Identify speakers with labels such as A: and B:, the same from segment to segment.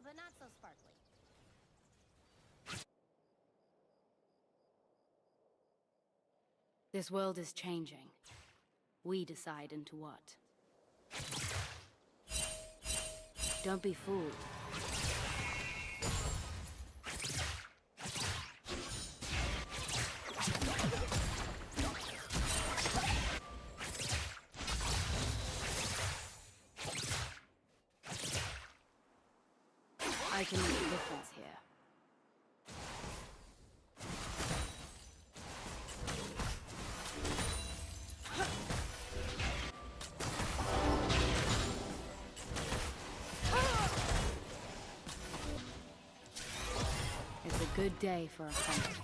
A: but not so sparkly.
B: This world is changing. We decide into what. Don't be fooled. I can make a difference here. It's a good day for a hunt.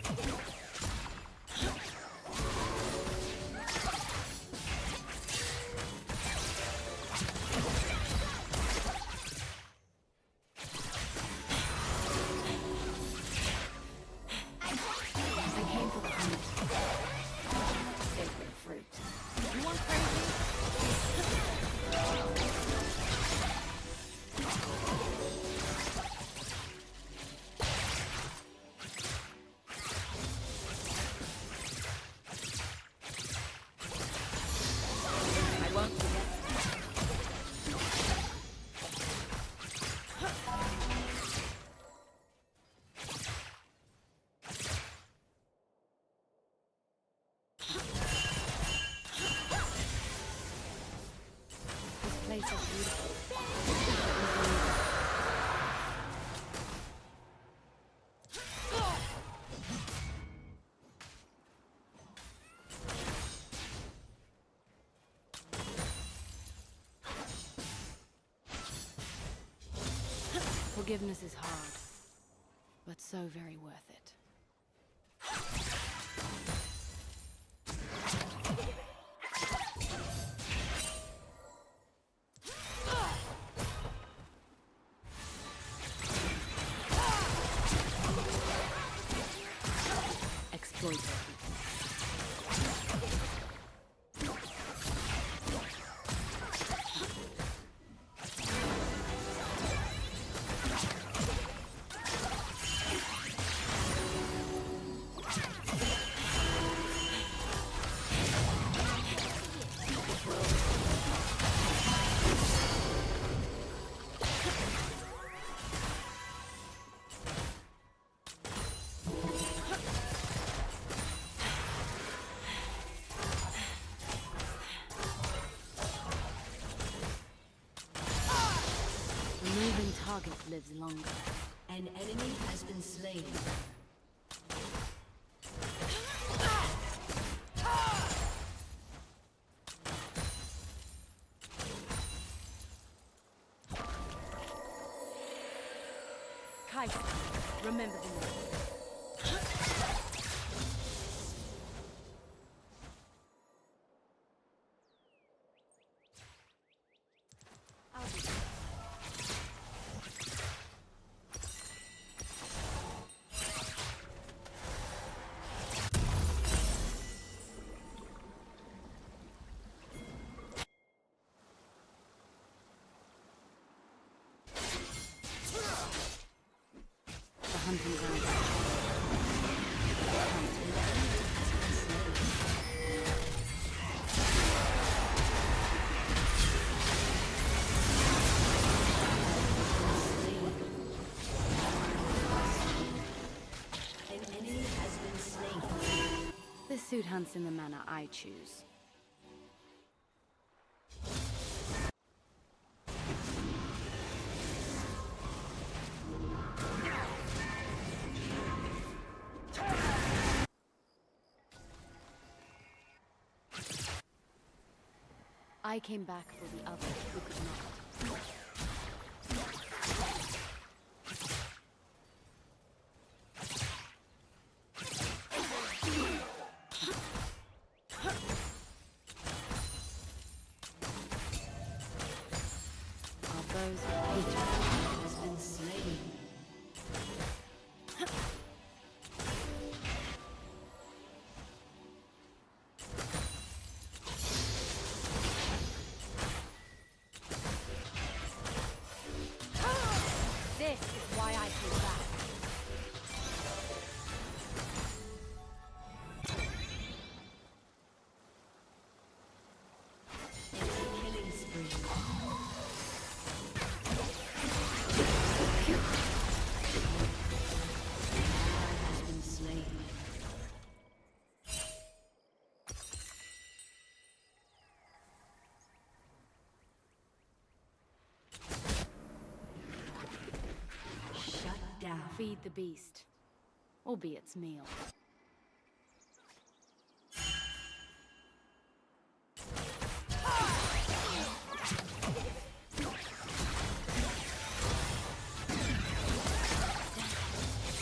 B: Place is beautiful. Forgiveness is hard, but so very worth it. Exploit. The moving target lives longer.
C: An enemy has been slain.
B: Kai'Sa, remember the name. The hunting ground.
C: An enemy has been slain.
B: This suit hunts in the manner I choose. I came back for the others who could not. Our bows are hatred
C: Has been slain.
B: feed the beast. Or be its meal.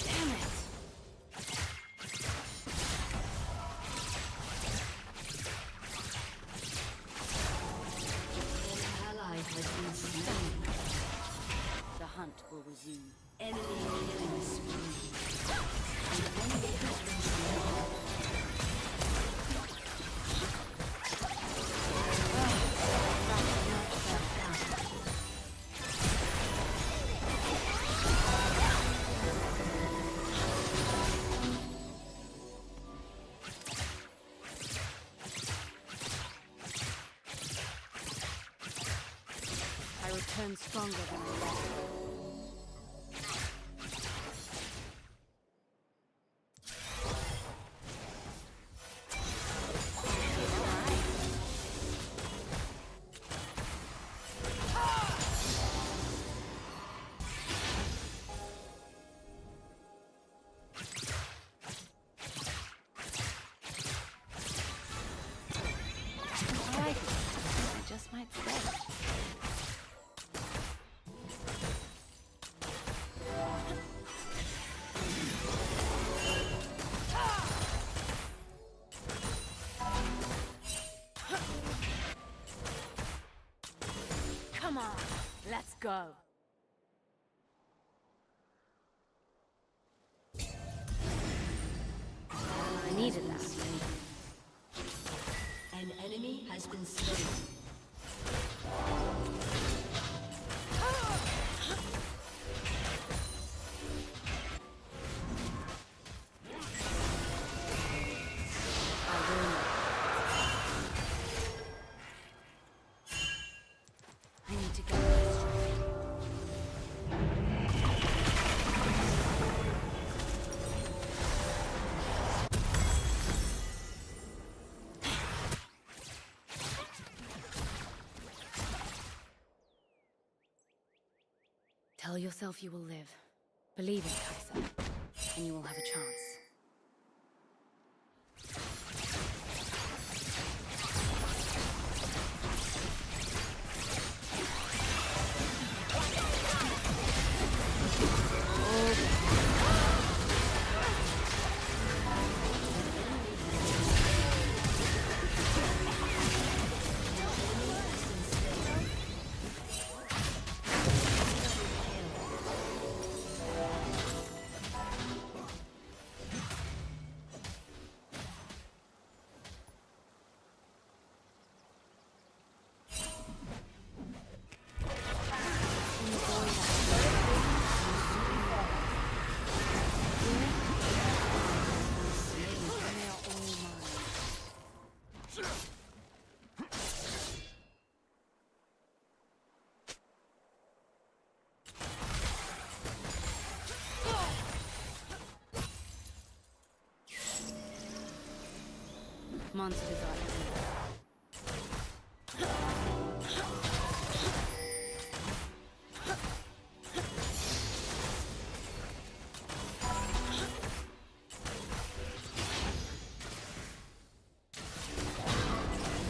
B: Damn it!
C: An ally has been slain.
B: The hunt will resume.
C: Enemy killing spree. An enemy has been slain.
B: I return stronger than I left. I like it. I just might stay. Come on, let's go. I needed that.
C: An enemy has been slain.
B: I will not. I need to get my strength. Tell yourself you will live. Believe in Kai'Sa, and you will have a chance. Monsters are everywhere.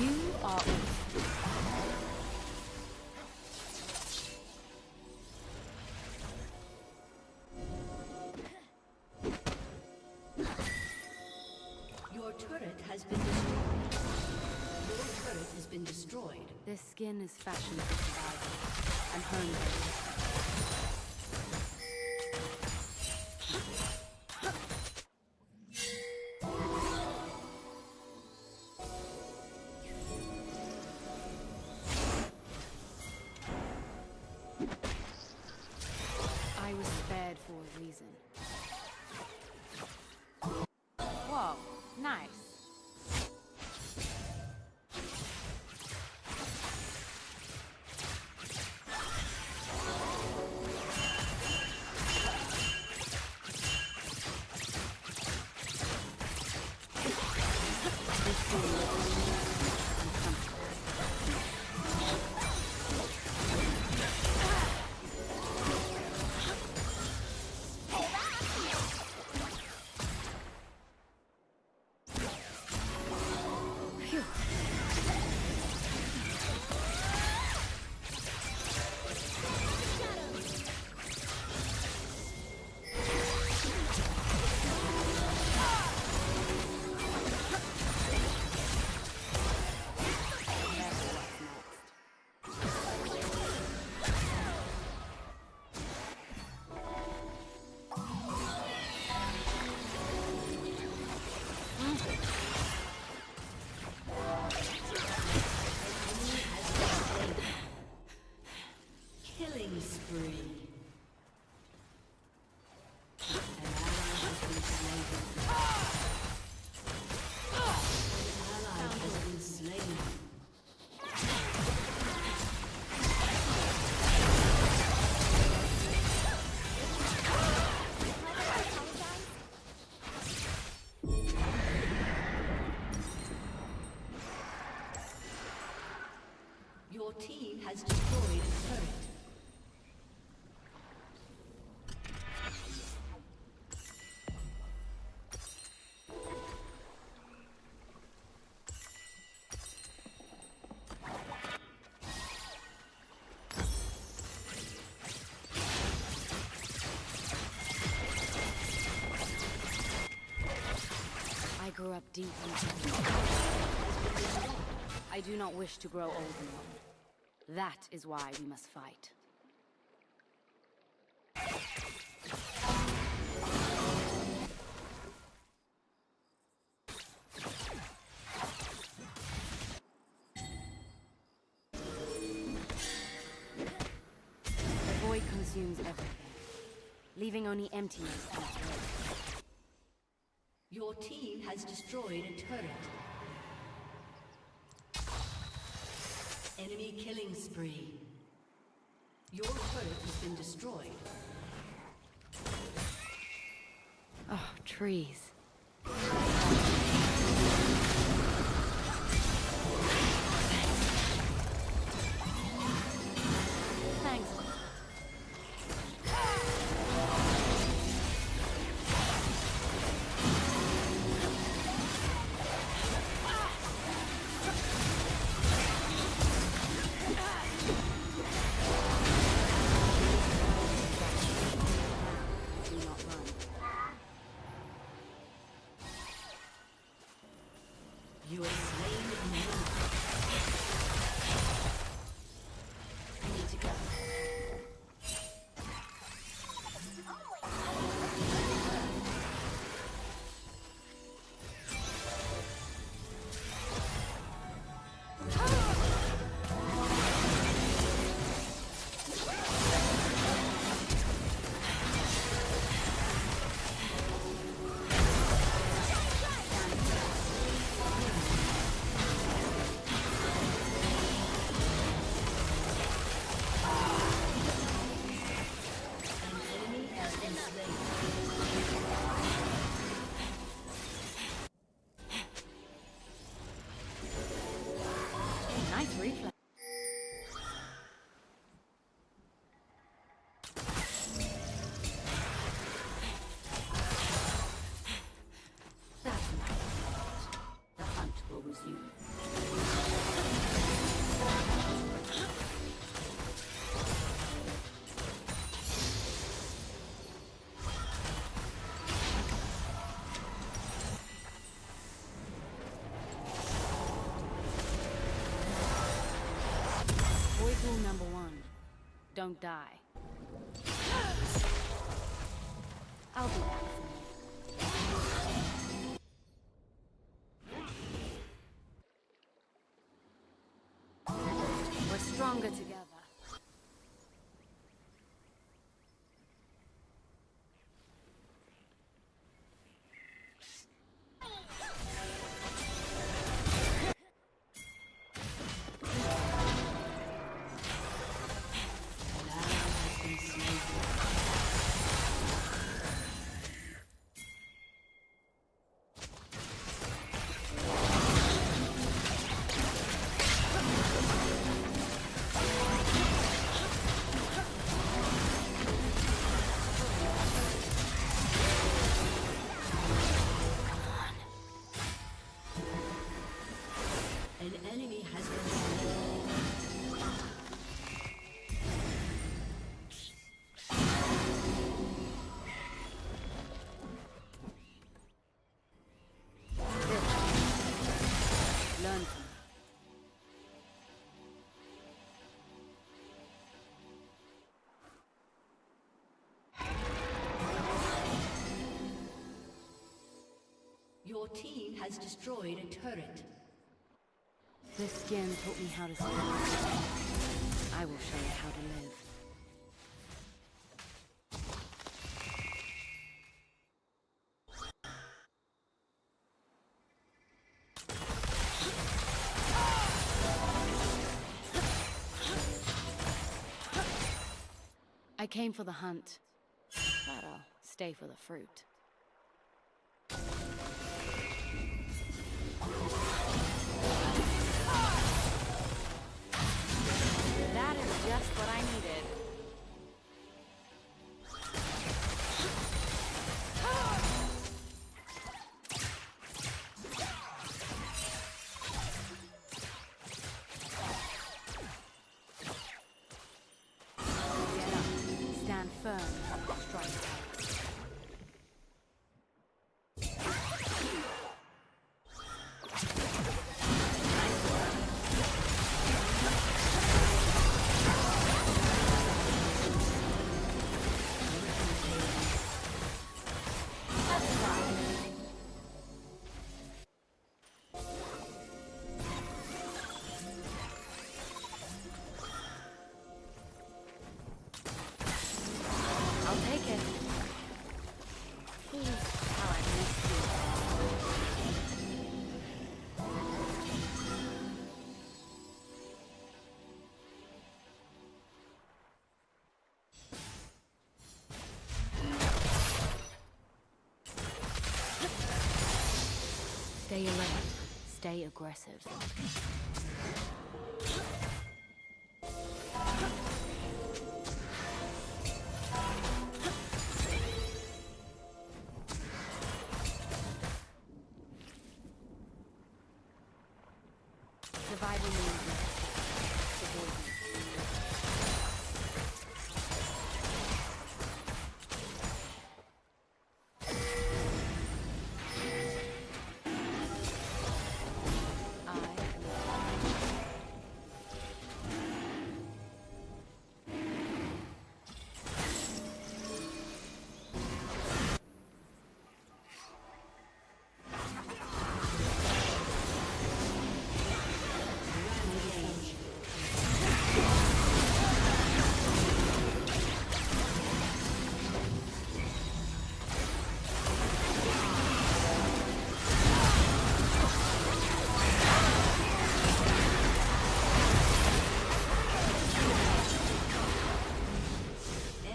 B: You are awesome.
C: Your turret has been destroyed. Your turret has been destroyed.
B: This skin is fashioned for survival and home. I was spared for a reason. Whoa, nice.
C: spree. An ally has been slain. An ally has been slain. Your team has destroyed a turret.
B: I grew up deep in I do not wish to grow old anymore. That is why we must fight. The void consumes everything, leaving only emptiness and dread.
C: Your team has destroyed a turret. Enemy killing spree. Your turret has been destroyed.
B: Oh, trees. Thanks. Do not run.
C: You are slain in the I need to go.
B: Nice reflex. That's enough. The hunt will resume. Void rule number 1. Don't die. I'll be back for you. We're stronger together.
C: An enemy has been slain.
B: Learn from me.
C: Your team has destroyed a turret.
B: This skin taught me how to survive. I will show you how to live. I came for the hunt, but I'll stay for the fruit. That is just what I needed. Get up, stand firm, strike hard. I'll take it. Please, how I missed you. Stay alert. Stay aggressive. Survival means avoidance.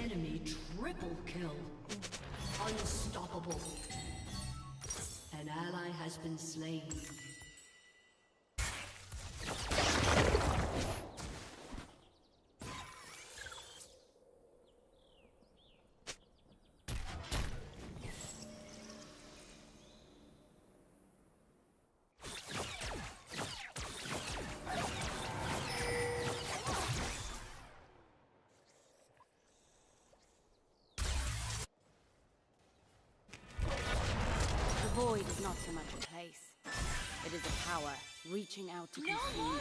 C: Enemy triple kill. Unstoppable. An ally has been slain.
B: The void is not so much a place. It is a power reaching out to consume all.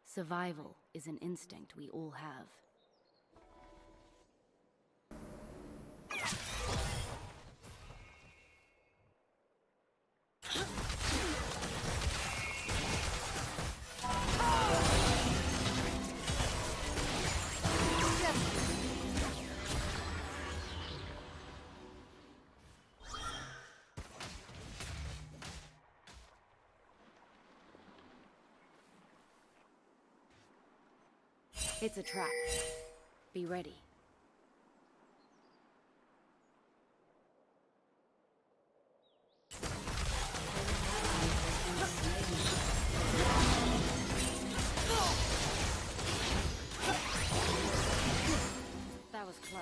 B: Survival is an instinct we all have. It's a trap. Be ready. That was close.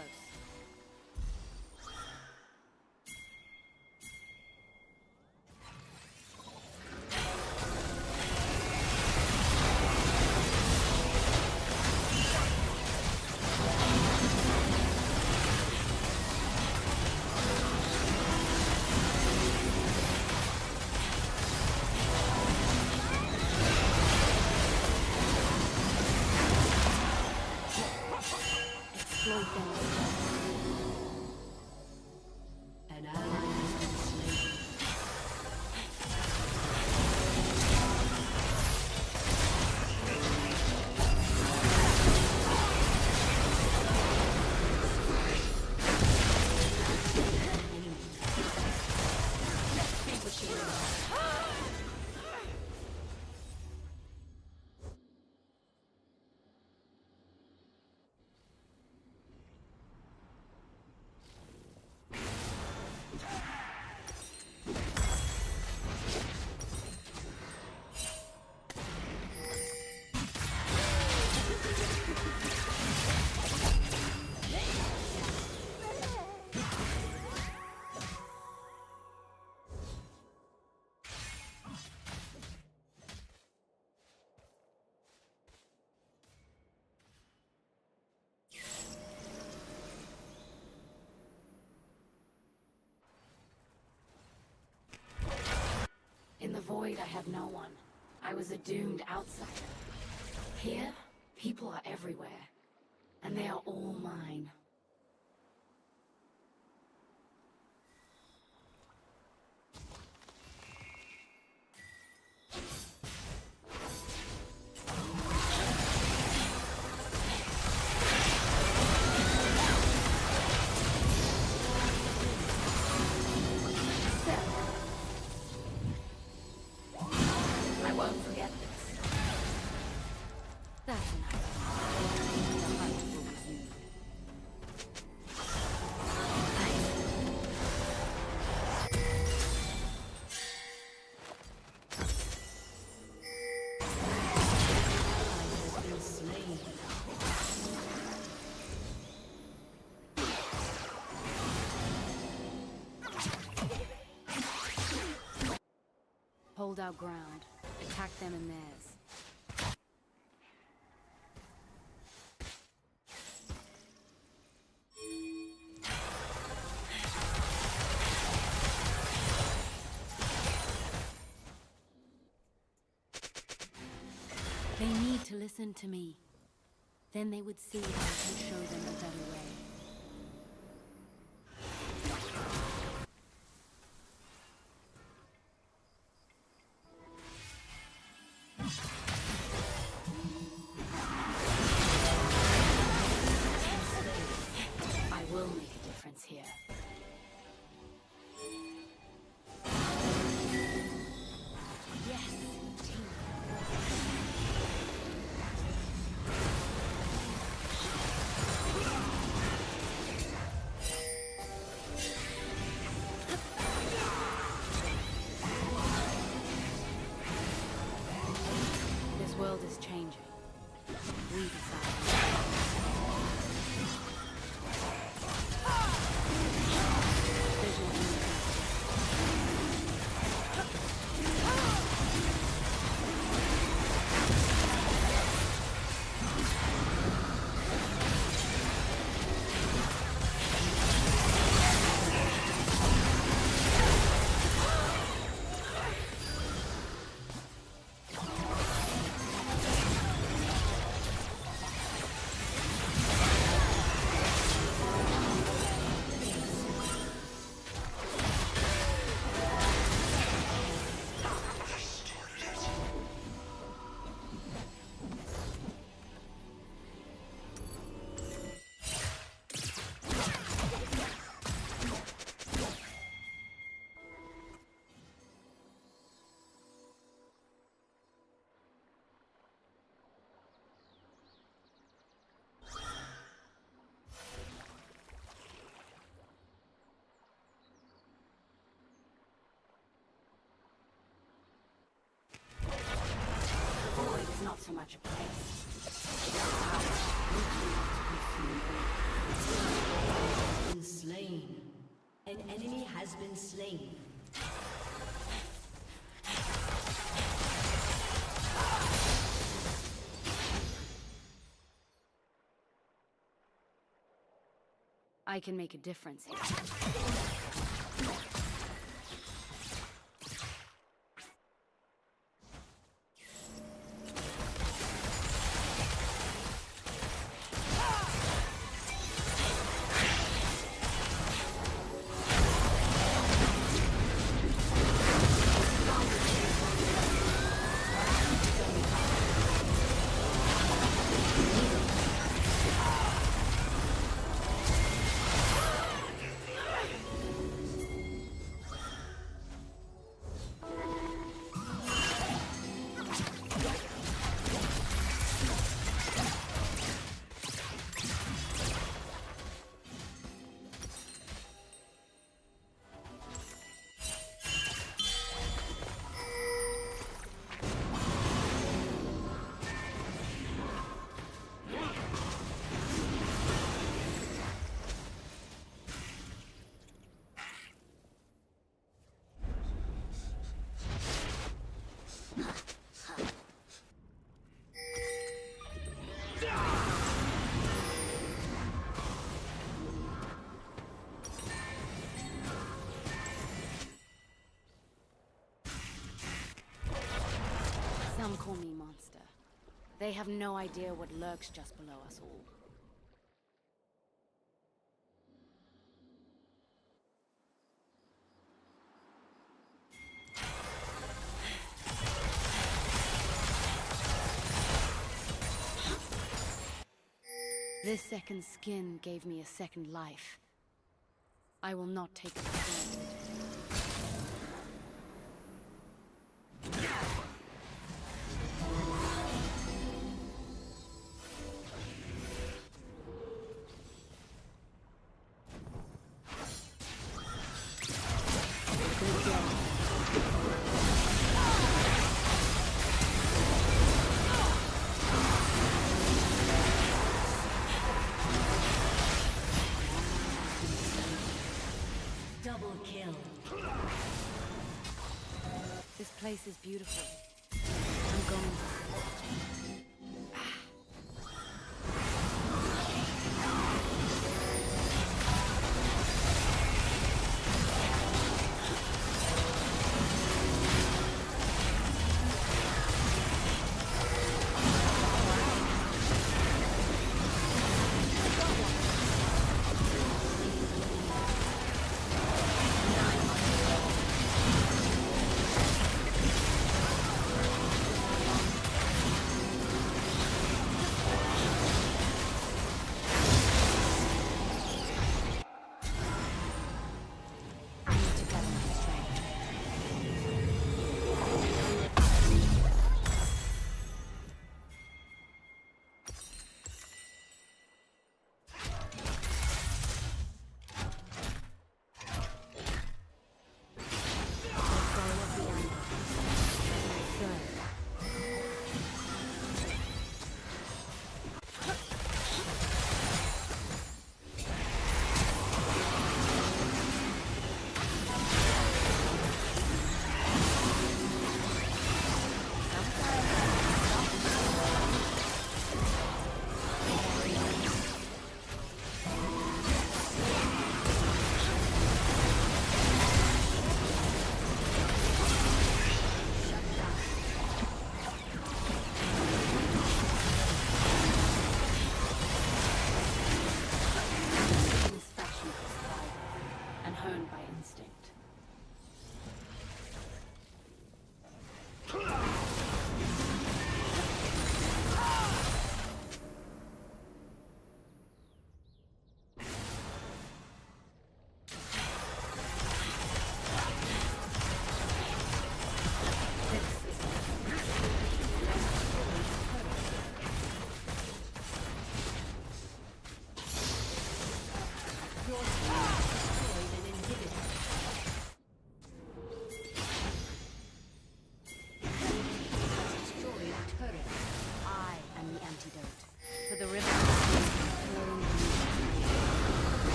B: Exploit them.
C: An ally has been slain.
B: worried I had no one. I was a doomed outsider. Here, people are everywhere, and they are all mine. I won't forget this. That's enough. The hunt will resume.
C: Has been slain.
B: Hold our ground. Attack them in theirs. They need to listen to me. Then they would see I can show them a better way. I will make a difference here. Yes, team. This world is changing. We decide. Visual imagery. The void is not so much a place. It is power, reaching out to consume all.
C: Been slain. An enemy has been slain.
B: I can make a difference here. They have no idea what lurks just below us all. This second skin gave me a second life. I will not take it for granted.
C: Double kill.
B: This place is beautiful. I'm going to.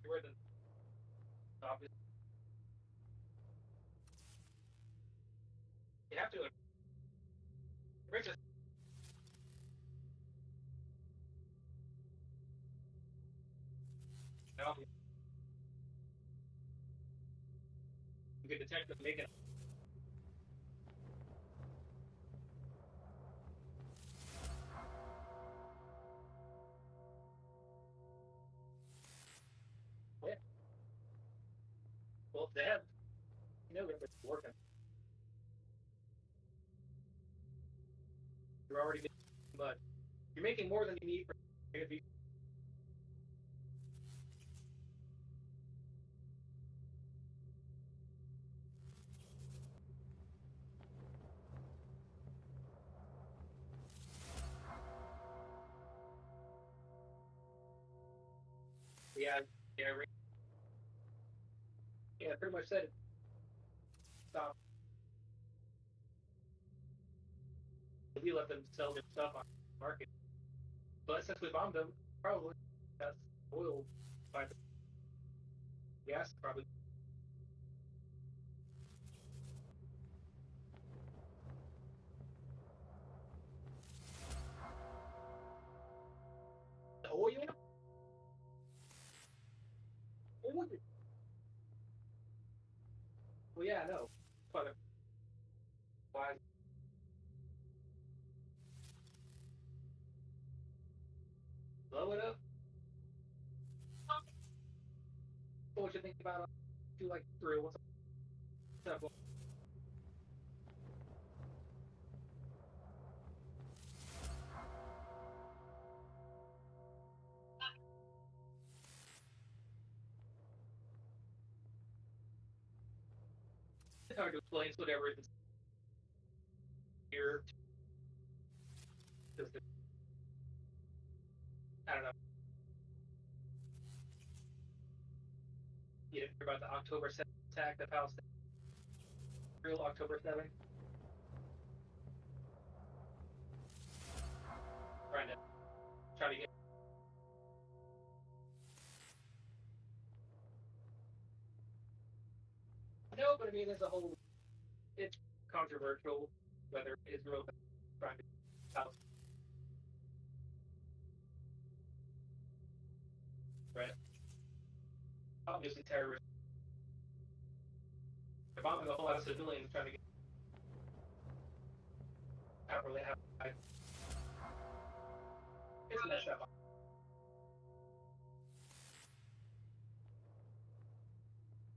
A: Where the obvious you have to Richard. Now you can detect them making. Yeah. Well, they have, it's working. You're already making, but you're making more than you need for it to be. Yeah, yeah, yeah. Pretty much said it. Stop. We let them sell their stuff on the market, but since we bombed them, probably that's oil by the gas probably. The oil? Oil? Well, yeah, I know. But why? Blow it up? What you think about do like through what's up? It's hard to explain so whatever is here. I don't know. You didn't hear about the October 7th attack that Palestine real October 7th? Trying to get. No, but I mean, there's a whole. It's controversial whether Israel is trying to Palestine. Right? Obviously, terrorists. They're bombing a whole lot of civilians trying to get. I don't really have. It's messed up.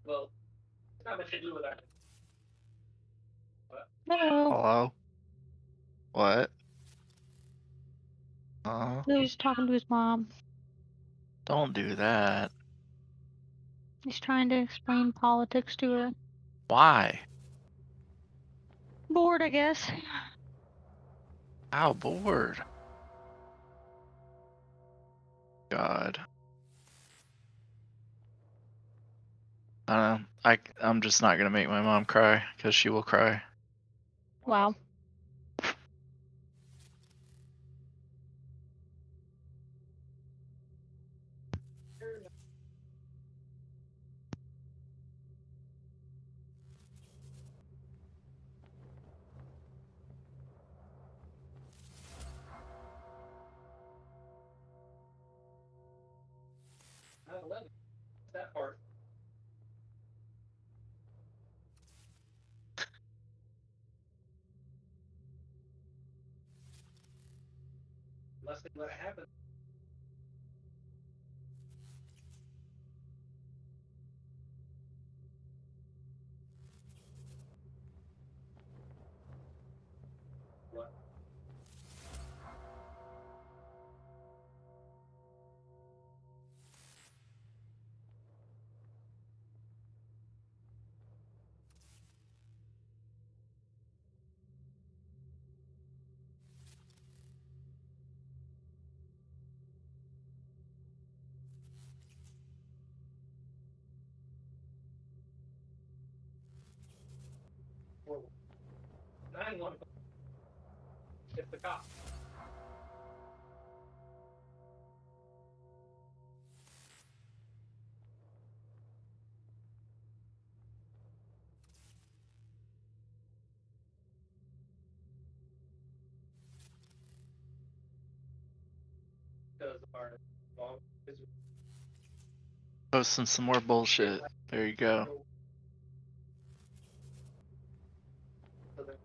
A: Well, it's not much to do with that.
D: Hello.
E: Hello? What?
D: He was talking to his mom.
E: Don't do that.
D: He's trying to explain politics to her.
E: Why?
D: Bored, I guess.
E: How bored? God. I don't know. I'm just not gonna make my mom cry, because she will cry.
D: Wow.
A: That part. Unless they let it happen. What? 911. It's the cop. Because our mom is
E: Posting some more bullshit. There you go.
A: so then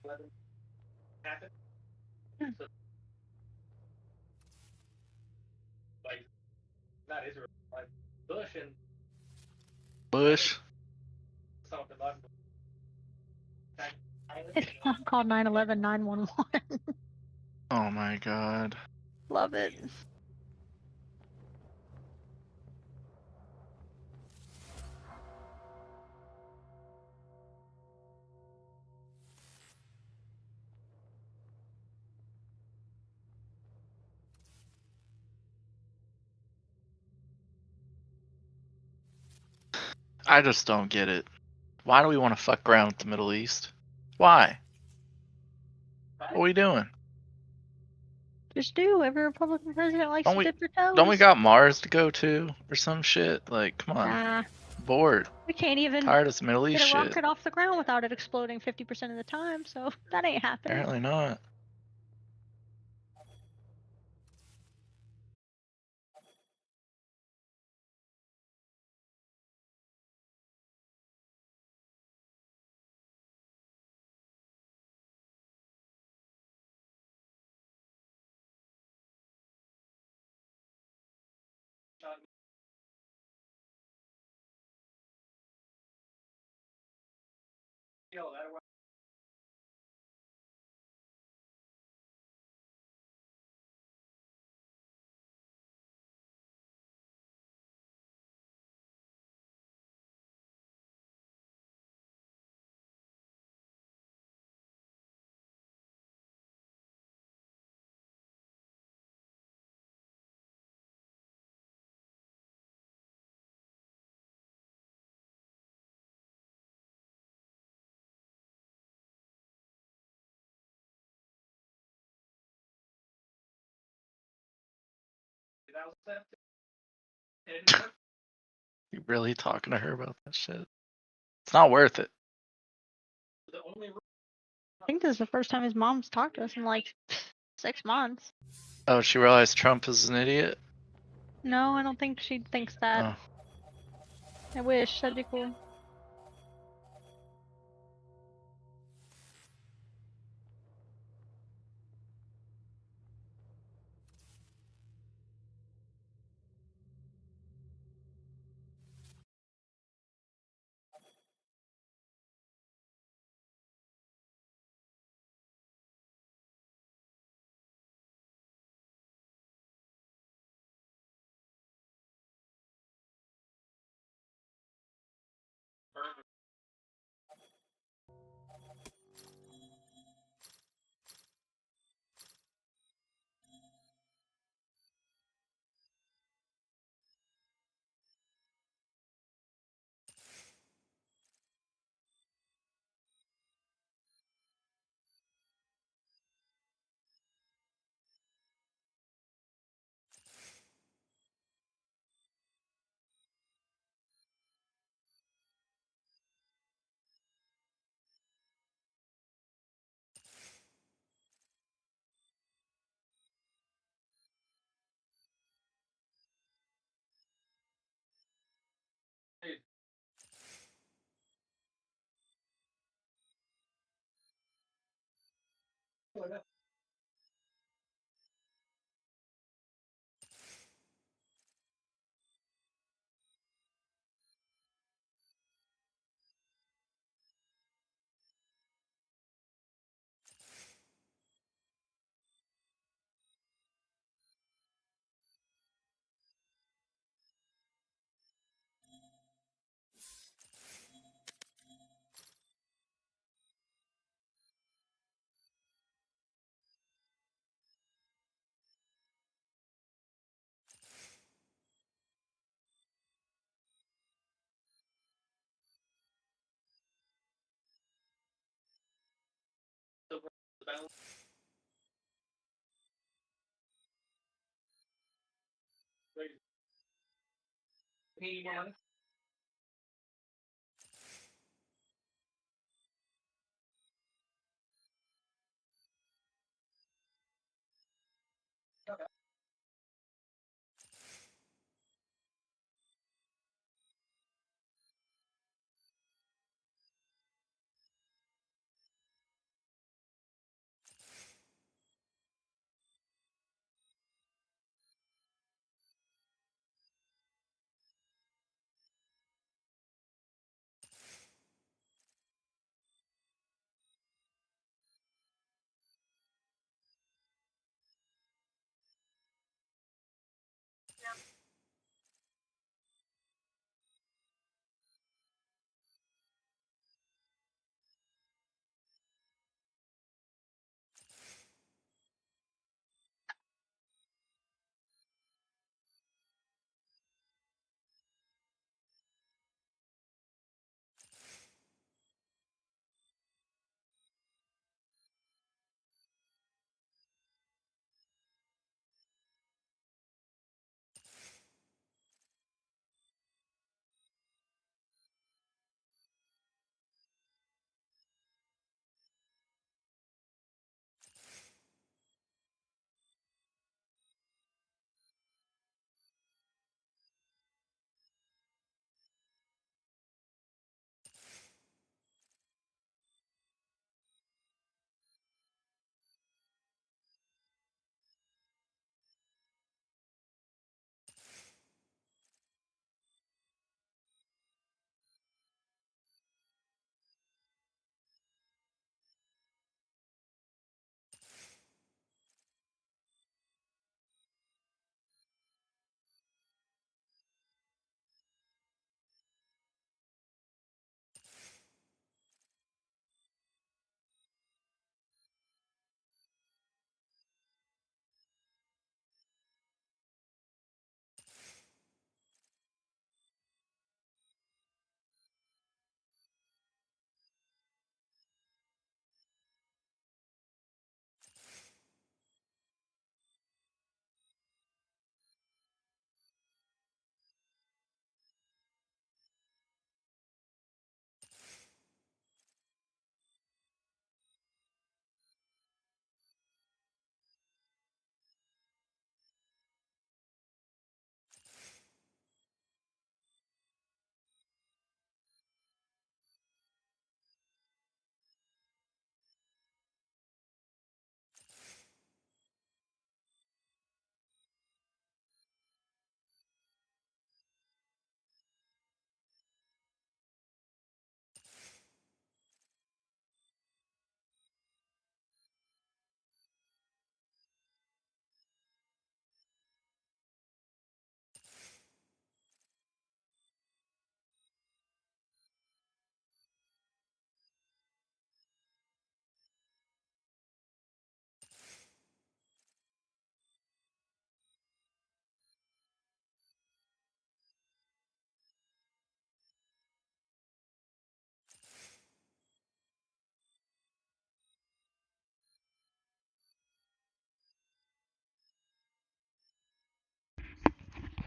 A: eleven happened. So, like not Israel, like Bush and
E: Bush.
A: something like that.
D: It's not called 911 911.
E: Oh my god.
D: Love it.
E: I just don't get it. Why do we want to fuck around with the Middle East? Why? What are we doing?
D: Just do. Every Republican president likes
E: Don't
D: to
E: we-
D: dip their toes.
E: Don't we got Mars to go to or some shit? Like, come on.
D: Nah,
E: Bored.
D: we can't even
E: Tired of this Middle
D: get
E: East
D: a
E: shit.
D: rocket off the ground without it exploding 50% of the time, so that ain't happening.
E: Apparently not.
A: Yo, that was that.
E: You really talking to her about that shit? It's not worth it.
A: The only
D: I think this is the first time his mom's talked to us in like 6 months.
E: Oh, she realized Trump is an idiot?
D: No, I don't think she thinks that.
E: Oh.
D: I wish. That'd be cool.
A: the battle. Hey, you want?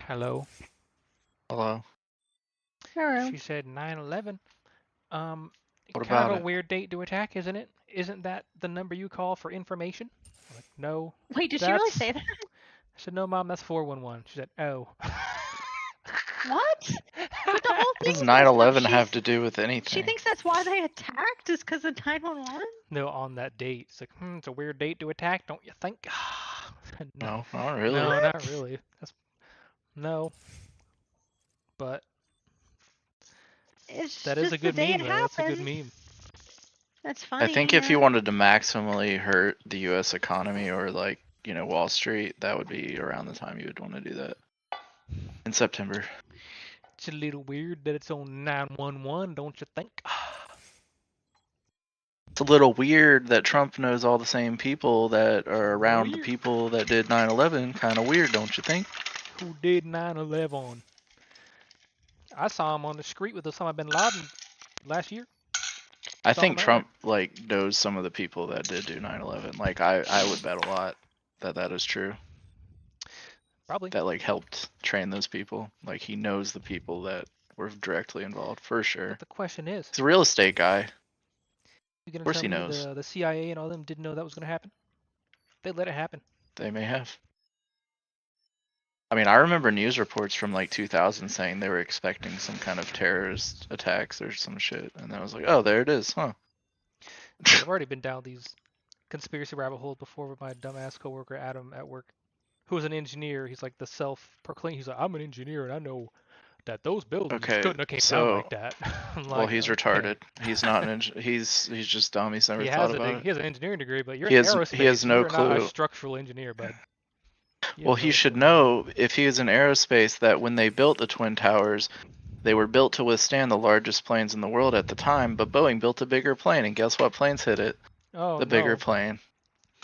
F: Hello.
E: Hello.
D: Hello.
F: She said 9/11. Um,
E: What
F: kind of
E: about
F: a
E: it?
F: weird date to attack, isn't it? Isn't that the number you call for information? I'm like, no,
D: Wait, did she really
F: that's.
D: say that?
F: I said, no, Mom, that's 411. She said, oh.
D: What? But the whole
E: What does
D: thing is that
E: 9/11 have to do with
D: she
E: anything?
D: thinks that's why they attacked is because of 911.
F: No, on that date. It's like, it's a weird date to attack, don't you think? No,
E: No, not really.
F: no,
D: What?
F: not really. That's no, but
D: It's
F: that is a
D: just the
F: good
D: day
F: meme,
D: it
F: though. That's a good
D: happened.
F: meme.
D: That's
E: I
D: funny,
E: think if you
D: yeah.
E: wanted to maximally hurt the U.S. economy or like, Wall Street, that would be around the time you would want to do that. In September.
F: It's a little weird that it's on 911, don't you think?
E: It's a little weird that Trump knows all the same people that are around the
F: Weird.
E: people that did 9/11. Kind of weird, don't you think?
F: Who did 9/11? I saw him on the street with Osama bin Laden last year.
E: I
F: It's all
E: think
F: matter.
E: Trump like knows some of the people that did do 9/11. Like I would bet a lot that that is true.
F: Probably.
E: That like helped train those people. Like he knows the people that were directly involved for sure.
F: But the question is,
E: He's a real estate guy.
F: you gonna
E: course
F: tell
E: he
F: me
E: knows.
F: the CIA and all them didn't know that was gonna happen? They let it happen.
E: They may have. I mean, I remember news reports from like 2000 saying they were expecting some kind of terrorist attacks or some shit, and I was like, oh, there it is, huh?
F: I've already been down these conspiracy rabbit holes before with my dumbass coworker Adam at work, who was an engineer. He's like the self-proclaimed. He's like, I'm an engineer and I know that those buildings
E: Okay,
F: couldn't have came down
E: so
F: like that. I'm
E: well,
F: like,
E: he's
F: okay.
E: retarded. He's not an he's just dumb. He's never
F: He
E: thought
F: has
E: about it.
F: he has an engineering degree, but you're
E: He
F: in
E: has-
F: aerospace.
E: he has no
F: You're not a
E: clue.
F: structural engineer, bud. You
E: Well,
F: have
E: he
F: no
E: should
F: clue.
E: know if he is in aerospace that when they built the Twin Towers, they were built to withstand the largest planes in the world at the time, but Boeing built a bigger plane, and guess what planes hit it?
F: Oh
E: The bigger
F: no.
E: plane.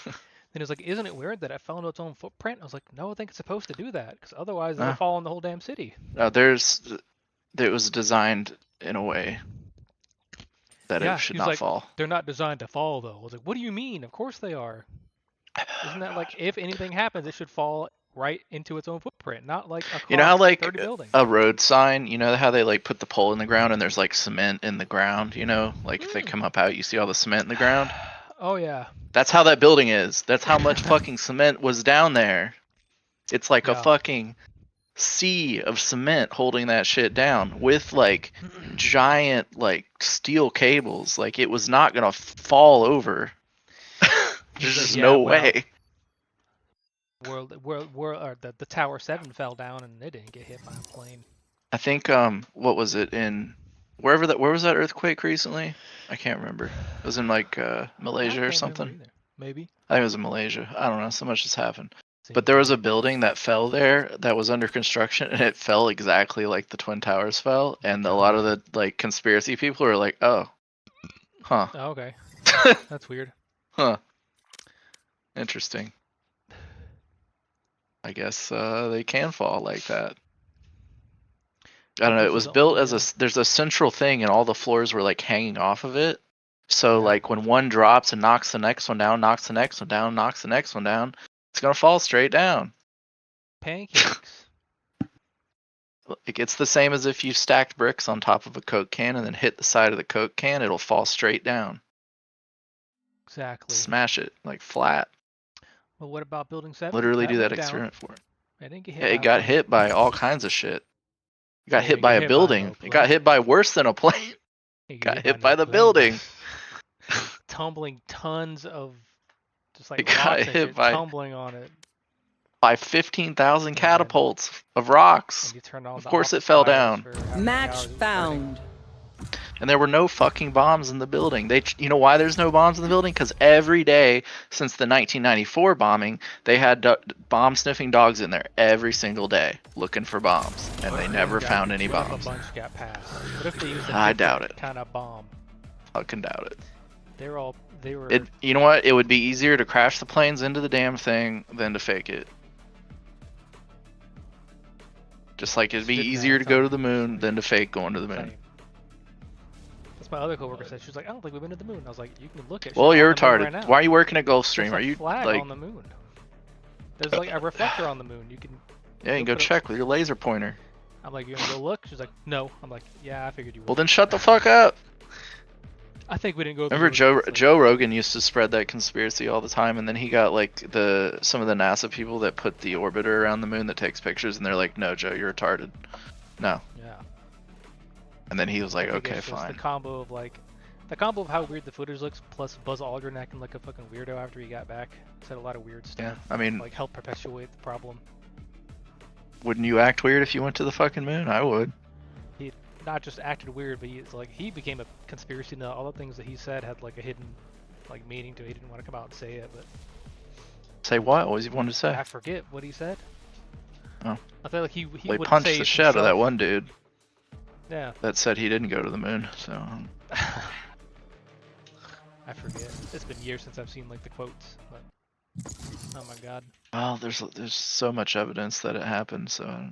F: Then he's like, isn't it weird that it fell into its own footprint? I was like, no, I think it's supposed to do that, because otherwise it'll
E: Uh.
F: fall on the whole damn city.
E: It was designed in a way that
F: Yeah,
E: it should
F: he's
E: not
F: like,
E: fall.
F: they're not designed to fall though. I was like, what do you mean? Of course they are. Isn't that like, if anything happens, it should fall right into its own footprint, not like across
E: You know how like
F: 30 buildings.
E: a road sign, you know how they like put the pole in the ground and there's like cement in the ground, you know? Like if they come up out, you see all the cement in the ground?
F: Oh yeah.
E: That's how that building is. That's how much fucking cement was down there. It's like a
F: Yeah.
E: fucking sea of cement holding that shit down with like giant like steel cables. Like it was not gonna fall over. There's
F: He's like,
E: just
F: "Yeah,
E: no
F: well,
E: way.
F: The Tower 7 fell down and it didn't get hit by a plane.
E: I think what was it in where was that earthquake recently? I can't remember. It was in like
F: I
E: Malaysia
F: can't
E: or
F: remember
E: something.
F: either. Maybe.
E: I think it was in Malaysia. I don't know. So much has happened.
F: Same
E: But there was
F: here.
E: a building that fell there that was under construction, and it fell exactly like the Twin Towers fell. And a lot of the like conspiracy people are like, "Oh, huh,
F: Oh, okay. That's weird.
E: huh, interesting." I guess they can fall like that. I don't know.
F: This
E: It
F: is
E: was
F: the
E: built
F: only,
E: as there's a central thing, and all the floors were like hanging off of it. So
F: Yeah.
E: like when one drops and knocks the next one down, knocks the next one down, knocks the next one down, it's gonna fall straight down.
F: pancakes.
E: Like it's the same as if you stacked bricks on top of a Coke can and then hit the side of the Coke can, it'll fall straight down.
F: Exactly.
E: Smash it like flat.
F: Well, what about Building 7?
E: Literally do
F: went
E: that
F: down.
E: experiment for it.
F: It didn't get hit.
E: Yeah,
F: by
E: it
F: a
E: got
F: plane.
E: hit by all kinds of shit. It got
F: It
E: hit
F: didn't
E: by
F: get
E: a
F: hit by
E: building.
F: no
E: It got
F: plane.
E: hit by worse than a plane.
F: It
E: Got
F: hit
E: hit by
F: no
E: the
F: plane.
E: building.
F: Tumbling tons of just like
E: It got
F: rocks and
E: hit
F: shit
E: by-
F: tumbling on it.
E: By 15,000
F: And then-
E: catapults of rocks.
F: And you turn on
E: Of
F: the
E: course it
F: office
E: fell
F: fires
E: down.
F: for how many
B: Match
F: hours it was burning.
B: found.
E: And there were no fucking bombs in the building. You know why there's no bombs in the building? Because every day since the 1994 bombing, they had bomb sniffing dogs in there every single day looking for bombs, and
F: What
E: they
F: if
E: never
F: got-
E: found any
F: what if
E: bombs.
F: A bunch got passed. What if they used a
E: I doubt it.
F: kind of bomb?
E: Fucking doubt it.
F: They were.
E: You know what? It would be easier to crash the planes into the damn thing than to fake it. Just like it'd be
F: Didn't
E: easier to
F: have
E: go to
F: time.
E: the moon than to fake going to the moon.
F: Same. That's my other coworker said. She was like, I don't think we've been to the moon. I was like, you can look at.
E: Well,
F: shit
E: you're
F: on the moon
E: retarded.
F: Right now.
E: Why are you working at Gulfstream?
F: There's
E: Are
F: a
E: you
F: flag
E: like?
F: on the moon? There's like a reflector on the moon. You can.
E: Yeah, you can go
F: put it-
E: check with your laser pointer.
F: I'm like, you gonna go look? She's like, no. I'm like, yeah, I figured you would.
E: Well, then shut the fuck up.
F: I think we didn't go. to the
E: Remember
F: moon. It's like-
E: Joe Rogan used to spread that conspiracy all the time, and then he got like some of the NASA people that put the orbiter around the moon that takes pictures, and they're like, "No, Joe, you're retarded." No,
F: Yeah.
E: and then he was like,
F: I think
E: "Okay,
F: it's just
E: fine."
F: The combo of how weird the footage looks, plus Buzz Aldrin acting like a fucking weirdo after he got back. Said a lot of weird
E: Yeah,
F: stuff.
E: I mean,
F: Like help perpetuate the problem.
E: wouldn't you act weird if you went to the fucking moon? I would.
F: He not just acted weird, but he became a conspiracy nut. All the things that he said had like a hidden like meaning to it. He didn't want to come out and say it, but
E: Say what? What was he wanted to say?
F: I forget what he said.
E: Oh.
F: I feel like he
E: Well, he
F: would
E: punched
F: say
E: the
F: it
E: shit out of that
F: himself.
E: one dude
F: Yeah.
E: that said he didn't go to the moon. So
F: I forget. It's been years since I've seen like the quotes, but oh my god.
E: well, there's so much evidence that it happened. So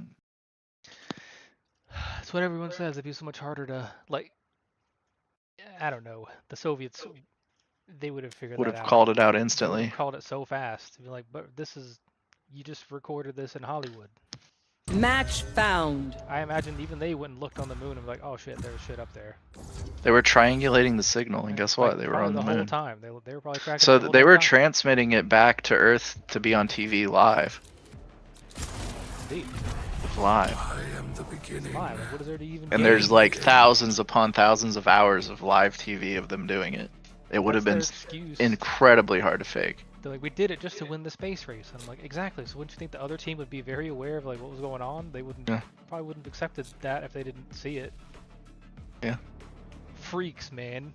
F: That's what everyone says. It'd be so much harder to like I don't know. The Soviets, they would have figured
E: Would
F: that
E: have
F: out.
E: called it out
F: They would
E: instantly.
F: have called it so fast. Be like, but this is, you just recorded this in Hollywood.
G: Match found.
F: I imagine even they wouldn't looked on the moon and be like, oh shit, there's shit up there.
E: They were triangulating the signal, and guess what?
F: Like,
E: They were
F: probably
E: on the
F: whole
E: moon.
F: time. They were probably tracking.
E: So
F: it the whole
E: they
F: damn
E: were
F: time.
E: transmitting it back to Earth to be on TV live.
F: Indeed.
E: Live.
F: It's live. Like, what is there to even?
E: And
F: gain?
E: there's like thousands upon thousands of hours of live TV of them doing it. It would have
F: What's
E: been
F: their excuse?
E: incredibly hard to fake.
F: They're like, we did it just to win the space race. And I'm like, exactly. So wouldn't you think the other team would be very aware of like what was going on? They wouldn't.
E: Yeah.
F: Probably wouldn't have accepted that if they didn't see it.
E: Yeah.
F: Freaks, man.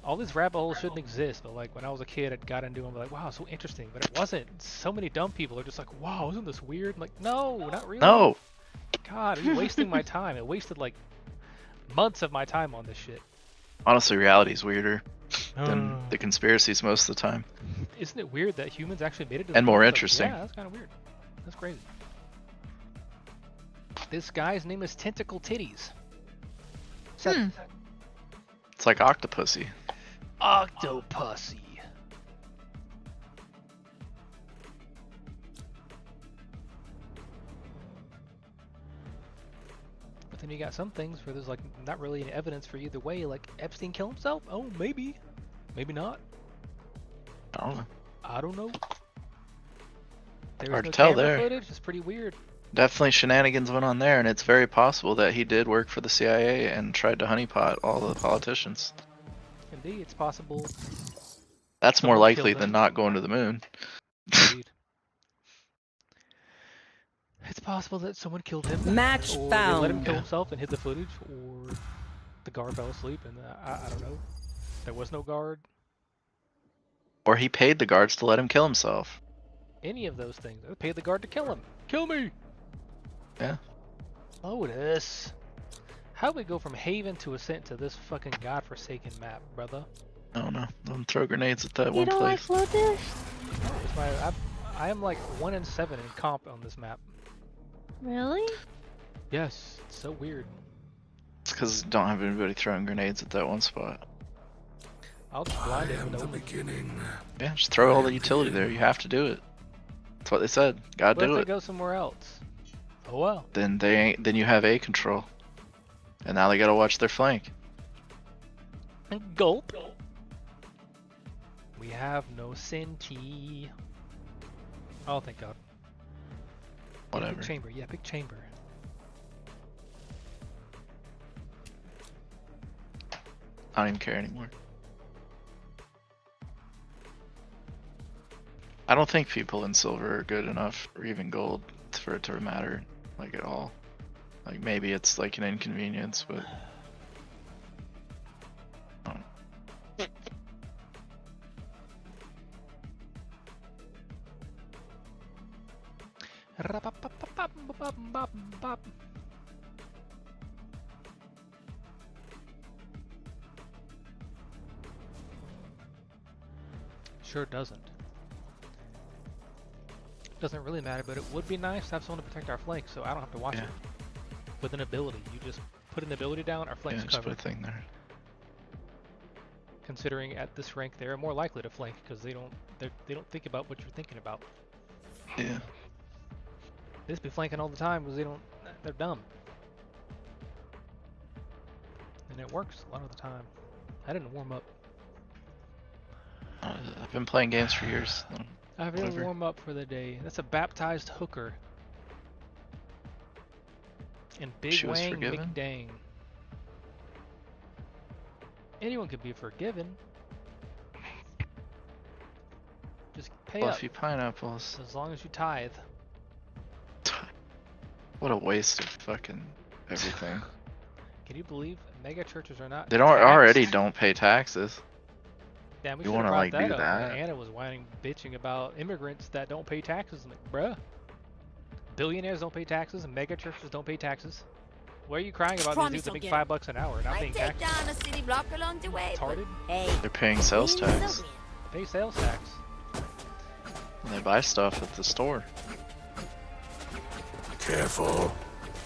F: All these rabbit holes shouldn't exist, but like when I was a kid, I got into them like, wow, so interesting. But it wasn't. So many dumb people are just like, wow, isn't this weird? I'm like, no, not really.
E: No.
F: God, you're wasting my time. It wasted like months of my time on this shit.
E: Honestly, reality's weirder than the conspiracies most of the time.
F: Isn't it weird that humans actually made it to
E: And
F: the
E: more
F: moon? Like,
E: interesting.
F: yeah, that's kind of weird. That's crazy. This guy's name is Tentacle Titties.
E: It's like Octopussy.
F: Octopussy. But then you got some things where there's like not really any evidence for either way. Like Epstein kill himself? Oh, maybe. Maybe not.
E: I don't know.
F: I don't know. There's
E: Hard
F: no
E: to tell
F: camera
E: there.
F: footage. It's pretty weird.
E: Definitely shenanigans went on there, and it's very possible that he did work for the CIA and tried to honeypot all the politicians.
F: Indeed, it's possible.
E: That's more
F: Someone
E: likely
F: killed
E: than
F: him.
E: not going to the moon.
F: Indeed. It's possible that someone killed him.
G: Match
F: or they let him
G: found.
F: kill himself and hid the footage, or the guard fell asleep and I don't know. There was no guard.
E: Or he paid the guards to let him kill himself.
F: Any of those things. They paid the guard to kill him. Kill me!
E: Yeah.
F: Lotus. How'd we go from Haven to Ascent to this fucking godforsaken map, brother?
E: I don't know. Don't throw grenades at that
D: You
E: one
D: don't like
E: place.
D: Lotus?
F: It's I am like 1 in 7 in comp on this map.
D: Really?
F: Yes, it's so weird.
E: It's because don't have anybody throwing grenades at that one spot.
F: I'll just blind it with the
E: Yeah, just throw all the utility there. You have to do it. That's what they said. Gotta
F: What if
E: do
F: they
E: it.
F: go somewhere else? Oh well.
E: Then they ain't. Then you have A control, and now they gotta watch their flank.
F: And gulp. We have no Senti. Oh, thank God.
E: Whatever.
F: Big chamber. Yeah, big chamber.
E: I don't even care anymore. I don't think people in silver are good enough, or even gold, for it to matter, like at all. Like maybe it's like an inconvenience, but
F: Sure doesn't. Doesn't really matter, but it would be nice to have someone to protect our flank, so I don't have to watch
E: Yeah.
F: it. With an ability, you just put an ability down, our
E: yeah,
F: flank's
E: just put
F: covered.
E: a thing there.
F: Considering at this rank, they're more likely to flank because they don't think about what you're thinking about.
E: Yeah.
F: They just be flanking all the time because they're dumb. And it works a lot of the time. I didn't warm up.
E: I've been playing games for years.
F: I didn't
E: Whatever.
F: warm up for the day. That's a baptized hooker. And Big
E: She was
F: Wang
E: forgiven?
F: McDang. Anyone could be forgiven. Just pay
E: Fluffy
F: up
E: pineapples.
F: as long as you tithe.
E: What a waste of fucking everything.
F: Can you believe mega churches are not?
E: They don't
F: taxed?
E: already don't pay taxes.
F: Damn, we
E: You
F: should have
E: wanna,
F: brought
E: like,
F: that
E: do
F: up.
E: that?
F: Anna was whining, bitching about immigrants that don't pay taxes. I'm like, bruh, billionaires don't pay taxes and mega churches don't pay taxes. Why are you crying about these
H: Promise
F: dudes that
H: I'll
F: make
H: get
F: $5 an hour not
H: I
F: paying
H: take
F: taxes?
H: down a city block along the way. but
F: Retarded.
H: Hey,
E: They're paying sales
H: win's a
E: tax.
H: win.
F: They pay sales tax.
E: And they buy stuff at the store.
F: See if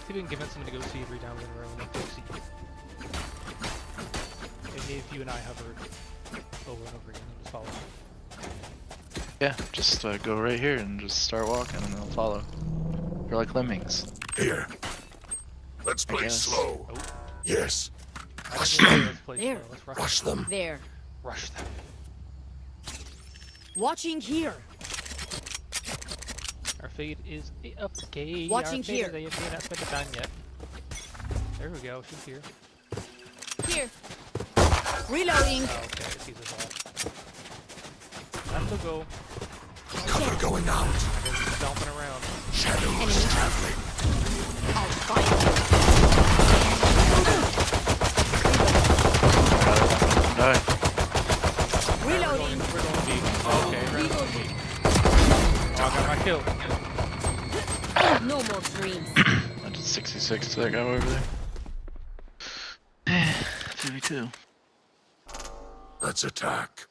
F: we can convince them to go see 3 times in a row. And they'll see. If you and I hovered over and over again, just follow.
E: Yeah, just go right here and just start walking and they'll follow. You're like lemmings.
I: Here. Let's play
E: guess.
I: slow.
F: Oh.
I: Yes.
F: I
I: Rush
F: didn't say
I: them.
F: let's play
H: There.
F: slow. Let's
I: Rush them.
H: There.
F: Rush them.
H: Watching here.
F: Our fate is okay.
H: Watching
F: Our fate
H: here.
F: Is AFK, not spent the time yet. There we go. She's here.
H: Here. Reloading.
F: Oh, okay. It sees us all. Time to go.
I: Cover going out.
F: Everyone's stomping around.
I: Shadows traveling.
H: I'll find
E: Die.
H: you. Reloading.
F: We're going deep. Okay, we're going deep. Oh, I got my kill.
H: No more dreams.
E: I did 66 to that guy over there. 2v2.
I: Let's attack.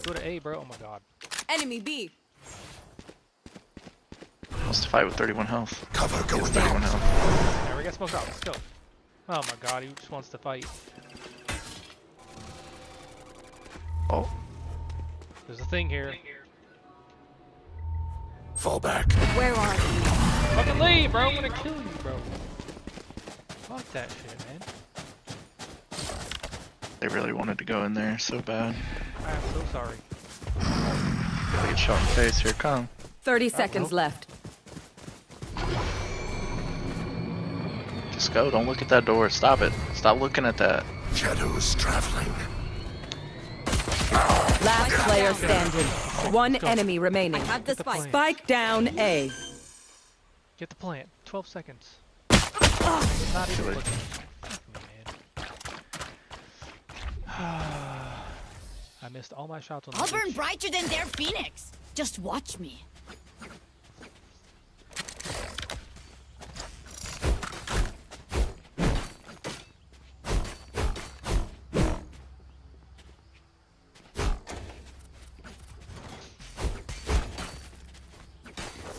F: Go to A, bro. Oh my god.
H: Enemy B.
E: Wants to fight with 31 health.
I: Cover
E: He has
I: going
E: 31
I: out.
E: health.
F: There, we got smoked out. Let's go. Oh my god, he just wants to fight.
E: Oh,
F: There's a thing here.
I: Fall back.
H: Where are you?
F: Fucking leave, bro. I'm gonna kill you, bro. Fuck that shit, man.
E: they really wanted to go in there so bad.
F: I'm so sorry.
E: They get shot in the face. Here it come.
G: 30 seconds left.
E: Just go. Don't look at that door. Stop it. Stop looking at that.
I: Shadows traveling.
G: Last player standing. One
F: Go.
G: enemy remaining.
H: Have the
F: the
H: spike.
F: point.
G: Spike down A.
F: Get the plant. 12 seconds. Not even
E: Too late.
F: looking. Fuck me, man. I missed all my shots on the
H: I'll burn
F: bridge.
H: brighter than their phoenix. Just watch me.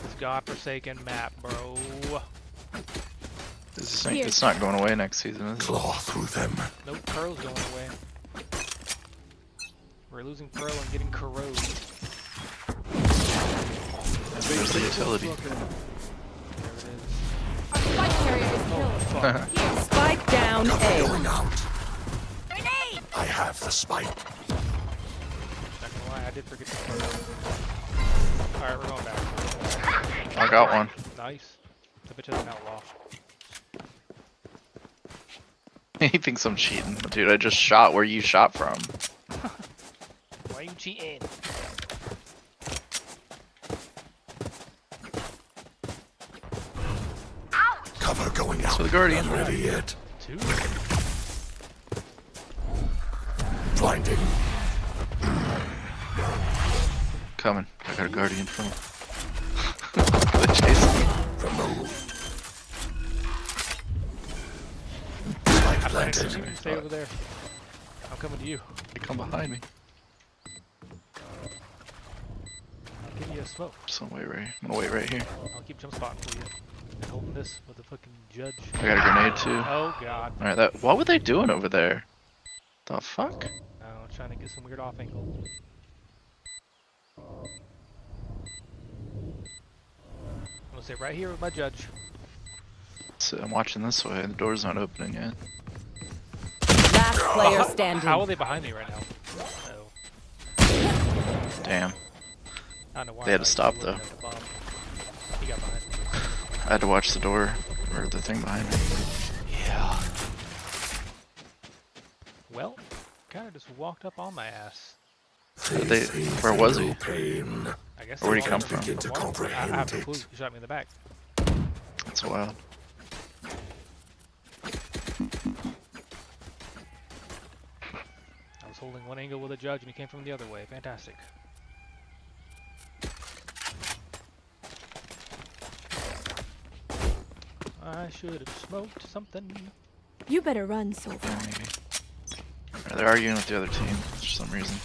F: This godforsaken map, bro.
E: This ain't,
H: Here.
E: it's not going away next season, is it?
I: Claw through them.
F: Nope, Pearl's going away. We're losing Pearl and getting corroded.
E: There's the utility.
F: There it is.
H: Our spike carrier is
F: Oh,
H: killed.
F: fuck.
H: Here.
G: Spike down
I: Cover
G: A.
I: going out.
H: Grenade.
I: I have the spike.
F: Not gonna lie, I did forget to Pearl. Alright, we're going back.
E: I got one.
F: Nice. The bitch is an outlaw.
E: He thinks I'm cheating. Dude, I just shot where you shot from.
F: Why are you cheating?
I: Cover going out.
E: So the Guardian.
I: Not ready yet.
F: 2?
I: Blinding.
E: Coming. I got a Guardian from him. They chasing me.
I: Remove. Spike planted.
F: You stay over there. I'm coming to you.
E: They come behind me.
F: I'll give you a smoke.
E: Just gonna wait right here. I'm gonna wait right here.
F: I'll keep jump spotting for you. And holding this with the fucking judge.
E: I got a grenade too.
F: Oh god.
E: Alright, that. What were they doing over there? The fuck?
F: Oh, trying to get some weird off angle. I'm gonna stay right here with my judge.
E: So I'm watching this way. The door's not opening yet.
G: Last player standing.
F: How are they behind me right now? Oh.
E: Damn.
F: I don't know why.
E: They had to
F: I was
E: stop,
F: looking
E: though.
F: at the bomb. He got behind me.
E: I had to watch the door or the thing behind me.
F: Yeah. Well, kinda just walked up on my ass.
E: They, where was he?
I: Pain.
F: I guess.
E: Where'd he
F: they
E: come
F: walked
E: from?
F: up
I: Begin to
F: the wall.
I: comprehend
F: I have no
I: it.
F: clue. He shot me in the back.
E: That's wild.
F: I was holding one angle with a judge and he came from the other way. Fantastic. I should have smoked something.
H: You better run, Silver.
E: Yeah, maybe. Or they're arguing with the other team for some reason.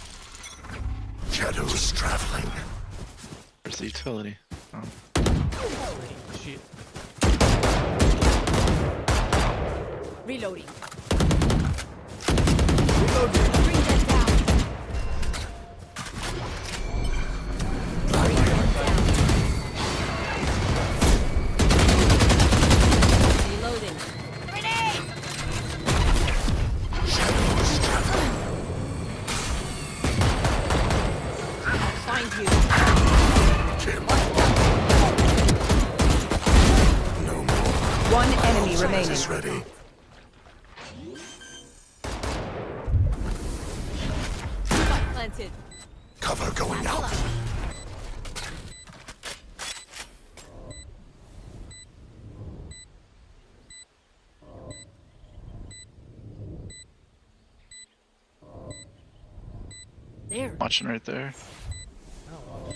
I: Shadows traveling.
E: Where's the utility? Oh.
F: Shit.
H: Reloading. Bring them down. Bring them down. Reloading. Grenade!
I: Shadows traveling.
H: I'll find you.
I: Kill. No more.
G: One enemy remaining.
I: Is ready.
H: Spike planted.
I: Cover going out.
H: There.
E: Watching right there.
F: Oh, well,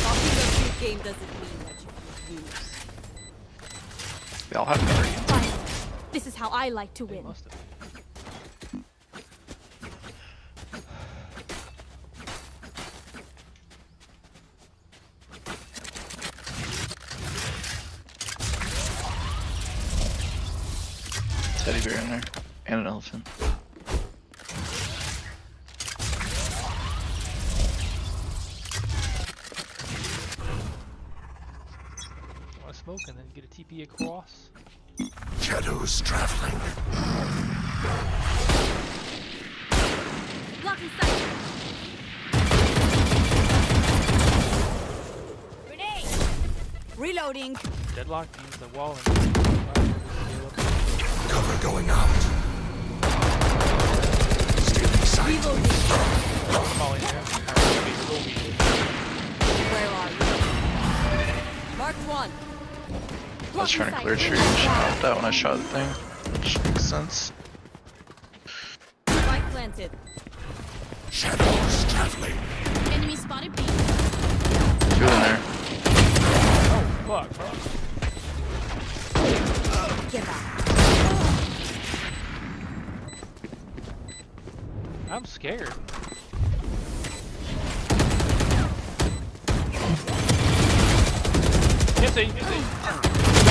H: Talking a cute game doesn't mean that you can lose.
E: They all have guardians.
H: Finally. This is how I like to
F: they
H: win.
F: must have.
E: Teddy bear in there. And an elephant.
F: Want to smoke and then get a TP across?
I: Shadows traveling.
H: Blocking sight. Grenade. Reloading.
F: Deadlock, use the wall and
I: Cover going out. Stealing sight.
H: Reloading.
F: I'm all in here.
H: Where are you? Mark one.
E: I was trying to clear tree and shot that when I shot the thing. Which makes sense.
H: Spike planted.
I: Shadows traveling.
H: Enemy spotted B.
E: Two in there.
F: Oh, fuck, bro.
H: Get back.
F: I'm scared. Can't see, can't see.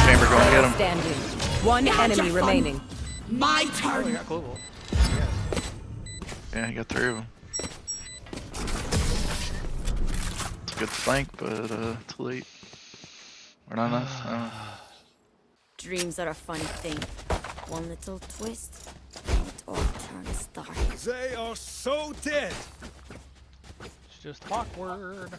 E: Chamber going to get him.
G: Standing. One enemy remaining.
C: My
F: Oh,
C: turn.
F: we got global.
E: Yeah, he got through. It's a good flank, but too late. Or not enough. I don't know.
H: Dreams are a funny thing. One little twist, and it all turns dark.
J: They are so dead.
F: It's just awkward.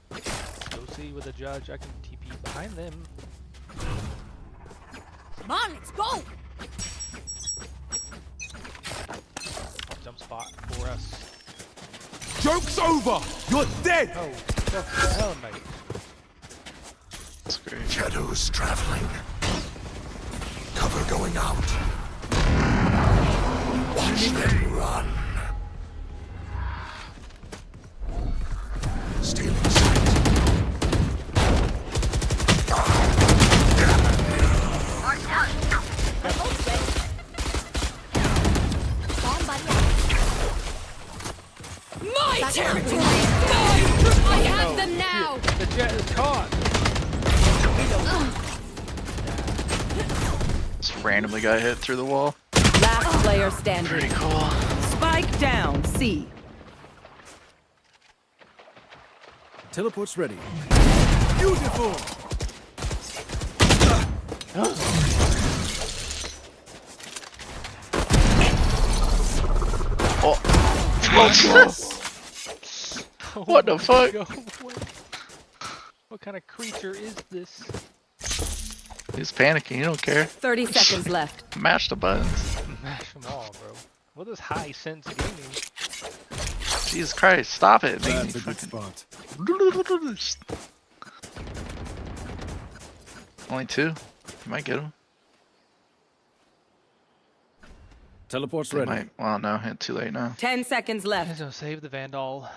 F: Go see with the judge. I can TP behind them.
H: Come on, let's go!
F: Jump spot for us.
J: Joke's over. You're dead.
F: Oh, fucking hell, mate.
E: That's great.
I: Shadows traveling. Cover going out. Watch them run. Stealing sight.
H: Bomb buddy out. My territory! I have them now!
F: The jet is caught.
E: Just randomly got hit through the wall.
G: Last player standing.
E: Pretty cool.
G: Spike down. C.
J: Teleport's ready. Beautiful.
E: Oh.
F: Oh
E: What the
F: my
E: fuck?
F: God, what kind of creature is this?
E: He's panicking. He don't care.
G: 30 seconds left.
E: Mash the buttons.
F: Mash them all, bro. What is high sense gaming?
E: Jesus Christ. Stop it. Make
J: That's
E: me
J: a good
E: fucking-
J: spot.
E: Only two. You might get him.
J: Teleport's
E: They
J: ready.
E: might. Well, no. Too late now.
G: 10 seconds left.
F: So save the Vandal.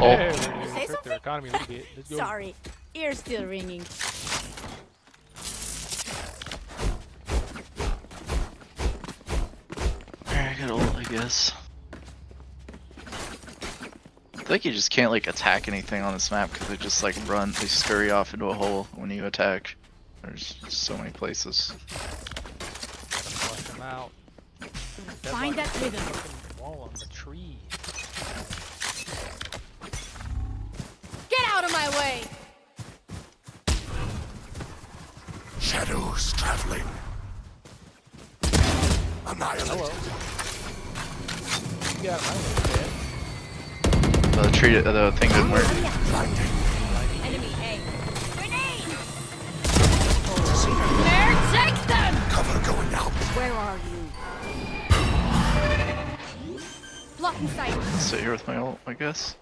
E: Oh.
F: Hey,
H: Say
F: hurt their
H: something?
F: economy a little bit. Let's go.
H: Sorry, ear's still ringing.
E: Alright, I got ult, I guess. I feel like you just can't like attack anything on this map because they just like run, they scurry off into a hole when you attack. There's so many places.
F: Flush them out.
H: Find that rhythm.
F: Fucking wall on the tree.
H: Get out of my way!
I: Shadows traveling. Annihilated.
F: Hello. You got my way, man.
E: The tree, the thing didn't work.
I: Blinding.
H: Enemy A. Grenade! There, take them!
I: Cover going out.
H: Where are you? Blocking sight.
E: Sit here with my ult, I guess.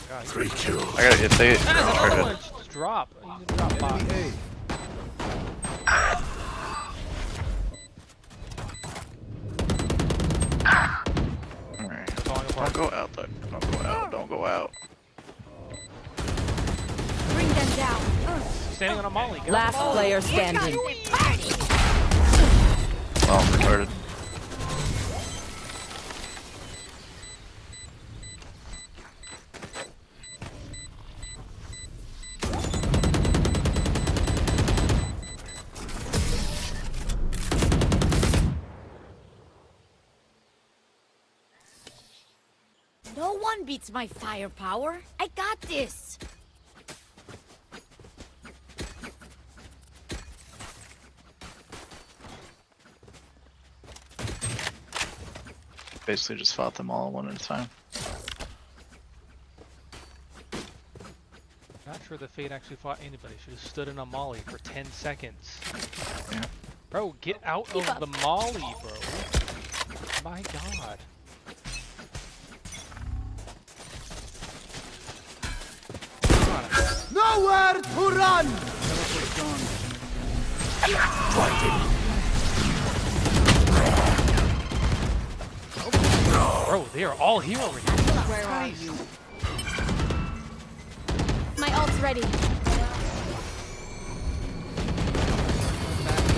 F: God,
I: 3 kills.
E: I gotta, if they
F: Another
E: try
F: one, just drop. Use a drop box.
J: Hey,
E: to. Alright.
F: Falling
E: Don't
F: apart.
E: go out though. Don't go out. Don't go out.
H: Bring them down.
F: Standing on a molly. Get
G: Last
F: on the molly.
G: player standing.
E: Oh, I'm retarded.
H: No one beats my firepower. I got this.
E: Basically just fought them all one at a time.
F: Not sure the Fate actually fought anybody. Should have stood in a molly for 10 seconds.
E: Yeah.
F: Bro, get out of the molly, bro. My god.
J: nowhere to run.
F: Bro, they are all here already.
H: Where are you? My ult's ready.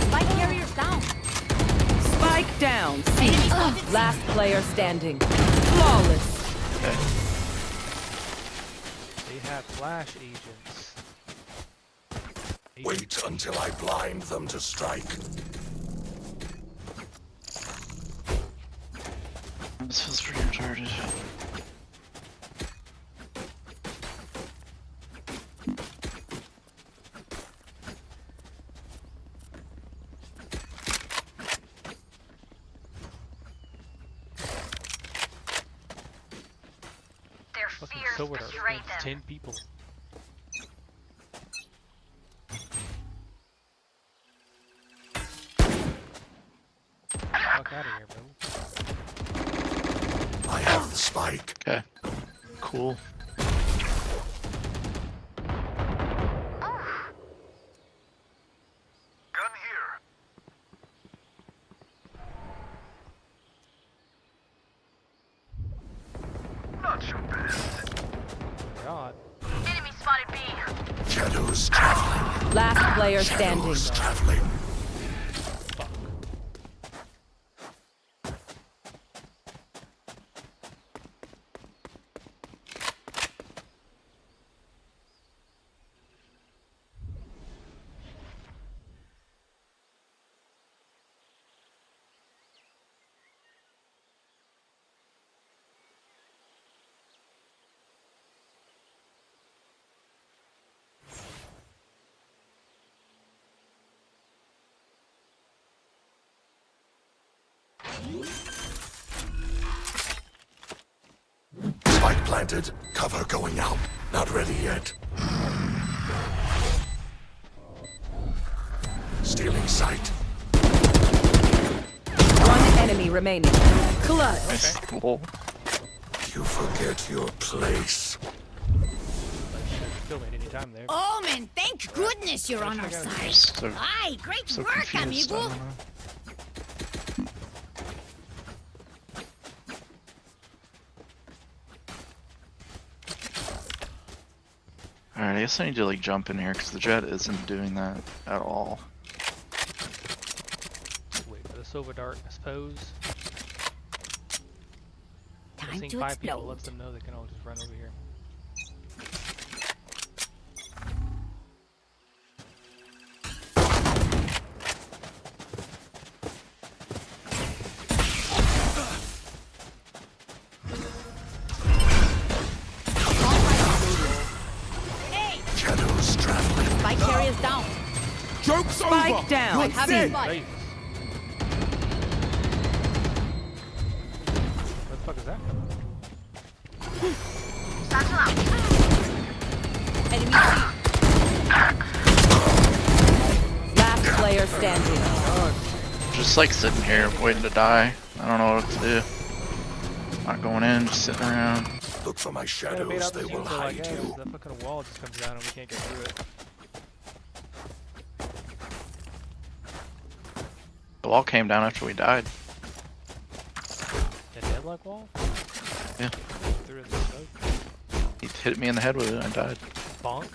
H: Spike carrier's down.
G: Spike down. C.
H: Enemy spotted.
G: Last player standing. Flawless.
E: Okay.
F: They have flash agents.
I: Wait until I blind them to strike.
E: This feels pretty retarded.
F: Fucking Silver Dart killed 10 people. Fuck out of here, bro.
I: I have the spike.
E: Okay. Cool.
I: Gun here. Not your best.
F: God.
H: Enemy spotted B.
I: Shadows traveling.
G: Last player standing.
I: Shadows traveling.
F: Fuck.
I: Spike planted. Cover going out. Not ready yet. Stealing sight.
G: One enemy remaining. Clutch.
E: Nice. Cool.
I: You forget your place.
F: Still made any time there.
H: Omen, thank goodness you're on our side.
E: So,
H: Aye, great
E: so
H: work,
E: confused. I
H: amigo.
E: don't know. guess I need to like jump in here because the jet isn't doing that at all.
F: Wait for the silver dart, I suppose.
H: Time
F: Seeing
H: to
F: 5 people
H: explode.
F: lets them know they can all just run over here.
I: Shadows traveling.
B: Spike carrier's down.
J: Joke's
G: Spike
J: over.
G: down.
J: You're
B: Have
J: dead.
B: it, spike.
F: Nice. Where the fuck is that coming from?
B: Enemy
G: Last player standing.
E: Just like sitting here waiting to die. I don't know what to do. Not going in, just sitting around.
I: Look for my
F: Gotta bait
I: shadows,
F: out
I: they
F: this
I: will
F: user, I
I: hide
F: guess.
I: you.
F: That fucking wall just comes down and we can't get through it.
E: The wall came down after we died.
F: A deadlock wall?
E: Yeah.
F: Through it in the smoke.
E: He hit me in the head with it and I died.
F: Bonk.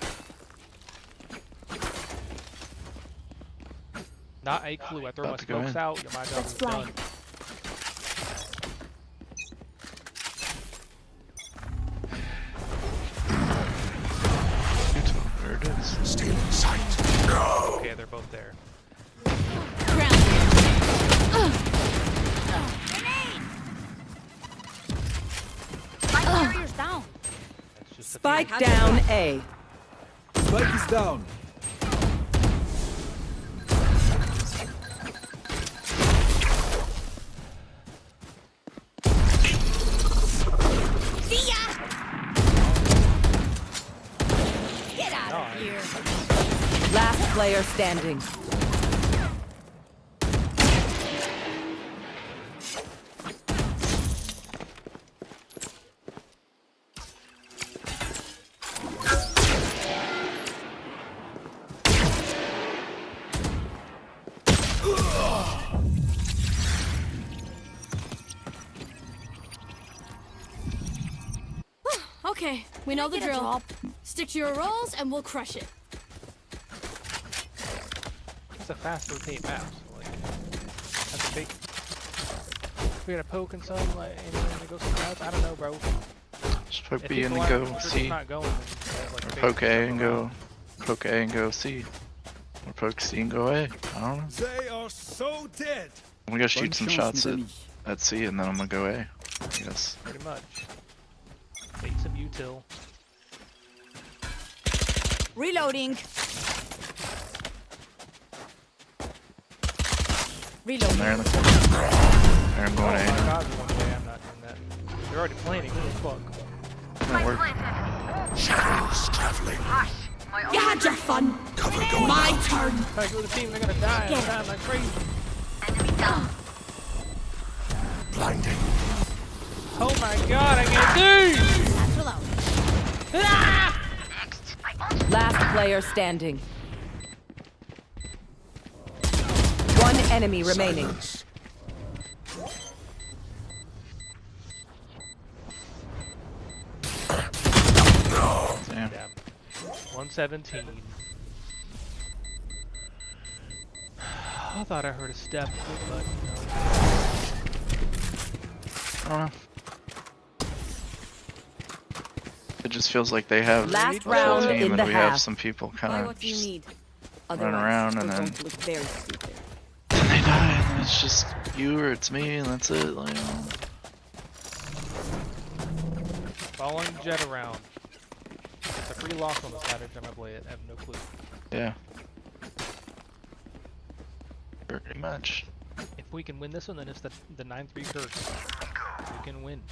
F: Not a clue. I throw my
E: About to go
F: smokes
E: in.
F: out. Yeah, my job
H: Let's
F: is
H: fly.
F: done.
E: There it is.
I: Still in sight. No!
F: Okay, they're both there.
B: Spike carrier's down.
F: That's just a
G: Spike
F: few.
G: down A.
J: Spike is down.
B: See ya. Get out of
F: Nice.
B: here.
G: Last player standing.
K: Okay, we know the
B: get a
K: drill.
B: drop?
K: Stick to your roles and we'll crush it.
F: It's a fast rotate map, so like that's a big. We gotta poke and some like anyone that goes somewhere else. I don't know, bro.
E: Just poke
F: If
E: B and
F: people
E: then
F: aren't-
E: go
F: if they're
E: C.
F: just not going, then they have, like,
E: Or
F: big
E: poke A
F: stuff
E: and
F: around.
E: go. Poke A and go C. Or poke C and go A. I don't know.
J: They are so dead.
E: I'm gonna go shoot some shots at C and then I'm gonna go A. I guess.
F: Pretty much. Take some util.
B: Reloading.
E: I'm
B: Reloading.
E: there in the corner. There, I'm
F: Oh
E: going
F: my
E: A.
F: god, there's one way I'm not doing that. They're already planning. What the fuck?
E: That worked.
I: Shadows traveling.
K: You had your fun.
I: Cover going
K: My
I: out.
K: turn.
F: Try to go to the team, they're gonna die. I'm dying like crazy.
I: Blinding.
F: Oh my god, I can't do!
B: Satchel out.
G: Last player standing. One enemy remaining.
I: Silence.
E: Damn.
F: Damn. 117. I thought I heard a step, but no.
E: I don't know. It just feels like they have
G: Last
E: the whole
G: round
E: team
G: in
E: and
G: the
E: we
G: half.
E: have some people
B: Buy
E: kind of
B: what you
E: just
B: need.
E: running around and
B: we're
E: then
B: going to look very stupid.
E: they die and it's just you or it's me and that's it. Like,
F: Following Jet around. It's a free loss on this map every time I play it. I have no clue.
E: yeah. Pretty much.
F: If we can win this one, then it's the 9-3 curse. We can win.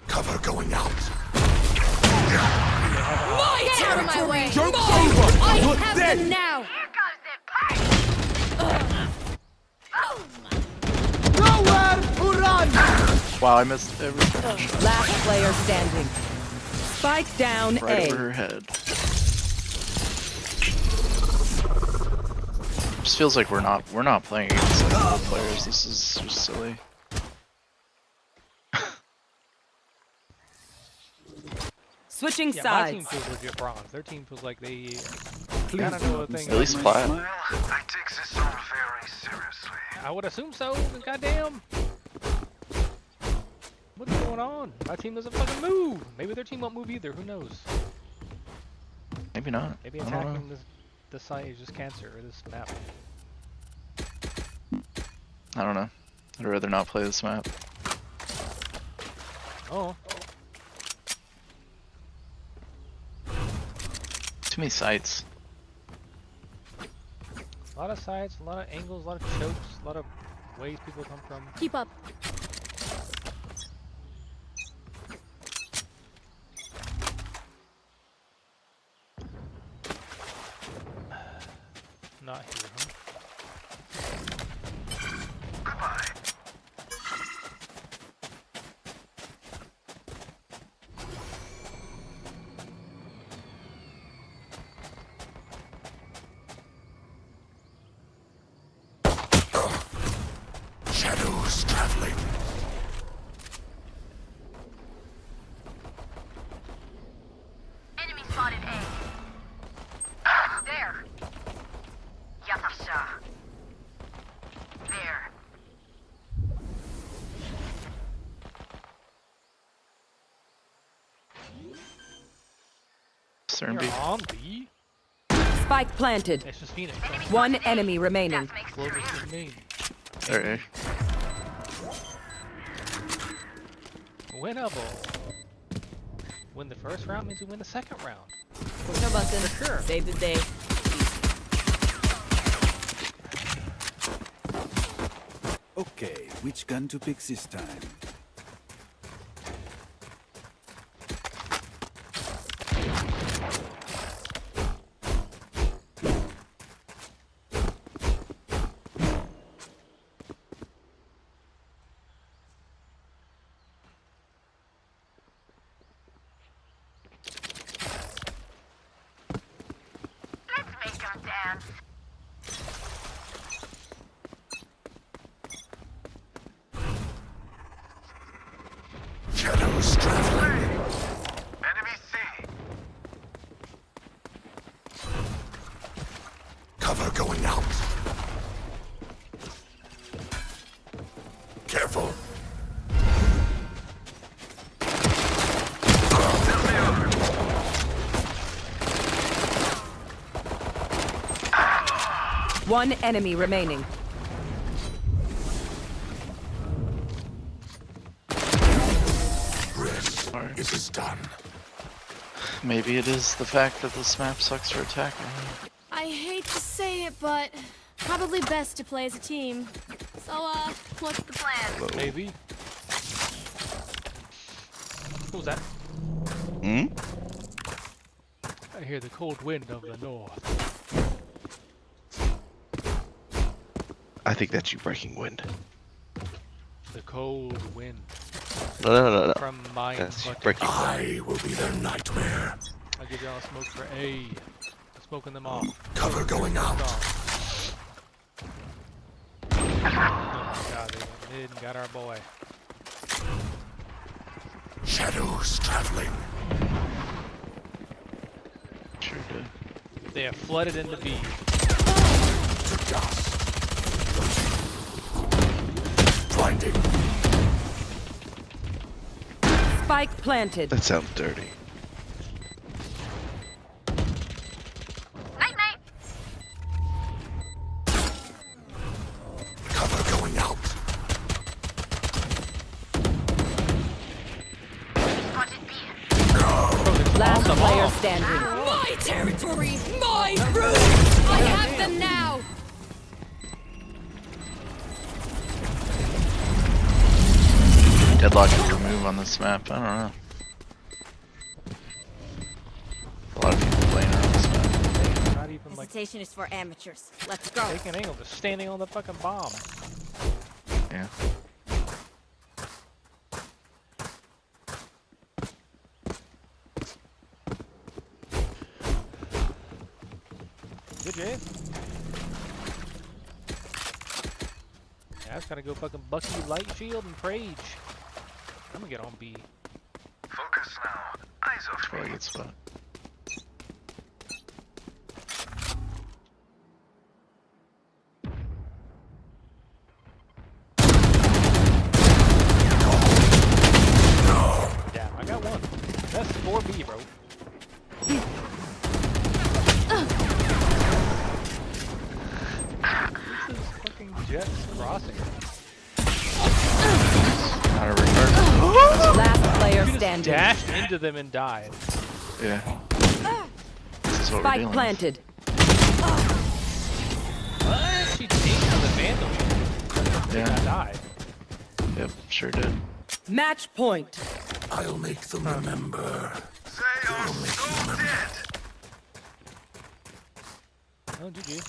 I: Cover going out.
K: Get out of my way.
J: Joke's
K: More.
J: over.
K: I
J: You're
K: have
J: dead.
K: them now.
J: Nowhere to run.
E: Wow, I missed everything.
G: Last player standing. Spike down
E: Right
G: A.
E: over her head. Just feels like we're not playing against like good players. This is just silly.
G: Switching
F: Yeah, my team
G: sides.
F: feels legit bronze. Their team feels like they
J: Please
F: kind of
J: do
F: know
J: not
F: what thing.
E: At least plat.
I: I take this all very seriously.
F: I would assume so. Goddamn. What's going on? My team doesn't fucking move. Maybe their team won't move either. Who knows?
E: Maybe not.
F: Maybe
E: I don't know.
F: attacking the site is just cancer or this map.
E: I don't know. I'd rather not play this map.
F: Oh.
E: Too many sites.
F: A lot of sides, a lot of angles, a lot of chokes, a lot of ways people come from.
K: Keep up.
F: Not here, huh?
I: Shadows traveling.
L: Enemy spotted A. There. Yatasha. There.
E: Cern B.
F: You're on B?
G: Spike planted.
F: It's just Phoenix.
G: One enemy remaining.
F: Clovis is main.
E: Alright.
F: Winnable. Win the first round means we win the second round.
H: Push a button.
F: For sure.
H: Save the day.
J: Okay, which gun to pick this time?
L: Let's make them dance.
I: Shadows traveling.
L: Enemy C.
I: Cover going out. Careful.
G: One enemy remaining.
I: Rest. It is done.
E: Maybe it is the fact that this map sucks for attacking.
K: I hate to say it, but probably best to play as a team. So, what's the plan?
F: Maybe. Who's that?
M: Hmm?
F: I hear the cold wind of the north.
M: I think that's you breaking wind.
F: The cold wind
M: No.
F: from my
M: That's you
F: butt.
M: breaking wind.
I: I will be their nightmare.
F: I'll give y'all smoke for A. I'm smoking them off.
I: Cover going out.
F: Oh my god, they went mid and got our boy.
I: Shadows traveling.
E: Sure did.
F: They have flooded into B.
I: To dust. Blinding.
G: Spike planted.
M: That sounds dirty.
L: Night night.
I: Cover going out.
L: Spotted B.
G: Last player standing.
K: My territory! My rules! I have them now!
E: Deadlock is your move on this map. I don't know. A lot of people playing around this map.
F: Not even like
H: Hesitation is for amateurs. Let's go.
F: taking an angle, just standing on the fucking bomb.
E: Yeah.
F: Good, Jay. Yeah, I just gotta go fucking Bucky, Light Shield, and Prage. I'm gonna get on B.
L: Focus now. Eyes off
E: probably a good spot.
F: Damn, I got one. That's 4B, bro. This is fucking Jets crossing.
E: Not a retard.
G: Last player
F: You just
G: standing.
F: dashed into them and died.
E: Yeah. This is what we're
G: Spike
E: dealing
G: planted.
F: What? She changed to the Vandal.
E: with.
F: I
E: Yeah.
F: died.
E: Yep. Sure did.
G: Match point.
I: I'll make them remember.
L: They are so dead.
F: Oh, GG.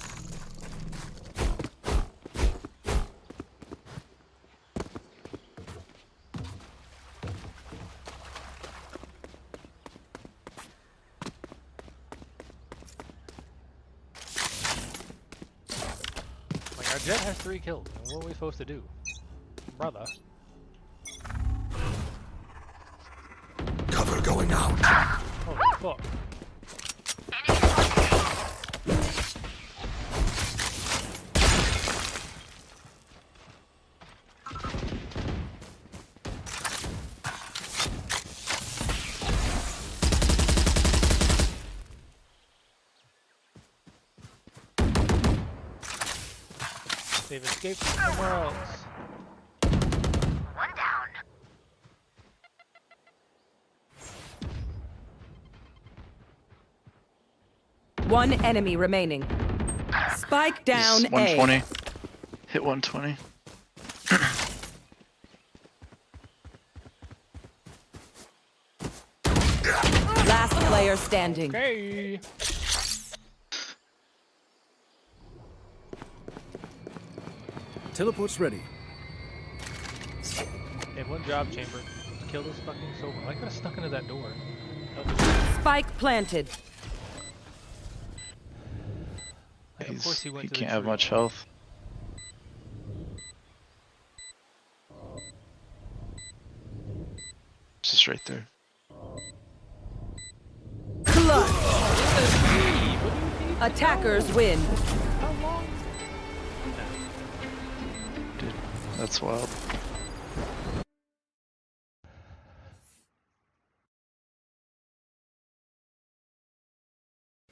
F: Like, our Jet has 3 kills. And what are we supposed to do? Brother.
I: Cover going out.
F: Holy fuck. They've escaped from somewhere else.
L: One down.
G: One enemy remaining. Spike down
E: He's
G: A.
E: 120. Hit 120.
G: Last player standing.
F: Okay.
J: Teleport's ready.
F: Hey, one job, Chamber. Kill this fucking Sova. I could have stuck into that door.
G: Spike planted.
F: Like, of course he went
E: He
F: to the
E: can't have
F: tree.
E: much health. It's just right there.
G: Attackers win.
E: Dude, that's wild.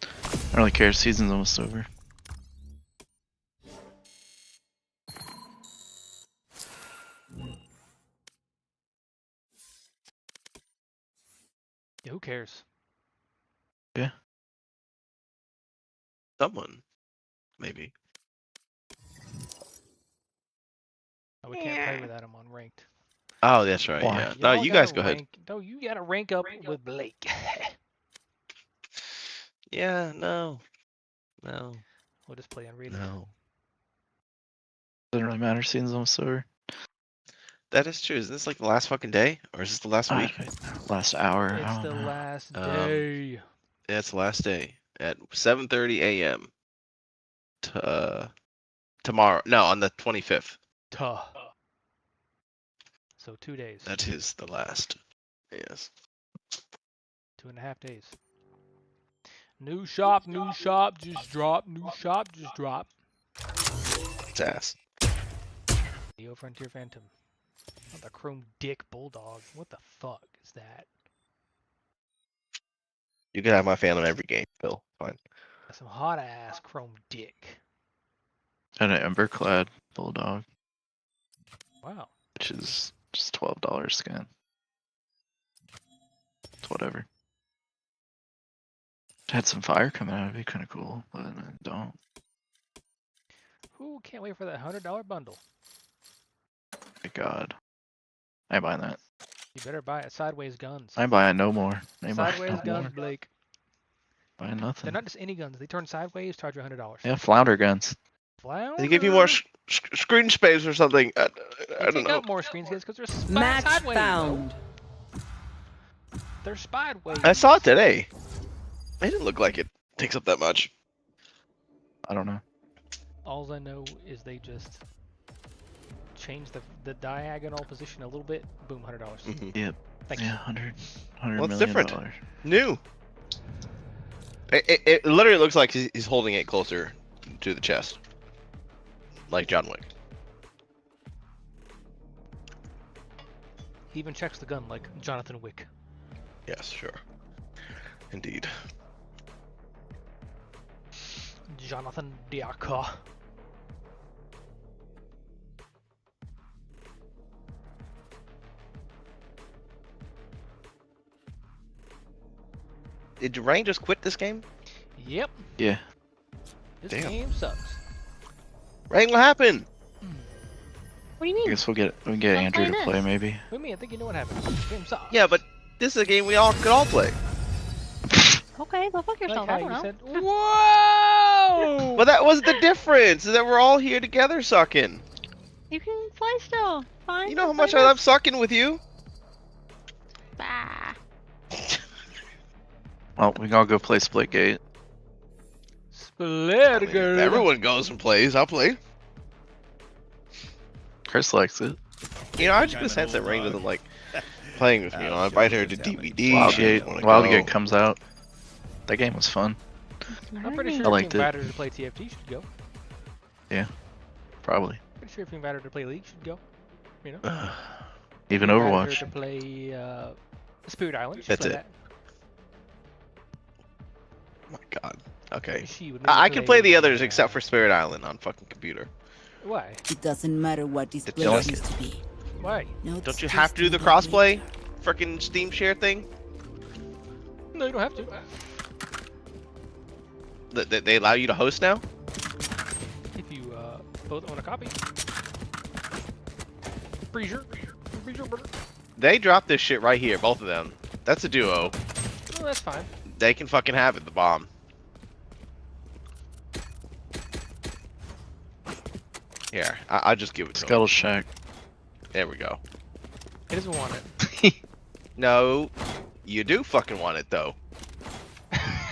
E: I don't really care. Season's almost over.
F: Yeah, who cares?
E: Yeah.
M: Someone. Maybe.
F: Oh, we can't play without him on ranked.
M: Oh, that's right.
E: Why?
M: Yeah. No,
F: Y'all
M: you guys
F: gotta
M: go ahead.
F: rank- No, you gotta rank up with Blake.
M: Yeah. No. No.
F: We'll just play unrated.
M: No.
E: Doesn't really matter. Season's almost over.
M: That is true. Isn't this like the last fucking day, or is this the last week?
E: Last hour. I
F: It's
E: don't
F: the
E: know.
F: last
M: Um,
F: day.
M: Yeah, it's the last day at 7:30 a.m. Tomorrow. No, on the 25th.
F: Tuh. So 2 days.
M: That is the last. Yes.
F: 2.5 days. New shop, just drop. New shop, just drop.
M: It's ass.
F: Neo Frontier Phantom. Oh, the Chrome Dick Bulldog. What the fuck is that?
M: You can have my fan on every game, Phil. Fine.
F: That's some hot ass Chrome Dick.
E: And an Emberclad Bulldog,
F: Wow.
E: which is just $12 skin. It's whatever. Had some fire coming out, it'd be kind of cool, but I don't.
F: Who can't wait for that $100 bundle?
E: My God. I ain't buying that.
F: You better buy it. Sideways guns.
E: I ain't buying no more. I ain't buying
F: Sideways
E: no
F: guns,
E: more.
F: Blake.
E: Buying nothing.
F: They're not just any guns. They turn sideways, charge you $100.
E: Yeah, flounder guns.
F: Flounder?
M: They give you more screen space or something. I
F: They
M: don't
F: take
M: know.
F: up more screen space because they're
G: Match
F: sideways.
G: found.
F: They're sideways.
M: I saw it today. It didn't look like it takes up that much.
E: I don't know.
F: All I know is they just change the diagonal position a little bit. Boom, $100.
M: Mhm.
E: Yep.
F: Thank
E: Yeah,
F: you.
E: 100
M: What's
E: million
M: different?
E: dollars.
M: New. It literally looks like he's holding it closer to the chest, like John Wick.
F: He even checks the gun like Jonathan Wick.
M: Yes, sure. Indeed.
F: Jonathan Diaka.
M: Did Rain just quit this game?
F: Yep.
E: Yeah.
F: This
M: Damn.
F: game sucks.
M: Rain, what happened?
D: What do you
E: I
D: mean?
E: guess we can get
D: I'm
E: Andrew to
D: playing
E: play
D: this.
E: maybe.
F: What do you mean? I think you know what happened. This game sucks.
M: Yeah, but this is a game we all could all play.
D: Okay, go fuck
F: Like
D: yourself.
F: how
D: I don't
F: you
D: know.
F: said, whoa!
M: But that was the difference, is that we're all here together sucking.
D: You can play still. Fine.
M: You know how
D: just
M: much
D: play
M: I love
D: this.
M: sucking with you?
D: Bah.
E: Well, we can all go play Splitgate.
F: Split
M: If everyone goes and plays, I'll play.
E: Chris likes it.
M: You know, I just get a sense that Rain doesn't like playing with me. You know, I invite her to DVD. she
E: Wildgate,
M: doesn't wanna
E: Wildgate
M: go.
E: comes out. That game was fun.
F: I'm pretty sure
E: I
F: if
E: liked
F: you
E: it.
F: invite her to play TFT, you should go.
E: Probably.
F: Pretty sure if you invite her to play League, you should go. You know?
E: Even
F: Invite
E: Overwatch.
F: her to play Spirit Island. She
M: That's
F: play
M: it.
F: That.
M: Oh my god. Okay.
F: She would
M: I
F: maybe
M: can play the others
F: uh,
M: except for Spirit Island on fucking computer.
F: Why?
C: It doesn't matter what this
M: It's
C: place
M: just-
C: used to be.
F: Why?
C: No, it's
M: Don't you
C: just
M: have to do the
C: another
M: crossplay? Frickin' Steam share thing?
F: No, you don't have to.
M: They allow you to host now?
F: If you both own a copy. Freezer. Brother.
M: They dropped this shit right here, both of them. That's a duo.
F: Oh, that's fine.
M: They can fucking have it, the bomb. Here, I'll just give it to him.
E: Scuttle Shack.
M: There we go.
F: He doesn't want it.
M: No, you do fucking want it though.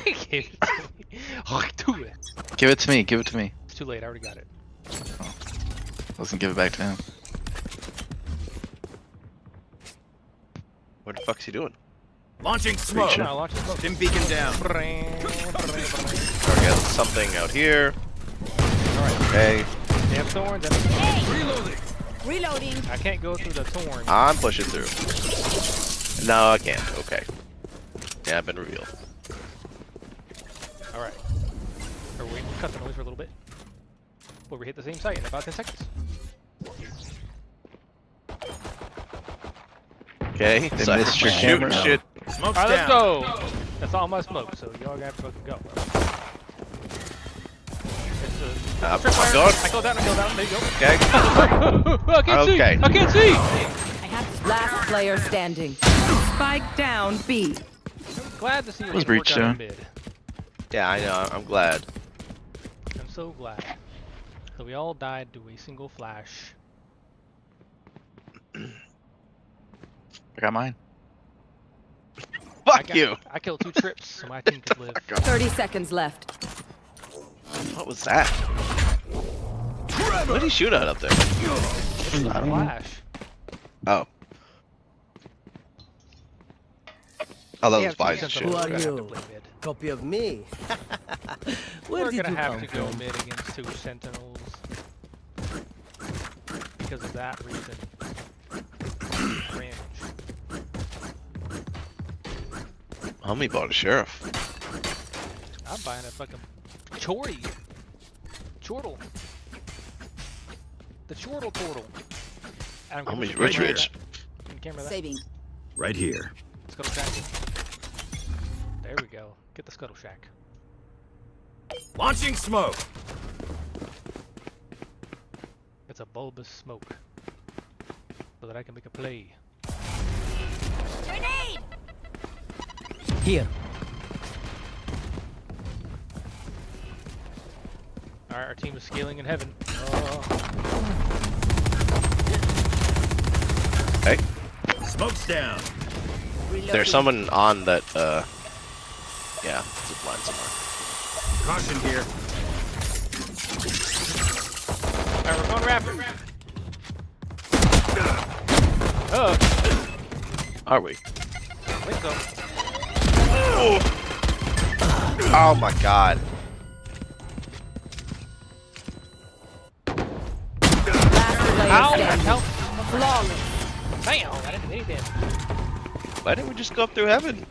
F: He gave it to me. Oh, do it.
E: Give it to me. Give it to me.
F: It's too late. I already got it.
E: Let's give it back to him.
M: What the fuck's he doing?
J: Launching smoke.
E: Preacher.
F: No, launch the smoke.
J: Dim beacon down.
M: Already got something out here.
F: Alright.
M: Okay,
F: Damn thorns. And
J: Reloading.
K: Reloading.
F: I can't go through the thorns.
M: I'm pushing through. No, I can't. Okay. Yeah, I've been revealed.
F: Alright. Or wait, cut the noise for a little bit. We'll hit the same site in about 10 seconds.
M: Okay,
E: They
M: so
E: missed your
M: shoot
E: camera.
M: shit.
J: Smoke's
F: Alright, let's
J: down.
F: go! That's all my smoke, so y'all gotta fucking go. It's a
M: I'm
F: tripwire.
M: going.
F: I go down, there you go.
M: Okay.
F: I can't see!
M: Okay.
F: I can't see!
B: I have to
G: Last player standing. Spike down B.
F: Glad to see
E: What's
F: it work
E: Breach
F: out in
E: doing?
F: mid.
M: Yeah, I know. I'm glad.
F: I'm so glad. So we all died to a single flash.
E: I got mine.
M: Fuck you.
F: I killed 2 trips, so my team could live.
G: 30 seconds left.
M: What was that? What did he shoot at up there?
F: This is a flash.
M: Oh. Oh, that
F: We
M: was
F: have to
M: Vice
F: send
M: shit.
F: them-
N: Who are
F: we're gonna have to
N: you?
F: play mid.
N: Copy of me. Where
F: We're
N: did
F: gonna
N: you
F: have
N: come
F: to go
N: from?
F: mid against 2 sentinels. Because of that reason. Range.
M: Homie bought a sheriff.
F: I'm buying a fucking Chorty. Chortle. The Chortle Portal. And I'm
M: Homie's
F: gonna
M: rich,
F: camera
M: rich.
F: that. Can you camera that?
C: Saving.
J: Right here.
F: Scuttle Shack. There we go. Get the Scuttle Shack.
J: Launching smoke.
F: It's a bulbous smoke. So that I can make a play.
K: Grenade.
N: Here.
F: Alright, our team is scaling in heaven.
M: Hey,
J: Smoke's down.
M: there's someone on that, yeah, zip line somewhere.
J: Caution here.
F: Alright, we're going rapid.
M: Are we?
F: I think so.
M: Oh my god.
G: Last player standing.
F: Help!
G: Flawless.
F: Damn! I didn't do anything.
M: Why didn't we just go up through heaven?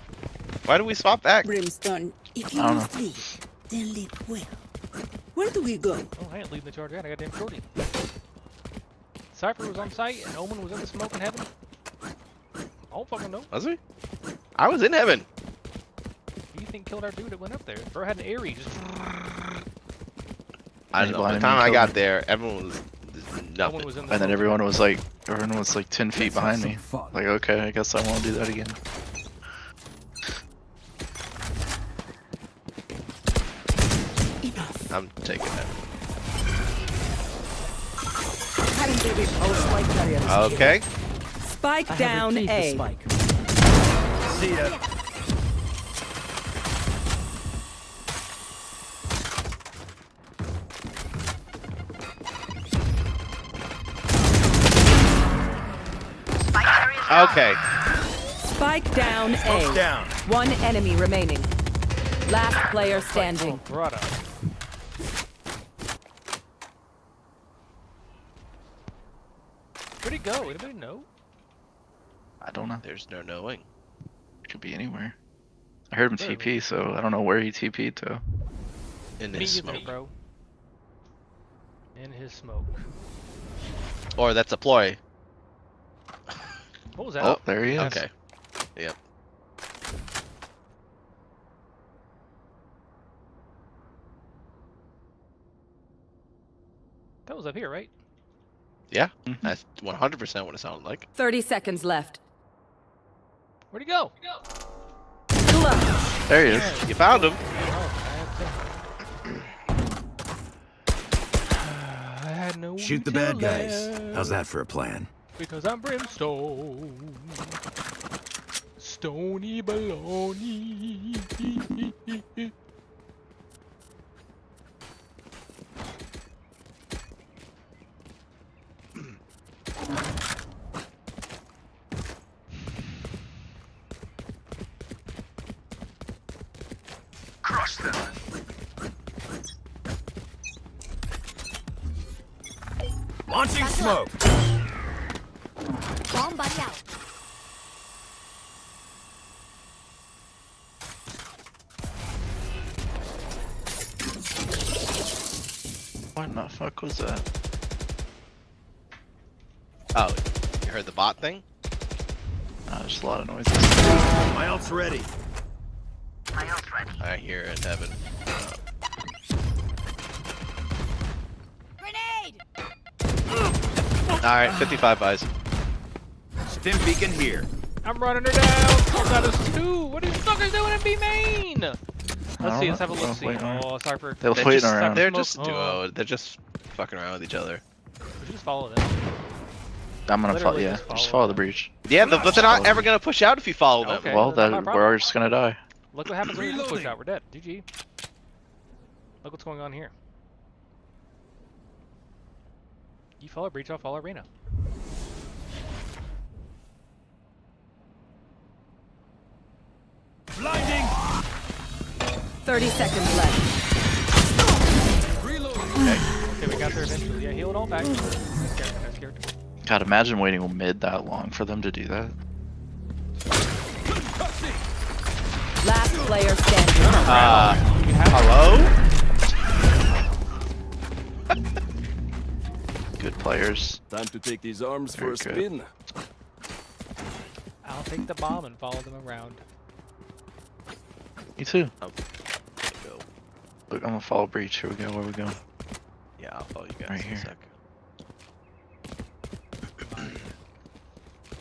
M: Why do we swap back?
C: Brimstone, if you
E: I don't
C: must leave, then leave well. Where do we go?
F: Oh, I ain't leaving the charge out. I got damn shorty. Cypher was on site and Omen was in the smoke in heaven. I don't fucking know.
M: Was he? I was in heaven.
F: Who do you think killed our dude that went up there? Bro had an Aerie just.
M: I don't know. By
E: blinded
M: the time
E: me,
M: I
E: killed
M: got
E: me.
M: there, everyone was
F: Omen
M: nothing.
F: was in the
E: And then
F: smoke.
E: everyone was like 10 feet behind me. Like, okay, I guess I won't do that again.
M: I'm taking that. Okay.
G: Spike down A.
N: See ya.
M: Okay.
G: Spike down A.
N: Down.
G: One enemy remaining. Last player standing.
F: Oh, brother. Where'd he go? Anybody know?
E: I don't know.
M: There's no knowing.
E: It could be anywhere. I heard him
F: Really?
E: TP, so I don't know where he TP'd to.
M: In
F: Me
M: his
F: either,
M: smoke.
F: bro. In his smoke.
M: Or that's a ploy.
F: What was that?
E: Oh, there he is.
M: Okay. Yep.
F: That was up here, right?
M: Yeah.
E: Mhm.
M: That's 100% what it sounded like.
G: 30 seconds left.
F: Where'd he go?
G: Clutch.
E: There he is.
M: You found him.
F: I had no
I: Shoot the
F: one
I: bad
F: to
I: guys.
F: let,
I: How's that for a plan?
F: Because I'm brimstone. Stony baloney.
L: Crush them.
N: Launching smoke.
K: Bomb buddy out.
E: What in the fuck was that?
M: Oh, you heard the bot thing?
E: There's a lot of noises.
N: My ult's ready.
M: I hear it in heaven.
K: Grenade!
M: Alright, 55 buys.
N: Stim beacon here.
F: I'm running her down. Oh, that is two. What are you fuckers doing in B main? Let's see. Let's have a look. See. Oh, Cypher.
E: They're
M: They're
E: waiting
M: just,
E: around.
M: they're just
F: Oh.
M: duo. They're just fucking around with each other.
F: We should just follow them.
E: I'm gonna follow.
F: Literally
E: Yeah,
F: just
E: just
F: follow
E: follow the
F: them.
E: breach.
M: Yeah, but they're not ever gonna push out if you follow them.
F: Okay.
E: Well,
F: that's my
E: that
F: problem.
E: we're just gonna die.
F: Look what happens when we do push
N: Reloading.
F: out. We're dead. GG. Look what's going on here. You follow breach, I'll follow arena.
N: Blinding.
G: 30 seconds left.
F: Okay, we got there eventually. Yeah, heal it all back. Nice character.
E: God, imagine waiting mid that long for them to do that.
G: Last player standing.
M: Hello?
E: Good players.
J: Time to take these arms for
E: Very
J: a
E: good.
J: spin.
F: I'll take the bomb and follow them around.
E: Me too.
M: Go.
E: Look, I'm gonna follow breach. Here we go. Where we going?
M: Yeah, I'll follow you guys
E: Right
M: in
E: here.
M: a sec.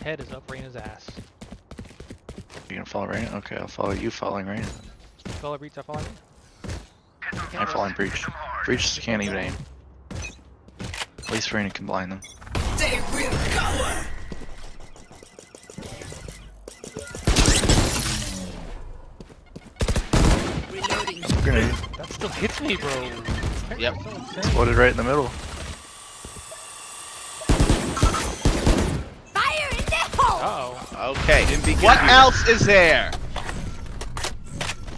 F: Head is up Reina's ass.
E: You gonna follow Rain? Okay, I'll follow you following Rain.
F: Follow breach, I follow you.
E: I'm following breach. Breach just can't even aim. At least Rain can blind them.
C: They will cover. Reloading.
E: Grenade.
F: That still hits me, bro.
M: Yep.
F: So insane.
E: Exploded right in the middle.
K: Fire in the hole!
F: Uh-oh.
M: Okay.
N: Stim beacon
M: What
N: here.
M: else is there?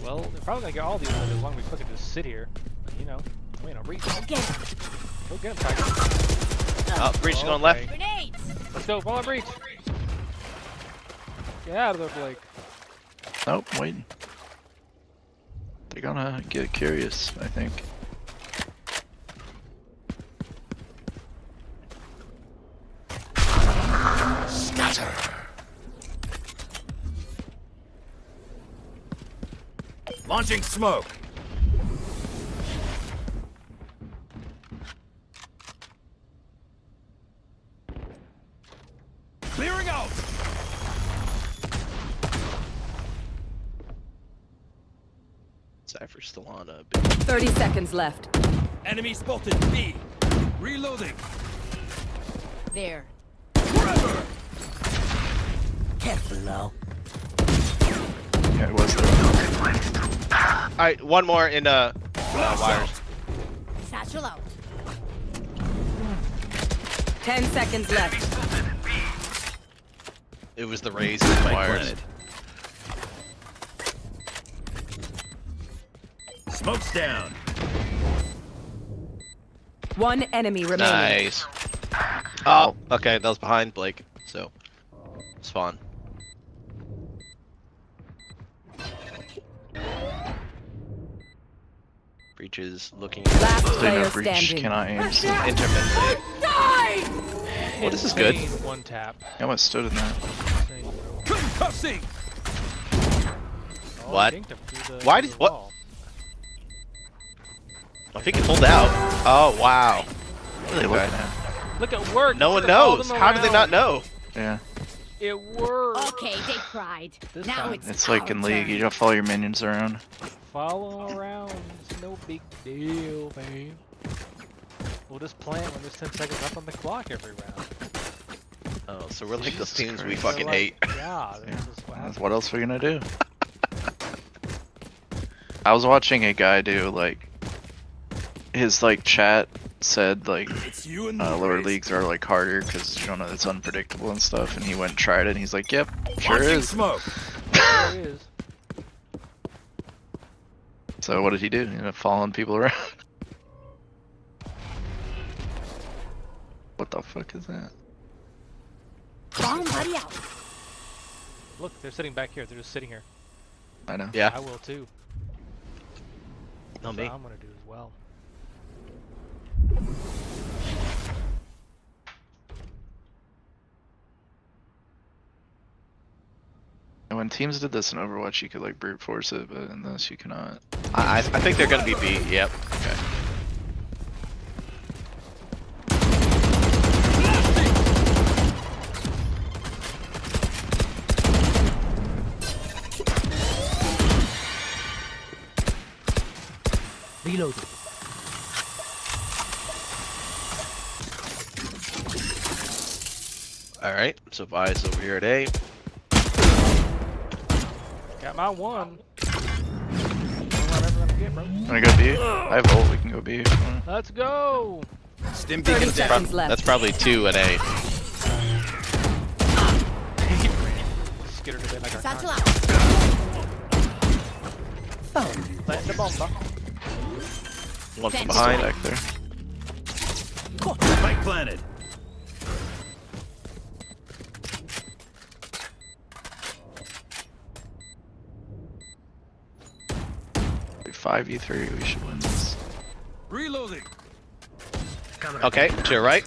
F: Well, they're probably gonna get all these as long as we fucking just sit here. You know, I mean, I'll reach. Go get him, Tiger.
M: Oh, breaching on
F: Okay.
M: left.
K: Grenade!
F: Let's go, ball and breach. Get out of there, Blake.
E: Nope, waiting. They're gonna get curious, I think.
I: Scatter.
N: Launching smoke. Clearing out.
M: Cypher's still on a
G: 30 seconds left.
N: Enemy spotted. B. Reloading.
K: There.
N: Forever.
I: Careful now.
E: Yeah, it was there.
M: Alright, one more in wires.
K: Satchel out.
G: 10 seconds left.
M: It was the raise in the wires.
N: Smoke's down.
G: One enemy remaining.
M: Nice. Oh, okay, that was behind Blake, so spawn. Breaches looking.
G: Last
E: They
G: player
E: know breach
G: standing.
E: cannot aim. So
M: Intermittent. Well, this is good.
F: Insane one tap.
E: I almost stood in that.
F: Insane.
N: Concussing.
F: Oh,
M: What?
F: dinked him through the-
M: Why
F: through
M: did-
F: the
M: what?
F: wall.
M: I think it pulled out. Oh wow.
E: What are they looking at?
F: Look at work.
M: No
F: you
M: one
F: could've followed
M: knows.
F: them
M: How do they not
F: around.
M: know?
E: Yeah.
F: It worked.
K: Okay, they cried.
F: This
K: Now
F: time.
K: it's
E: Like in
K: our
E: League, you
K: turn.
E: don't follow your minions around.
F: Follow around. It's no big deal, man. We'll just plant when there's 10 seconds left on the clock every round.
M: Oh, so we're like those
E: Jesus
M: teams we
E: Christ.
M: fucking
F: We're like,
M: hate.
F: Yeah, this is what happens.
E: What else are we gonna do? I was watching a guy do like his like chat said like
N: It's you and
E: lower leagues are like harder because you don't know it's unpredictable and stuff, and he went and tried it and he's like, yep, sure
N: Launching
E: is.
N: smoke.
F: There it is.
E: So what did he do? He ended up following people around. What the fuck is that?
K: Bomb buddy out.
F: Look, they're sitting back here. They're just sitting here.
E: I know.
M: Yeah.
F: I will too.
M: No
F: That's
M: me.
F: what I'm gonna do as well.
E: And when teams did this in Overwatch, you could like brute force it, but in this you cannot.
M: I think they're gonna be B. Yep.
E: Okay.
N: Reloading.
M: All right. So Vi's over here at A.
F: Got my one. What I'm ever gonna get, bro.
E: Wanna go B? I have ult, we can go B if you want.
F: Let's go.
N: Stim
G: 30
N: beacon down.
G: seconds left.
M: That's probably 2 at A.
F: Skittered a bit like our
K: Satchel
F: con-
K: out.
F: Plant the bomb.
M: One from
K: Fence.
M: behind.
E: Back there.
N: Spike planted.
E: Like 5v3, we should win this.
N: Reloading.
M: Okay, to your right.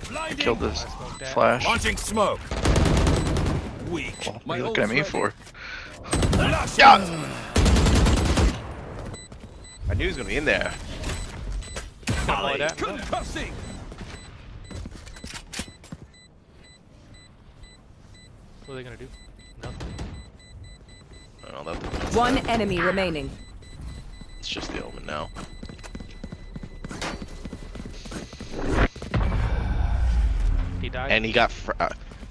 N: Blinding.
E: Killed this
F: Smoke that.
E: flash.
N: Launching smoke. Weak.
E: What are you looking at me for?
N: Blasting.
M: I knew he was gonna be in there.
N: Volley.
F: that.
N: Concussing.
F: What are they gonna do? Nothing.
M: Oh, that's
G: One enemy remaining.
M: it's just the omen now.
F: He died.
M: And he got.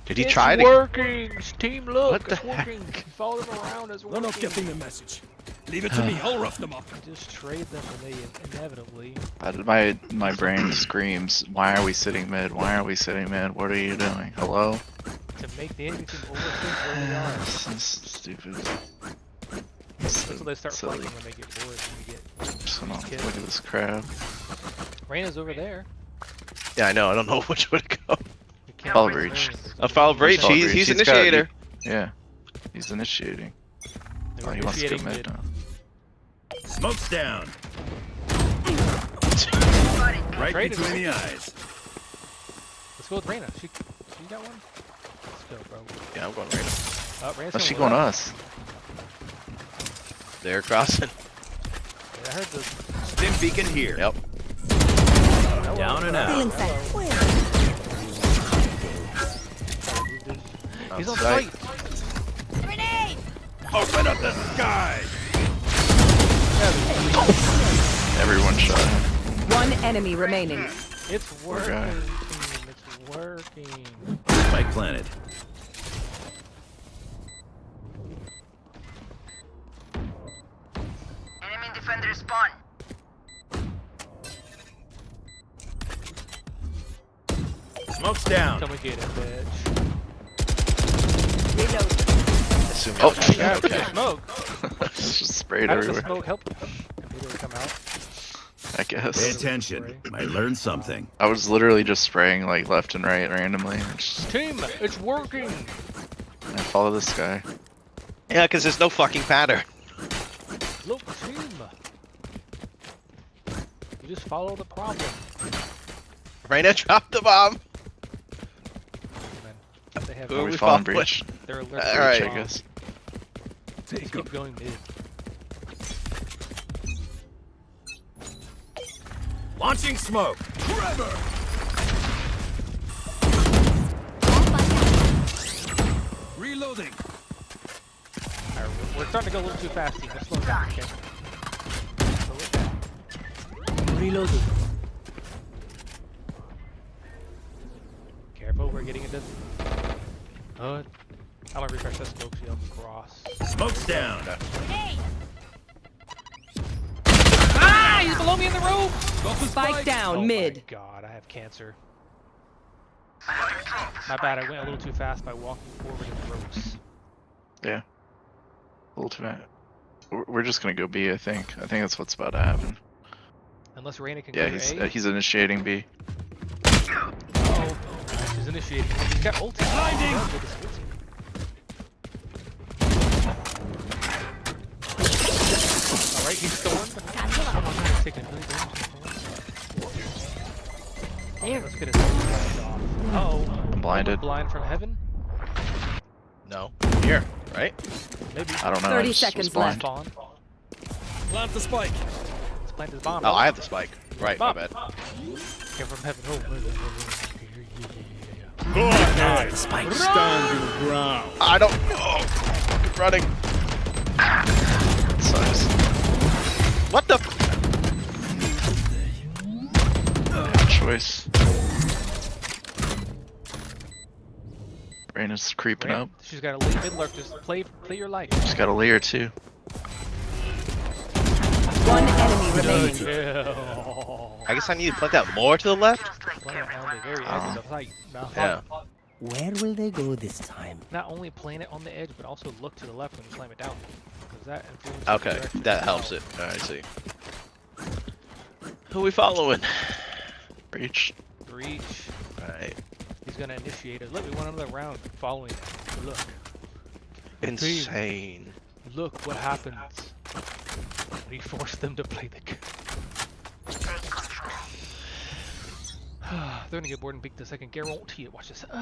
M: Did he
F: It's
M: try to?
F: working. Team, look.
M: What the
F: It's working. Follow them around. It's
N: They're
F: working.
N: not getting the message. Leave it to me. I'll rough them up.
F: Just trade them, and they inevitably.
E: My brain screams, why are we sitting mid? Why are we sitting mid? What are you doing? Hello?
F: to make the enemy team overthink where they are.
E: This is stupid.
F: That's what they start
E: silly.
F: flanking when they get bored and you get
E: Just hold on,
F: kills.
E: look at this crab.
F: Reyna's over there.
M: Yeah, I know. I don't know which way to go.
F: We can't
E: Follow
F: find
E: breach.
F: Reyna.
M: A foul breach.
E: Follow
M: He's
E: breach. He's got-
M: initiator.
E: Yeah, he's initiating.
F: They
E: Oh,
F: were
E: he wants to go
F: initiating
E: mid
F: mid.
E: now.
N: Smoke's down. Right
F: Traded.
N: between the eyes.
F: Let's go with Reyna. She got one? Let's go, bro.
M: Yeah, I'm going right.
F: Reyna's
E: How's she
F: with
E: going
F: us.
E: us?
M: They're crossing.
F: Yeah, I heard the...
N: Stim beacon here.
M: Yep.
N: Down and out.
F: He's on
E: Outside.
F: site.
K: Grenade!
N: Open up the sky.
E: Everyone shot him.
G: One enemy remaining.
F: It's working.
E: guy.
F: Team. It's working.
N: Spike planted.
L: Enemy defender spawn.
N: Smoke's down.
F: Come and get it, bitch.
M: Assume
E: Oh,
F: Yeah,
E: okay.
F: smoke.
E: Just sprayed
F: How did the
E: everywhere.
F: smoke help immediately come out?
E: I
N: Pay
E: guess.
N: attention. I learned something.
E: I was literally just spraying like left and right randomly. And just,
F: Team, it's working.
E: I follow this guy.
M: Yeah, because there's no fucking pattern.
F: Look, team. You just follow the problem.
M: Reyna dropped the bomb.
F: They have
M: Who are
E: we
M: we
E: following
M: following?
E: breach?
F: They're alert.
M: All right.
E: I guess.
F: Just keep going mid.
N: Launching smoke. Trevor. Reloading.
F: Alright, we're starting to go a little too fast, team. Let's slow down, okay? Slow it down.
G: Reloading.
F: Careful, we're getting into... I'm gonna refresh that smoke shield cross.
N: Smoke's down.
K: Grenade!
F: Ah! He's below me in the rope!
G: Spike down
F: Oh
G: mid.
F: my god, I have cancer. My bad, I went a little too fast by walking forward in the ropes.
E: Yeah. A little too bad. We're just gonna go B, I think. I think that's what's about to happen.
F: Unless Reyna can
E: Yeah,
F: go to A.
E: he's initiating B.
F: Uh-oh. He's initiating. He's got ulti.
N: Blinding!
F: Alright, he's stormed. He's taking really damage.
K: There.
F: Let's get his ulti off. Uh-oh.
E: I'm blinded.
F: Blind from heaven?
M: No. Here, right?
F: Maybe.
E: I don't know.
G: 30
E: I just
G: seconds
E: was blind.
F: Spawn.
N: Plant the spike.
F: Let's plant his bomb.
M: Oh, I have the spike. Right, my
F: Bomb.
M: bad.
F: Came from heaven. Oh,
N: Go ahead. Spike. Stand your ground.
M: I don't. Oh, running.
E: Sucks.
M: What the?
E: Bad choice. Reyna's creeping up.
F: She's got a little mid lurk. Just play your life.
E: She's got a layer too.
G: One enemy remaining.
F: Kill.
M: I guess I need to plant that more to the left.
F: Plant on the very edge of the site. Now,
M: Yeah.
G: Where will they go this time?
F: Not only plant it on the edge, but also look to the left when you slam it down. Because that influences
M: Okay,
F: the direction
M: that
F: of
M: helps
F: the
M: it. I see. Who we following?
E: Breach.
F: breach.
M: Right.
F: He's gonna initiate it. Look, we want another round following it. Look.
M: Insane.
F: Look what happens. We force them to play the game. They're gonna get bored and peek the second. Guarantee it. Watch this. Kill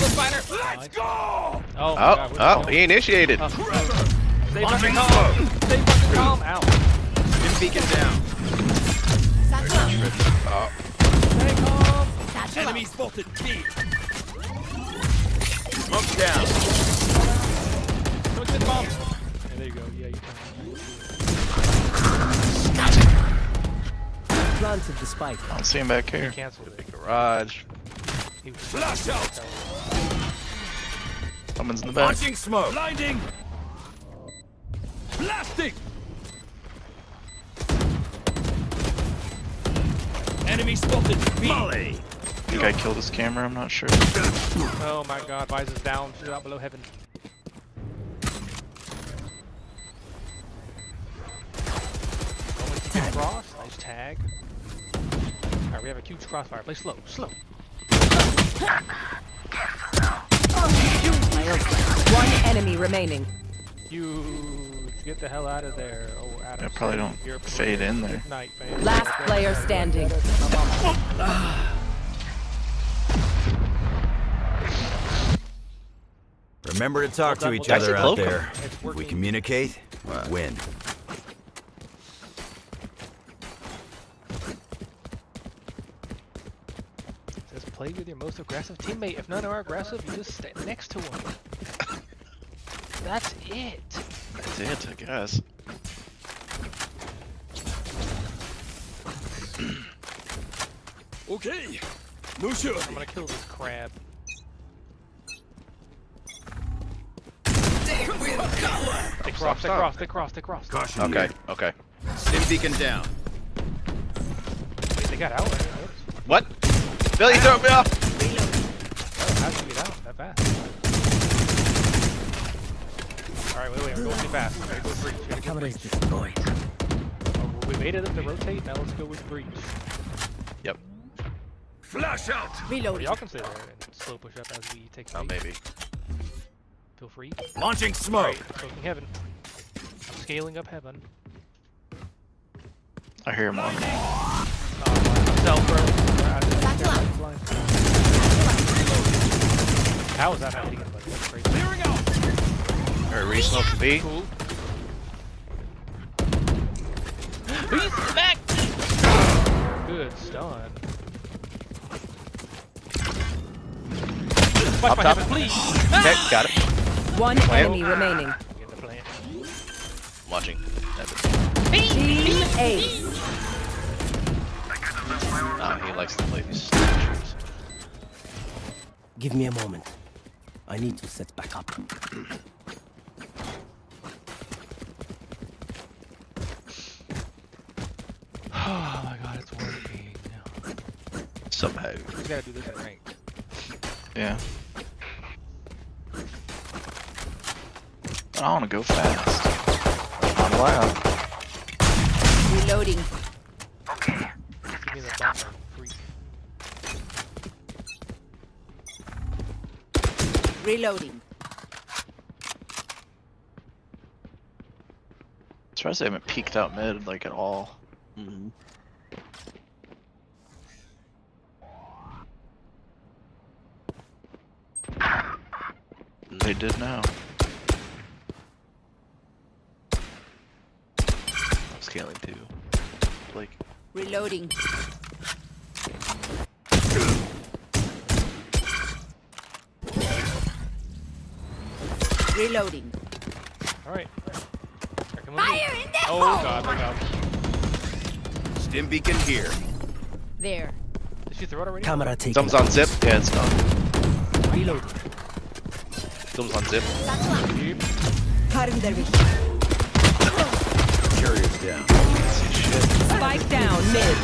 F: the spider!
N: Let's go.
F: Oh, my God,
M: Oh,
F: where's
M: oh,
F: going?
M: he initiated.
F: Stay
N: Launching
F: fucking calm! Stay fucking calm! Ow!
N: Stim beacon down.
M: Oh,
F: Stay calm!
N: Enemy spotted. B. Smoke's down.
F: Go to the bomb! Yeah, there you go. Yeah, you can.
G: Planted the spike.
E: I don't see him back here.
F: Cancel it.
M: garage.
F: He was
N: Flash out.
E: Someone's in the back.
N: Launching smoke. Blinding. Blasting. Enemy spotted. Molly.
E: I think I killed his camera, I'm not sure.
F: Oh my god, Visor's down. She's out below heaven. Cross, nice tag. Alright, we have a huge crossfire. Play slow, slow.
G: One enemy remaining.
F: Huge. Get the hell out of there. Oh, Adam.
E: I probably don't fade in there.
F: Good night, man.
G: Last player standing.
J: Remember to talk to each other out there. If we communicate, we win.
F: Says play with your most aggressive teammate. If none are aggressive, you just stay next to one. That's it.
E: That's it, I guess.
N: Okay. No sure.
F: I'm gonna kill this crab. They cross, they cross, they cross, they cross.
M: Caution. Okay, okay.
N: Stim beacon down.
F: Wait, they got out.
M: What? Billy, throw me off!
F: Oh, how did you get out that fast? Alright, wait, I'm going too fast. I'm gonna go breach. Camera is destroyed. Oh, we waited them to rotate, now let's go with breach.
M: Yep.
N: Flash out!
F: Reload. Y'all can stay there and slow push up as we take
M: Oh, maybe.
F: Feel free.
N: Launching smoke!
F: Right, I'm smoking heaven. I'm scaling up heaven.
E: I hear him on.
F: Self, bro. How is that not hitting anybody? That's crazy.
N: Clearing out!
M: Alright, re-smoke the B.
F: Cool. He's back! Good stun. Watch my heaven, please!
M: Okay, got it.
G: One enemy remaining.
M: Watching.
G: Team Ace.
M: Nah, he likes to play these snatchers.
O: Give me a moment. I need to set back up.
F: Oh my god, it's working.
M: Somehow.
F: We gotta do this in ranked.
E: Yeah. I want to go fast. Not allowed.
G: Reloading.
F: Give me the bomber, freak.
G: Reloading.
E: Surprised they haven't peeked out mid like at all.
M: Mm-hmm.
E: They did now.
M: I'm scaling too. Like.
G: Reloading. Reloading.
F: Alright.
K: Fire in the
F: Oh
K: hole!
F: god, look out.
N: Stim beacon here.
K: There.
F: Did she throw it already?
O: Camera taken.
M: Thumbs on zip.
E: Yeah, it's done.
O: Reload.
M: Thumbs on zip.
G: Cutting their vision.
J: Carrier's down.
G: Spike down mid.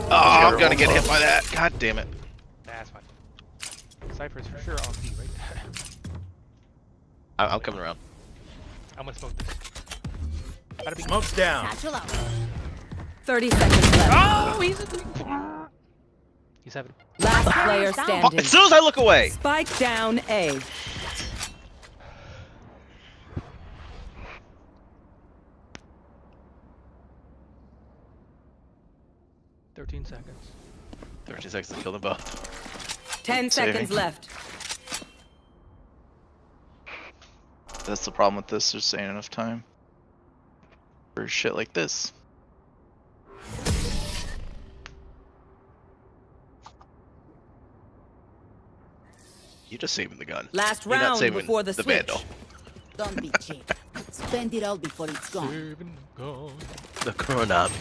M: Oh, I'm gonna get hit by that. God damn it.
F: Nah, that's fine. Cypher's for sure on B, right?
M: I'm coming around.
F: I'm gonna smoke this. Gotta be
N: Smoke's down.
K: Satchel out.
G: 30 seconds left.
F: Oh, he's heaven.
G: Last player
M: Oh,
G: standing.
M: as soon as I look away.
G: Spike down A.
F: $13 seconds.
M: 13 seconds to kill them both.
G: 10
E: Saving.
G: seconds left.
E: That's the problem with this, just ain't enough time. For shit like this.
M: You're just saving the gun.
G: Last
M: You're not
G: round
M: saving
G: before the switch.
M: vandal.
H: Don't be cheap. Spend it all before it's gone.
M: The Konami.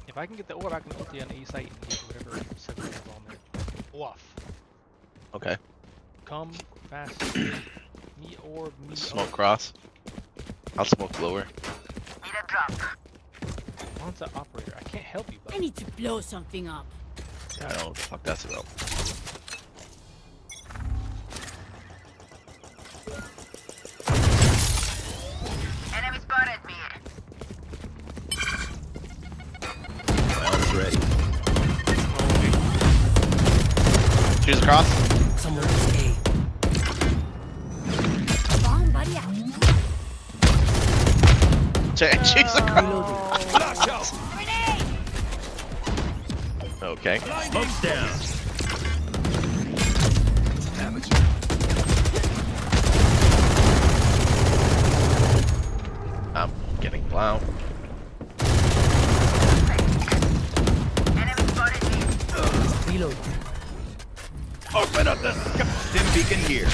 F: If I can get the orb, I can ulti on A site and get whatever second is on there. Off.
M: Okay.
F: Come fast. Me orb, me
M: Smoke
F: orb.
M: cross. I'll smoke lower.
L: Need a drop.
F: One What's an operator? I can't help you,
B: I need to blow something up.
M: I don't know what the fuck that's about.
L: Enemy spotted me.
J: Well, it's ready.
M: Choose across.
O: Someone is A.
B: Bomb buddy out.
M: Choose across. Okay.
N: Smoke's down.
M: I'm getting blown.
L: Enemy spotted me.
O: Reload.
N: Open up the sky.
J: Stim beacon here.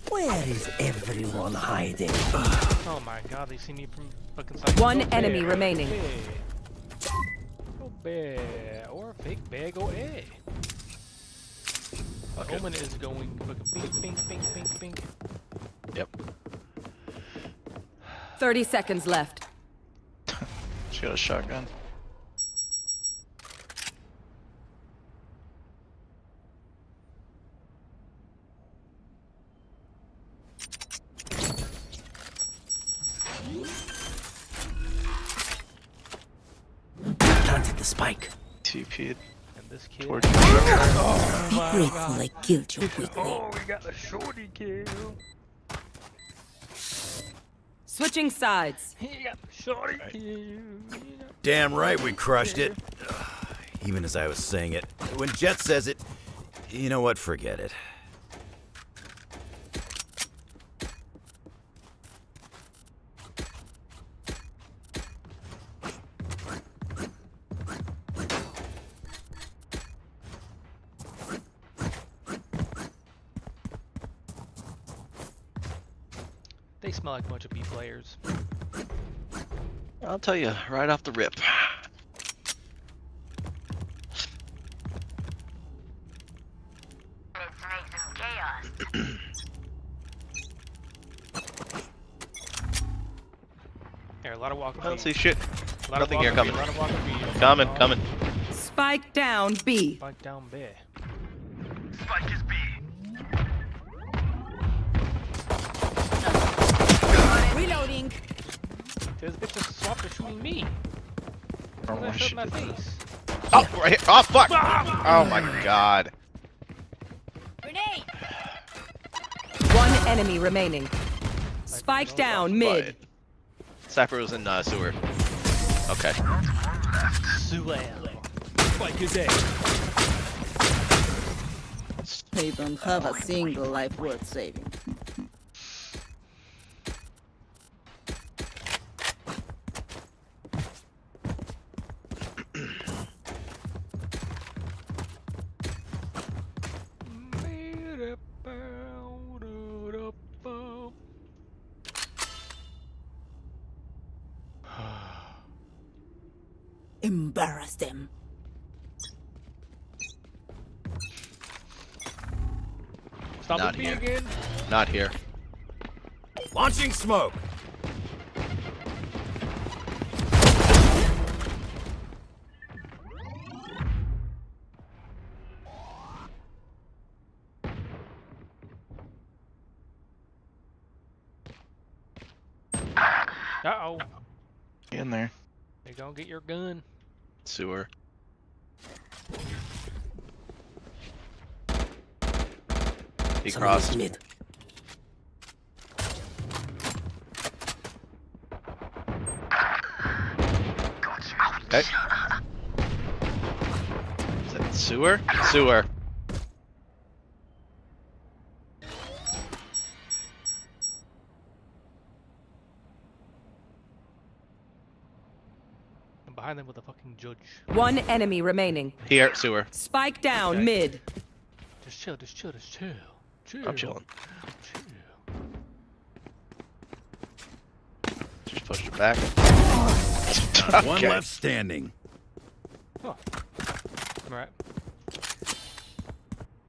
O: Where is everyone hiding?
F: Oh my god, they see me from fucking side.
G: One
F: Go
G: enemy
F: bear,
G: remaining.
F: Go bear. Or fake bear, go A. Omen is going fucking pink, pink, pink, pink, pink.
M: Yep.
G: 30 seconds left.
E: She got a shotgun.
O: Planted the spike.
E: TP'd.
F: And this kid.
E: Towards you.
C: Be grateful I killed you quickly.
F: Oh, we got the shorty kill.
G: Switching sides.
F: He got the shorty kill.
J: Damn right we crushed it. Even as I was saying it. When Jet says it, you know what? Forget it.
F: They smell like a bunch of B players.
E: I'll tell you right off the rip.
L: Let's make some chaos.
F: Here, a lot of walking.
M: I don't see shit.
F: A lot of
M: Nothing here
F: walking
M: coming.
F: B, a lot of walking B.
M: Coming, coming.
G: Spike down B.
F: Spike down B.
L: Spike is B.
B: Reloading.
F: This bitch just swapped to shooting me.
E: Or
F: Why
E: more
F: shot
E: shit.
F: my face?
M: Oh, right here. Oh, fuck. Oh my god.
B: Grenade.
G: One enemy remaining. Spike down mid.
M: Cypher was in sewer. Okay.
F: Spike is A.
P: They don't have a single life worth saving. Embarrass them.
F: Stop
M: Not
F: with me
M: here.
F: again.
M: Not here.
J: Launching smoke.
F: Uh-oh.
E: In there.
F: You gonna get your gun.
M: Sewer. He
O: Someone
M: crossed.
O: is mid.
M: Okay. Is that sewer? Sewer.
F: I'm behind them with a fucking judge.
G: One enemy remaining.
M: Here, sewer.
G: Spike down
F: Okay.
G: mid.
F: Just chill, just chill, just chill. Chill.
M: I'm chilling.
F: Chill.
M: Just pushed it back.
J: One
M: Okay.
J: left standing.
F: Oh. Alright.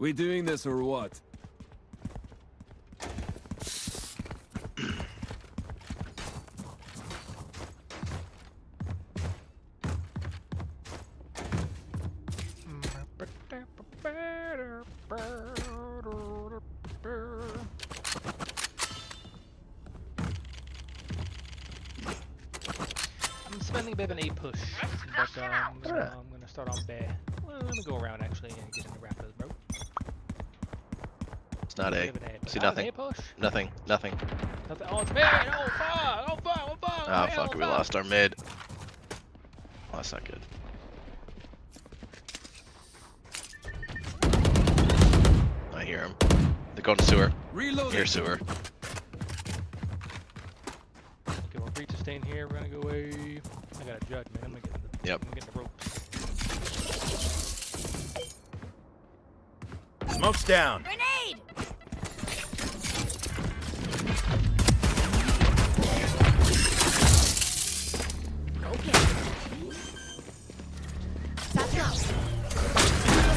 N: We doing this or what?
F: I'm spending a bit of an A push, but I'm gonna start on B. Well, let me go around actually and get into Rapids, bro.
M: It's not A.
F: Bit of an A.
M: See
F: Ah,
M: nothing.
F: A push.
M: Nothing. Nothing.
F: Nothing. Oh, it's mid. Oh fuck! Oh fuck! Oh fuck!
M: Oh fuck, we lost our mid. Well, that's not good. I hear him. They're going to sewer.
N: Reloading.
M: Near sewer.
F: Okay, we're free to stay in here. We're gonna go away. I got a judge, man. I'm gonna get in the,
M: Yep.
F: I'm gonna get in the ropes.
J: Smoke's down.
K: Grenade!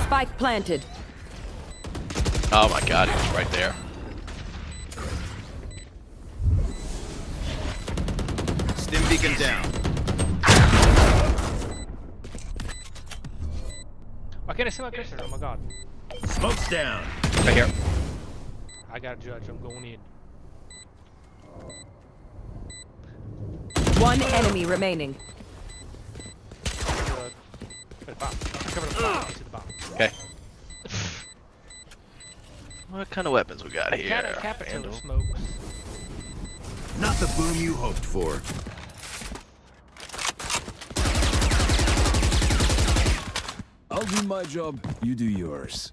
G: Spike planted.
M: Oh my god, he was right there.
J: Stim beacon down.
F: Why can't I see my cursor? Oh my god.
J: Smoke's down.
M: Right here.
F: I got a judge. I'm going in.
G: One enemy remaining.
F: Cover the bomb. The bomb.
M: Okay. What kind of weapons we got here?
F: Capital smokes.
J: Not the boom you hoped for.
N: I'll do my job, you do yours.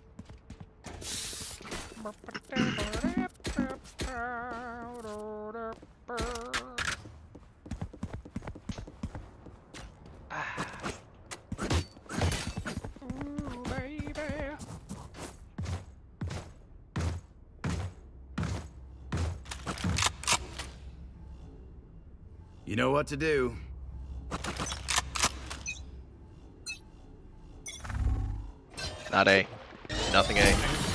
F: Ooh, baby.
J: You know what to do.
M: Not A. Nothing A.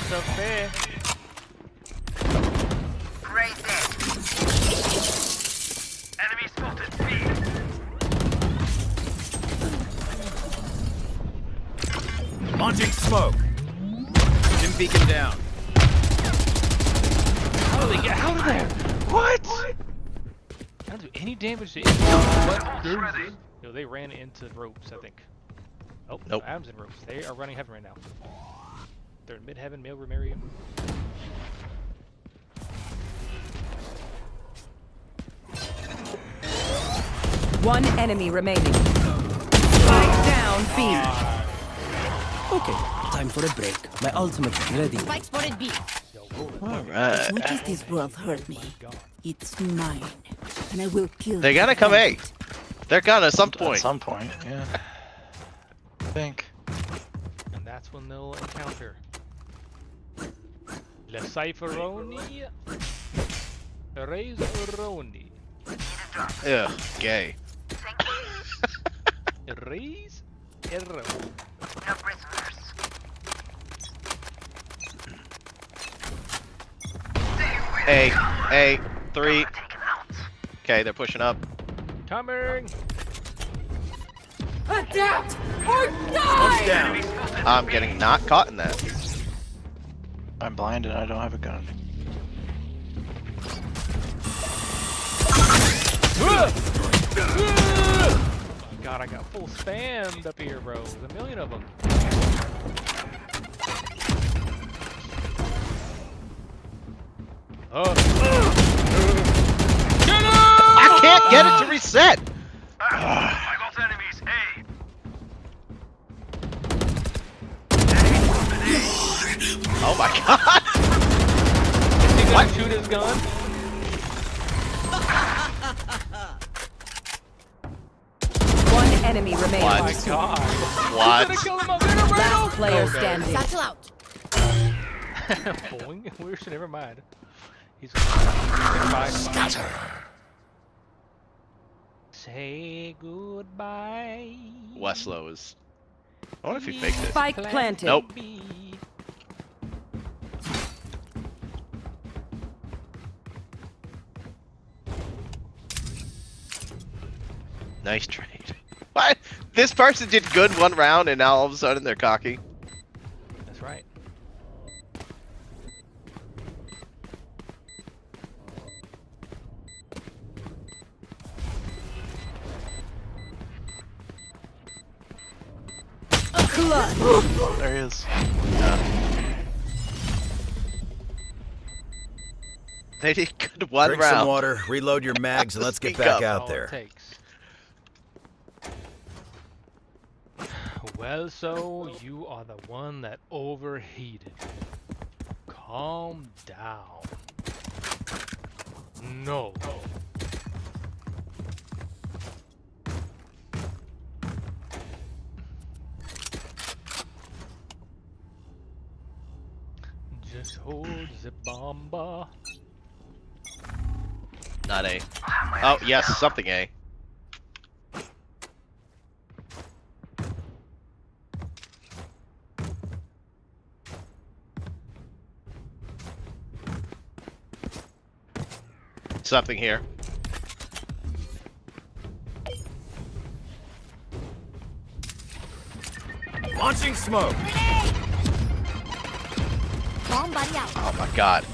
F: So fair.
L: Right there. Enemy spotted. B.
J: Launching smoke. Stim beacon down.
F: How did they get out of there? What? I don't do any damage to anyone. Yo, they ran into ropes, I think. Oh,
M: Nope.
F: Adam's in ropes. They are running heaven right now. They're in mid-heaven, male Remarium.
G: One enemy remaining. Spike down B.
O: Okay, time for a break. My ultimate is ready.
K: Spike spotted B.
M: Alright.
P: As much as this world hurt me, it's mine, and I will kill.
M: They
P: you
M: gotta
P: to
M: come A.
P: avenge it.
M: They're gonna at some
E: At
M: point.
E: some point, yeah. I think.
F: And that's when they'll encounter Le Cypheroni Razoroni.
M: Ugh, gay.
F: Raise Erro.
L: No prisoners.
M: A. 3. Okay, they're pushing up.
F: Coming!
K: Adapt or
J: Smoke's
K: die!
J: down.
M: I'm getting not caught in that.
E: I'm blinded. I don't have a gun.
F: God, I got full spammed up here, bro. There's a million of them.
M: I can't get it to reset!
L: I got enemies. A.
M: Oh my god!
F: Is he gonna shoot his gun?
G: One enemy remaining.
F: Oh my god.
M: What?
F: He's gonna kill him up here,
G: Last player
F: Okay.
G: standing.
K: Satchel out.
F: Boing. We should never mind. He's goodbye.
I: Scatter.
F: Say goodbye.
M: Westlow is. I wonder if he faked it.
G: Spike planted.
M: Nope. Nice trade. What? This person did good one round and now all of a sudden they're cocky.
F: That's right.
E: There he is. Yeah.
M: They did good one
J: Drink
M: round.
J: some water, reload your mags, and let's get back out
F: All
J: there.
F: it takes. Well, so you are the one that overheated. Calm down. No. Just hold the bomba.
M: Not A. Oh, yes, something A. Something here.
J: Launching smoke.
H: Bomb buddy out.
M: Oh my god.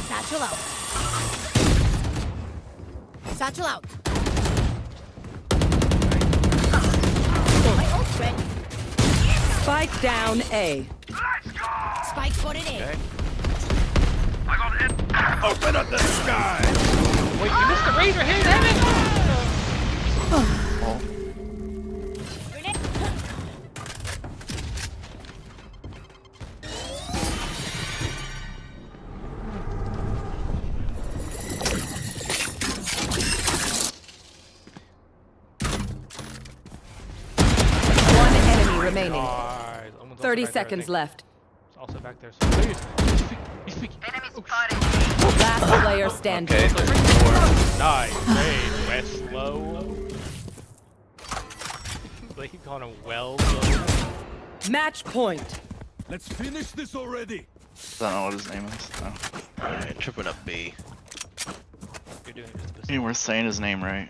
H: Satchel out. Satchel out. My ult's ready.
G: Spike down A.
H: Spike spotted A.
M: Okay.
L: I got it.
I: Open up the sky!
F: Wait, you missed the razor head, damn it!
H: Grenade.
G: One enemy remaining.
F: Guys, almost
G: 30
F: also back there, I
G: seconds
F: think.
G: left.
F: It's also back there. So he's speaking.
L: Enemy spotted.
G: Last player standing.
M: Okay.
F: Nice. Hey, Westlow. They keep calling him Wellslow.
G: Match point.
N: Let's finish this already.
E: I don't know what his name is. No.
M: Alright, tripping up B.
F: You're doing it just
E: You were saying his name right.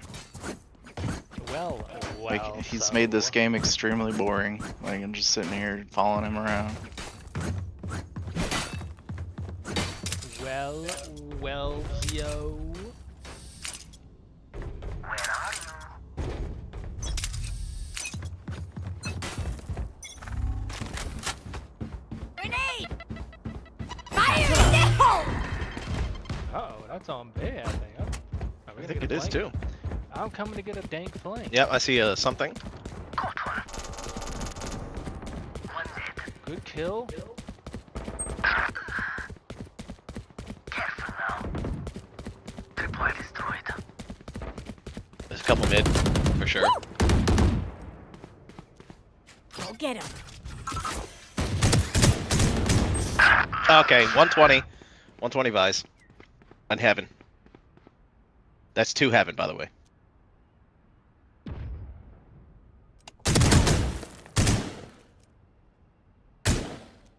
F: well.
E: Like, he's made this game extremely boring. Like, I'm just sitting here following him around.
F: Well, yo.
L: Where are you?
H: Grenade. Fire in the hole.
F: Uh-oh, that's on B, I think. Are we
M: I
F: gonna
M: think
F: get
M: it
F: a
M: is
F: flank?
M: too.
F: I'm coming to get a dank flank.
M: Yep, I see something.
F: Good kill.
L: Careful now. Tripwire destroyed.
M: There's a couple mid, for sure.
H: Go get him.
M: Okay, 120. 120 buys. On heaven. That's 2 heaven, by the way.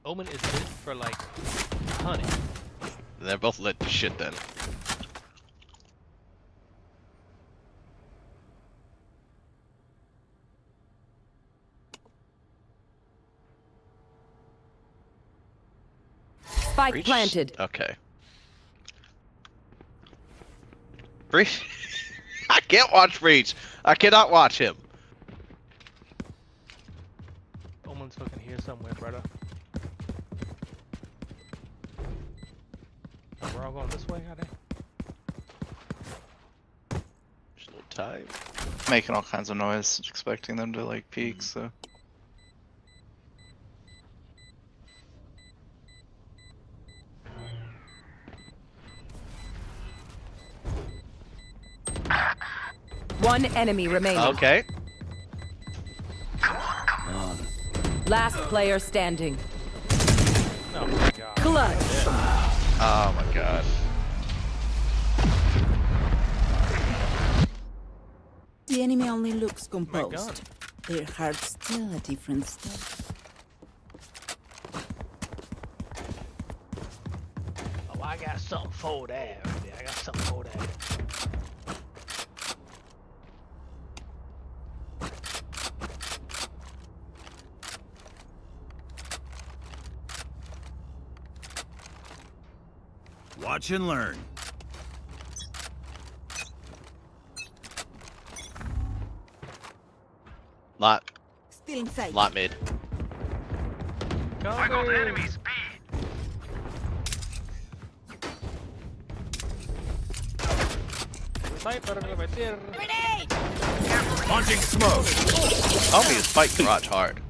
F: Omen is lit for like honey.
M: They're both lit to shit then.
G: Spike
M: Breach?
G: planted.
M: Okay. Breach? I can't watch Breach. I cannot watch him.
F: Omen's fucking here somewhere, brother. Oh, we're all going this way, are they?
M: There's no time.
E: Making all kinds of noise, expecting them to like peek, so.
G: One enemy remaining.
M: Okay.
G: Last player standing.
F: Oh my god.
G: Clutch.
M: Oh my god.
P: The enemy only looks
F: gun.
P: composed. Their heart's still a different stuff.
F: Oh, I got something for that. I got something for that.
J: Watch and learn.
M: Lot.
P: Still inside.
M: Lot mid.
L: I got enemies B.
J: Launching smoke.
M: Homie is fighting garage hard.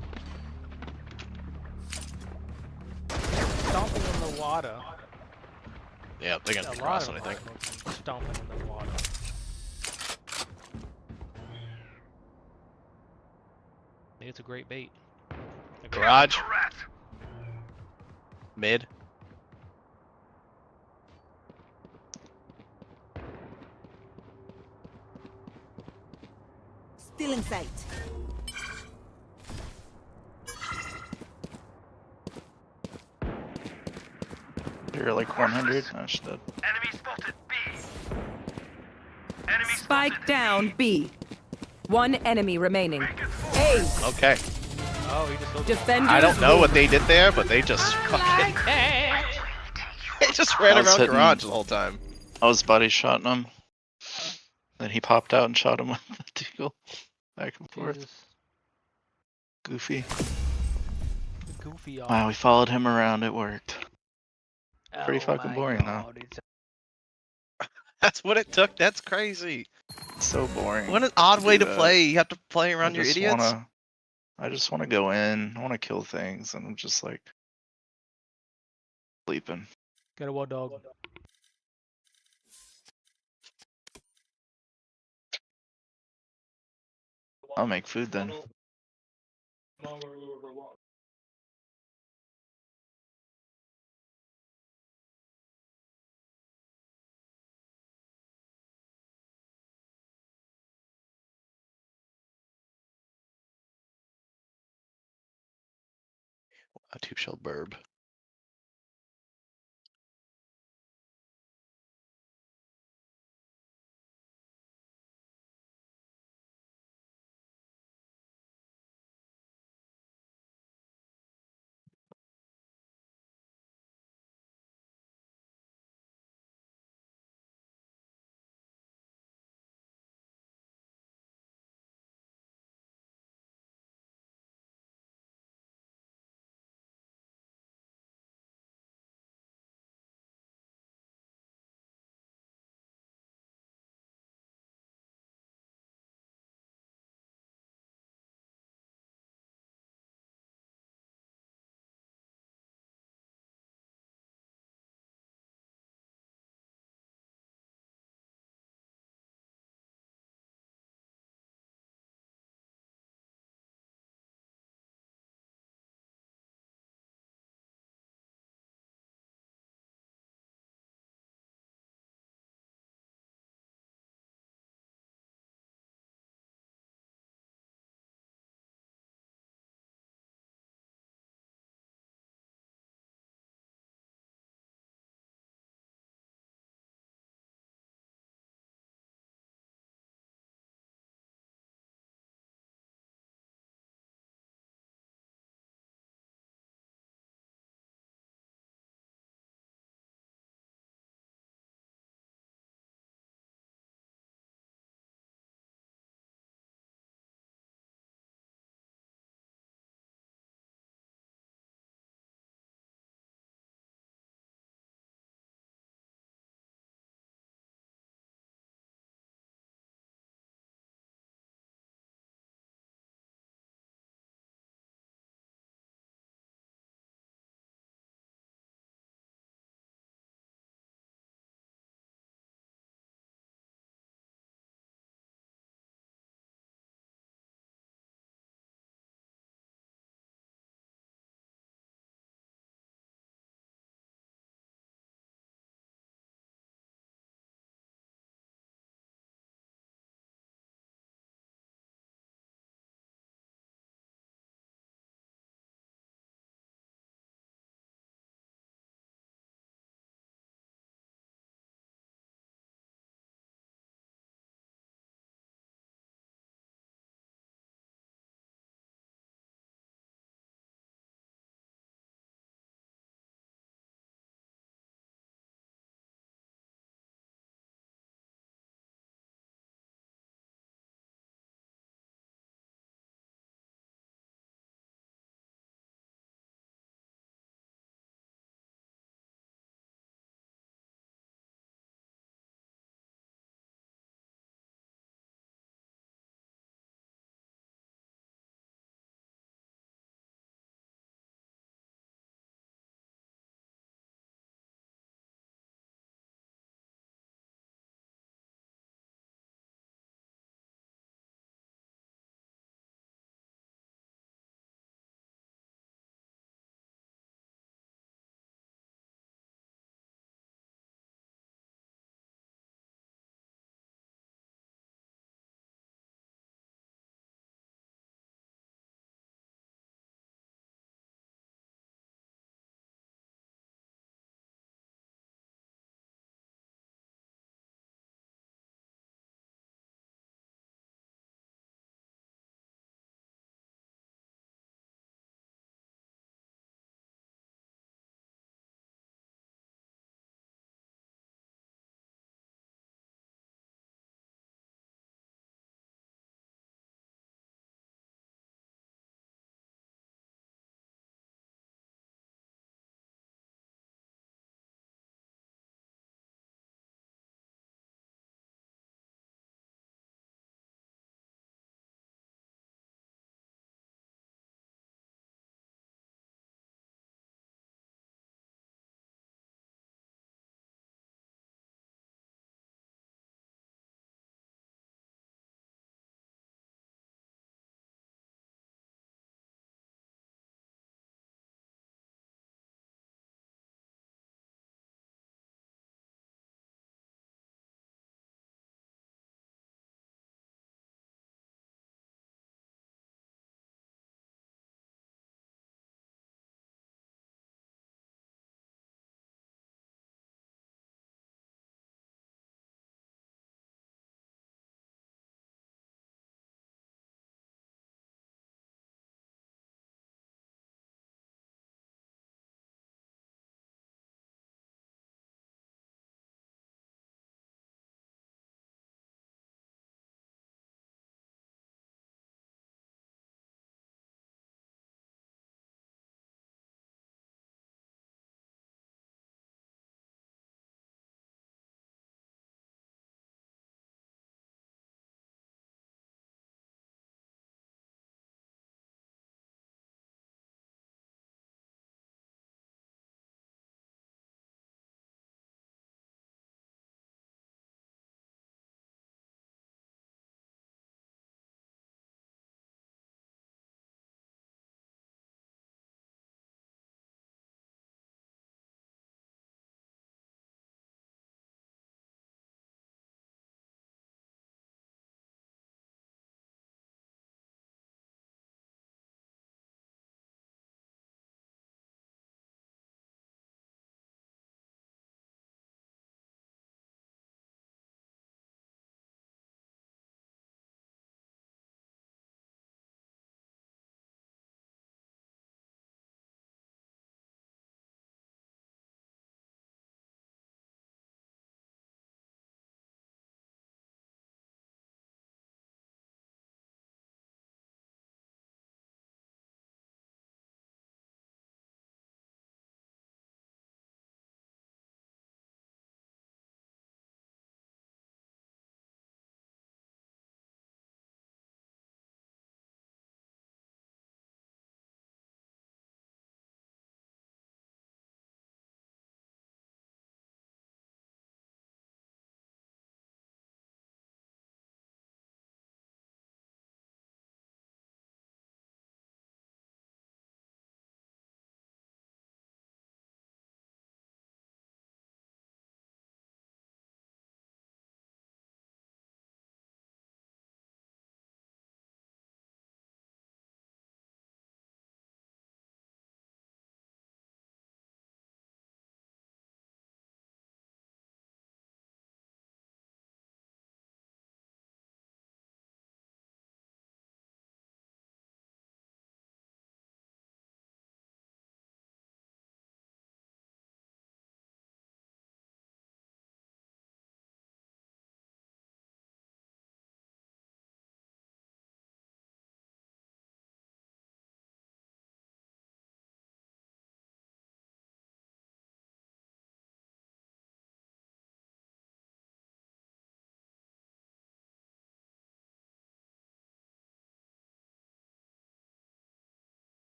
F: Stomping in the water.
M: Yeah, they're gonna be crossing, I think.
F: Stomping in the water. It's a great bait.
M: Garage. Mid.
P: Still in sight.
E: You're like 100. Oh, she's dead.
L: Enemy spotted B. Enemy
G: Spike down B. One enemy remaining. A.
M: Okay.
F: Oh, he just
G: Defenders
M: I don't know
G: win.
M: what they did there, but they just fucking. They just ran
E: I was
M: around
E: hitting-
M: garage the whole time.
E: I was buddy shotting him. Then he popped out and shot him with the deagle. Back and forth.
F: Jesus.
E: Goofy.
F: Goofy.
E: Wow, we followed him around. It worked. Pretty
F: Oh
E: fucking
F: my
E: boring
F: God,
M: That's what it took. That's crazy.
E: It's so boring.
M: What an odd way to
E: do that.
M: play. You have to play around your idiots.
E: I just want to go in. I want to kill things, and I'm just like sleeping.
F: Get a wild dog.
E: I'll make food then.
M: A two-shell burb.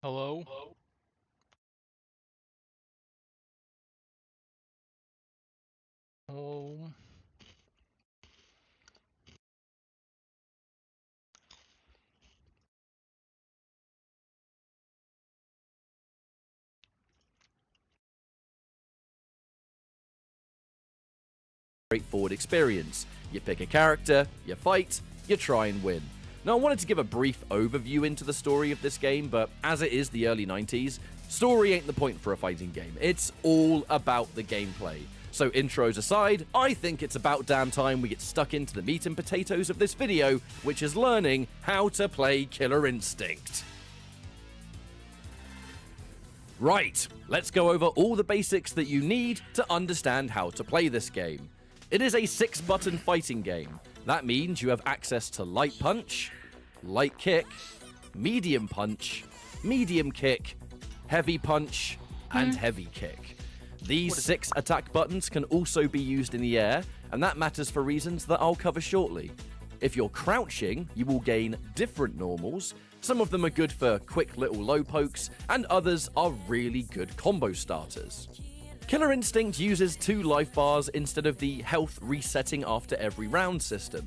F: Hello? Hello?
Q: Straightforward experience. You pick a character, you fight, you try and win. Now, I wanted to give a brief overview into the story of this game, but as it is the early 90s, story ain't the point for a fighting game. It's all about the gameplay. So intros aside, I think it's about damn time we get stuck into the meat and potatoes of this video, which is learning how to play Killer Instinct. Right, let's go over all the basics that you need to understand how to play this game. It is a 6-button fighting game. That means you have access to light punch, light kick, medium punch, medium kick, heavy punch, and heavy kick. These 6 attack buttons can also be used in the air, and that matters for reasons that I'll cover shortly. If you're crouching, you will gain different normals. Some of them are good for quick little low pokes, and others are really good combo starters. Killer Instinct uses 2 life bars instead of the health resetting after every round system.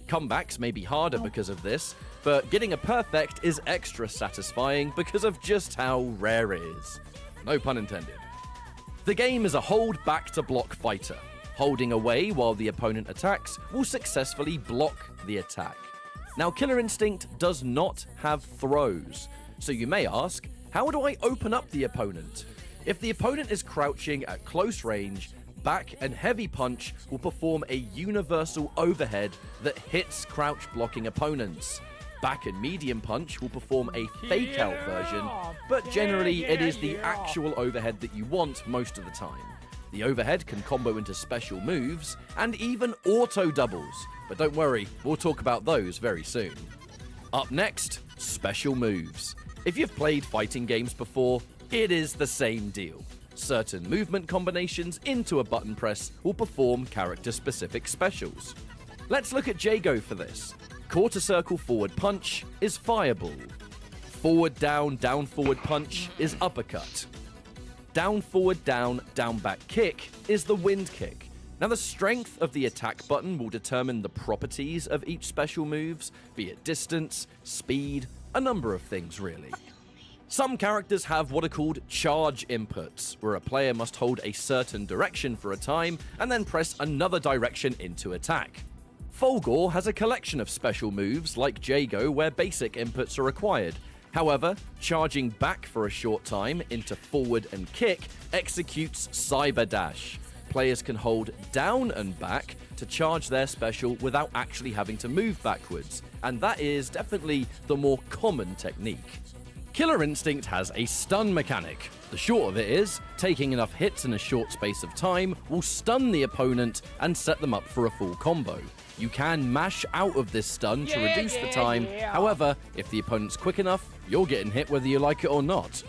Q: Comebacks may be harder because of this, but getting a perfect is extra satisfying because of just how rare it is. No pun intended. The game is a hold back to block fighter. Holding away while the opponent attacks will successfully block the attack. Now, Killer Instinct does not have throws, so you may ask, how do I open up the opponent? If the opponent is crouching at close range, back and heavy punch will perform a universal overhead that hits crouch blocking opponents. Back and medium punch will perform a fake out version, but generally it is the actual overhead that you want most of the time. The overhead can combo into special moves and even auto doubles, but don't worry, we'll talk about those very soon. Up next, special moves. If you've played fighting games before, it is the same deal. Certain movement combinations into a button press will perform character-specific specials. Let's look at Jago for this. Quarter circle forward punch is fireball. Forward down, down forward punch is uppercut. Down forward down, down back kick is the wind kick. Now, the strength of the attack button will determine the properties of each special moves, be it distance, speed, a number of things really. Some characters have what are called charge inputs, where a player must hold a certain direction for a time and then press another direction into attack. Fulgor has a collection of special moves like Jago where basic inputs are required. However, charging back for a short time into forward and kick executes Cyber Dash. Players can hold down and back to charge their special without actually having to move backwards, and that is definitely the more common technique. Killer Instinct has a stun mechanic. The short of it is, taking enough hits in a short space of time will stun the opponent and set them up for a full combo. You can mash out of this stun to reduce the time, however, if the opponent's quick enough, you're getting hit whether you like it or not.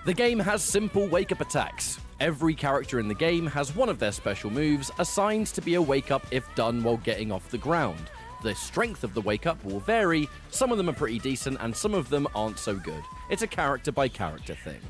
Q: The game has simple wake-up attacks. Every character in the game has one of their special moves assigned to be a wake-up if done while getting off the ground. The strength of the wake-up will vary, some of them are pretty decent and some of them aren't so good. It's a character-by-character thing.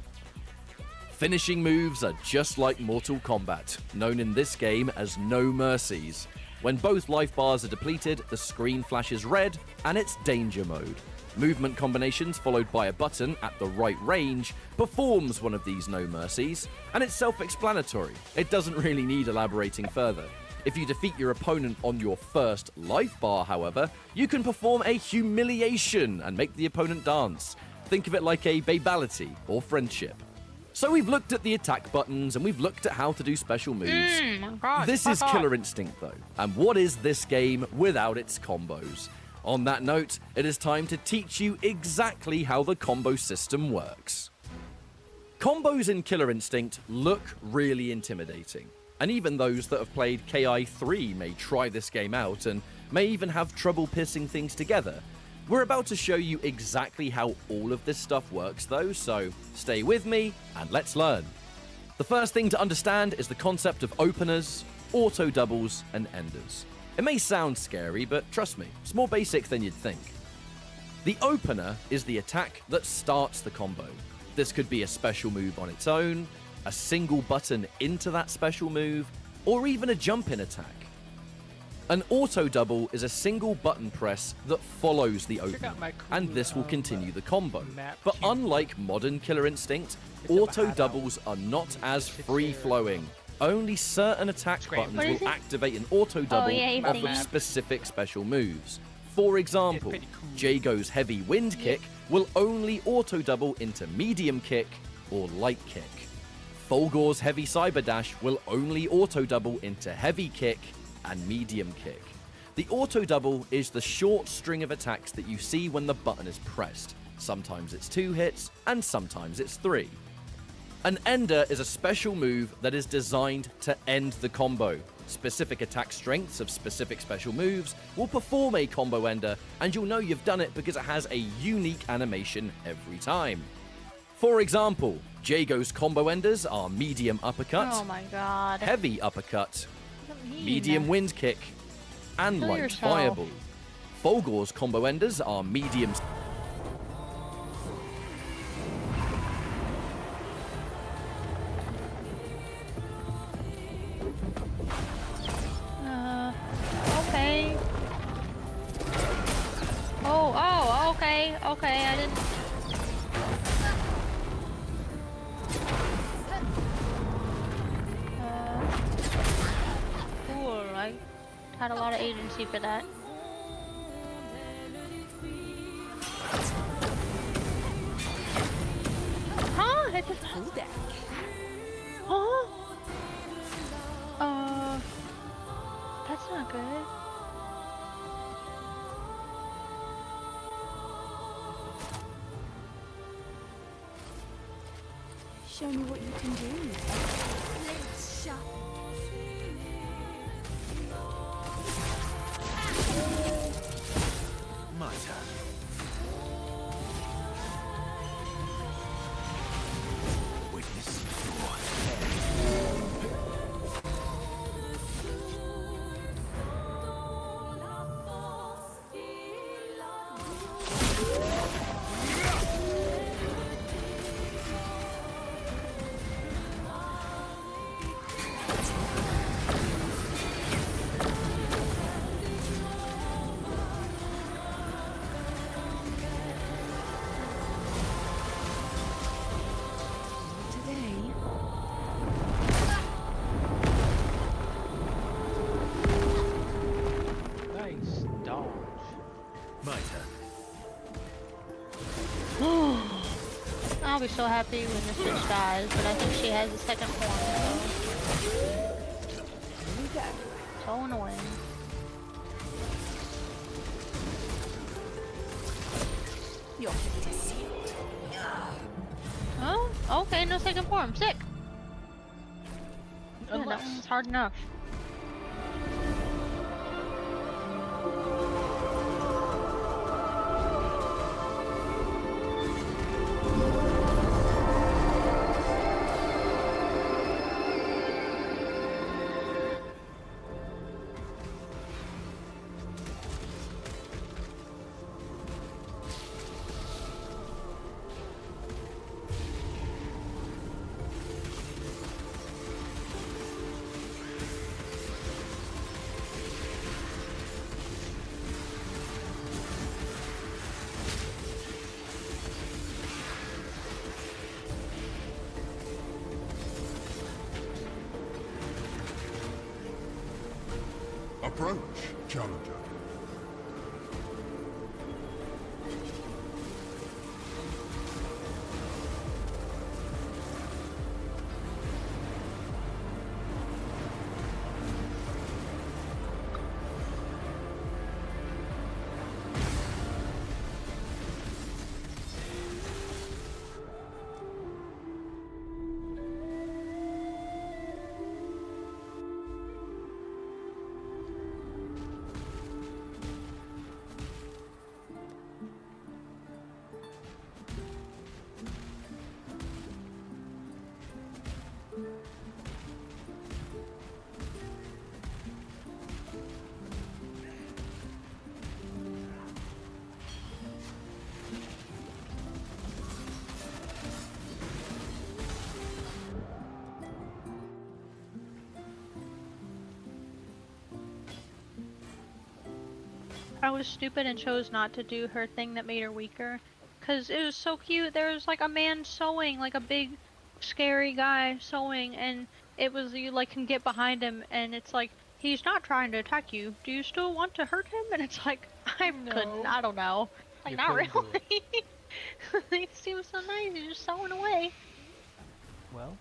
Q: Finishing moves are just like Mortal Kombat, known in this game as No Mercies. When both life bars are depleted, the screen flashes red and it's danger mode. Movement combinations followed by a button at the right range performs one of these No Mercies, and it's self-explanatory. It doesn't really need elaborating further. If you defeat your opponent on your first life bar, however, you can perform a humiliation and make the opponent dance. Think of it like a babality or friendship. So we've looked at the attack buttons and we've looked at how to do special moves. This is Killer Instinct though, and what is this game without its combos? On that note, it is time to teach you exactly how the combo system works. Combos in Killer Instinct look really intimidating, and even those that have played KI3 may try this game out and may even have trouble piecing things together. We're about to show you exactly how all of this stuff works though, so stay with me and let's learn. The first thing to understand is the concept of openers, auto doubles, and enders. It may sound scary, but trust me, it's more basic than you'd think. The opener is the attack that starts the combo. This could be a special move on its own, a single button into that special move, or even a jump-in attack. An auto double is a single button press that follows the opener, and this will continue the combo. But unlike modern Killer Instinct, auto doubles are not as free-flowing. Only certain attack buttons will activate an auto double off of specific special moves. For example, Jago's heavy wind kick will only auto double into medium kick or light kick. Fulgor's heavy cyber dash will only auto double into heavy kick and medium kick. The auto double is the short string of attacks that you see when the button is pressed. Sometimes it's 2 hits and sometimes it's 3. An ender is a special move that is designed to end the combo. Specific attack strengths of specific special moves will perform a combo ender, and you'll know you've done it because it has a unique animation every time. For example, Jago's combo enders are medium uppercut,
D: Oh my god.
Q: heavy uppercut,
D: mean?
Q: medium wind kick, and
D: Kill
Q: light
D: yourself.
Q: fireball. Fulgor's combo enders are medium.
D: Okay. Oh, okay, okay, I didn't... Cool, I had a lot of agency for that. Huh? It just... Huh? That's not good.
K: Show me what you can do. Let's shop.
I: My turn. Witness
F: Nice dodge.
I: My turn.
D: I'll be so happy when this bitch dies, but I think she has a second form, so... So annoying.
P: Your fate is sealed.
D: Oh, okay, no second form. Sick. Yeah, that one's hard enough.
I: Approach, challenger.
D: I was stupid and chose not to do her thing that made her weaker. Cause it was so cute. There was like a man sewing, like a big, scary guy sewing, and it was you like can get behind him, and it's like he's not trying to attack you. Do you still want to hurt him? And it's like I couldn't. I don't know. Like
F: You
D: not
F: couldn't do
D: really. It seems so nice. He's just sewing away.
F: Well.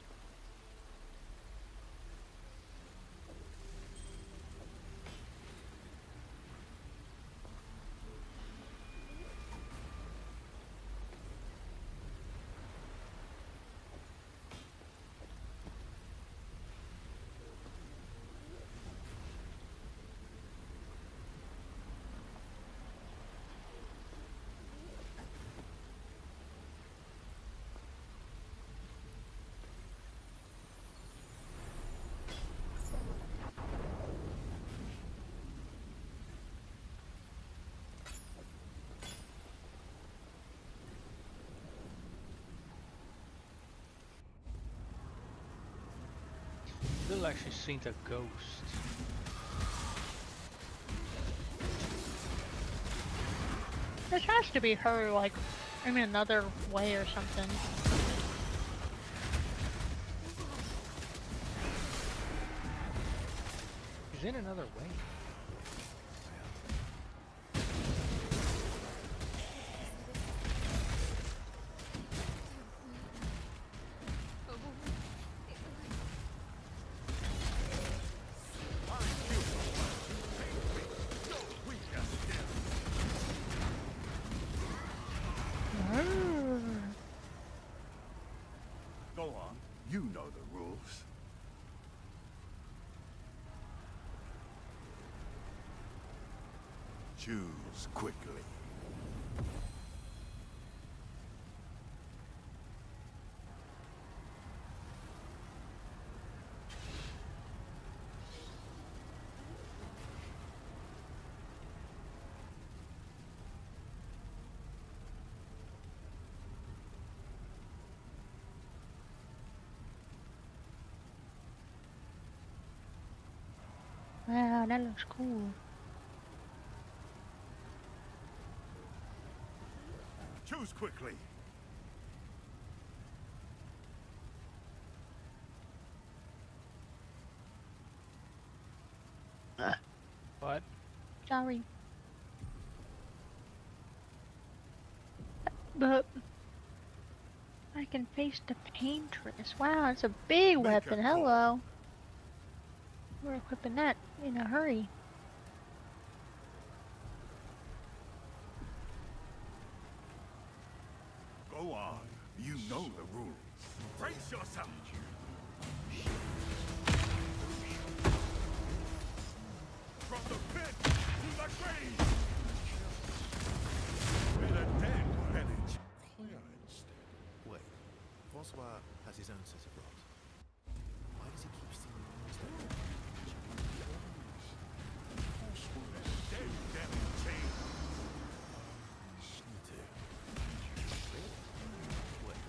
F: Still actually seen a ghost.
D: This has to be her, like, in another way or something.
F: She's in another way.
I: Go on. You know the rules. Choose quickly.
D: Wow, that looks cool.
I: Choose quickly.
F: What?
D: Sorry. But I can face the paintress. Wow, it's a big weapon. Hello. We're equipping that in a hurry.
I: Go on. You know the rules. Brace yourself. From the pit to the grave. With a dead village. Clear instead.
R: Wait, Francois has his own set of rods. Why does he keep stealing things like that?
I: Dead devil chain.
R: Me too. Wait.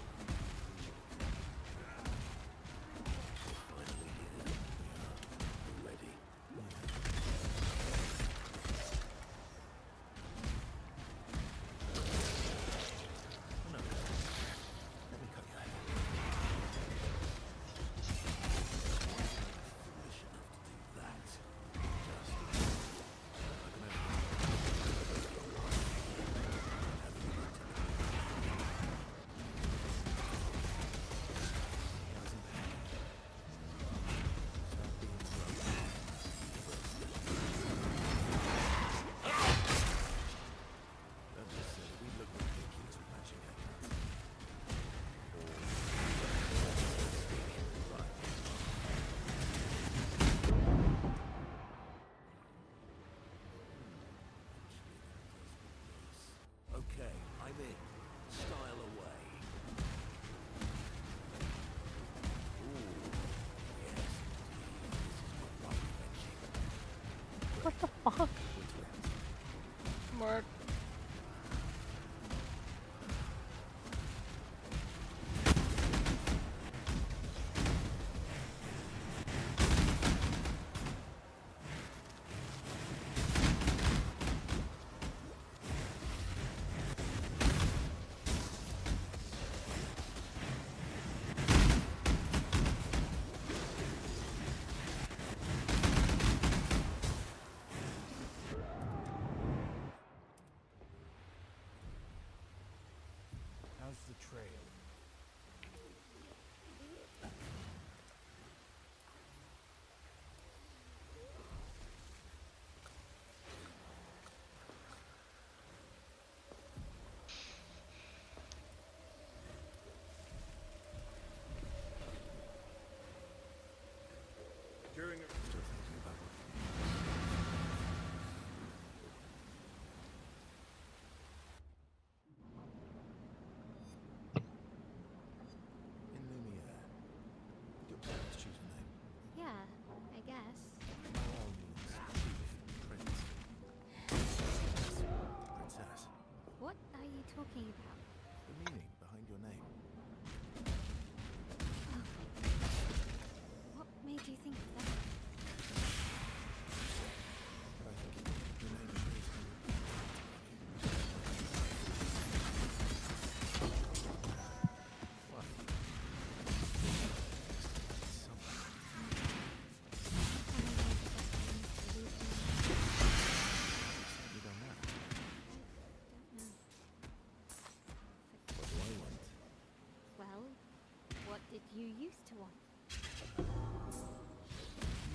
S: you used to one.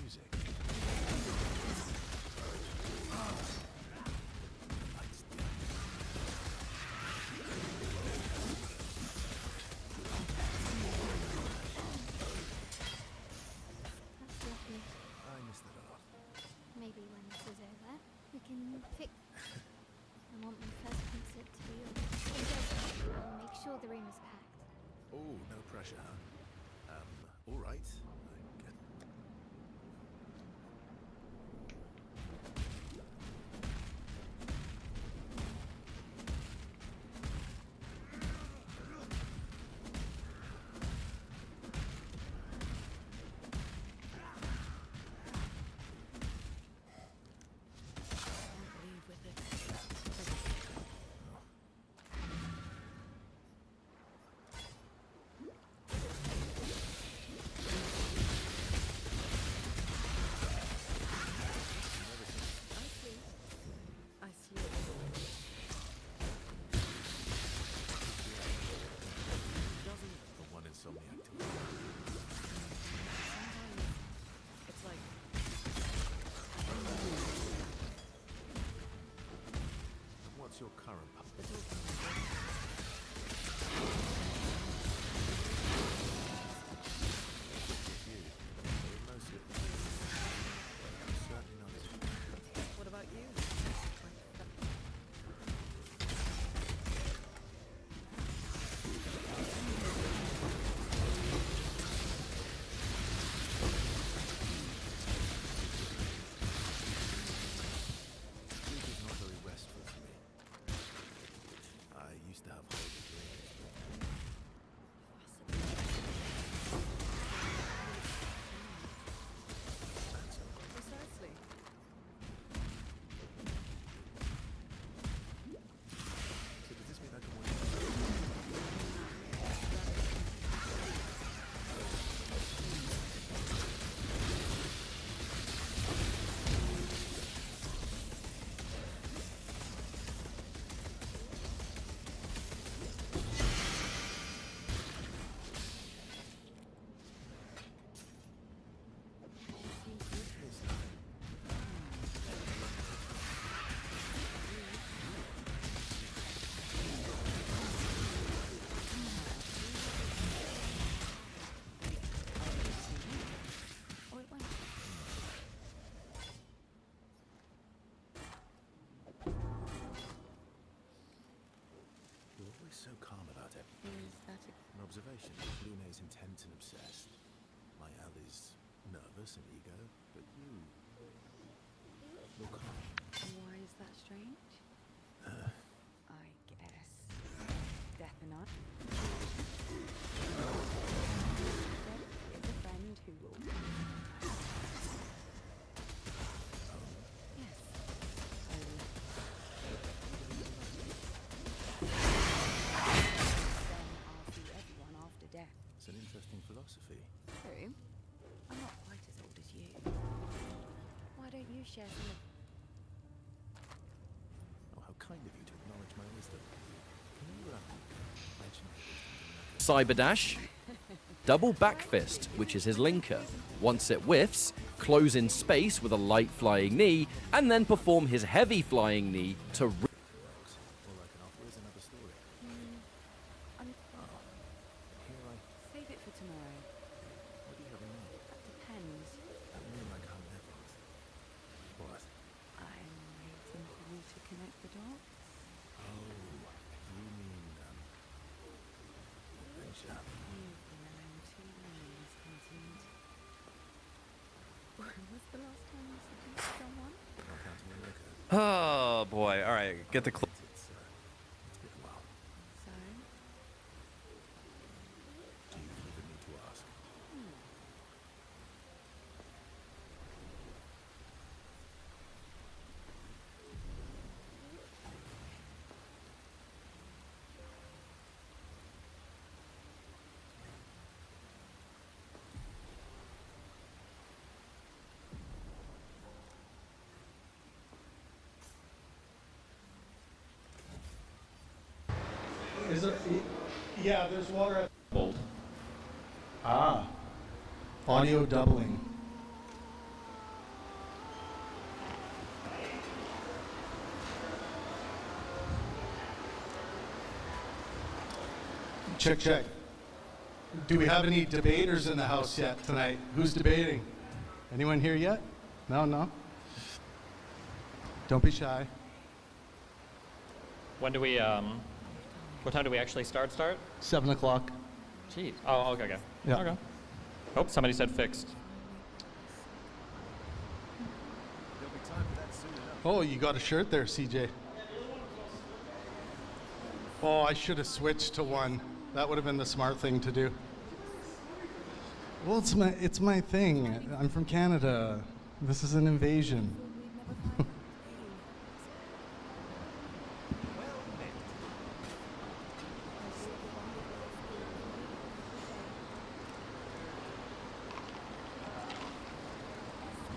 R: Music.
S: That's lovely.
R: I miss that art.
S: Maybe when this is over, we can fix. I want my first concert to be yours. I'll make sure the room is packed.
R: Oh, no pressure, huh? All right. I get. The one insomniac to
G: It's like
R: What's your current
G: what about you?
R: Sleep is not very restful for me. I used to have horrible dreams.
G: Precisely.
R: So does this mean I can win?
S: Or it won't.
R: You're always so calm about it.
G: Is that
R: An observation. Lune is intense and obsessed. My Al is nervous and eager, but you're calm.
G: Why is that strange? I guess. Death and I. It's a friend who will. Yes. Then I'll see everyone after death.
R: It's an interesting philosophy.
G: True. I'm not quite as old as you. Why don't you share some of
R: Oh, how kind of you to acknowledge my wisdom. Can you mention your wisdom?
Q: Cyberdash, double back fist, which is his linker. Once it whiffs, close in space with a light flying knee, and then perform his heavy flying knee to
R: All I can offer is another story. Here
G: Save it for tomorrow.
R: what do you have in mind?
G: That depends.
R: I mean, like I'm never. What?
G: I'm waiting for you to connect the dots.
R: Oh, you mean, adventure.
G: You've been around too long on this continent. When was the last time you seduced someone?
R: Not counting the liquor.
M: Oh boy! All right, get the.
R: It's been a while.
G: So?
R: Do you even need to ask?
A: Is there? Yeah, there's water at.
T: Bolt. Ah. Audio doubling. Check, check. Do we have any debaters in the house yet tonight? Who's debating? Anyone here yet? No, no? Don't be shy.
U: When do we, what time do we actually start?
T: 7 o'clock.
U: Jeez. Oh, okay.
T: Yeah.
U: Okay. Oh, somebody said fixed.
T: Oh, you got a shirt there, CJ. Oh, I should have switched to one. That would have been the smart thing to do. Well, it's my thing. I'm from Canada. This is an invasion.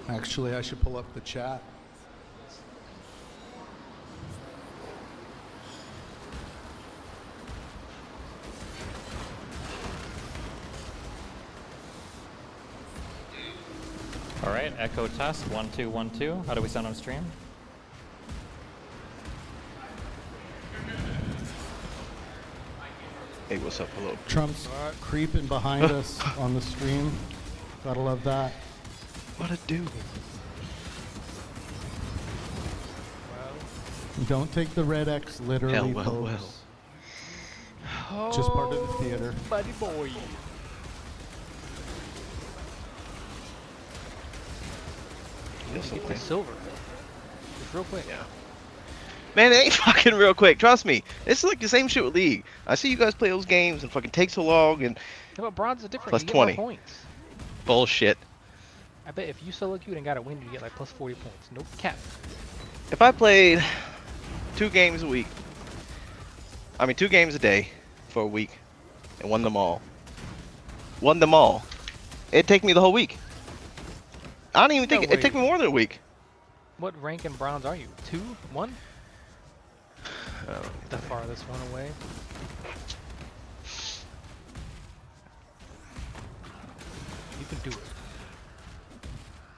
T: Actually, I should pull up the chat.
U: All right, echo test, 1 2 1 2. How do we sound on stream?
M: Hey, what's up? Hello.
T: Trump's creeping behind us on the stream. Gotta love that.
M: What a dude.
T: Don't take the red X literally, folks. Just part of the theater.
F: Buddy boy. Get the silver. Just real quick.
M: Yeah. Man, it ain't fucking real quick. Trust me. It's like the same shit with League. I see you guys play those games and fucking take so long and.
F: Yeah, but bronze is different.
M: Plus
F: You get
M: 20.
F: more points.
M: Bullshit.
F: I bet if you solo queued and got a win, you get like plus 40 points. Nope, cap.
M: If I played 2 games a week, I mean 2 games a day for a week, and won them all, it'd take me the whole week. I don't even think it'd take me more than a week.
F: What rank in bronze are you? 2? 1?
M: Get
F: the farthest one away. You can do it.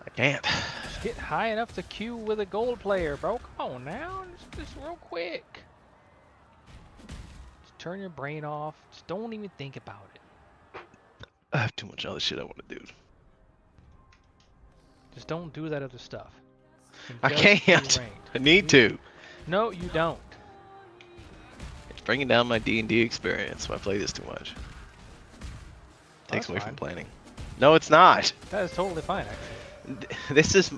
M: I can't.
F: Get high enough to queue with a gold player, bro. Come on now, just real quick. Just turn your brain off. Just don't even think about it.
M: I have too much other shit I want to do.
F: Just don't do that other stuff.
M: I can't. I need to.
F: No, you don't.
M: It's bringing down my D&D experience when I play this too much. Takes away from planning. No, it's not.
F: That is totally fine, actually.
M: This is.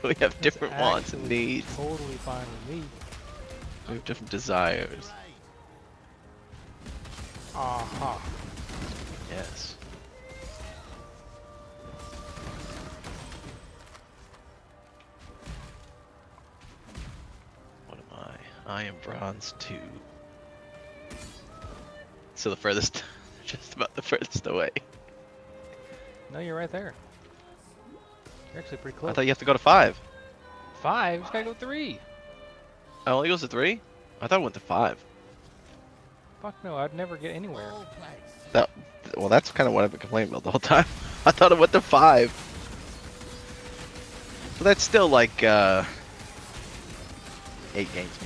M: We have different wants and needs.
F: Totally fine with me.
M: We have different desires.
F: Aha.
M: Yes. What am I? I am bronze 2. So the furthest, just about the furthest away.
F: No, you're right there. You're actually pretty close.
M: I thought you have to go to 5.
F: 5? You just gotta go 3.
M: Oh, it only goes to 3? I thought it went to 5.
F: Fuck no, I'd never get anywhere.
M: Well, that's kind of what I've been complaining about the whole time. I thought it went to 5. But that's still like 8 games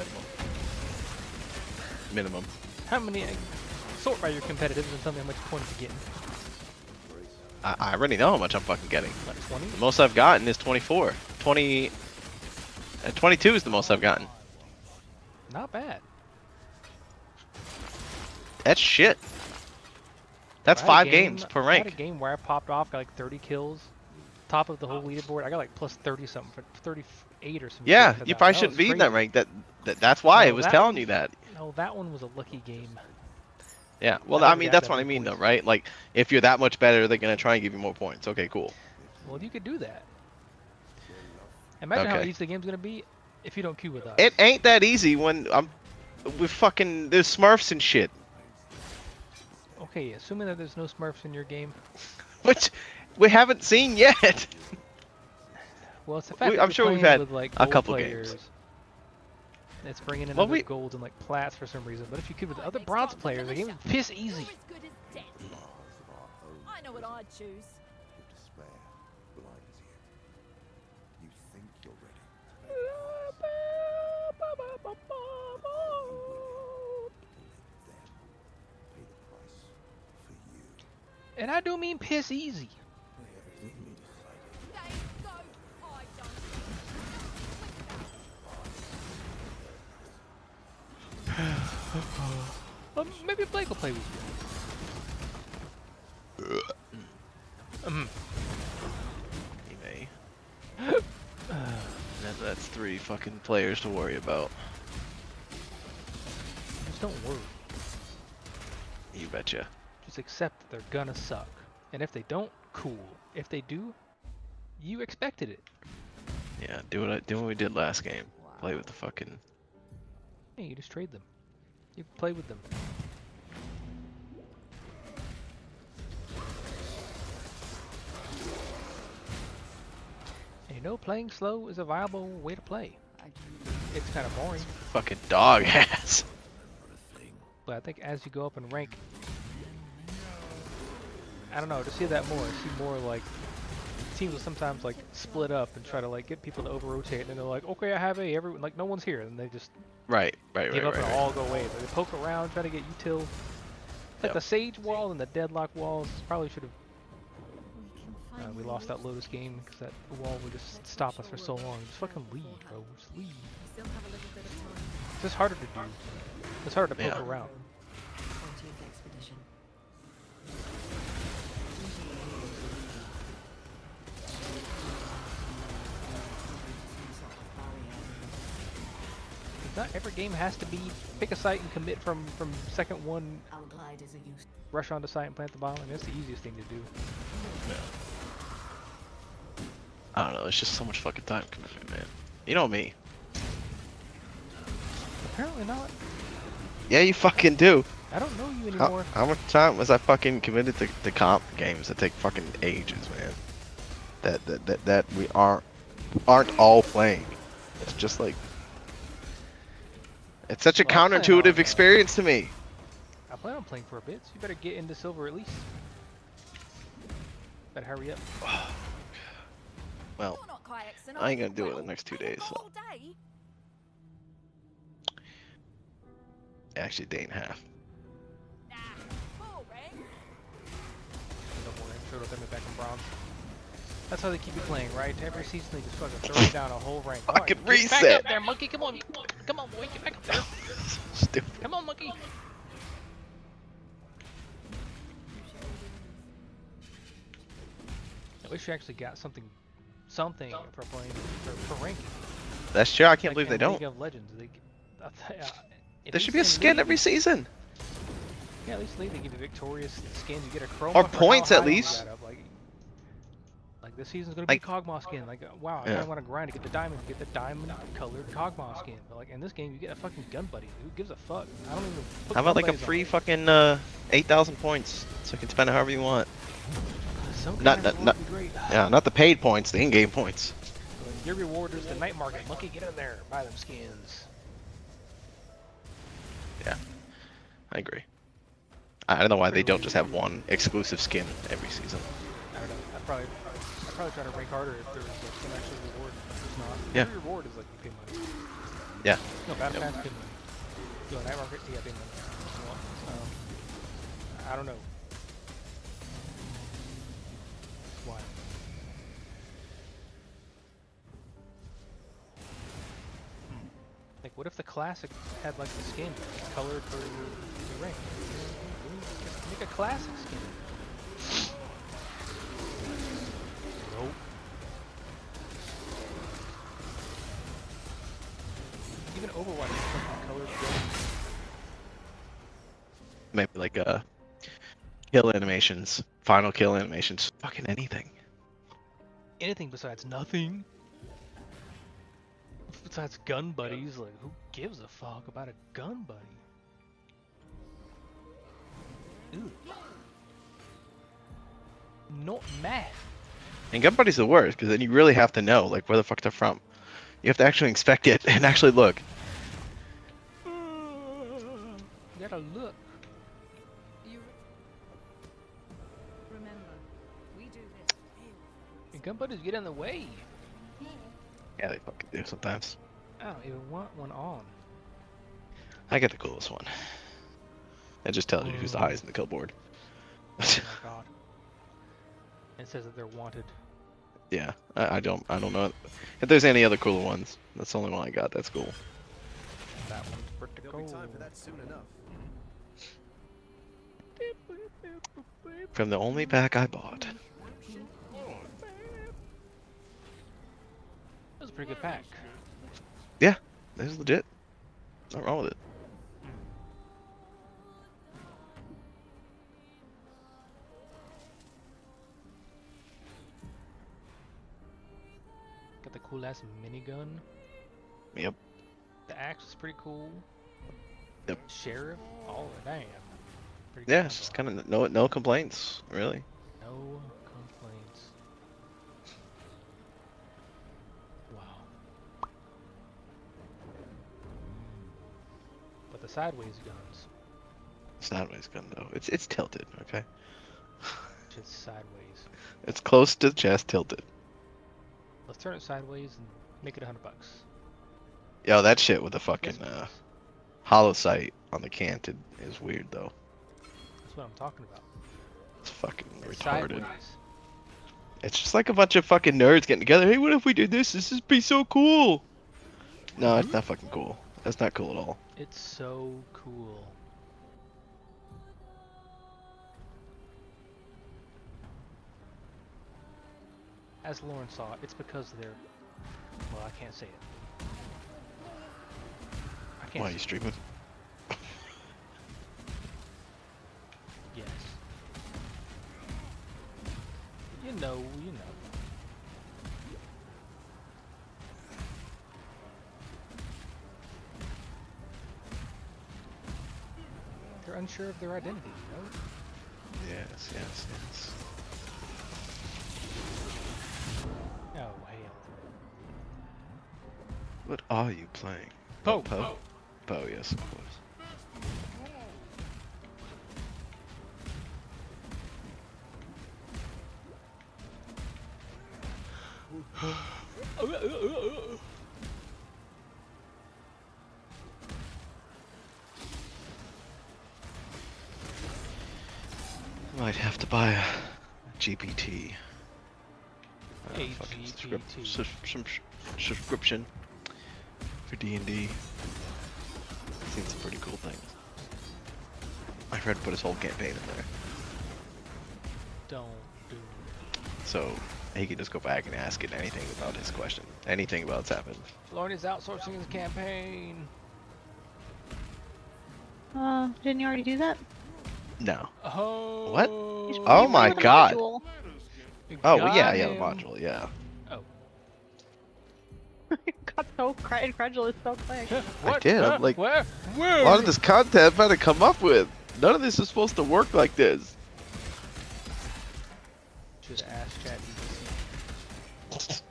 M: minimum.
F: How many? Sort by your competitives and tell me how much points you're getting.
M: I already know how much I'm fucking getting.
F: Like 20?
M: The most I've gotten is 24. 22 is the most I've gotten.
F: Not bad.
M: That's shit. That's 5 games per rank.
F: I had a game where I popped off, got like 30 kills, top of the whole leaderboard. I got like plus 30 something, for 38 or something.
M: Yeah, you probably shouldn't be in that rank. That's why it was telling you that.
F: No, that one was a lucky game.
M: Yeah, well, I mean, that's what I mean, though, right? Like, if you're that much better, they're gonna try and give you more points. Okay, cool.
F: Well, you could do that. Imagine how easy the game's gonna be if you don't queue with us.
M: It ain't that easy when with fucking there's Smurfs and shit.
F: Okay, assuming that there's no Smurfs in your game.
M: Which we haven't seen yet.
F: Well, it's the fact that
M: I'm sure we've had
F: with, like,
M: a couple
F: players.
M: games.
F: It's bringing in other golds and like plats for some reason. But if you queue with other bronze players, the game is piss easy.
H: I'd choose.
R: Your despair blinds you. You think you're ready to pay the price. But you will let them pay the price for you.
F: And I do mean piss easy. Maybe Blake will play with you.
M: He may. That's 3 fucking players to worry about.
F: Just don't worry.
M: You betcha.
F: Just accept that they're gonna suck. And if they don't, cool. If they do, you expected it.
M: Yeah, do what we did last game. Play with the fucking.
F: Hey, you just trade them. You play with them. And you know, playing slow is a viable way to play. It's kind of boring.
M: Fucking dog ass.
F: But I think as you go up in rank, I don't know, to see that more, see more like teams will sometimes like split up and try to like get people to over rotate, and they're like, okay, I have everyone, like no one's here, and they just give up and all go away. They poke around, try to get util. Like the Sage wall and the Deadlock walls probably should have. We lost that Lotus game because that wall would just stop us for so long. Just fucking leave, bro. Just leave. It's just harder to do. It's harder to poke around. Not every game has to be pick a site and commit from second one, rush onto site and plant the bomb, and that's the easiest thing to do.
M: Yeah. I don't know, it's just so much fucking time commitment, man. You know me.
F: Apparently not.
M: Yeah, you fucking do.
F: I don't know you anymore.
M: How much time was I fucking committed to comp games that take fucking ages, man? That we aren't all playing. It's just like it's such a counterintuitive experience to me.
F: I plan on playing for a bit, so you better get into silver at least. Better hurry up.
M: Well, I ain't gonna do it in the next 2 days, so. Actually, a day and a half.
F: Back in bronze. That's how they keep you playing, right? Every season they just fucking throw you down a whole rank.
M: Fucking
F: Right,
M: reset.
F: Get back up there, monkey. Come on, come on, boy, get back up there.
M: Stupid.
F: Come on, monkey. I wish you actually got something for playing for ranking.
M: That's true. I can't
F: Like
M: believe they
F: in
M: don't.
F: League of Legends,
M: There should be a skin every season.
F: Yeah, at least League they give you victorious skins. You get a chroma
M: Or
F: for how
M: points at
F: high you
M: least.
F: got up. Like this season's gonna be
M: Like-
F: Kog'Maw skin. Like wow, I
M: Yeah.
F: kinda wanna grind to get the diamond, colored Kog'Maw skin. But like in this game, you get a fucking gun buddy. Who gives a fuck? I don't even. Put
M: How about like a
F: gun buddies on
M: free
F: it.
M: fucking 8,000 points, so you can spend it however you want.
F: Some
M: Not
F: kind of
M: not
F: reward would be great.
M: yeah, not the paid points, the in-game points.
F: Your reward is the night market. Monkey, get in there, buy them skins.
M: Yeah, I agree. I don't know why they don't just have one exclusive skin every season.
F: I don't know. I'd probably try to rank harder if there was some actual reward. There's not.
M: Yeah.
F: Every reward is like you pay money.
M: Yeah.
F: No, Battle Pass pay money. Yo, night market, yeah, pay money. I don't know. Why? Like, what if the classic had like the skin colored for your rank? Make a classic skin. Nope. Even Overwatch is fucking colored good.
M: Maybe like kill animations, final kill animations, fucking anything.
F: Anything besides nothing. Besides gun buddies, like who gives a fuck about a gun buddy? Ew. Not mad.
M: And gun buddy's the worst, because then you really have to know like where the fuck they're from. You have to actually inspect it and actually look.
F: You gotta look.
G: You remember,
F: Gun buddies get in the way.
M: Yeah, they fucking do sometimes.
F: I don't even want one on.
M: I get the coolest one. It just tells you who's the highest in the kill board.
F: Oh my god. It says that they're wanted.
M: Yeah, I don't know if there's any other cooler ones. That's the only one I got. That's cool.
F: That one's pretty
J: There'll
F: cool.
J: be time for that soon enough.
M: From the only pack I bought.
F: That was a pretty good pack.
M: Yeah, this is legit. Nothing wrong with it.
F: Got the cool ass minigun.
M: Yep.
F: The axe is pretty cool.
M: Yep.
F: Sheriff. Oh damn. Pretty
M: Yeah,
F: cool.
M: it's just kind of no complaints, really.
F: No complaints. Wow. But the sideways guns.
M: Sideways gun though. It's tilted, okay?
F: Just sideways.
M: It's close to the chest, tilted.
F: Let's turn it sideways and make it $100.
M: Yo, that shit with the fucking
F: Yes,
M: hollow sight on the canted is weird though.
F: That's what I'm talking about.
M: It's fucking
F: It's
M: retarded.
F: sideways.
M: It's just like a bunch of fucking nerds getting together. Hey, what if we did this? This would be so cool. No, it's not fucking cool. That's not cool at all.
F: It's so cool. As Lauren saw, it's because they're... Well, I can't say it. I can't
M: Why are
F: say
M: you
F: it.
M: streaming?
F: Yes. You know. They're unsure of their identity, you know?
M: Yes.
F: Oh, hell.
M: What are you playing?
F: Poe.
M: Poe? Poe, yes, of course. Might have to buy a GPT.
F: A
M: Fucking
F: GPT.
M: subscription for D&D. Seen some pretty cool things. My friend put his whole campaign in there,
F: Don't do
M: so he can just go back and ask it anything about his question, anything about what's happened.
F: Lauren is outsourcing his campaign.
D: Didn't you already do that?
M: No.
F: Oh.
M: What?
D: You
M: Oh
D: put
M: my
D: it in the
M: god.
D: module.
M: Oh
F: Got
M: yeah, the
F: him.
M: module, yeah.
F: Oh.
D: Got so incredulous so quick.
M: I did. I'm like,
F: Where?
M: a lot of this content I'm trying to come up with. None of this is supposed to work like this.
F: Should have asked ChatGPT.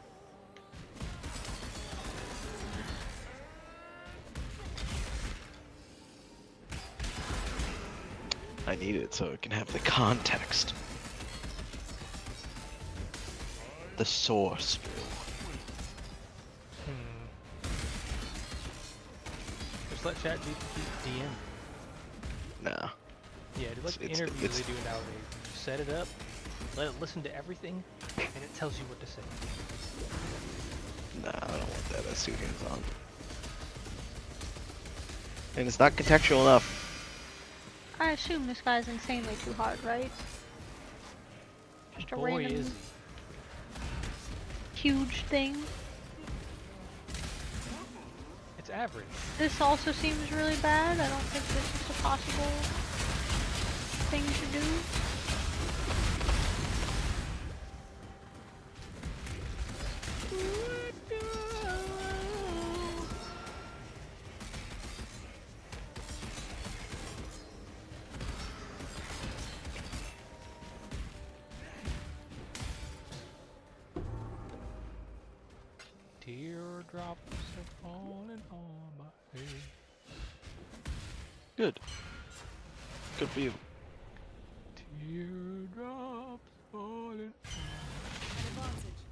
M: I need it so it can have the context. The source.
F: Just let ChatGPT DM.
M: No.
F: Yeah, do like the
M: It's-
F: interviews
M: it's-
F: they do nowadays. You set it up, let it listen to everything, and it tells you what to say.
M: Nah, I don't want that. That's too hands-on. And it's not contextual enough.
D: I assume this guy's insanely too hard, right? Just a
F: Boy,
D: random
F: is
D: huge thing.
F: it's average.
D: This also seems really bad. I don't think this is a possible thing to do.
F: Teardrops are falling on my head.
M: Good. Good for you.
F: Teardrops falling.
G: Advantage.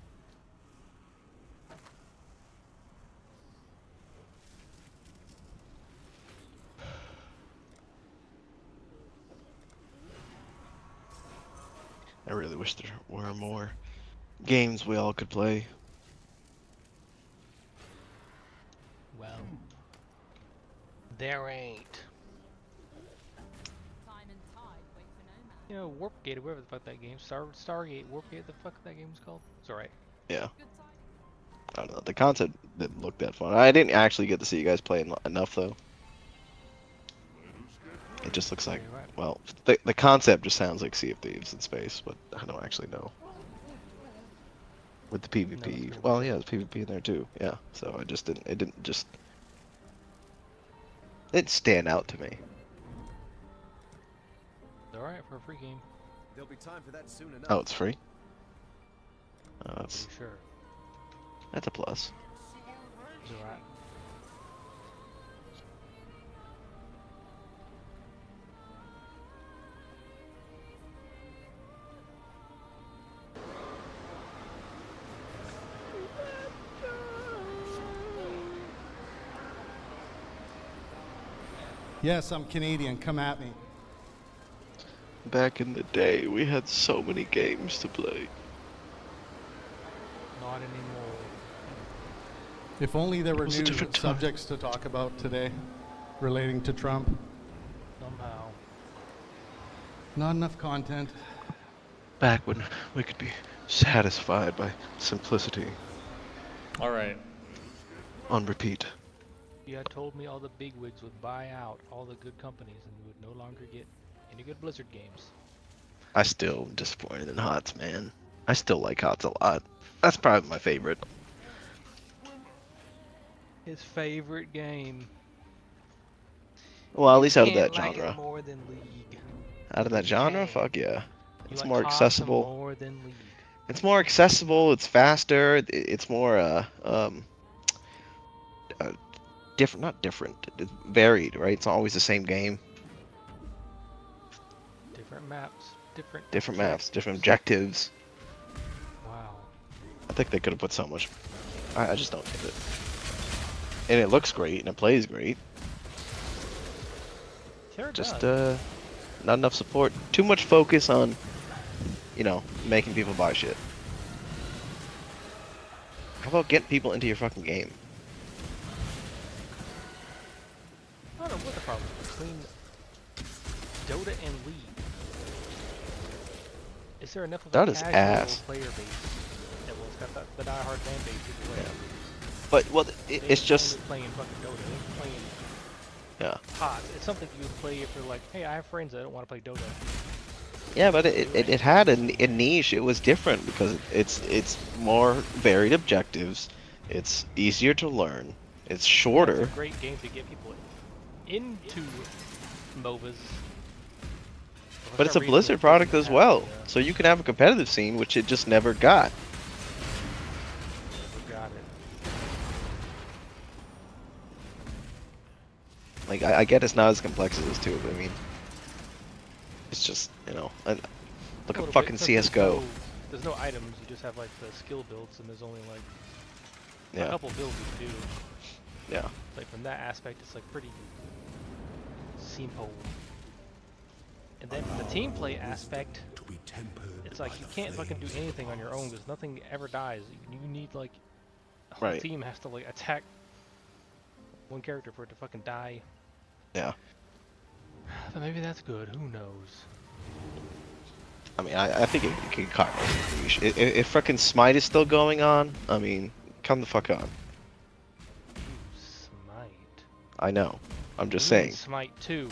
M: really wish there were more games we all could play.
F: Well, there ain't. You know, Warpgate, whatever the fuck that game, Stargate, Warpgate, the fuck that game was called. It's alright.
M: Yeah. I don't know. The concept didn't look that fun. I didn't actually get to see you guys play enough though. It just looks like, well, the concept just sounds like Sea of Thieves in space, but I don't actually know. With the PvP, well, yeah, there's PvP in there too. Yeah, so it didn't stand out to me.
F: Alright for a free game.
J: There'll be time for that soon enough.
M: Oh, it's free? That's
F: sure.
M: That's a plus.
F: It's alright.
T: Yes, I'm Canadian. Come at me.
M: Back in the day, we had so many games to play.
F: Not anymore.
T: If only there were
M: was a
T: new
M: different time.
T: subjects to talk about today relating to Trump.
F: Somehow.
T: Not enough content.
M: Back when we could be satisfied by simplicity.
U: Alright.
M: On repeat.
F: You had told me all the bigwigs would buy out all the good companies and we would no longer get any good Blizzard games.
M: I still am disappointed in HOTS, man. I still like HOTS a lot. That's probably my favorite.
F: His favorite game.
M: Well, at least out of
F: Can't
M: that
F: like it
M: genre.
F: more than League.
M: Out of that genre? Fuck yeah.
F: You
M: It's
F: like
M: more
F: HOTS
M: accessible.
F: more than League.
M: It's more accessible, it's faster, it's more different, not different, it's varied, right? It's not always the same game.
F: Different maps,
M: Different maps, different objectives.
F: Wow.
M: I think they could have put so much. I just don't get it. And it looks great and it plays great.
F: Sure it
M: Just
F: does.
M: not enough support. Too much focus on, you know, making people buy shit. How about getting people into your fucking game?
F: I don't know what the problem is between Dota and League. Is there enough of a
M: Dota's
F: casual
M: ass.
F: player base that well, it's got the diehard fan base either way?
M: But well,
F: They
M: it's
F: ain't
M: just
F: only playing fucking Dota. They ain't playing
M: yeah.
F: HOTS. It's something you would play if you're like, hey, I have friends that don't want to play Dota.
M: Yeah, but it had a niche. It was different because it's more varied objectives. It's easier to learn. It's shorter.
F: It's a great game to get people into MOBAs.
M: But it's a Blizzard product as well, so you can have a competitive scene, which it just never got.
F: Got it.
M: Like I get it's not as complex as this too, but I mean, it's just, you know, look
F: A
M: at
F: little
M: fucking
F: bit, 'cause there's
M: CS:GO.
F: There's no items. You just have like the skill builds, and there's only like
M: Yeah.
F: a couple builds you can do.
M: Yeah.
F: Like from that aspect, it's like pretty simple. And then from the team play aspect, it's like you can't fucking do anything on your own because nothing ever dies. You need like a whole
M: Right.
F: team has to like attack one character for it to fucking die.
M: Yeah.
F: But maybe that's good. Who knows?
M: I mean, I think it can cut. If fucking Smite is still going on, I mean, come the fuck on.
F: Smite.
M: I know. I'm just
F: You mean
M: saying.
F: Smite 2.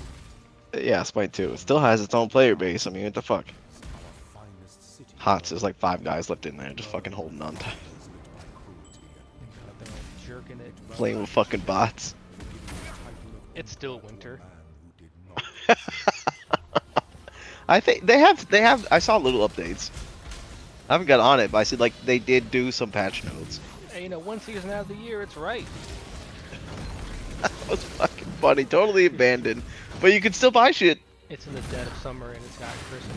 M: Yeah, Smite 2. It still has its own player base. I mean, what the fuck? HOTS, there's like 5 guys left in there just fucking holding on to
F: They're all jerking it.
M: playing with fucking bots.
F: It's still winter.
M: I think they have I saw little updates. I haven't got on it, but I see like they did do some patch notes.
F: Hey, you know, one season out of the year, it's right.
M: That was fucking funny. Totally abandoned. But you can still buy shit
F: It's in the dead of summer and it's got Christmas.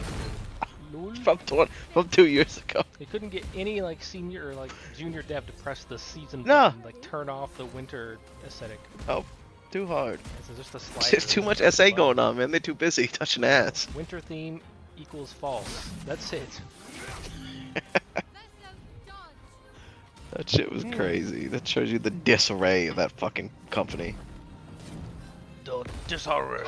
M: from 2 years ago.
F: They couldn't get any like senior or like junior dev to press the season
M: No.
F: button, like turn off the winter aesthetic.
M: Oh, too hard.
F: It's just a slider.
M: There's too much SA going on, man. They're too busy touching ass.
F: Winter theme, equals false. That's it.
M: That shit was crazy. That shows you the disarray of that fucking company.
F: The disarray.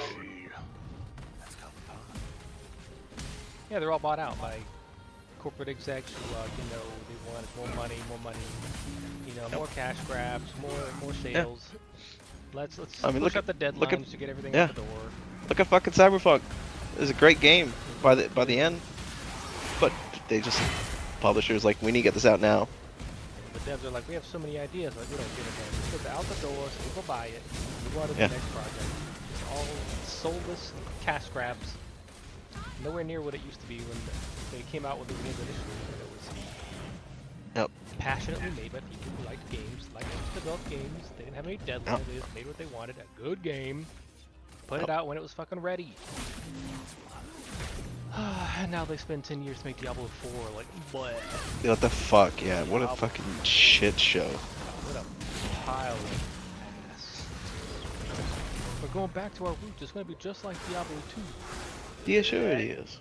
F: Yeah, they're all bought out by corporate execs who, you know, they wanted more money, you know, more cash grabs, more sales. Let's
M: I mean,
F: push
M: look
F: up the
M: at
F: deadlines to get everything
M: yeah.
F: out the door.
M: Look at fucking Cyberpunk. It was a great game by the end, but they just publishers like, we need to get this out now.
F: The devs are like, we have so many ideas, like we don't give a damn. Just put it out the door so people buy it. Move on to the
M: Yeah.
F: next project. It's all soulless cash grabs. Nowhere near what it used to be when they came out with the games initially. When it was
M: Yep.
F: passionately made by people who liked games, liked to develop games. They didn't have any deadlines.
M: Yep.
F: They just made what they wanted. A good game. Put it out when it was fucking ready. And now they spend 10 years to make Diablo 4. Like, what?
M: What the fuck? Yeah. What a fucking shit show.
F: What a pile of ass. We're going back to our roots. It's going to be just like Diablo 2.
M: Yeah, sure it is.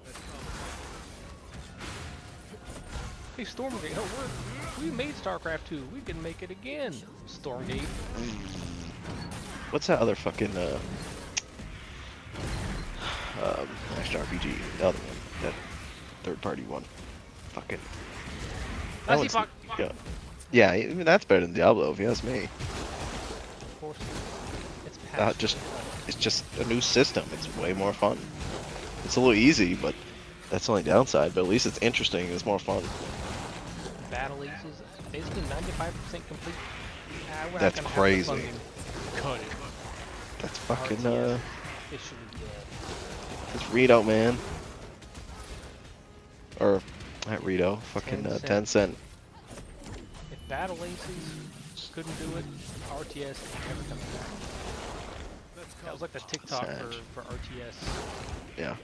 F: Hey, Stormgate, no, we made StarCraft 2. We can make it again. Stormgate.
M: What's that other fucking action RPG? The other one, that third-party one. Fucking. that one's- Yeah. Yeah, even that's better than Diablo, if you ask me.
F: Of course. It's passion.
M: It's just a new system. It's way more fun. It's a little easy, but that's the only downside. But at least it's interesting. It's more fun.
F: Battle Aces, basically 95% complete. We're not
M: That's
F: gonna have the
M: crazy.
F: funding. Cut it.
M: That's fucking
F: RTS officially dead.
M: it's Rito, man. Or not Rito, fucking Tencent.
F: If Battle Aces couldn't do it, RTS never comes back. That was like the TikTok
M: Sad.
F: for RTS.
M: Yeah.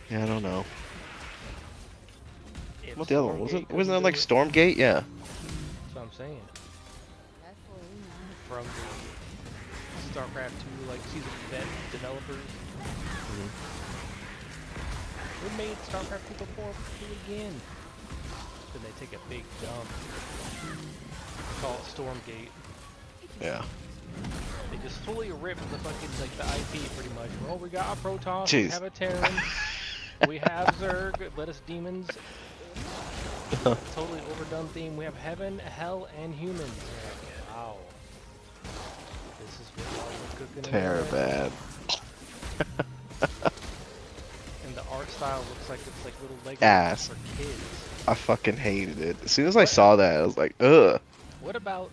M: Yeah, I don't know.
F: If
M: What the other one?
F: Stormgate
M: Wasn't that
F: couldn't
M: like
F: do it-
M: Stormgate? Yeah.
F: That's what I'm saying. From the StarCraft 2, like, season vet developers. We made StarCraft 2 before, do it again. Then they take a big dump. Call it Stormgate.
M: Yeah.
F: They just fully rip the fucking, like, the IP pretty much. Well, we got a Protoss,
M: Jeez.
F: we have a Terran, we have Zerg, let us demons. Totally overdone theme. We have heaven, hell, and humans. Wow. This is what y'all were cooking. in
M: Terror
F: there.
M: bad.
F: And the art style looks like it's like little Legos
M: Ass.
F: for kids.
M: I fucking hated it. As soon as I saw that, I was like, ugh.
F: What about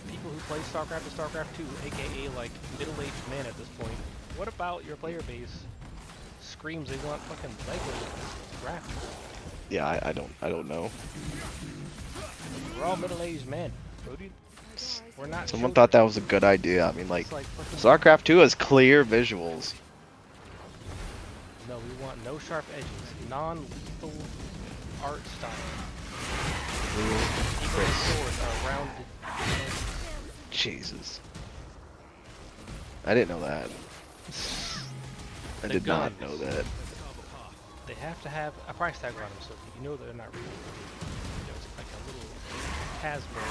F: people who play StarCraft and StarCraft 2, aka like middle-aged men at this point? What about your player base screams they want fucking Lego graphics?
M: Yeah, I don't know.
F: We're all middle-aged men. Brody. We're not.
M: Someone
F: children.
M: thought that was a good idea. I mean, like,
F: It's like fucking-
M: StarCraft 2 has clear visuals.
F: No, we want no sharp edges, non-lethal art style. Even the swords are rounded.
M: Jesus. I didn't know that. I did not know that.
F: They have to have a price tag on them, so you know they're not real. You know, it's like a little Hasbro.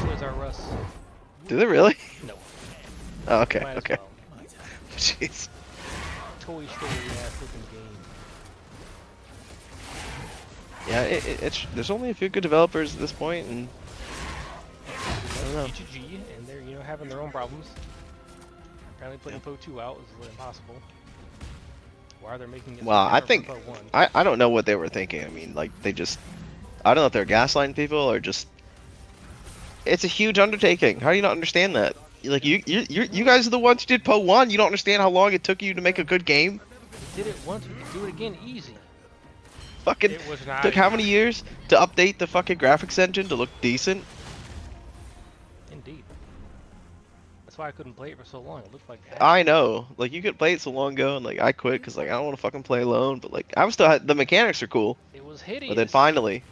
F: Toys R Us.
M: Do they really?
F: No.
M: Oh, okay,
F: Might as
M: okay.
F: well.
M: Jeez.
F: Toy Story ass looking game.
M: Yeah, it's there's only a few good developers at this point, and I don't know.
F: GGG, and they're, you know, having their own problems. Apparently putting Poe 2 out is impossible. Why are they making it?
M: Well, I
F: different
M: think
F: from Poe 1?
M: I don't know what they were thinking. I mean, like, they just, I don't know if they're gaslighting people or just. It's a huge undertaking. How do you not understand that? Like, you guys are the ones who did Poe 1. You don't understand how long it took you to make a good game.
F: We did it once, we could do it again easy.
M: Fucking
F: It was not
M: took how many years to update the fucking graphics engine to look decent?
F: Indeed. That's why I couldn't play it for so long. It looked like
M: I know, like, you could play it so long ago, and like I quit because like I don't want to fucking play alone. But like I was still the mechanics are cool.
F: It was hideous.
M: But then finally,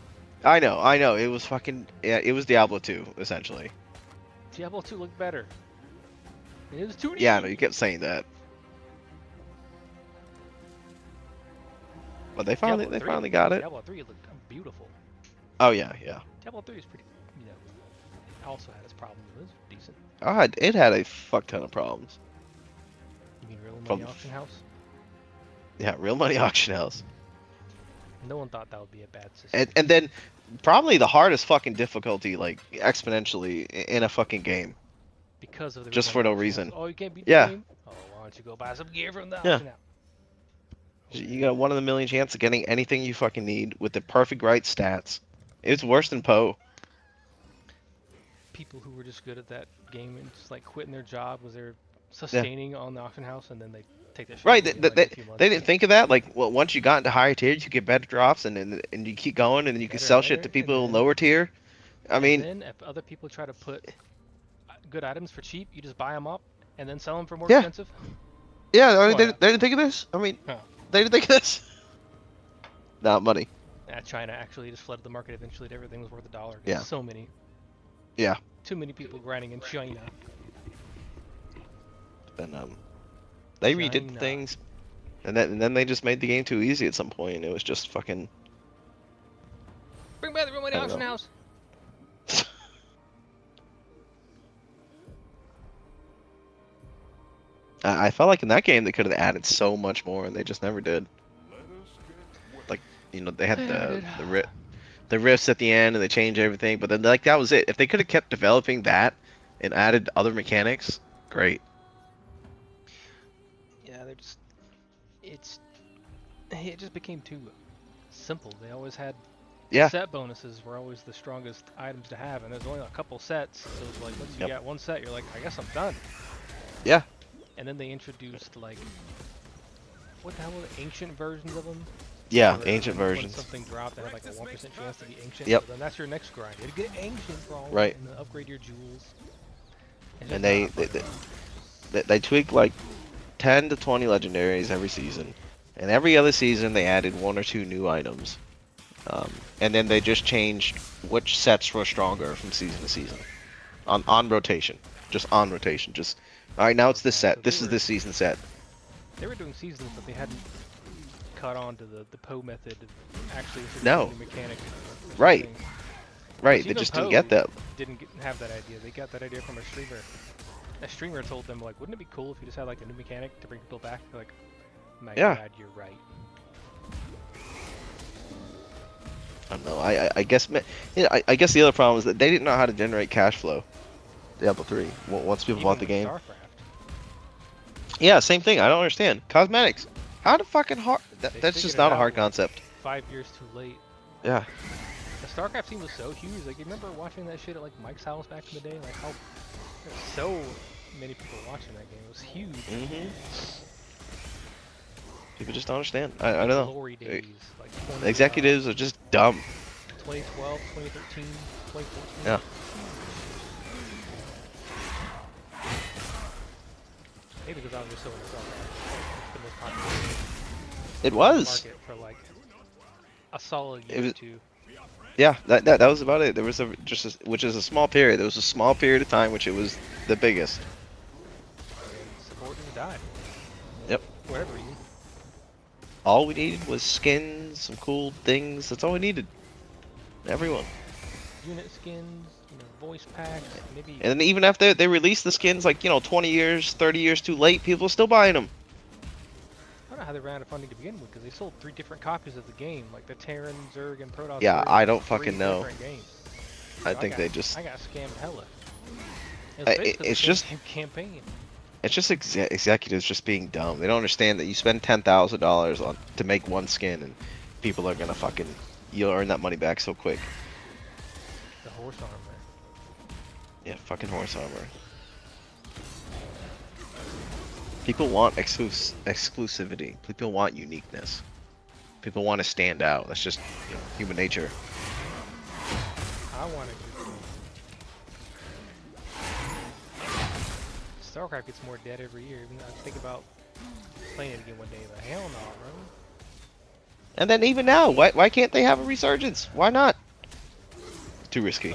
M: I know, it was fucking, yeah, it was Diablo 2 essentially.
F: Diablo 2 looked better. It was 2D.
M: Yeah, I know you kept saying that. But they finally got it.
F: Diablo 3 looked beautiful.
M: Oh yeah, yeah.
F: Diablo 3 is pretty, also had its problems. It was decent.
M: It had a fuck ton of problems.
F: You mean Real Money Auction House?
M: Yeah, Real Money Auction House.
F: No one thought that would be a bad system.
M: And then probably the hardest fucking difficulty, like exponentially in a fucking game.
F: Because of the
M: just for no reason.
F: Oh, you can't beat the game? Oh, why don't you go buy some gear from the auction house?
M: You got 1 in a million chance of getting anything you fucking need with the perfect right stats. It's worse than Poe.
F: People who were just good at that game and just like quitting their job was they're sustaining on the auction house, and then they take that shit.
M: Right, they didn't think of that. Like, well, once you got into higher tiers, you get better drops, and you keep going, and then you can sell shit to people in lower tier. I mean,
F: then if other people try to put good items for cheap, you just buy them up and then sell them for more
M: Yeah.
F: expensive.
M: yeah, I mean, they didn't think of this. I mean,
F: Huh.
M: they didn't think of this. Not money.
F: China actually just flooded the market eventually. Everything was worth $1.
M: Yeah.
F: So many.
M: Yeah.
F: Too many people grinding in China.
M: Then they redid
F: China.
M: things, and then they just made the game too easy at some point. And it was just fucking.
F: Bring back the Real Money
M: I don't
F: Auction
M: know.
F: House.
M: I felt like in that game they could have added so much more, and they just never did. Like, they had the rifts at the end, and they changed everything, but then like that was it. If they could have kept developing that and added other mechanics, great.
F: Yeah, it just became too simple. They always had set bonuses were always the strongest items to have, and there's only a couple sets, so it's like once you got one set, you're like, I guess I'm done.
M: Yeah.
F: And then they introduced like, what the hell were the ancient versions of them?
M: Yeah,
F: Where
M: ancient
F: when
M: versions.
F: something dropped that had like a 1% chance to be ancient.
M: Yep.
F: So then that's your next grind. You gotta get ancient for all
M: Right.
F: and then upgrade your jewels. It's
M: And
F: just
M: they tweak like 10 to 20 legendaries every season, and every other season they added 1 or 2 new items, and then they just changed which sets were stronger from season to season, on rotation, just on rotation. Just all right, now it's this set. This is this season set.
F: They were doing seasons, but they hadn't caught on to the Poe method of actually introducing
M: No.
F: a new mechanic.
M: Right. Right. They
F: Even
M: just didn't
F: Poe
M: get that.
F: Didn't have that idea. They got that idea from a streamer. A streamer told them like, wouldn't it be cool if you just had like a new mechanic to bring people back? They're like, my God, you're right.
M: I don't know. I guess I guess the other problem is that they didn't know how to generate cash flow. Diablo 3. Once people bought the game.
F: StarCraft.
M: Yeah, same thing. I don't understand. Cosmetics. How the fucking hard? That's
F: They
M: just
F: figured
M: not
F: it
M: a hard
F: out, like,
M: concept.
F: 5 years too late.
M: Yeah.
F: The StarCraft team was so huge. Like, you remember watching that shit at like Mike's house back in the day? Like how there's so many people watching that game. It was huge.
M: Mhm. People just don't understand. I don't know.
F: Glory days, like 20,
M: Executives are just dumb.
F: 2012, 2013, 2014.
M: Yeah.
F: Maybe because I was just so into StarCraft. It's the most popular
M: It was.
F: market for like a solid
M: It
F: year
M: was-
F: or two.
M: Yeah, that was about it. There was which is a small period. There was a small period of time which it was the biggest.
F: Support and died.
M: Yep.
F: Whatever reason.
M: All we needed was skins, some cool things. That's all we needed. Everyone.
F: Unit skins, voice packs, maybe.
M: And then even after they released the skins, like 20 years, 30 years too late, people are still buying them.
F: I don't know how they ran out of funding to begin with, because they sold 3 different copies of the game, like the Terran, Zerg, and Protoss.
M: Yeah,
F: versions
M: I
F: of
M: don't
F: 3
M: fucking know.
F: different games.
M: I
F: So
M: think
F: got-
M: they just.
F: I got scammed hella. It was
M: I-
F: basically the
M: it's
F: same
M: just-
F: campaign.
M: It's just executives just being dumb. They don't understand that you spend $10,000 on to make one skin, and people are gonna fucking. You'll earn that money back so quick.
F: The horse armor.
M: Yeah, fucking horse armor. People want exclusivity. People want uniqueness. People want to stand out. That's just human nature.
F: I want a good game. StarCraft gets more dead every year. I mean, I think about playing it again one day, but hell no, bro.
M: And then even now, why can't they have a resurgence? Why not? Too risky.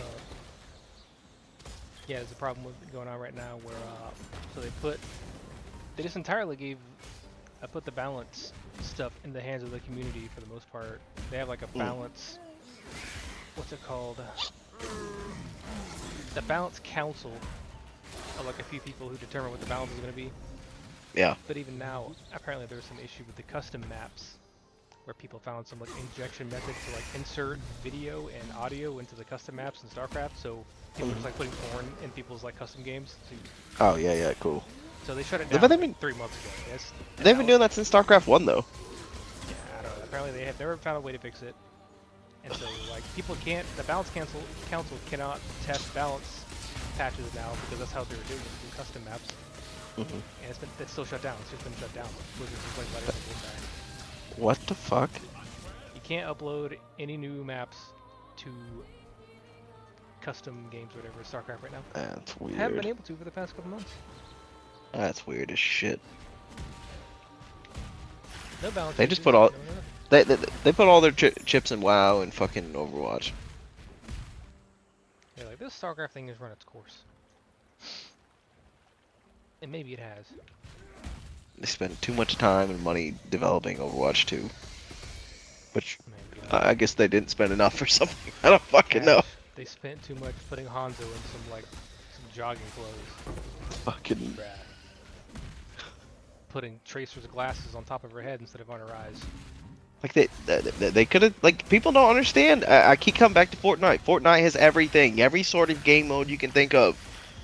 F: Yeah, there's a problem with going on right now where so they just entirely put the balance stuff in the hands of the community for the most part. They have like a balance, what's it called? The balance council of like a few people who determine what the balance is going to be.
M: Yeah.
F: But even now, apparently there's some issue with the custom maps where people found some like injection method to like insert video and audio into the custom maps in StarCraft. So people just like putting porn in people's like custom games.
M: Oh yeah, cool.
F: So they shut it
M: But
F: down
M: they've been-
F: 3 months ago.
M: They've been doing that since StarCraft 1 though.
F: Yeah, I don't know. Apparently they have never found a way to fix it. And so like people can't, the balance council cannot test balance patches now because that's how they were doing it through custom maps. And it's still shut down. It's just been shut down. Blizzard's just like letting it go back.
M: What the fuck?
F: You can't upload any new maps to custom games or whatever StarCraft right now.
M: That's weird.
F: Haven't been able to for the past couple months.
M: That's weird as shit.
F: No balance.
M: They just
F: changes,
M: put all
F: no.
M: they put all their chips in WoW and fucking Overwatch.
F: Yeah, like this StarCraft thing has run its course. And maybe it has.
M: They spend too much time and money developing Overwatch 2. Which I guess they didn't spend enough or something. I don't fucking know.
F: They spent too much putting Hanzo in some jogging clothes.
M: Fucking.
F: Putting Tracer's glasses on top of her head instead of on her eyes.
M: Like they could have, like, people don't understand. I keep coming back to Fortnite. Fortnite has everything, every sort of game mode you can think of.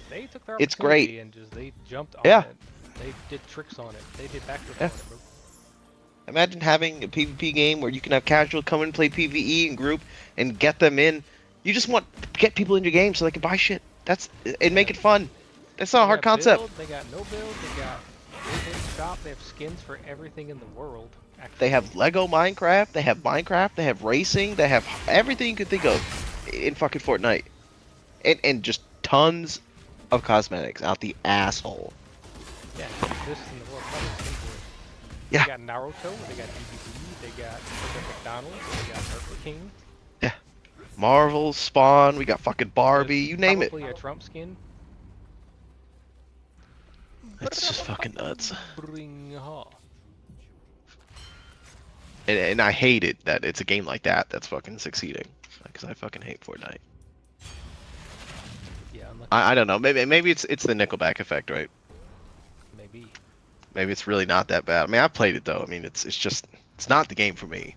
F: They took their
M: It's
F: opportunity
M: great.
F: and they jumped on
M: Yeah.
F: it. They did tricks on it. They did backflips
M: Yeah.
F: on it, bro.
M: Imagine having a PvP game where you can have casual come and play PvE in group and get them in. You just want to get people in your game so they can buy shit. And make it fun. That's not a hard concept.
F: Build, they got no build. They got built-in shop. They have skins for everything in the world. Actually.
M: They have Lego Minecraft. They have Minecraft. They have racing. They have everything you could think of in fucking Fortnite. And just tons of cosmetics out the asshole.
F: Yeah, this in the world.
M: Yeah.
F: They got Naruto. They got DBZ. They got McDonald's. They got Burger King.
M: Yeah. Marvel, Spawn. We got fucking Barbie. You name it.
F: Probably a Trump skin.
M: It's just fucking nuts.
F: Bring her.
M: And I hate it that it's a game like that that's fucking succeeding. Because I fucking hate Fortnite.
F: Yeah,
M: I don't know. Maybe it's the Nickelback effect, right?
F: Maybe.
M: Maybe it's really not that bad. I mean, I played it though. I mean, it's not the game for me.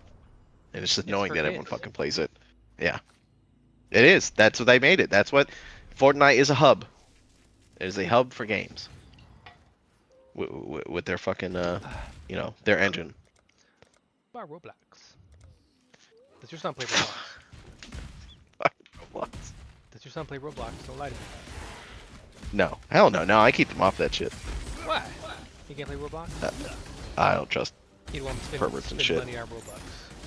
M: And it's just knowing
F: for
M: that everyone
F: kids.
M: fucking plays it. Yeah. It is. That's what they made it. That's what Fortnite is, a hub. It is a hub for games. With their fucking you know, their engine.
F: By Roblox. Does your son play Roblox?
M: Roblox.
F: Does your son play Roblox? Don't lie to me.
M: No. Hell no. No, I keep them off that shit.
F: Why? You can't play Roblox?
M: I don't trust
F: You don't want to spend,
M: perverts and
F: spend
M: shit.
F: money on Roblox.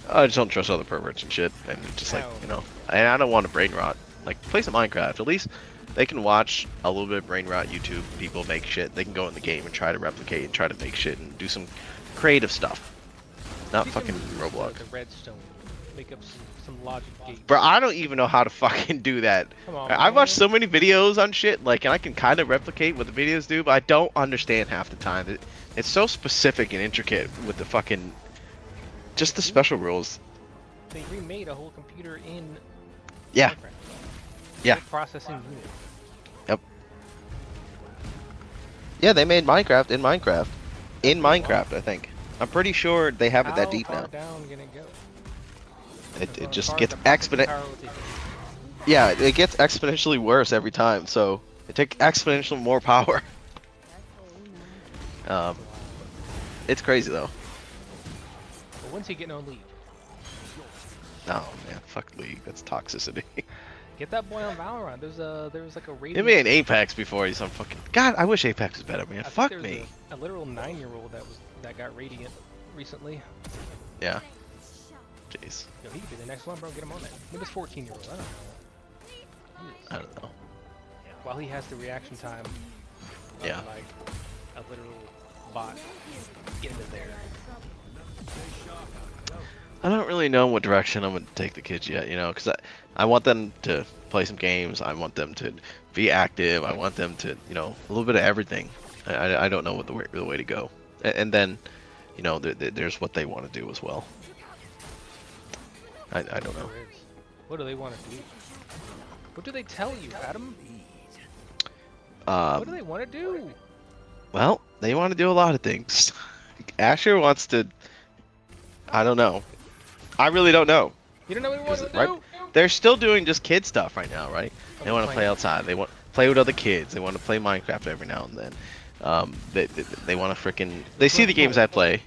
M: I just don't trust other perverts and shit. And just like, you know, and I don't want to brain rot. Like, play some Minecraft. At least they can watch a little bit of brain rot YouTube people make shit. They can go in the game and try to replicate and try to make shit and do some creative stuff. Not fucking Roblox.
F: The redstone. Make up some logic gates.
M: Bro, I don't even know how to fucking do that.
F: Come on,
M: I've watched so many videos on shit, like, and I can kind of replicate what the videos do, but I don't understand half the time. It's so specific and intricate with the fucking, just the special rules.
F: They remade a whole computer in
M: Yeah.
F: Minecraft.
M: Yeah.
F: Whole processing unit.
M: Yep. Yeah, they made Minecraft in Minecraft. In Minecraft, I think. I'm pretty sure they have it that deep
F: How
M: now.
F: far down can it go?
M: It just
F: far
M: gets
F: the processing
M: exponent.
F: power will take it.
M: Yeah, it gets exponentially worse every time. So it takes exponentially more power. It's crazy though.
F: But when's he getting on League?
M: Oh man, fuck League. That's toxicity.
F: Get that boy on Valorant. There was like a rating.
M: Give me an Apex before he's on fucking. God, I wish Apex was better, man.
F: I think
M: Fuck
F: there was
M: me.
F: A literal 9-year-old that got Radiant recently.
M: Yeah. Jeez.
F: Yo, he could be the next one, bro. Get him on that. Maybe it's 14-year-old. I don't know.
M: I don't know.
F: While he has the reaction time.
M: Yeah.
F: Like a literal bot. Get into there.
M: I don't really know what direction I'm gonna take the kids yet, you know, because I want them to play some games. I want them to be active. I want them to, you know, a little bit of everything. I don't know what the way to go. And then, you know, there's what they want to do as well. I don't know.
F: What do they want to do? What do they tell you, Adam?
M: What
F: do they want to do?
M: Well, they want to do a lot of things. Asher wants to. I don't know. I really don't know.
F: You don't know what he wants to
M: Right?
F: do?
M: They're still doing just kid stuff right now, right? They want to play outside. They want to play with other kids. They want to play Minecraft every now and then. They want to freaking. They see the games I play.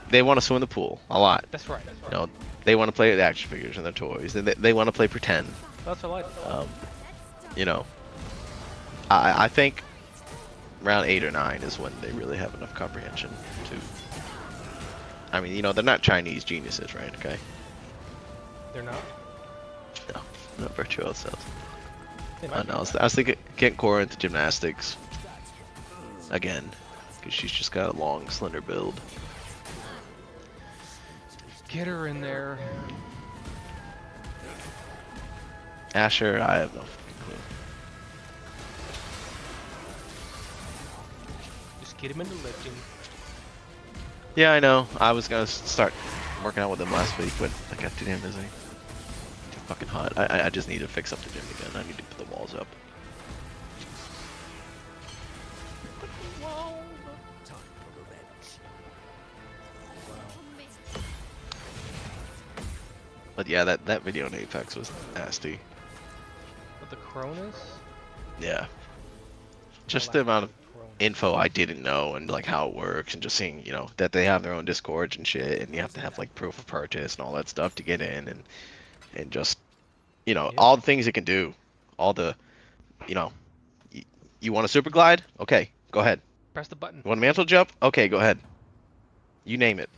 M: They want to swim in the pool a lot.
F: That's right. That's right.
M: You know, they want to play with action figures and their toys. And they want to play pretend.
F: That's what I like.
M: You know, I think around 8 or 9 is when they really have enough comprehension to. I mean, you know, they're not Chinese geniuses, right? Okay.
F: They're not.
M: No, not virtuosos.
F: They
M: I
F: might
M: know. I was thinking getting Cora into gymnastics again, because she's just got a long, slender build.
F: Get her in there.
M: Asher, I have no fucking clue.
F: Just get him into lifting.
M: Yeah, I know. I was gonna start working out with him last week, but I got too damn busy. Too fucking hot. I just need to fix up the gym again. I need to put the walls up. But yeah, that video on Apex was nasty.
F: With the Cronus?
M: Yeah. Just the amount of info I didn't know and like how it works and just seeing, you know, that they have their own Discords and shit and you have to have like proof of purchase and all that stuff to get in and just, you know, all the things it can do. All the, you know, you want a super glide? Okay, go ahead.
F: Press the button.
M: You want a mantle jump? Okay, go ahead. You name it.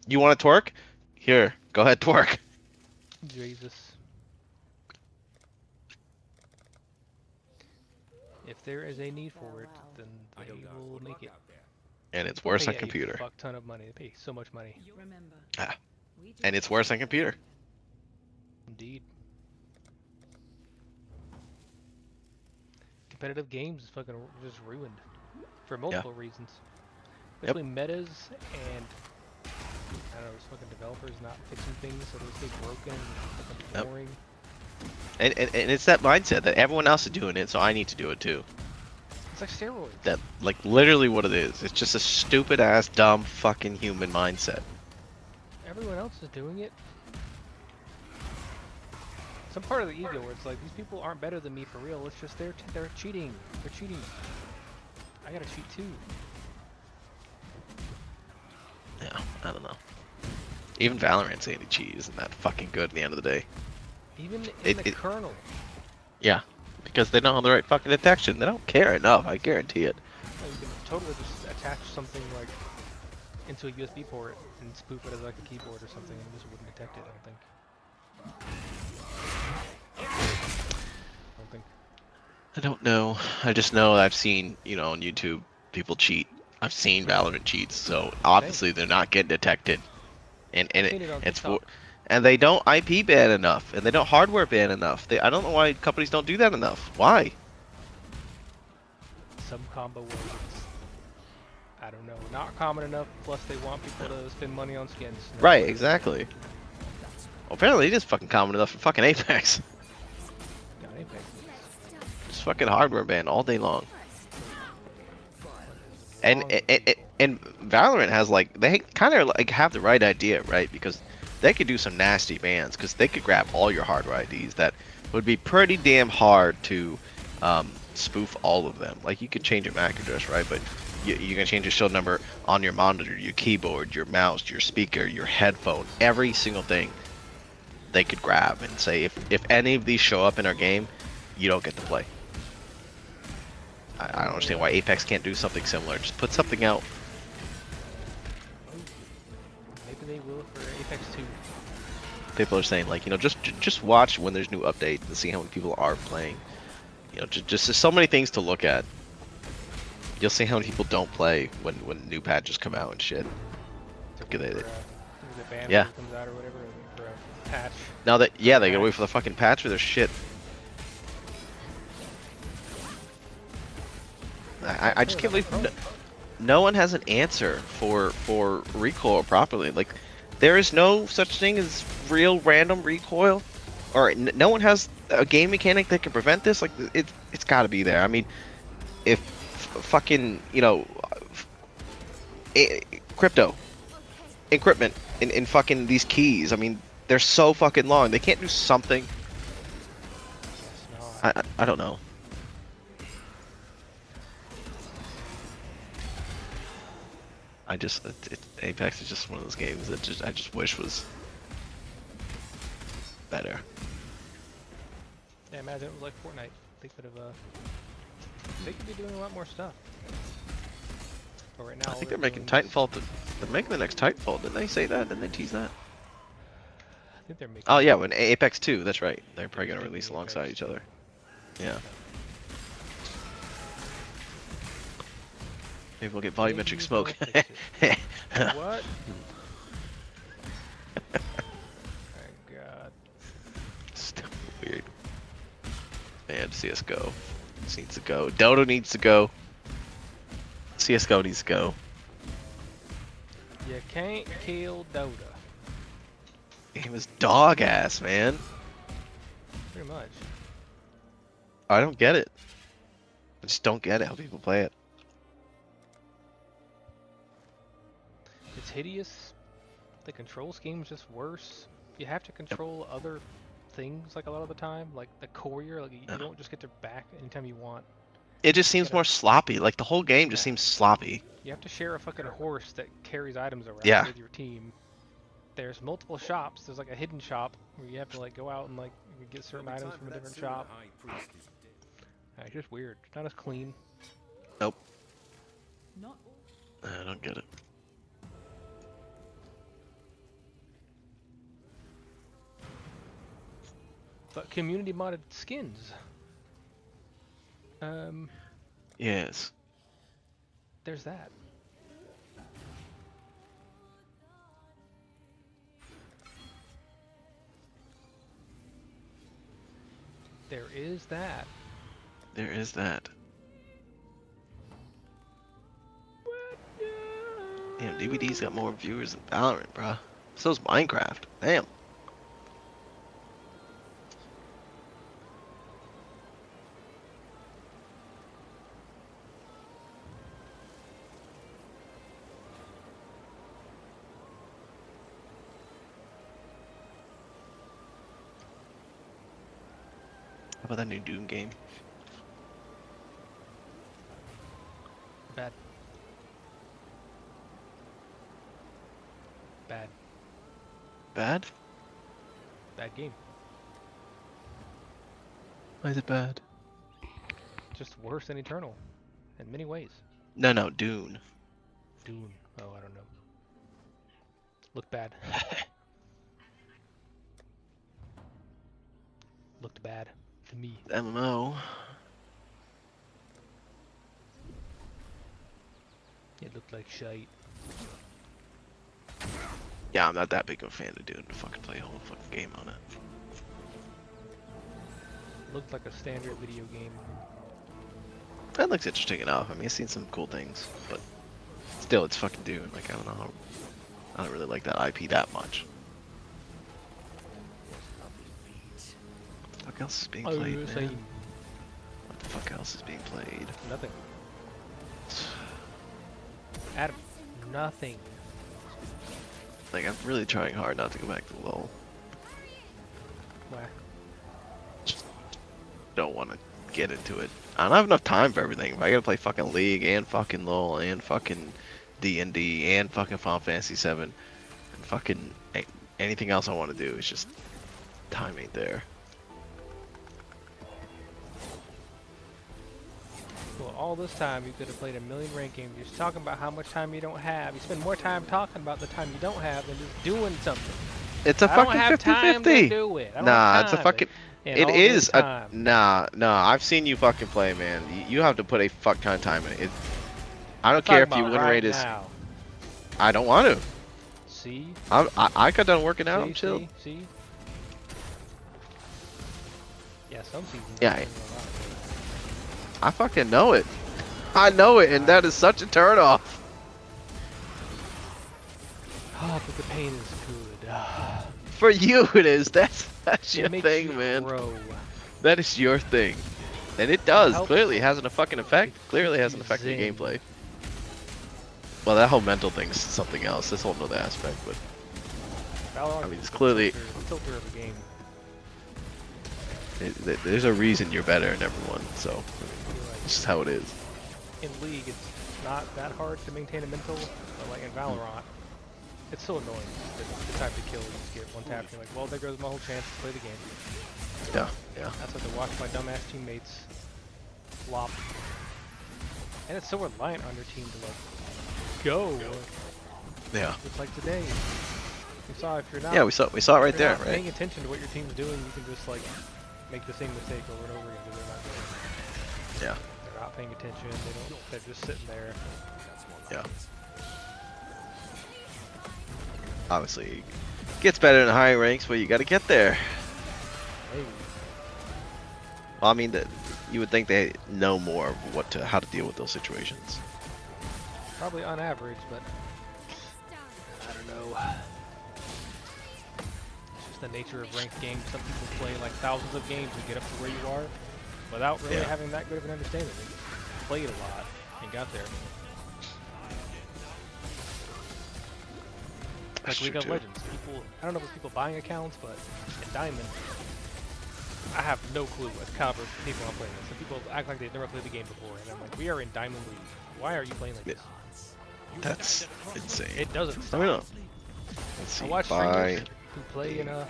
M: You want to twerk? Here, go ahead, twerk.
F: Jesus. If there is a need for it, then they will make it.
M: And it's worse
F: They
M: on
F: pay
M: computer.
F: A fuck ton of money. They pay so much money.
M: Ah. And it's worse on computer.
F: Indeed. Competitive games is fucking just ruined for multiple reasons. Especially metas and I don't know, those fucking developers not fixing things so they stay broken and fucking boring.
M: And it's that mindset that everyone else is doing it, so I need to do it too.
F: It's like steroids.
M: That, like, literally what it is. It's just a stupid ass, dumb, fucking human mindset.
F: Everyone else is doing it. Some part of the ego where it's like, these people aren't better than me for real, it's just they're cheating. They're cheating. I gotta cheat too.
M: Yeah, I don't know. Even Valorant saying the cheat isn't that fucking good at the end of the day.
F: Even in the kernel.
M: Yeah, because they don't have the right fucking detection. They don't care enough, I guarantee it.
F: You can totally just attach something like into a USB port and spoof it as like a keyboard or something and it just wouldn't detect it, I don't think.
M: I don't know. I just know I've seen, you know, on YouTube, people cheat. I've seen Valorant cheats, so obviously they're not getting detected. And and they don't IP ban enough, and they don't hardware ban enough. I don't know why companies don't do that enough. Why?
F: Some combo words. I don't know. Not common enough, plus they want people to spend money on skins.
M: Right, exactly. Well, apparently it is fucking common enough for fucking Apex.
F: Not Apex.
M: Just fucking hardware ban all day long. And Valorant has like, they kind of like have the right idea, right? Because they could do some nasty bans, because they could grab all your hardware IDs that would be pretty damn hard to spoof all of them. Like you could change your MAC address, right? But you can change your shield number on your monitor, your keyboard, your mouse, your speaker, your headphone, every single thing they could grab and say, if any of these show up in our game, you don't get to play. I don't understand why Apex can't do something similar. Just put something out.
F: Maybe they will for Apex 2.
M: People are saying like, you know, just watch when there's new updates and see how many people are playing. You know, just there's so many things to look at. You'll see how many people don't play when new patches come out and shit.
F: They're get banned
M: Yeah.
F: when it comes out or whatever, or a patch.
M: Now that they gotta wait for the fucking patch or their shit. I just can't believe no one has an answer for recoil properly. Like, there is no such thing as real random recoil, or no one has a game mechanic that can prevent this. Like, it's got to be there. I mean, if fucking crypto encryptment in fucking these keys, I mean, they're so fucking long. They can't do something. I don't know. Apex is just one of those games that I just wish was better.
F: Yeah, imagine it was like Fortnite. They could have, they could be doing a lot more stuff. But right now,
M: I think they're making Titanfall. They're making the next Titanfall. Didn't they say that? Didn't they tease that?
F: I think they're making.
M: Oh yeah, when Apex 2. That's right. They're probably gonna release alongside each other. Yeah. Maybe we'll get volumetric smoke.
F: What? My God.
M: Still weird. Man, CS:GO needs to go. Dota needs to go. CS:GO needs to go.
F: You can't kill Dota.
M: Game is dog ass, man.
F: Pretty much.
M: I don't get it. I just don't get it how people play it.
F: It's hideous. The control scheme is just worse. You have to control other things like a lot of the time, like the courier. Like you don't just get to back anytime you want.
M: It just seems more sloppy. Like the whole game just seems sloppy.
F: You have to share a fucking horse that carries items around
M: Yeah.
F: with your team. There's multiple shops. There's like a hidden shop where you have to like go out and like get certain items from a different shop. It's just weird. It's not as clean.
M: Nope. I don't get it.
F: But community modded skins.
M: Yes.
F: There's that. There is that.
M: There is that. Damn, DVD's got more viewers than Valorant, bruh. So's Minecraft. Damn. How about that new Doom game?
F: Bad. Bad.
M: Bad?
F: Bad game.
M: Why is it bad?
F: Just worse than Eternal. In many ways.
M: No, Dune.
F: Dune. Oh, I don't know. Looked bad. Looked bad to me.
M: MMO.
F: It looked like shite.
M: Yeah, I'm not that big of a fan of Dune to fucking play a whole fucking game on it.
F: Looked like a standard video game.
M: That looks interesting enough. I mean, I've seen some cool things, but still, it's fucking Dune. Like, I don't know. I don't really like that IP that much. What the fuck else is being played, man? What the fuck else is being played?
F: Nothing. Adam, nothing.
M: Like, I'm really trying hard not to go back to LoL.
F: Why?
M: Just don't want to get into it. I don't have enough time for everything. If I gotta play fucking League and fucking LoL and fucking D&D and fucking Final Fantasy 7 and fucking anything else I want to do, it's just time ain't there.
F: Well, all this time you could have played a million ranked games. You're just talking about how much time you don't have. You spend more time talking about the time you don't have than just doing something.
M: It's a
F: I
M: fucking
F: don't have time to
M: 50-50.
F: do it. I don't
M: Nah,
F: have
M: it's a
F: time
M: fucking.
F: and
M: It
F: all
M: is
F: this
M: a
F: time.
M: nah. I've seen you fucking play, man. You have to put a fuck ton of time in it. I don't
F: I'm
M: care if
F: talking
M: your
F: about
M: win
F: right
M: rate is.
F: now.
M: I don't want to.
F: See?
M: I got done working out.
F: See,
M: I'm chill.
F: See? Yeah, some seasons.
M: Yeah. I fucking know it. I know it, and that is such a turn off.
F: Oh, but the pain is good.
M: For you, it is. That's
F: It
M: your
F: makes
M: thing,
F: you
M: man.
F: grow.
M: That is your thing, and it does.
F: helps
M: Clearly, has an fucking effect. Clearly, has an effect on your
F: zen.
M: gameplay. Well, that whole mental thing's something else. That's a whole nother aspect, but
F: Valorant
M: I mean, it's
F: is the
M: clearly
F: filter of the game.
M: there's a reason you're better than everyone. So it's just how it is.
F: In League, it's not that hard to maintain a mental, but like in Valorant, it's so annoying. The type of kill, you just get one tap, and you're like, well, there goes my whole chance to play the game.
M: Yeah, yeah.
F: That's what to watch my dumbass teammates flop. And it's so reliant on your team to like go.
M: Yeah.
F: Just like today. You saw if you're not.
M: Yeah, we saw it right
F: if you're
M: there,
F: not
M: right?
F: Paying attention to what your team's doing, you can just like make the same mistake over and over again because they're not doing it.
M: Yeah.
F: They're not paying attention. They're just sitting there.
M: Yeah. Obviously, it gets better in the higher ranks, but you got to get there.
F: Hey.
M: Well, I mean, you would think they know more of how to deal with those situations.
F: Probably on average, but I don't know. It's just the nature of ranked games. Some people play like thousands of games to get up to where you are without really having that good of an understanding. They just played a lot and got there. Like League of Legends, people, I don't know if it's people buying accounts, but in Diamond, I have no clue what caliber of people I'm playing with. Some people act like they've never played the game before, and I'm like, we are in Diamond League. Why are you playing like this?
M: That's insane.
F: It doesn't
M: Let me know.
F: stop.
M: Let's see.
F: I watch streamers who play in
M: count.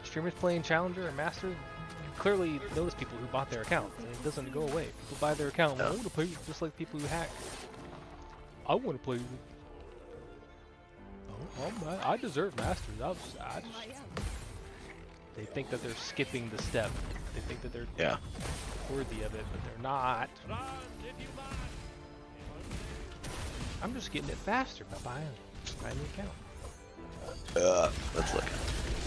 F: Streamers playing Challenger and Masters. You clearly notice people who bought their account, and it doesn't go away. People buy their account. I want to play just like people who hack. I want to play. I deserve Masters. They think that they're skipping the step. They think that they're worthy of it, but they're not. I'm just getting it faster by buying the account.
M: Let's look.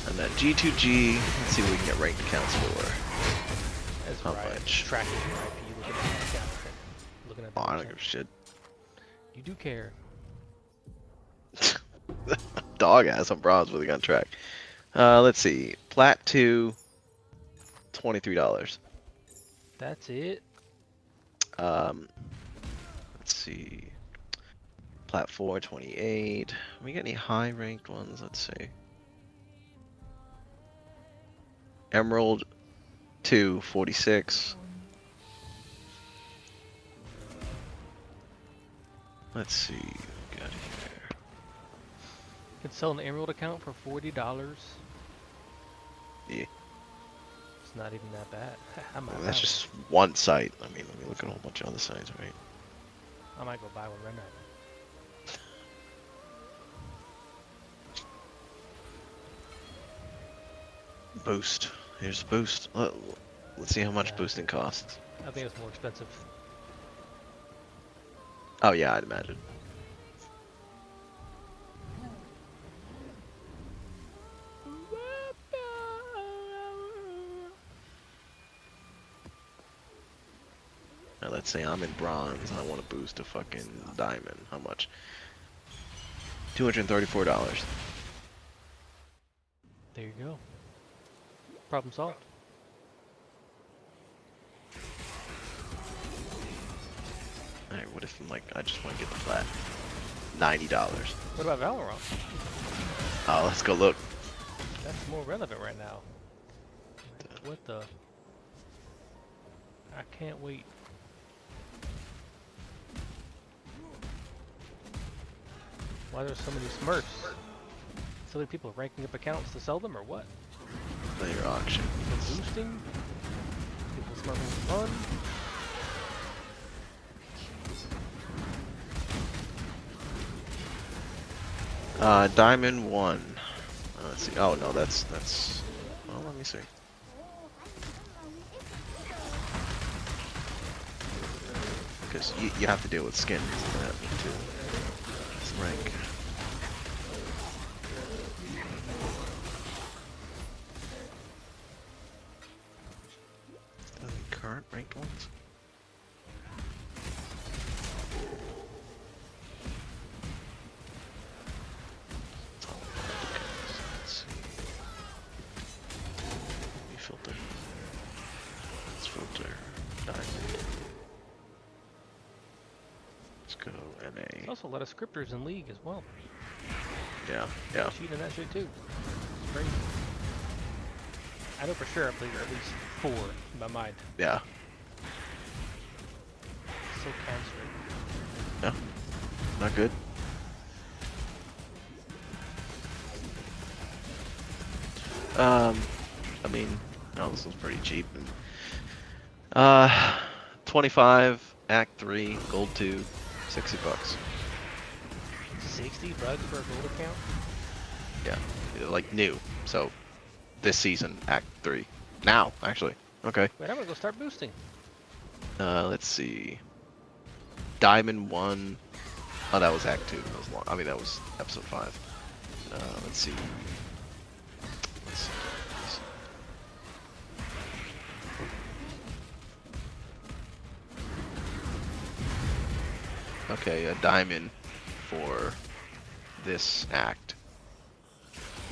M: I'm at G2G. Let's see what we can get ranked accounts for.
F: That's
M: How
F: right.
M: much?
F: Tracking your IP, looking at my account, looking at.
M: Oh, I don't give a shit.
F: You do care.
M: Dog ass on bronze with a gun track. Let's see. Plat 2, $23.
F: That's it.
M: Let's see. Plat 4, 28. We got any high ranked ones? Let's see. Emerald 2, 46. Let's see. What we got here.
F: You can sell an Emerald account for $40.
M: Yeah.
F: It's not even that bad. I might
M: Well,
F: buy
M: that's
F: one.
M: just one site. I mean, let me look at a whole bunch of other sites, right?
F: I might go buy one right now.
M: Boost. Here's boost. Let's see how much boosting costs.
F: I think it's more expensive.
M: Oh yeah, I'd imagine. Now let's say I'm in bronze and I want to boost to fucking diamond. How much? $234.
F: There you go. Problem solved.
M: Alright, what if I just want to get the flat? $90.
F: What about Valorant?
M: Oh, let's go look.
F: That's more relevant right now. What the? I can't wait. Why there's so many Smurfs? So many people ranking up accounts to sell them, or what?
M: Player auction.
F: People boosting? People smurfing for fun?
M: Diamond 1. Let's see. Oh no, that's. Well, let me see. Because you have to deal with skins and that too. Let's rank. ranked ones. Let's see. Let me filter. Let's filter diamond. Let's go NA.
F: There's also a lot of scripters in League as well.
M: Yeah, yeah.
F: Cheating in that shit too. It's crazy. I know for sure I played at least 4 in my mind.
M: Yeah.
F: So concentrated.
M: Yeah. Not good. I mean, no, this was pretty cheap. 25, Act 3, Gold 2, $60.
F: $60 for a gold account?
M: Yeah, like new. So this season, Act 3. Now, actually. Okay.
F: Wait, I'm gonna go start boosting.
M: Let's see. Diamond 1. Oh, that was Act 2. That was long. I mean, that was episode 5. Let's see. Let's see. Okay, a diamond for this act.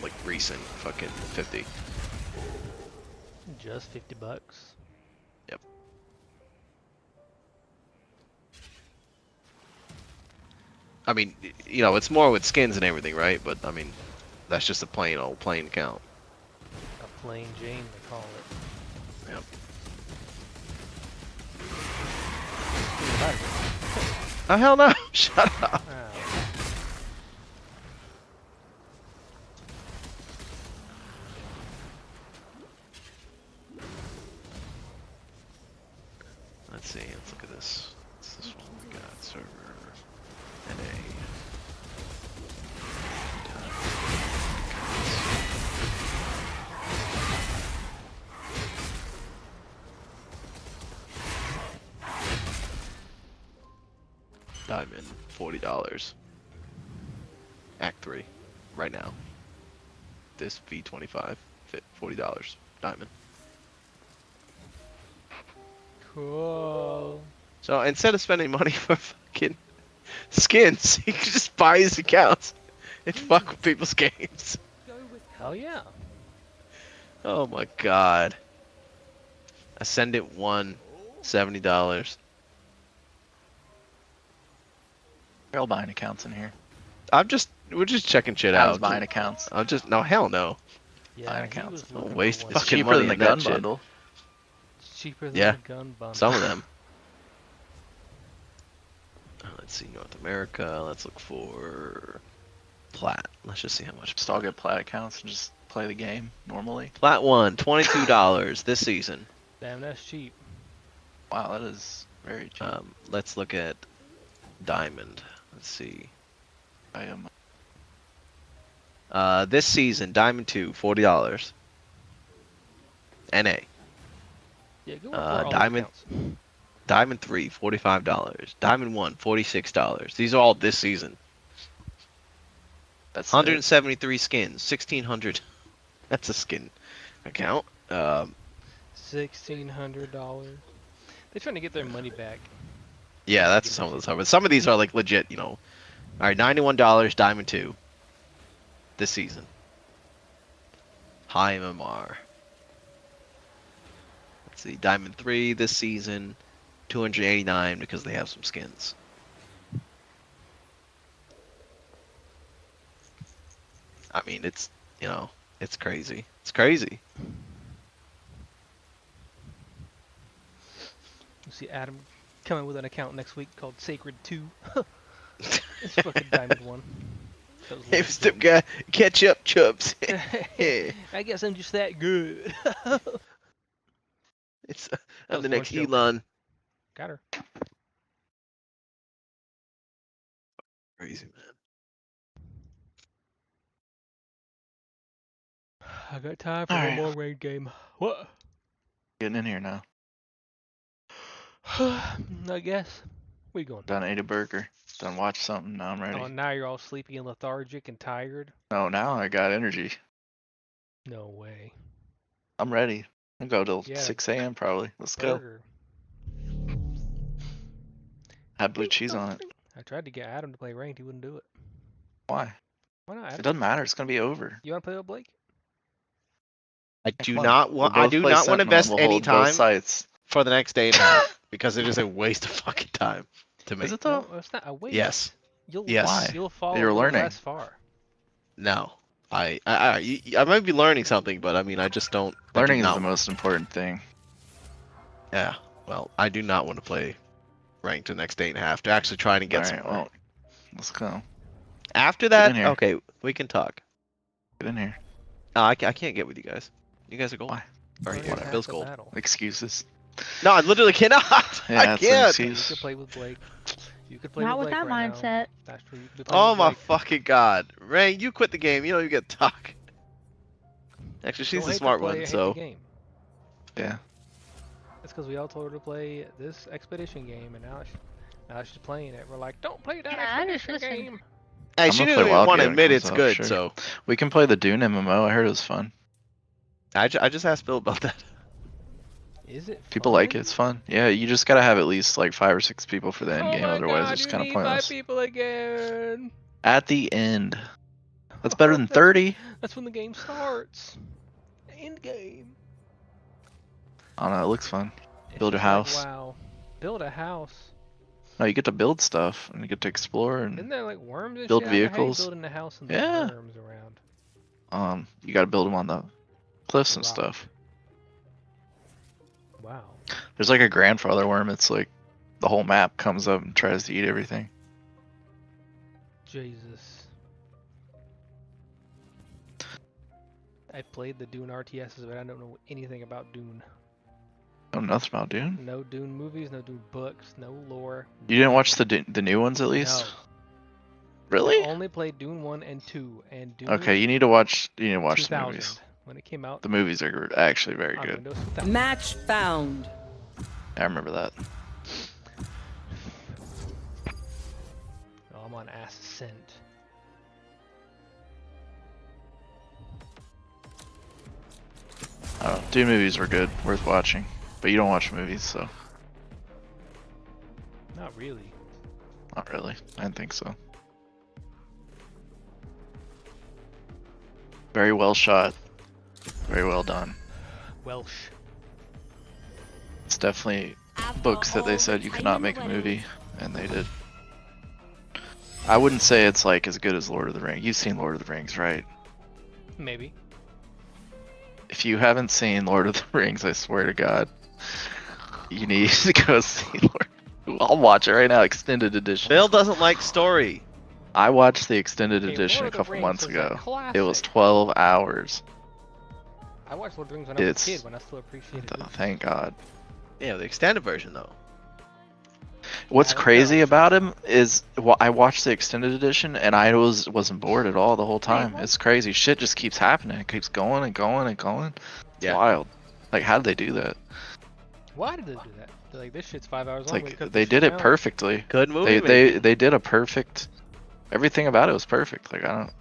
M: Like recent, fucking 50.
F: Just $50.
M: Yep. I mean, you know, it's more with skins and everything, right? But I mean, that's just a plain old plain account.
F: A plain Jane, they call it.
M: Yep. Oh hell no! Shut up. Let's see. Let's look at this. What's this one we got? Server. NA. Diamond, $40. Act 3, right now. This V25, $40. Diamond.
F: Cool.
M: So instead of spending money for fucking skins, you can just buy his accounts and fuck with people's games.
F: Hell yeah.
M: Oh my god. Ascendant 1, $70.
E: They're all buying accounts in here.
M: We're just checking shit
E: I
M: out.
E: was buying accounts.
M: No, hell no.
F: Yeah,
E: Buying accounts.
M: Don't waste
E: It's
M: fucking
E: cheaper
M: money
E: than the
M: on that
E: gun
M: shit.
E: bundle.
F: It's cheaper than
M: Yeah,
F: the gun bundle.
M: some of them. Let's see, North America. Let's look for Plat. Let's just see how much.
E: Just all get Plat accounts and just play the game normally.
M: Plat 1, $22 this season.
F: Damn, that's cheap.
E: Wow, that is very cheap.
M: Let's look at Diamond. Let's see.
E: I am.
M: This season, Diamond 2, $40. NA.
F: Yeah, go for all
M: Diamond.
F: accounts.
M: Diamond 3, $45. Diamond 1, $46. These are all this season.
E: That's
M: 173 skins, 1,600. That's a skin account.
F: $1,600. They're trying to get their money back.
M: Yeah, that's some of the stuff. But some of these are like legit, you know. All right, $91, Diamond 2. This season. High MMR. Let's see, Diamond 3 this season. 289 because they have some skins. I mean, it's, you know, it's crazy. It's crazy.
F: You see Adam coming with an account next week called Sacred 2. It's fucking Diamond 1.
M: Hey, Mr. Guy, catch up, Chubbs. Yeah.
F: I guess I'm just that good.
M: It's I'm the next Elon.
F: Got her.
M: Crazy, man.
F: I got time for
E: Alright.
F: one more raid game. What?
E: Getting in here now.
F: I guess. Where you going?
E: Done ate a burger. Done watched something. Now I'm ready.
F: Oh, now you're all sleepy and lethargic and tired?
E: No, now I got energy.
F: No way.
E: I'm ready. I'll go till
F: Yeah.
E: 6 a.m. probably. Let's go.
F: Burger.
E: Had blue cheese on it.
F: I tried to get Adam to play ranked. He wouldn't do it.
E: Why?
F: Why not?
E: It
F: Adam?
E: doesn't matter. It's gonna be over.
F: You want to play with Blake?
M: I do
E: Come on.
M: not
E: We'll
M: want. I
E: both
M: do
E: play
M: not want to
E: Sentinel,
M: invest
E: we'll
M: any
E: hold both
M: time
E: sites.
M: for the next day and a half because it is a waste of fucking time to me.
E: Is it though?
F: No, it's not a waste.
M: Yes.
F: You'll,
M: Yes.
E: Why?
F: You'll fall
E: You're learning.
F: less far.
M: No. I might be learning something, but I mean, I just don't. I do
E: Learning is
M: not
E: the most important thing.
M: Yeah. Well, I do not want to play ranked the next day and a half to actually try to get
E: Alright,
M: some.
E: well, let's go.
M: After that,
E: in here.
M: okay, we can talk.
E: Get in here.
M: No, I can't get with you guys. You guys are gold.
E: Why?
M: Or
F: Learning
M: yeah,
F: half
M: Bill's
F: the
M: gold.
F: battle.
E: Excuses.
M: No, I literally cannot.
E: Yeah,
M: I
E: that's an
M: can't.
E: excuse.
F: You could play with Blake. You could play
D: Not
F: with
D: with
F: Blake
D: that
F: right
D: mindset.
F: Now. That's true. You could be playing
M: Oh
F: with
M: my
F: Blake.
M: fucking god, Ray, you quit the game. You don't even get to talk. Actually, she's
F: Don't
M: the
F: hate
M: smart
F: play,
M: one,
F: hate the
M: so
F: game.
E: Yeah.
F: It's because we all told her to play this expedition game, and now she's playing it. We're like, don't play that
D: Yeah, I just
F: expedition
D: listened.
F: game.
M: hey,
E: I'm
M: she
E: gonna
M: didn't
E: play
M: even
E: WildGate
M: want to
E: when it
M: admit
E: comes
M: it's
E: out,
M: good.
E: sure.
M: So
E: We can play the Dune MMO. I heard it was fun.
M: I just asked Bill about that.
F: Is it?
E: People
F: fun?
E: like it. It's fun. Yeah, you just gotta have at least like 5 or 6 people for the end
F: Oh
E: game.
F: my
E: Otherwise,
F: God,
E: it's
F: you
E: kind of
F: need
E: pointless.
F: 5 people again.
E: At the end. That's better than 30.
F: That's when the game starts. The end game.
E: I don't know. It looks fun. Build a
F: It's like,
E: house.
F: wow. Build a house.
E: No, you get to build stuff and you get to explore
F: Isn't
E: and
F: there like worms and
E: build
F: shit? How you
E: vehicles.
F: building a house and
E: Yeah.
F: worms around?
E: You gotta build them on the cliffs and
F: Rock.
E: stuff.
F: Wow.
E: There's like a grandfather worm. It's like the whole map comes up and tries to eat everything.
F: Jesus. I played the Dune RTSs, but I don't know anything about Dune.
E: Oh, nothing about Dune.
F: No Dune movies, no Dune books, no lore.
E: You didn't watch the new ones at least.
F: No.
E: Really?
F: I only played Dune 1 and 2, and Dune
E: Okay, you need to watch. You need to watch the
F: 2000,
E: movies.
F: when it came out.
E: The movies are actually very
F: on
E: good.
F: Windows 2000.
B: Match found.
E: I remember that.
F: Oh, I'm on Ascent.
E: I don't know. Dune movies were good, worth watching. But you don't watch movies, so
F: Not really.
E: not really. I didn't think so. Very well shot. Very well done.
F: Welsh.
E: It's definitely books that they said you could not make a movie, and they did. I wouldn't say it's like as good as Lord of the Rings. You've seen Lord of the Rings, right?
F: Maybe.
E: If you haven't seen Lord of the Rings, I swear to God, you need to go see Lord. I'll watch it right now, extended edition.
M: Bill doesn't like story.
E: I watched the extended
F: Hey,
E: edition
F: Lord
E: a
F: of the
E: couple
F: Rings
E: months
F: is a
E: ago. It was
F: classic.
E: 12 hours.
F: I watched Lord of the Rings when I was a
E: It's-
F: kid, when I still appreciated it.
E: Thank God.
M: Yeah, the extended version though.
E: What's
F: I don't
E: crazy
F: know.
E: about him is I watched the extended edition and I wasn't bored at all the whole time.
F: what?
E: It's crazy. Shit just keeps happening. It keeps going and going and going. It's
M: Yeah.
E: wild. Like, how did they do that?
F: Why did they do that? They're like, this shit's 5 hours
E: It's
F: long. we
E: like
F: cut
E: they
F: this
E: did
F: shit
E: it
F: down.
E: perfectly.
M: Good movie.
E: They did a perfect. Everything about it was perfect. Like, I don't.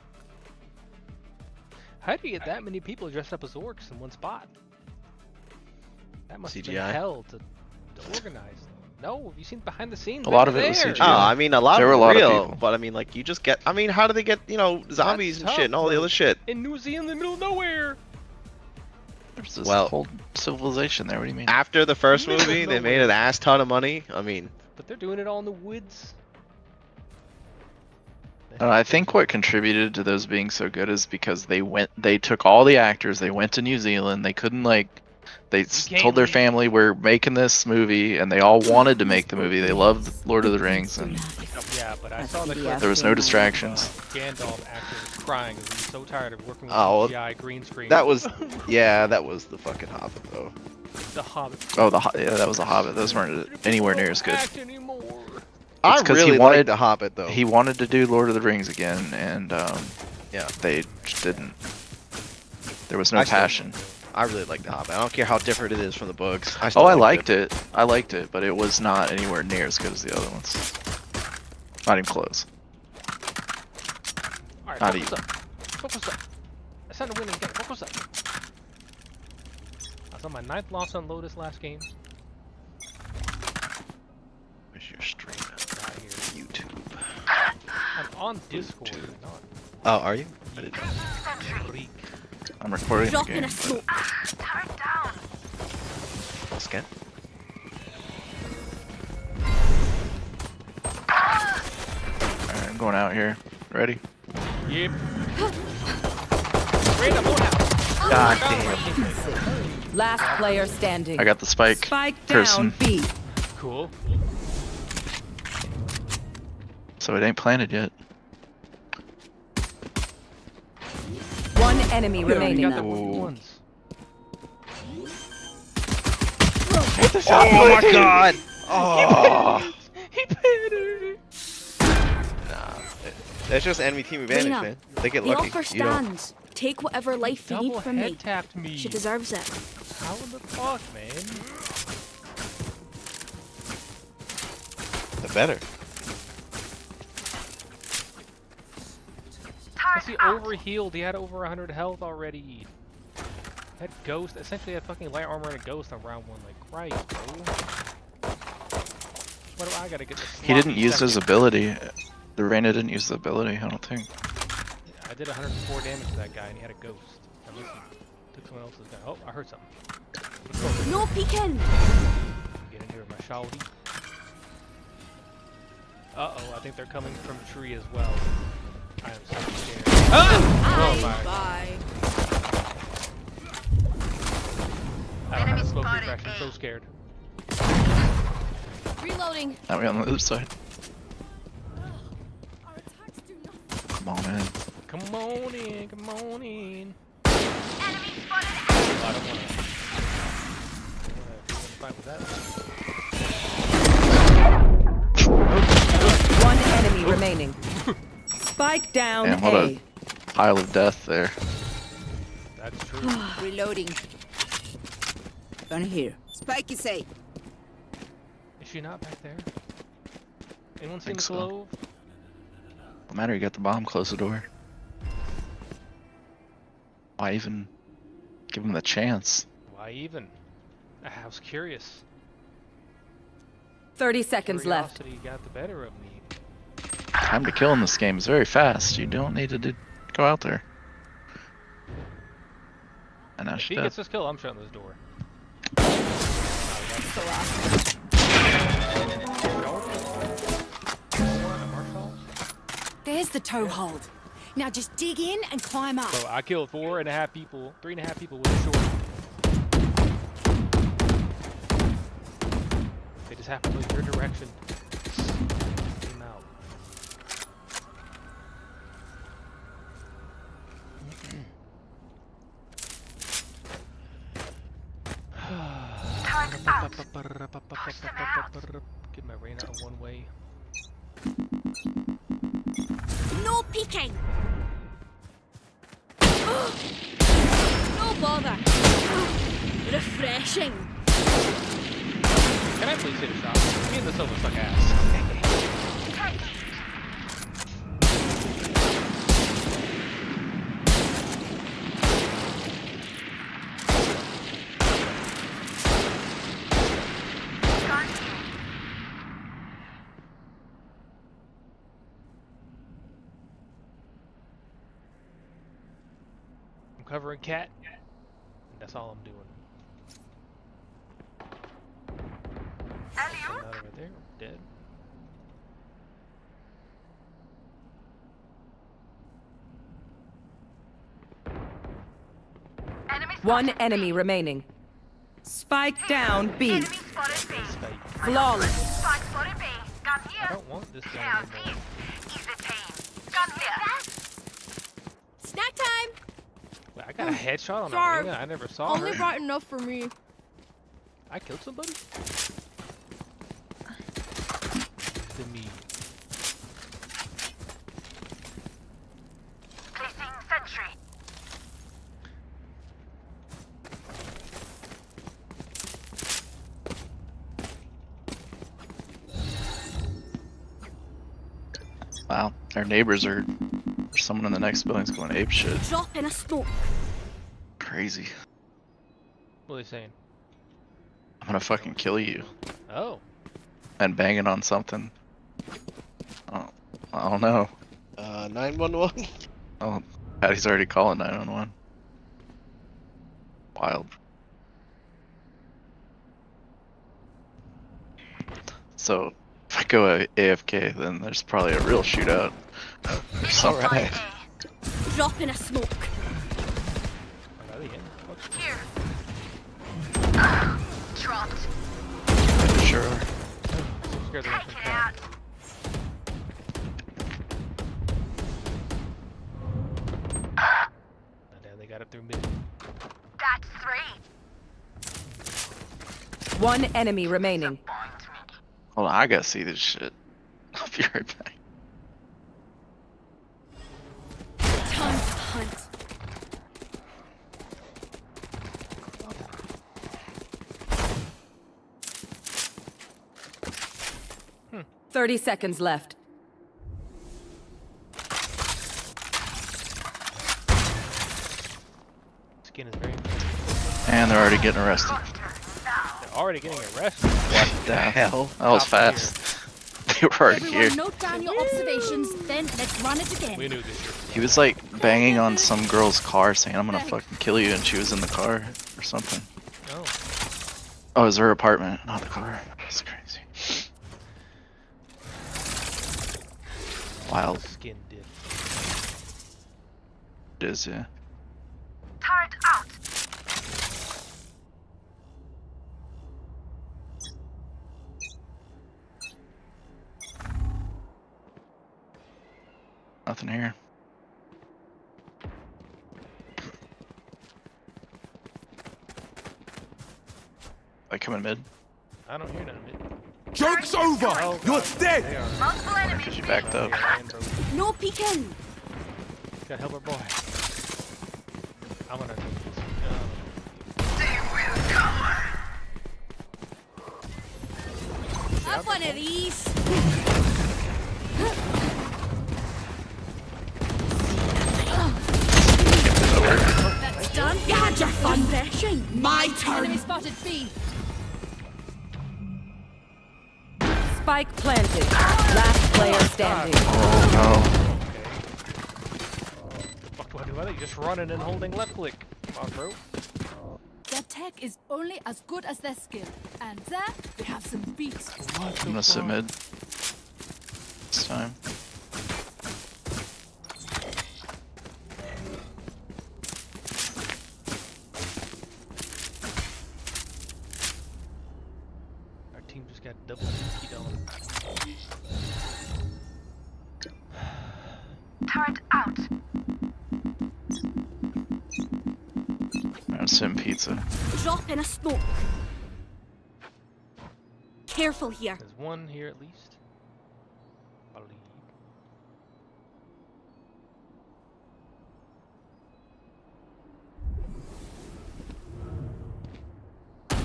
F: How do you get that many people dressed up as orcs in one spot? That must have been
M: CGI?
F: hell to organize. No, have you seen behind the scenes?
E: A lot
F: They're
E: of it was
F: there.
E: CGI.
M: Oh, I mean, a lot
E: There
M: of
E: were a lot of
M: real,
E: people.
M: but I mean, like, you just get. I mean, how do they get, zombies and
F: That's
M: shit and all the
F: tough,
M: other shit?
F: In New Zealand, in the middle of nowhere.
E: There's this
M: Well-
E: whole civilization there. What do you mean?
M: After the first
F: Middle of
M: movie, they made
F: nowhere.
M: an ass ton of money. I mean,
F: But they're doing it all in the woods.
E: I think what contributed to those being so good is because they took all the actors, they went to New Zealand, they couldn't
F: can't
E: told their
F: leave.
E: family we're making this movie, and they all wanted to make the movie. They loved Lord of the Rings, and
F: Yeah, but I saw the clip.
E: there was no distractions.
F: Gandalf actually was crying because he's so tired of working with
M: Oh,
F: CGI green screen.
M: that was, yeah, that was the fucking Hobbit though.
F: The Hobbit.
E: Oh, yeah, that was a Hobbit. Those weren't anywhere near as good.
F: Act anymore.
M: I
E: 'cause
M: really
E: he
M: liked
E: wanted-
M: the Hobbit though.
E: He wanted to do Lord of the Rings again, and
M: Yeah.
E: they just didn't. There was no
M: I still-
E: passion.
M: I really like the Hobbit. I don't care how different it is from the books. I
E: Oh, I liked it. I liked it, but it was not anywhere near as good as the other ones. Not even close.
F: Alright,
E: Not
F: focus
E: even.
F: up. Focus up. It's time to win the game. Focus up. I saw my 9th loss on Lotus last game.
M: Where's your stream at?
E: YouTube.
F: I'm on Discord. Not
M: Oh, are you?
F: Freak.
E: I'm recording the
H: Drop
E: game.
H: in a smoke.
M: Scan.
E: Alright, I'm going out here. Ready?
F: Yep. Random, one out.
M: God damn.
C: Last player standing.
E: I got the spike.
C: Spike
E: person.
C: down B.
F: Cool.
E: So it ain't planted yet.
C: One enemy
F: You already
C: remaining.
F: got the ones.
M: What the fuck? Oh my god! Oh.
F: He planted.
M: Nah, that's just enemy team advantage,
H: Reyna,
M: man. They get
H: the
M: lucky.
H: offer
M: You don't.
H: stands. Take whatever life you need
F: Double
H: from me.
F: head tapped me.
H: She deserves it.
F: How in the fuck, man?
M: The better.
F: Because he overhealed. He had over 100 health already. That ghost essentially had fucking light armor and a ghost on round one. Like, right, bro. What do I gotta get this?
E: He didn't use his ability. The Reyna didn't use the ability, I don't think.
F: I did 104 damage to that guy and he had a ghost. Unless he took someone else's gun. Oh, I heard something.
H: No peeking!
F: Get in here with my shawty. Uh-oh, I think they're coming from tree as well. I am so scared. Ah! Oh my god. I don't have a smoke refresh, I'm so scared.
K: Reloading.
E: Now we're on the other side. Come on in.
F: Come on in, come on in.
L: Enemy spotted.
F: I don't wanna fight with that.
C: One enemy remaining. Spike down
E: Damn, what
C: A.
E: a pile of death there.
F: That's true.
P: Reloading. Gun here. Spike is safe.
F: Is she not back there? Anyone seen
E: Think
F: the
E: so.
F: clove?
E: No matter, you got the bomb, close the door. Why even give him the chance?
F: Why even? I was curious.
C: 30 seconds left.
F: Curiosity got the better of me.
E: Time to kill in this game is very fast. You don't need to go out there. And now
F: If
E: she's
F: he
E: dead.
F: gets this kill, I'm shutting this door.
B: There's the toe hold. Now just dig in and climb up.
F: So I killed 3.5 people with a short. They just happened to look your direction. Came out. Get my Reyna on one way.
H: No peeking! No bother! Refreshing!
F: Can I please hit a shot? Me and this over suck ass. I'm covering cat. And that's all I'm doing. Not over there, dead.
C: One enemy remaining. Spike down B. Flawless.
F: I don't want this guy anymore.
K: Snack time!
F: Wait, I got a headshot on
K: Sorry.
F: Arena. I never saw
K: Only
F: her.
K: bright enough for me.
F: I killed somebody? To me.
L: Placing sentry.
E: Wow, our neighbors are. Someone in the next building's going ape shit.
H: Drop in a smoke.
E: Crazy.
F: What are they saying?
E: I'm gonna fucking kill you.
F: Oh.
E: And bang it on something. Oh, I don't know.
M: 911.
E: Oh, Patty's already calling 911. Wild. So, if I go AFK, then there's probably a real shootout. Or something.
M: Alright.
H: Drop in a smoke.
L: Here. Dropped.
E: Sure.
F: Scared the
L: Take it out.
F: Oh, damn, they got it through mid.
L: That's 3.
C: One enemy remaining.
E: Hold on, I gotta see this shit. I'll be right back.
K: Time to hunt.
C: Hmm. 30 seconds left.
F: Skin is very.
E: And they're already getting arrested.
F: They're already getting arrested.
E: What the hell? That was fast. They were already here.
K: Everyone note down your observations, then let's run it again.
F: We knew this shit.
E: He was like banging on some girl's car saying, I'm gonna fucking kill you, and she was in the car or something.
F: Oh.
E: Oh, it was her apartment, not the car. That's crazy. Wild.
F: Skin dip.
E: It is, yeah.
L: Turret out.
E: Nothing here. Like coming mid?
F: I don't hear none of it.
N: Joke's over!
F: Oh,
N: You're
F: God.
N: dead!
F: They are.
L: Multiple enemies.
E: Because you backed up.
K: No peeking.
F: Gotta help our boy. I'm gonna do this.
K: Have one of these. That's done.
P: You had your fun fishing. My turn.
K: Enemy spotted B.
C: Spike planted. Last player standing.
E: Oh
F: Fuck do I do? I think just running and holding left click. Come on, bro.
K: Their tech is only as good as their skill, and there they have some beats.
E: no. I'm gonna sit mid. This time.
F: Our team just got double DP'd on.
L: Turret out.
E: I'm sitting pizza.
H: Drop in a smoke. Careful here.
F: There's one here at least. I believe.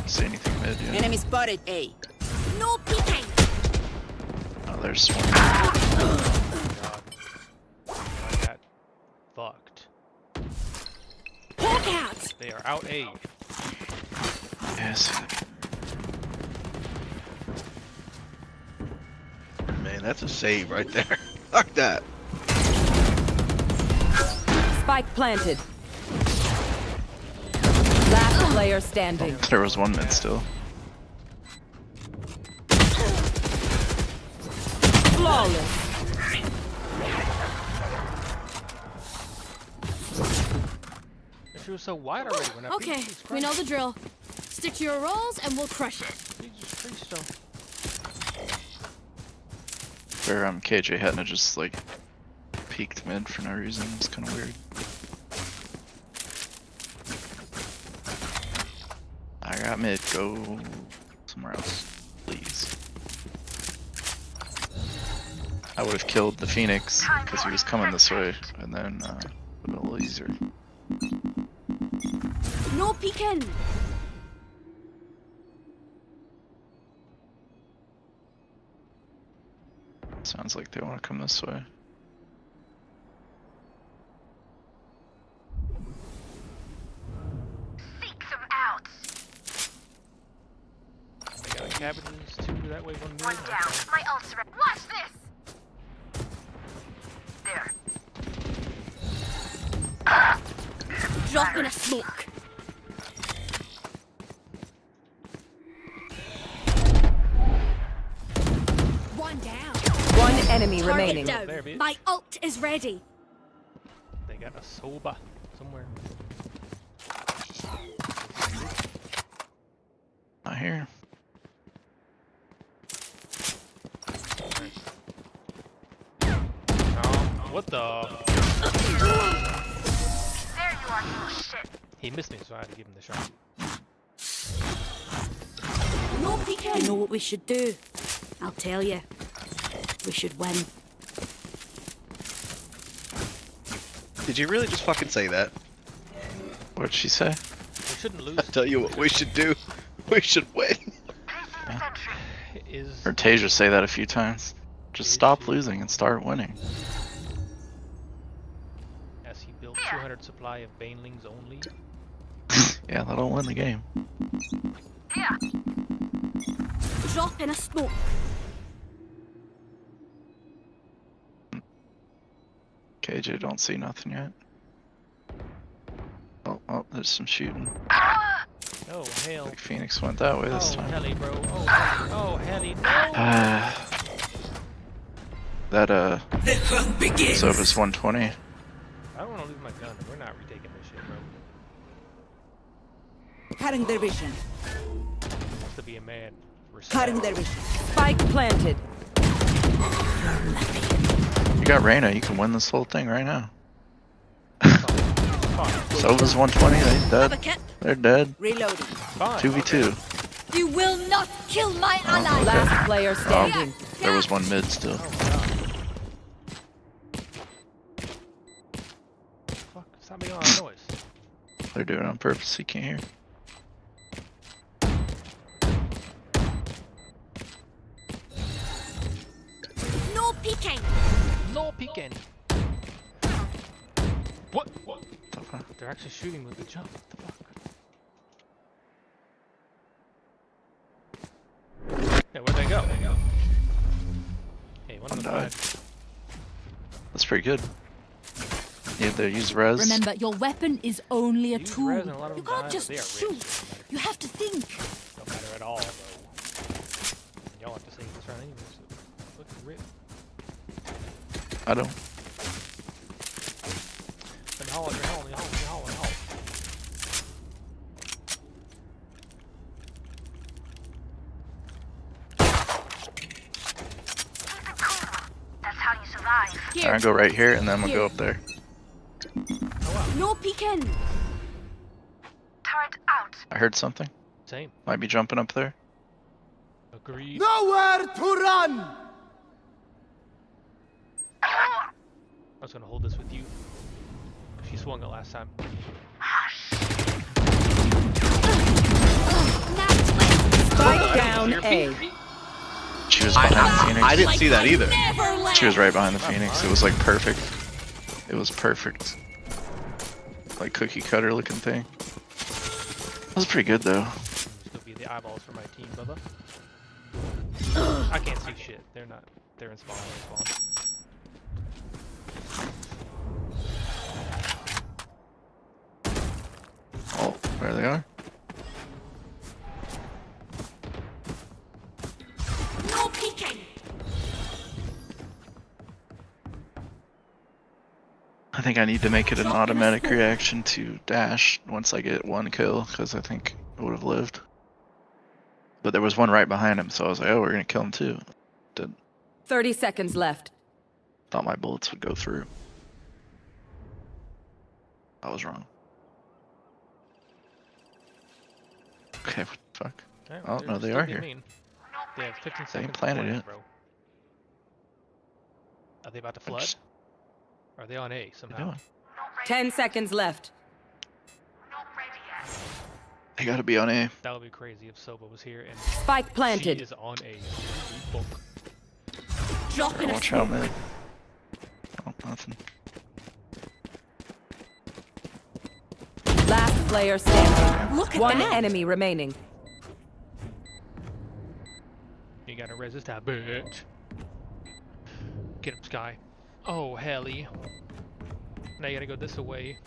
E: See anything mid, yeah.
P: Enemy spotted A.
H: No peeking.
E: Oh, there's one.
F: God. I got fucked.
H: Poke out.
F: They are out A.
E: Yes.
M: Man, that's a save right there. Fuck that.
C: Spike planted. Last player standing.
E: There was one mid still.
C: Flawless.
F: She was so wide already when I
K: Okay, we know the drill. Stick to your roles and we'll crush it.
E: Where KJ hadn't just like peeked mid for no reason. It's kind of weird. I got mid. Go somewhere else, please. I would have killed the Phoenix because he was coming this way, and then a little easier.
H: No peeking.
E: Sounds like they want to come this way.
L: Seek them out.
F: They got cabbages, two that way, one mid.
L: One down. My ultimate. Watch this.
H: Drop in a smoke.
K: One down.
C: One enemy
H: Target
C: remaining.
H: down.
F: There, bitch.
H: My ult is ready.
F: They got a soba somewhere.
E: Not here.
F: What the?
L: There you are, you shit.
F: He missed me, so I had to give him the shot.
H: No peeking. You know what we should do? I'll tell you. We should win.
M: Did you really just fucking say that?
E: What'd she say?
F: We shouldn't lose.
M: I tell you what we should do. We should win.
F: Is
E: Heard Tasia say that a few times. Just stop losing and start winning.
F: as he built 200 supply of banelings only.
E: Yeah, that'll win the game.
L: Here.
H: Drop in a smoke.
E: KJ don't see nothing yet. Oh, there's some shooting.
F: Oh hell.
E: Like Phoenix went that way this time.
F: Helly, bro. Oh helly, no.
E: Sova's 120.
F: I don't want to lose my gun. We're not retaking this shit, bro.
P: Cutting their vision.
F: Wants to be a man.
P: Cutting their vision.
C: Spike planted.
E: You got Reyna, you can win this whole thing right now. Sova's 120, they dead. They're dead.
P: Reloading.
E: 2v2.
H: You will not kill my ally.
C: Last player standing.
E: There was one mid still.
F: Fuck, stop making all that noise.
E: They're doing it on purpose, he can't hear.
H: No peeking.
F: No peeking. What? They're actually shooting with the jump. What the fuck? Yeah, where'd they go? Hey, one
E: died. That's pretty good. Yeah, they use res.
P: Remember, your weapon is only a tool.
F: res and a lot of
P: You
F: them
P: can't
F: die,
P: just
F: but they are
P: shoot.
F: rich.
P: You have to think.
F: Don't matter at all, though. Y'all have to save this round anyway, so fucking rip.
E: I don't.
F: Let me haul it, let me haul it, let me haul it, let me haul it, let me haul it.
L: That's how you survive.
E: I'm gonna go right here and then I'm gonna go up there.
H: No peeking.
L: Turret out.
E: I heard something.
F: Same.
E: Might be jumping up there.
F: Agreed.
O: Nowhere to run!
F: I was gonna hold this with you. She swung it last time.
C: Spike down A.
E: She was behind the Phoenix.
M: I didn't see that either.
E: She was right behind the Phoenix. It was like perfect. It was perfect. Like cookie cutter looking thing. That was pretty good though.
F: Still be the eyeballs for my team, Bubba. I can't see shit. They're not. They're in spawn. They're in spawn.
E: Oh, there they are.
H: No peeking.
E: I think I need to make it an automatic reaction to dash once I get one kill, because I think I would have lived. But there was one right behind him, so I was like, oh, we're gonna kill him too. Did
C: 30 seconds left.
E: thought my bullets would go through. I was wrong. Okay, what the fuck?
F: Alright,
E: Oh,
F: they're
E: no, they
F: still
E: are
F: being
E: here.
F: mean. They have 15
E: They
F: seconds.
E: ain't planted
F: before
E: it.
F: bro. Are they about to flood?
E: just-
F: Are they on A somehow?
E: doing?
C: 10 seconds left.
E: They gotta be on A.
F: That would be crazy if Soba was here and
C: Spike planted.
F: she is on A. Book.
H: Drop in a
E: Watch out, man. Oh, nothing.
C: Last player standing.
H: Look at
C: One
H: that.
C: enemy remaining.
F: You gotta resist that bitch. Get him, Sky. Oh, helly. Now you gotta go this way.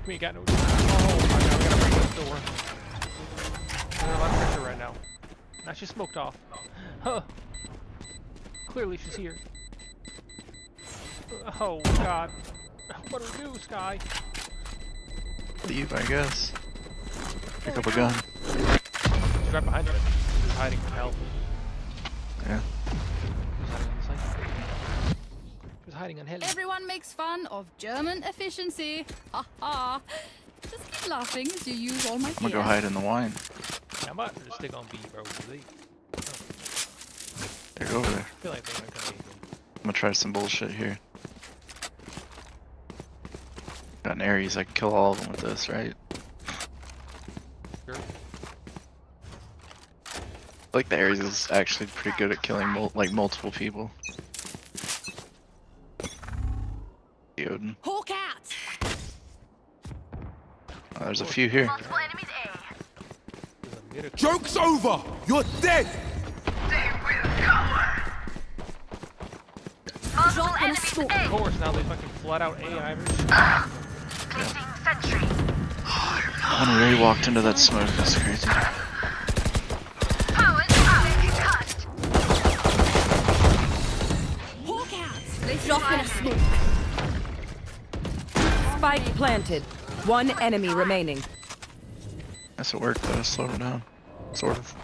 F: We ain't got no. Oh my god, we gotta break this door. There's a lot of pressure right now. Now she's smoked off. Huh. Clearly she's here. Oh god. What do we do, Sky?
E: Leave, I guess. Pick up a gun.
F: She's right behind her. She's hiding from help.
E: Yeah.
F: She's hiding on Helen.
G: Everyone makes fun of German efficiency. Ha ha. Just keep laughing as you use all my
E: I'm gonna go hide in the wine.
F: Yeah, I might just stick on B, bro.
E: There, go over there.
F: I feel like they're gonna come in.
E: I'm gonna try some bullshit here. Got an Ares, I can kill all of them with this, right?
F: Sure.
E: I like the Ares is actually pretty good at killing multiple people. Odin.
G: Hawk out.
E: Oh, there's a few here.
N: Joke's over! You're dead!
G: Drop in a smoke.
F: Of course, now they fucking flat out AI.
E: When Ray walked into that smoke, that's crazy.
G: Hawk out. Let's drop in a smoke.
C: Spike planted. One enemy remaining.
E: That's at work though, slowed him down. Sort of.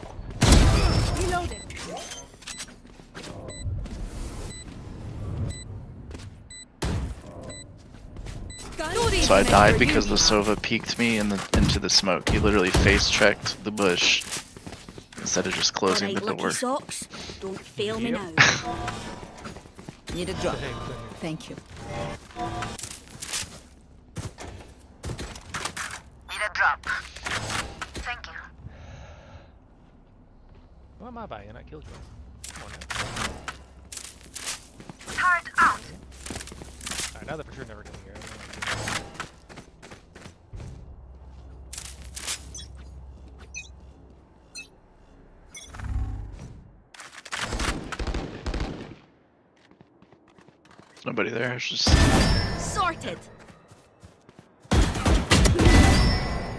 G: Reloaded.
E: So I died because the Sova peeked me into the smoke. He literally face checked the bush instead of just closing the door.
H: Socks. Don't fail me now. Need a drop. Thank you.
L: Need a drop. Thank you.
F: Why am I buying? I killed you. Come on now.
L: Turret out.
F: Alright, now they're for sure never coming here.
E: There's nobody there, it's just...
H: Sorted.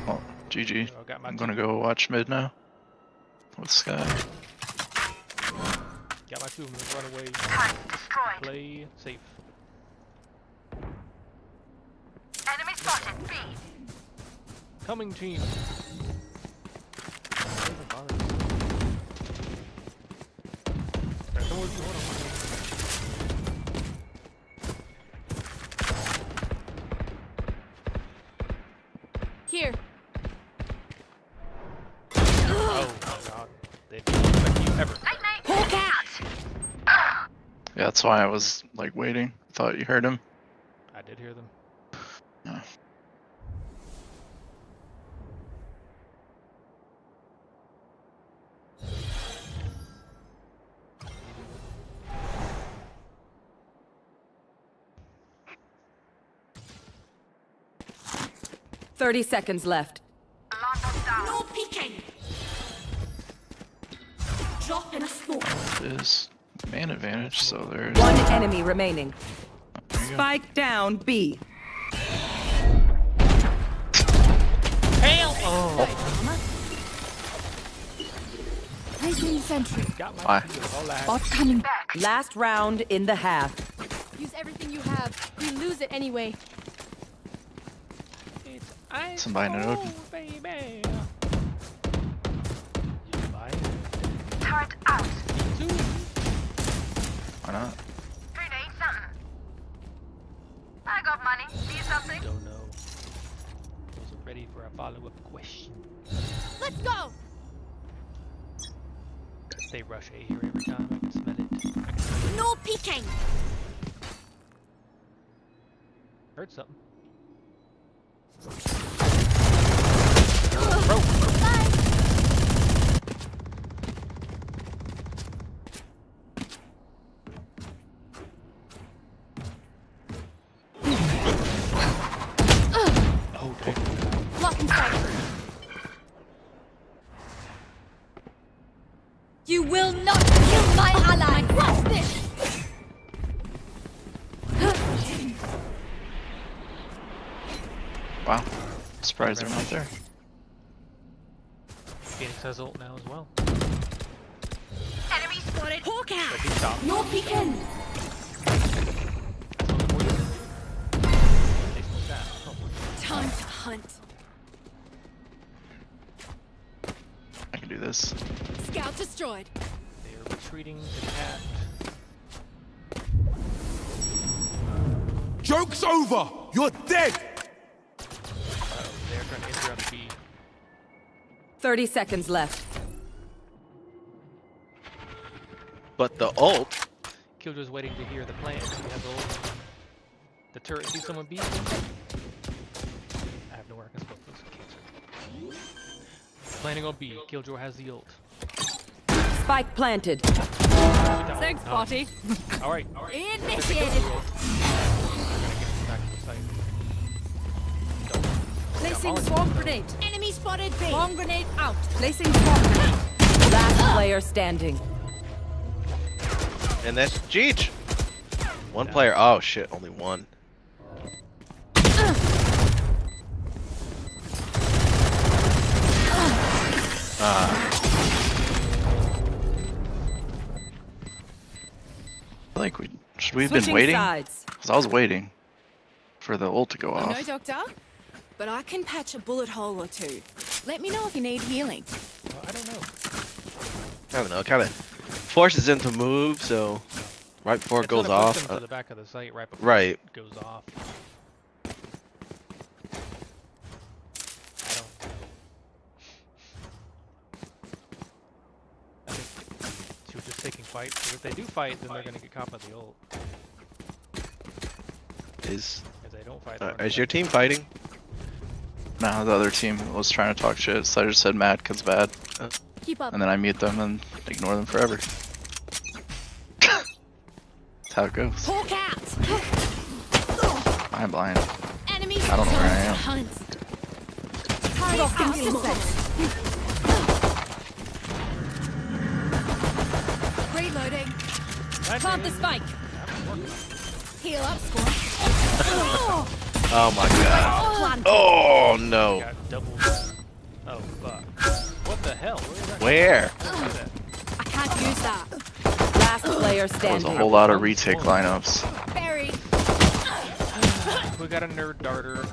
E: Oh, GG. I'm gonna go watch mid now. With Sky.
F: Got my two of them, run away. Play safe.
L: Enemy spotted. B.
F: Coming team.
K: Here.
F: Oh my god. They didn't expect you ever.
L: Hawk out.
E: Yeah, that's why I was like waiting. Thought you heard him.
F: I did hear them.
E: No.
C: $30 seconds left.
H: No peeking. Drop in a smoke.
E: It is man advantage, so there's...
C: One enemy remaining.
E: There you go.
C: Spike down B.
F: Hail! Oh.
K: Placing sentry.
E: Why?
K: Bot coming back.
C: Last round in the half.
K: Use everything you have. We lose it anyway.
E: Somebody in an Odin.
F: Baby.
L: Turret out.
E: Why not?
L: Who needs something? I got money. Need something?
F: Don't know. Wasn't ready for a follow-up question.
K: Let's go.
F: They rush A here every time. I can smell it.
H: No peeking.
F: Heard something.
K: Blocking sight. You will not kill my ally. What's this?
E: Surprised they're not there.
F: Phoenix has ult now as well.
L: Enemy spotted.
K: Hawk
F: But
K: out!
F: he stopped.
K: No peeking! Time to hunt.
E: I can do this.
K: Scout destroyed.
F: They are retreating to cat.
I: Joke's over! You're dead!
F: They're trying to enter on the B.
C: 30 seconds left.
M: But the ult.
F: Killjoy's waiting to hear the plan. We have the ult. The turret. See someone B? I have nowhere I can smoke this. Cancer. Planning on B. Killjoy has the ult.
C: Spike planted.
K: Thanks, Spotty.
F: Alright.
K: Initiated.
F: Back to the site.
K: Placing swarm grenade. Enemy spotted B. Swarm grenade out.
C: Placing swarm grenade. Last player standing.
M: And that's Cheech. One player. Oh shit, only one.
E: I think we've
C: Switching
E: been waiting.
C: sides.
E: Cause I was waiting for the ult to go
P: I
E: off.
P: know, Doctor, but I can patch a bullet hole or two. Let me know if you need healing.
F: Well, I don't know.
M: I don't know. Kind of forces him to move, so right before it
F: It's gonna
M: goes
F: push
M: off.
F: them to the back of the site right before
M: Right.
F: it goes off. I don't know. I think she was just taking fight. Because if they do fight, then they're gonna get caught by the ult.
M: Is
F: If they don't fight, they're gonna
M: is your team fighting?
E: No, the other team was trying to talk shit, so I just said mad cause bad.
K: Keep up.
E: And then I mute them and ignore them forever. That's how it goes.
K: Hawk out.
E: I'm blind.
K: Enemy.
E: I don't know where I am.
K: Hunt. Target Reloading. Plant the spike. Heal up, squad.
M: Oh my god. Oh no.
F: got double. Oh fuck. What the hell? Where is that?
M: Where?
K: I can't use that.
C: Last player
E: There was a
C: standing.
E: whole lot of retake lineups.
K: Buried.
F: We got a nerd darter.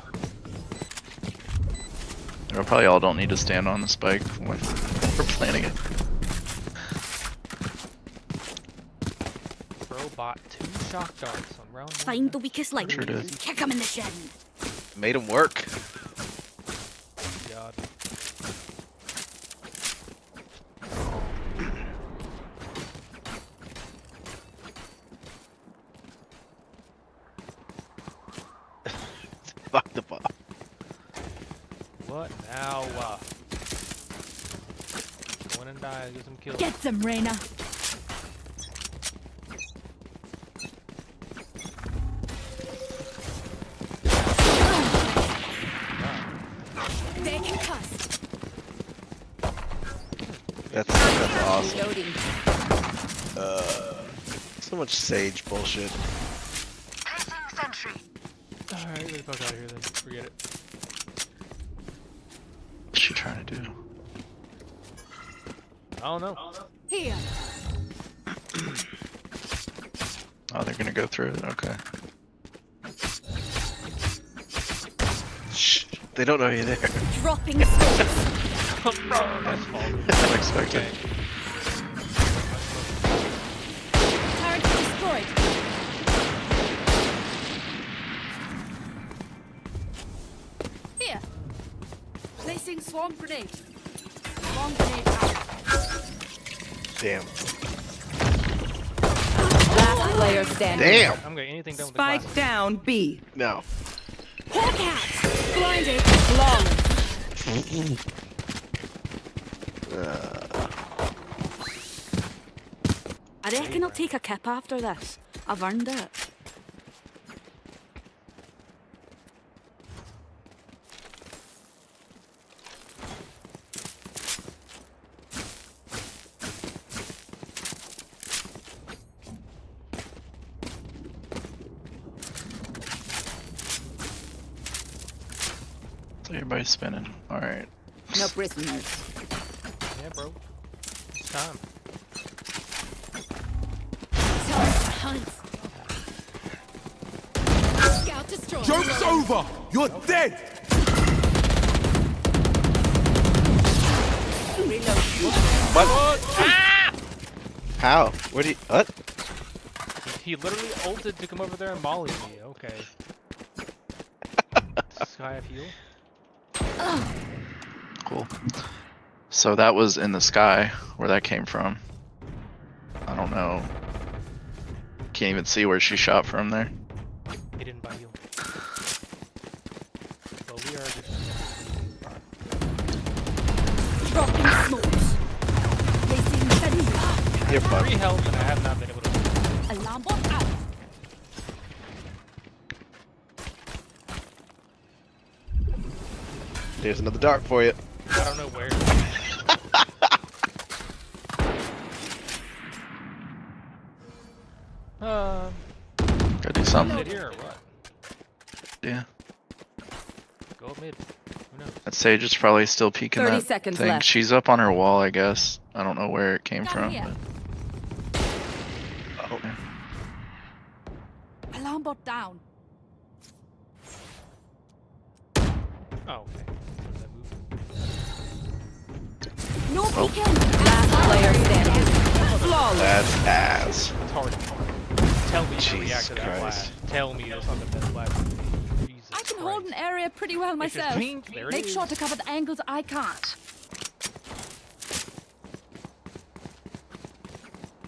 E: We probably all don't need to stand on the spike when we're planning it.
F: Bro bought 2 shock darts on round 1.
K: Find the weakest link.
E: Sure did.
K: Kick him in the shin.
M: Made him work.
F: God.
M: Fuck the ball.
F: What now? Go in and die, get some kills.
K: Get them, Reyna. They concussed.
M: That's awesome.
K: Loading.
M: So much Sage bullshit.
F: Alright, get the fuck out of here then. Forget it.
E: What's she trying to do?
F: I don't know.
K: Here.
E: Oh, they're gonna go through it? Okay.
M: Shh. They don't know you're there.
K: Dropping swords.
F: That's fault.
E: Unexpected.
K: Turret destroyed. Here. Placing swarm grenade. Swarm grenade out.
M: Damn.
C: Last player standing.
M: Damn.
F: I'm getting anything done with the
C: Spike
F: glasses.
C: down B.
M: No.
K: Hawk out. Blinded.
C: Flawless.
P: I reckon I'll take a kip after this. I've earned it.
E: So everybody's spinning. Alright.
P: No prisoners.
F: Yeah, bro. It's time.
K: Hunt. Scout destroyed.
N: Joke's over! You're dead!
M: What? How? Where do you? What?
F: He literally ulted to come over there and molly me. Okay. Sky of heal.
E: Cool. So that was in the sky, where that came from. I don't know. Can't even see where she shot from there.
F: Hidden by heal. Well, we are just...
P: Dropping smokes. Placing Fenrir.
M: You're fucked.
F: 3 health and I have not been able to...
P: Alarm bot out.
M: There's another dart for you.
F: I don't know where.
E: Gotta do something.
F: Mid here or what?
E: Yeah.
F: Go mid. Who knows?
E: That Sage is probably still peeking
C: 30
E: that
C: seconds
E: thing.
C: left.
E: She's up on her wall, I guess. I don't know where it came from.
P: here.
E: But... Oh.
P: Alarm bot down.
F: Oh, okay.
P: No
E: Oh.
P: peeking.
C: Last player standing. Flawless.
M: That's ass.
F: It's hard. Tell me you
M: Jesus
F: react to that
M: Christ.
F: flash. Tell me it's not the best flash. Jesus
P: I can
F: Christ.
P: hold an area pretty well
F: It's just
P: myself.
F: pink, there it
P: Make
F: is.
P: sure to cover the angles I can't.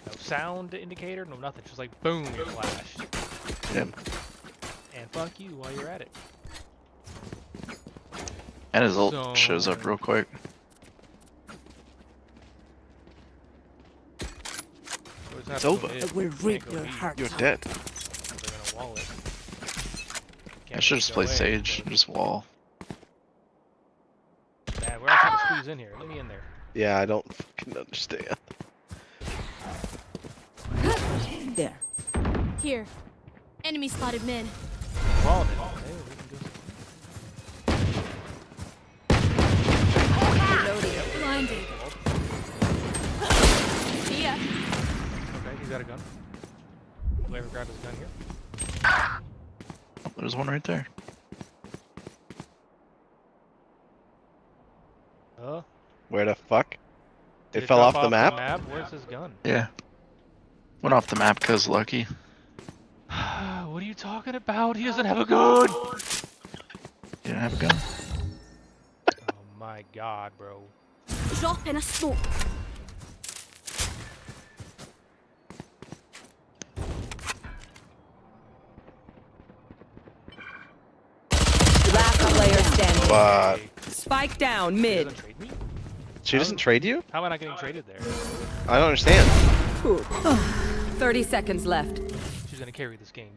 F: No sound indicator, no nothing. Just like boom, it flashed.
E: Yep.
F: And fuck you while you're at it.
E: And his ult
F: So-
E: shows up real quick.
M: It's over.
P: It will rip your heart
M: You're
P: out.
M: dead.
F: They're gonna wall it.
E: I should just play Sage. Just wall.
F: Man, we're all trying to squeeze in here. Let me in there.
M: Yeah, I don't fucking understand.
P: There.
K: Here. Enemy spotted mid.
F: Wall it. Okay, we can go.
K: Blinded. See ya.
F: Okay, he's got a gun. Whoever grabbed his gun here.
E: Oh, there's one right there.
M: Where the fuck?
F: Did
M: It fell
F: drop
M: off the map?
F: Where's his gun?
E: Yeah. Went off the map because lucky.
F: What are you talking about? He doesn't have a gun!
E: He didn't have a gun.
F: Oh my god, bro.
K: Drop in a smoke.
C: Last player standing.
M: But
C: Spike down mid.
M: she doesn't trade you?
F: How am I not getting traded there?
M: I don't understand.
C: 30 seconds left.
F: She's gonna carry this game.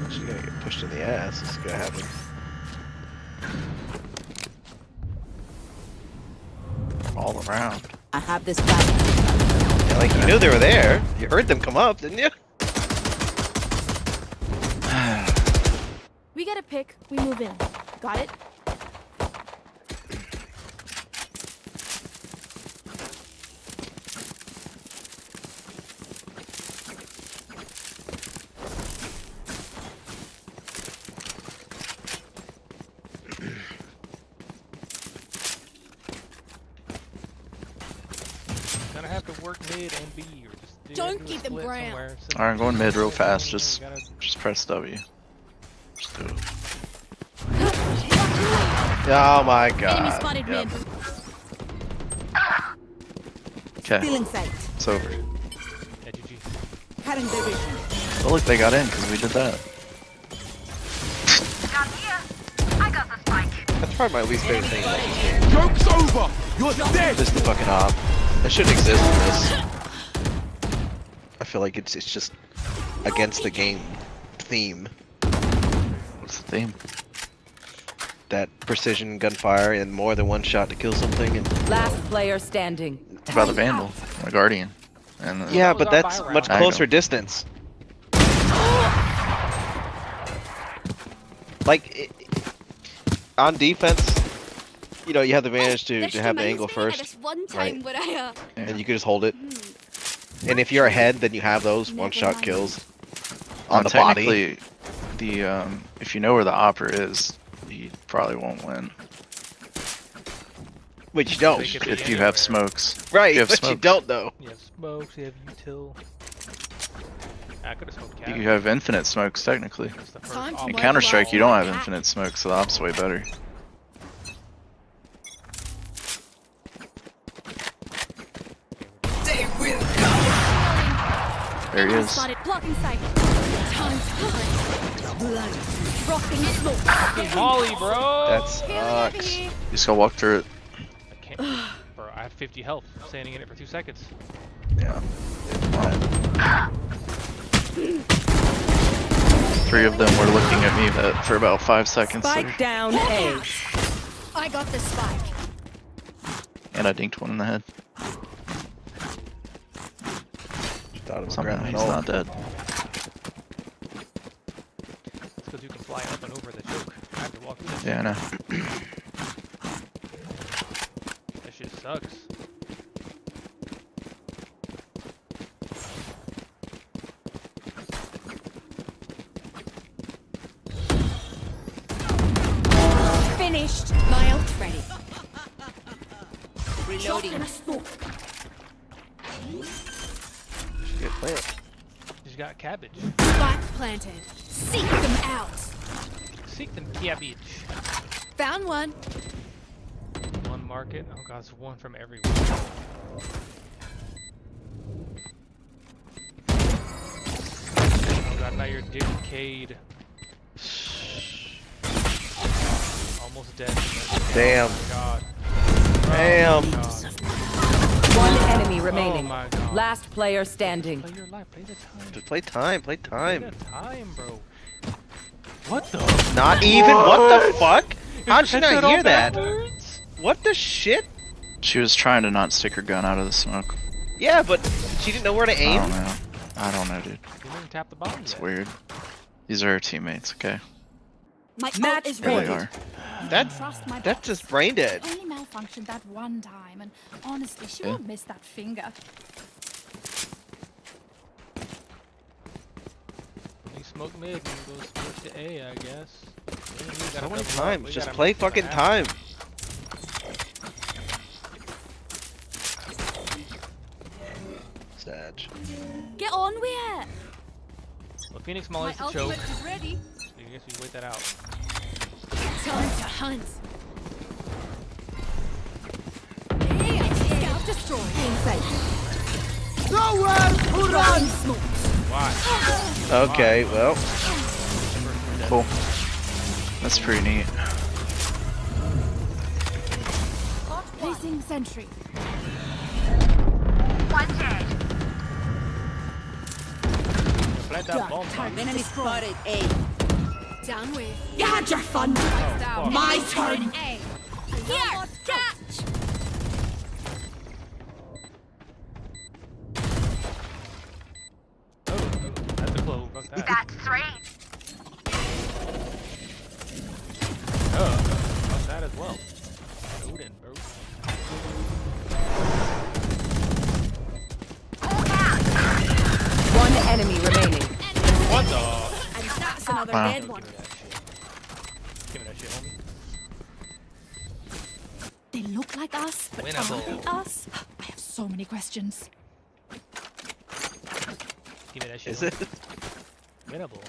M: She's gonna get pushed in the ass. This is gonna happen.
E: All around.
C: I have this back.
M: Yeah, like you knew they were there. You heard them come up, didn't you?
K: We get a pick. We move in. Got it?
F: Gonna have to work mid and B or just
K: Don't
F: do a
K: keep them
F: split
K: ground.
F: somewhere.
E: Alright, I'm going mid real fast. Just
F: Gotta-
E: press W. Just do it.
M: Oh my
K: Enemy
M: god.
K: spotted
E: Yep.
K: mid.
E: Okay.
P: Still in sight.
E: It's over.
F: Yeah, GG.
P: Cutting the vision.
E: Oh look, they got in because we did that.
L: Got here. I got the spike.
M: That's probably my least favorite thing about this game.
N: Joke's over! You're dead!
M: Just the fucking op. That shouldn't exist in this. I feel like it's just against the game theme.
E: What's the theme?
M: That precision gunfire and more than one shot to kill something. And
C: Last player standing.
E: About the Vandal, my Guardian. And
M: yeah,
F: was
M: but
F: our
M: that's
F: buy
M: much
E: round?
M: closer distance. Like on defense, you know, you have the advantage to
S: This
M: have the
S: reminds
M: angle
S: me of
M: first,
S: this one time
M: right?
S: where I,
M: And you can just hold it. And if you're ahead, then you have those one-shot kills on the body.
E: Technically, if you know where the opera is, you probably won't win.
M: Which you don't.
E: If you have smokes.
M: Right,
E: you have
M: but
E: smokes.
M: you don't though.
F: You have smokes, you have util. I could have smoked cat.
E: You have infinite smokes, technically.
S: Time to
E: In
S: work
E: Counter-Strike,
S: well
E: you don't
S: on
E: have
S: that.
E: infinite smokes, so the op's way better. There he is.
S: Spotted. Blocking sight. Time to hunt. Rocking smoke.
F: Fucking Molly, bro!
E: That sucks. You just gotta walk through it.
F: I can't. Bro, I have 50 health, standing in it for 2 seconds.
E: Yeah. Three of them were looking at me for about 5 seconds.
C: Spike down A.
S: I got the spike.
E: And I dinked one in the head.
M: Thought it was
E: Somehow
M: grabbing
E: he's
M: all.
E: not dead.
F: That's because you can fly up and over the choke. I have to walk through that.
E: Yeah, I know.
F: That shit sucks.
S: Finished. My ult ready.
C: Reloading.
S: Dropping a smoke.
M: Good plan.
F: She's got cabbage.
S: Spike planted. Seek them out.
F: Seek them cabbage.
S: Found one.
F: One market. Oh god, it's one from everywhere. Oh god, now you're decayed. Almost dead.
M: Damn.
F: Oh my god.
M: Damn.
F: Oh my god.
C: One enemy remaining.
F: Oh my god.
C: Last player standing.
F: Play your life, play the time.
M: Just play time, play time.
F: Play the time, bro. What the?
M: Not even? What the fuck? How'd she
F: I said
M: not
F: all
M: hear that?
F: backwards?
M: What the shit?
E: She was trying to not stick her gun out of the smoke.
M: Yeah, but she didn't know where to
E: I
M: aim.
E: don't know. I don't know, dude.
F: You didn't tap the bomb
E: It's
F: yet.
E: weird. These are her teammates, okay?
S: My
C: Match
S: ult is
E: There they
S: ready.
E: are.
G: Trust my
M: That's just brain dead.
G: It only malfunctioned that one time, and honestly, she
E: Yeah.
G: won't miss that finger.
F: You smoke mid and go smoke to A, I guess. Yeah, you gotta
M: So many
F: double up.
M: times.
F: We
M: Just
F: gotta
M: play
F: make
M: fucking
F: that happen.
M: time. Sag.
S: Get on with it.
F: Well, Phoenix Molly's the choke.
S: ultimate is ready.
F: I guess we wait that out.
S: Time to hunt. Hey, scout destroyed.
C: Nowhere to run.
F: Why?
M: Okay, well.
E: Cool. That's pretty neat.
G: Placing sentry.
L: One dead.
F: Plant that bomb.
C: Enemy spotted A.
S: Down with.
C: You had your fun.
F: Oh,
C: My turn.
S: A. Here, catch.
F: Oh, that's a clove. Fuck that.
L: That's three.
F: Oh, fuck that as well. Odin, bro.
C: One enemy remaining.
F: What the?
S: And that's another
E: Wow.
S: dead one.
F: Give me that shit, homie.
G: They look like us, but
F: Winnable.
G: are they us? I have so many questions.
F: Give me that shit.
M: Is it?
F: homie. Winnable.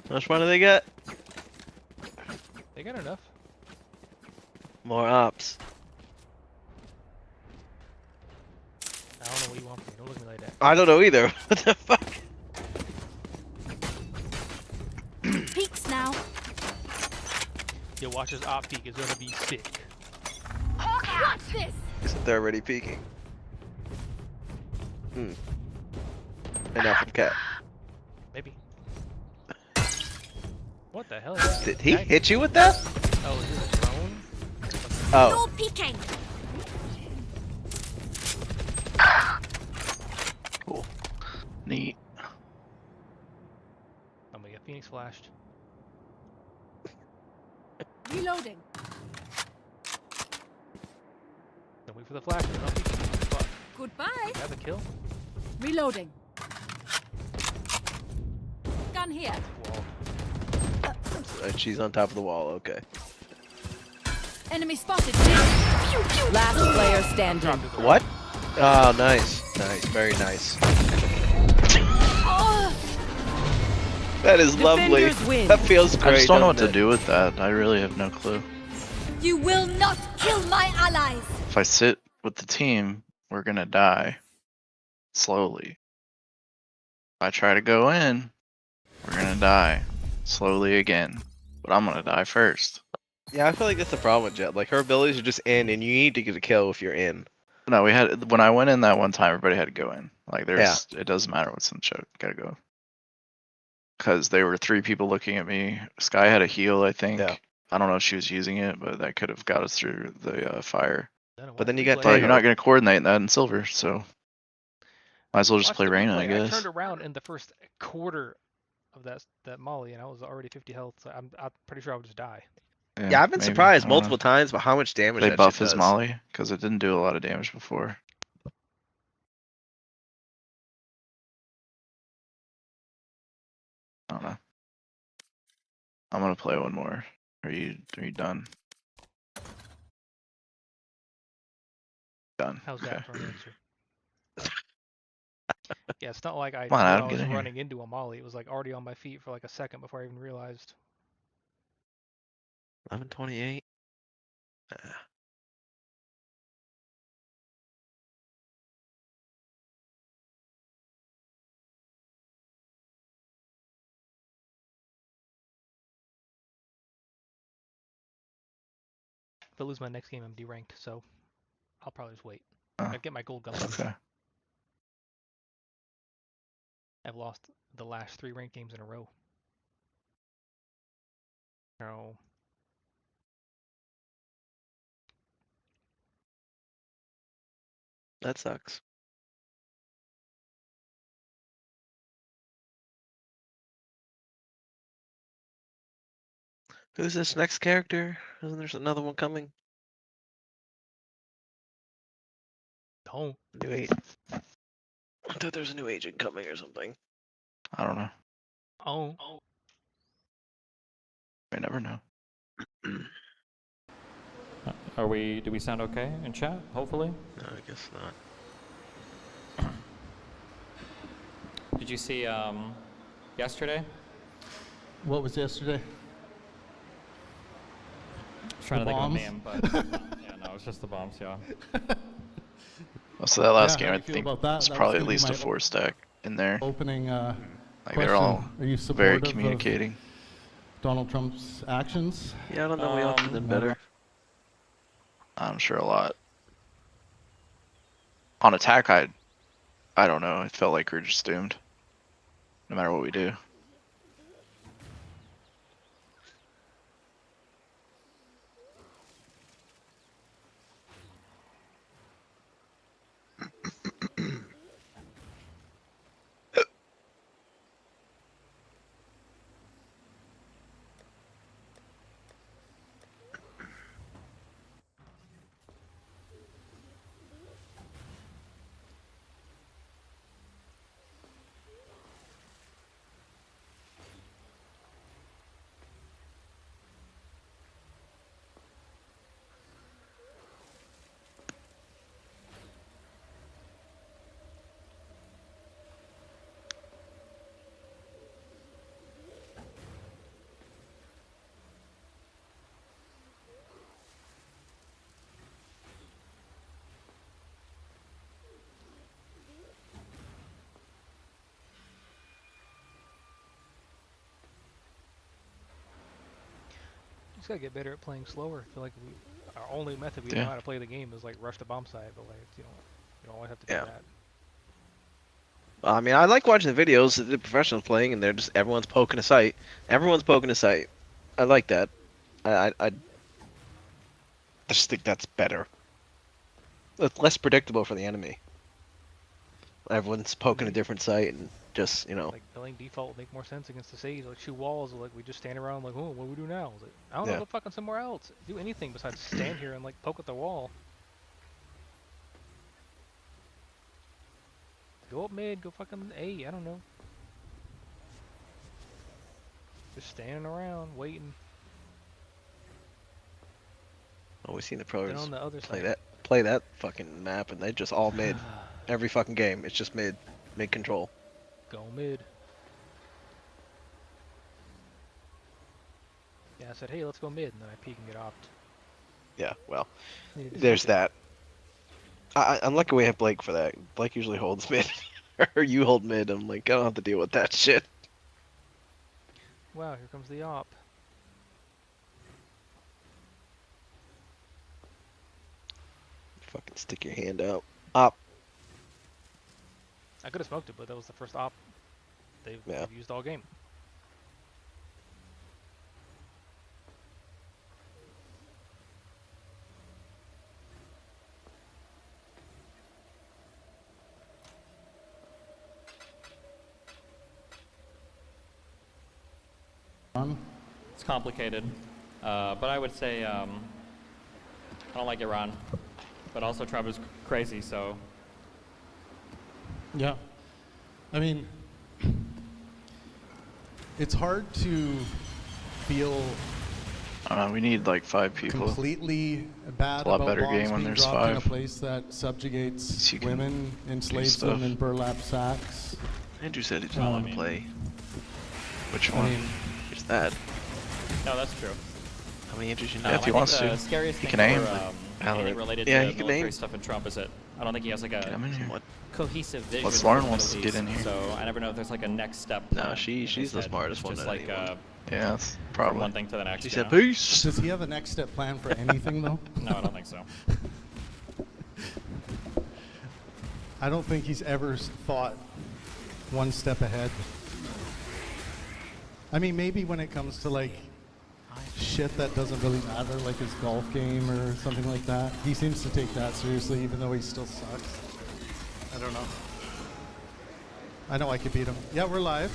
M: How much money they got?
F: They got enough.
M: More ops.
F: I don't know what you want from me. Don't look at me like that.
M: I don't know either. What the fuck?
G: Peeks now.
F: Yo, watch this op peek. It's gonna be sick.
S: Watch this.
M: Except they're already peeking. Hmm. Enough of cat.
F: Maybe. What the hell is that?
M: Did he hit you with that?
F: Oh, is this a drone?
M: Oh.
S: No peeking.
E: Cool. Neat.
F: Oh my god, Phoenix flashed.
P: Reloading.
F: Don't wait for the flash. Fuck.
P: Goodbye.
F: Have a kill.
P: Reloading. Gun here.
M: She's on top of the wall. Okay.
P: Enemy spotted.
C: Last player standing.
M: What? Oh, nice. Nice. Very nice. That is lovely. That feels great.
E: I just don't know what
M: doesn't
E: to do with that. I really have no clue.
S: You will not kill my allies!
E: If I sit with the team, we're gonna die. Slowly. If I try to go in, we're gonna die. Slowly again. But I'm gonna die first.
M: Yeah, I feel like that's the problem with Jet. Like, her abilities are just in, and you need to get a kill if you're in.
E: No, we had when I went in that one time, everybody had to go in. Like, there's it doesn't matter what's in the choke, gotta go. Because there were 3 people looking at me. Sky had a heal, I think.
M: Yeah.
E: I don't know if she was using it, but that could have got us through the fire.
M: But then you got
E: But you're not gonna coordinate that in silver, so might as well just
F: Watch
E: play
F: the
E: Reyna,
F: replay.
E: I guess.
F: I turned around in the first quarter of that Molly, and I was already 50 health. So I'm pretty sure I would just die.
M: Yeah, I've been
E: maybe.
M: surprised
E: I don't know.
M: multiple times by how much damage
E: They
M: that
E: buff
M: shit
E: his
M: does.
E: Molly because it didn't do a lot of damage before. I don't know. I'm gonna play one more. Are you done? Done.
F: How's
E: Okay.
F: that for an answer? Yeah, it's not like I,
E: Come on,
F: knew
E: Adam,
F: I
E: get
F: was
E: in here.
F: running into a Molly. It was like already on my feet for like a second before I even realized.
M: 11:28.
F: If I lose my next game, I'm deranked, so I'll probably just wait.
E: Oh,
F: I'd get my gold gun.
E: Okay.
F: I've lost the last 3 ranked games in a row. So
M: That sucks. Who's this next character? Isn't there another one coming?
F: don't.
M: New agent. I thought there was a new agent coming or something.
E: I don't know.
F: Oh.
E: I never know.
U: Do we sound okay in chat? Hopefully.
M: No, I guess not.
U: Did you see yesterday?
T: What was yesterday?
U: Trying
T: The
U: to think of a
T: bombs?
U: name, but yeah, no, it's just the bombs. Yeah.
E: So that last
T: Yeah, how
E: game,
T: do
E: I
T: you feel
E: think
T: about that?
E: it's
T: That was
E: probably
T: gonna
E: at
T: be
E: least a
T: my
E: 4-stack in there.
T: Opening
E: Like
T: question.
E: they're all
T: Are you
E: very
T: supportive of
E: communicating.
T: Donald Trump's actions?
M: Yeah, I don't know. We all did better.
E: I'm sure a lot. On attack, I don't know. It felt like we're just doomed. No matter what we do.
F: Just gotta get better at playing slower. I feel like our only method we
E: Yeah.
F: know how to play the game is like rush the bomb side, but like you don't always have to do
M: Yeah.
F: that.
M: I mean, I like watching the videos of the professionals playing, and they're just everyone's poking a sight. Everyone's poking a sight. I like that. I just think that's better. It's less predictable for the enemy. Everyone's poking a different site, and just
F: Like think default would make more sense against the Sage. Like shoot walls, like we just stand around like, oh, what do we do now? Like, I don't know,
M: Yeah.
F: go fucking somewhere else. Do anything besides stand here and like poke at the wall. Go up mid, go fucking A, I don't know. Just standing around, waiting.
M: Always seen the
F: Then
M: pros
F: on the other
M: play
F: side.
M: that fucking map, and they just all mid. Every fucking game, it's just mid control.
F: Go mid. Yeah, I said, hey, let's go mid, and then I peek and get opt.
M: Yeah, well,
F: Yeah, just
M: there's
F: look at-
M: that. I'm lucky we have Blake for that. Blake usually holds mid, or you hold mid. I'm like, I don't have to deal with that shit.
F: Wow, here comes the op.
M: Fucking stick your hand out. Op.
F: I could have smoked it, but that was the first op they've used all game.
U: It's complicated, but I would say I don't like Iran, but also Trevor's crazy, so.
T: Yeah. I mean, it's hard to feel
E: We need like 5 people.
T: completely bad
E: It's a lot
T: about
E: better
T: bombs
E: game when
T: being
E: there's
T: dropped in a
E: 5.
T: place that subjugates
E: You can
T: women, enslaves
E: stuff.
T: them in burlap sacks.
E: Andrew said he didn't
U: Well, I
E: want to
U: mean-
E: play. Which
T: I
E: one?
T: mean-
E: Here's that.
U: No, that's true.
E: How many Andrews you know?
U: I
E: If he
U: think
E: wants
U: the
E: to,
U: scariest
E: he
U: thing
E: can aim.
U: for, anything
E: Valorant.
U: related
E: Yeah,
U: to
E: he can
U: military
E: aim.
U: stuff in Trump is that I don't think he has like a
E: Get him in here.
U: cohesive vision.
E: Unless
U: for
E: Lauren
U: the
E: wants to
U: Middle
E: get in
U: East,
E: here.
U: So I never know if there's like a next step.
M: No,
U: plan
M: she's
U: in his
M: the
U: head.
M: smartest
U: It's
M: one
U: just
M: of
U: like
M: anyone.
E: Yeah, that's
U: from
E: probably.
U: one thing to the next.
E: She
U: you
E: said,
U: know?
E: peace.
T: Does he have a next step plan for anything, though?
U: No, I don't think so.
T: I don't think he's ever thought one step ahead. I mean, maybe when it comes to like shit that doesn't really matter, like his golf game or something like that. He seems to take that seriously, even though he still sucks. I don't know. I know I could beat him. Yeah, we're live.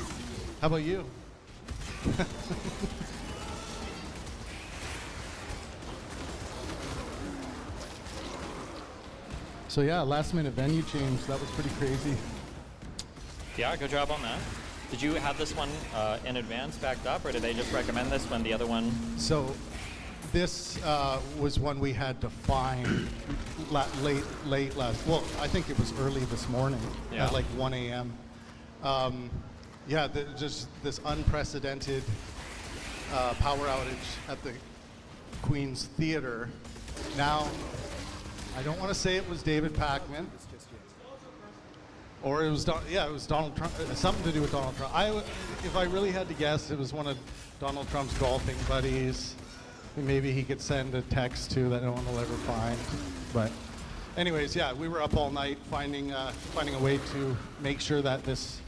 T: How about you? So yeah, last minute venue change. That was pretty crazy.
U: Yeah, good job on that. Did you have this one in advance backed up, or did they just recommend this when the other one?
T: So this was one we had to find late last. Well, I think it was early this morning
U: Yeah.
T: at like 1 a.m. Yeah, just this unprecedented power outage at the Queen's Theater. Now, I don't want to say it was David Pakman. Or it was, it was Donald Trump, something to do with Donald Trump. If I really had to guess, it was one of Donald Trump's golfing buddies. Maybe he could send a text to that no one will ever find. But anyways, yeah, we were up all night finding a way to make sure that this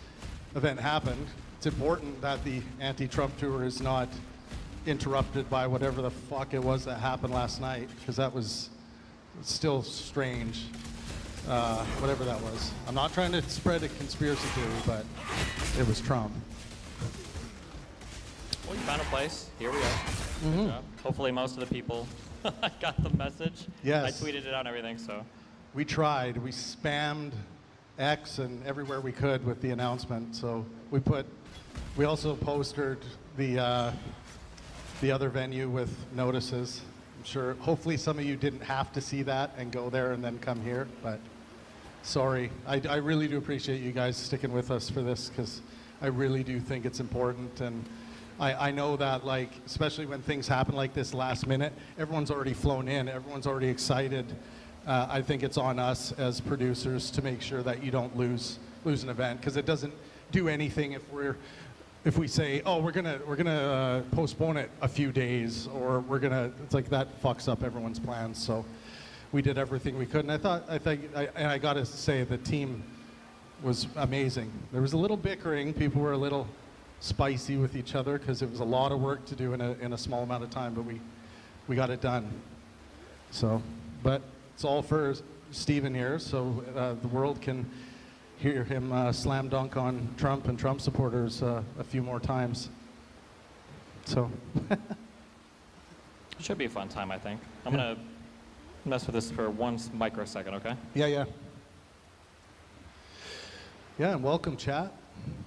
T: event happened. It's important that the anti-Trump tour is not interrupted by whatever the fuck it was that happened last night, because that was still strange. Whatever that was. I'm not trying to spread a conspiracy theory, but it was Trump.
U: Well, you found a place. Here we are.
T: Mhm.
U: Good job. Hopefully, most of the people got the message.
T: Yes.
U: I tweeted it out and everything, so.
T: We tried. We spammed X and everywhere we could with the announcement. So we also posted the other venue with notices. I'm sure, hopefully some of you didn't have to see that and go there and then come here, but sorry. I really do appreciate you guys sticking with us for this, because I really do think it's important. And I know that, like, especially when things happen like this last minute, everyone's already flown in, everyone's already excited. I think it's on us as producers to make sure that you don't lose an event, because it doesn't do anything if we say, oh, we're gonna postpone it a few days, or it's like that fucks up everyone's plans. So we did everything we could, and I gotta say the team was amazing. There was a little bickering. People were a little spicy with each other because it was a lot of work to do in a small amount of time, but we got it done. So, but it's all for Steven here, so the world can hear him slam dunk on Trump and Trump supporters a few more times. So.
U: It should be a fun time, I think. I'm going to mess with this for 1 microsecond, okay?
T: Yeah. Yeah, and welcome, chat.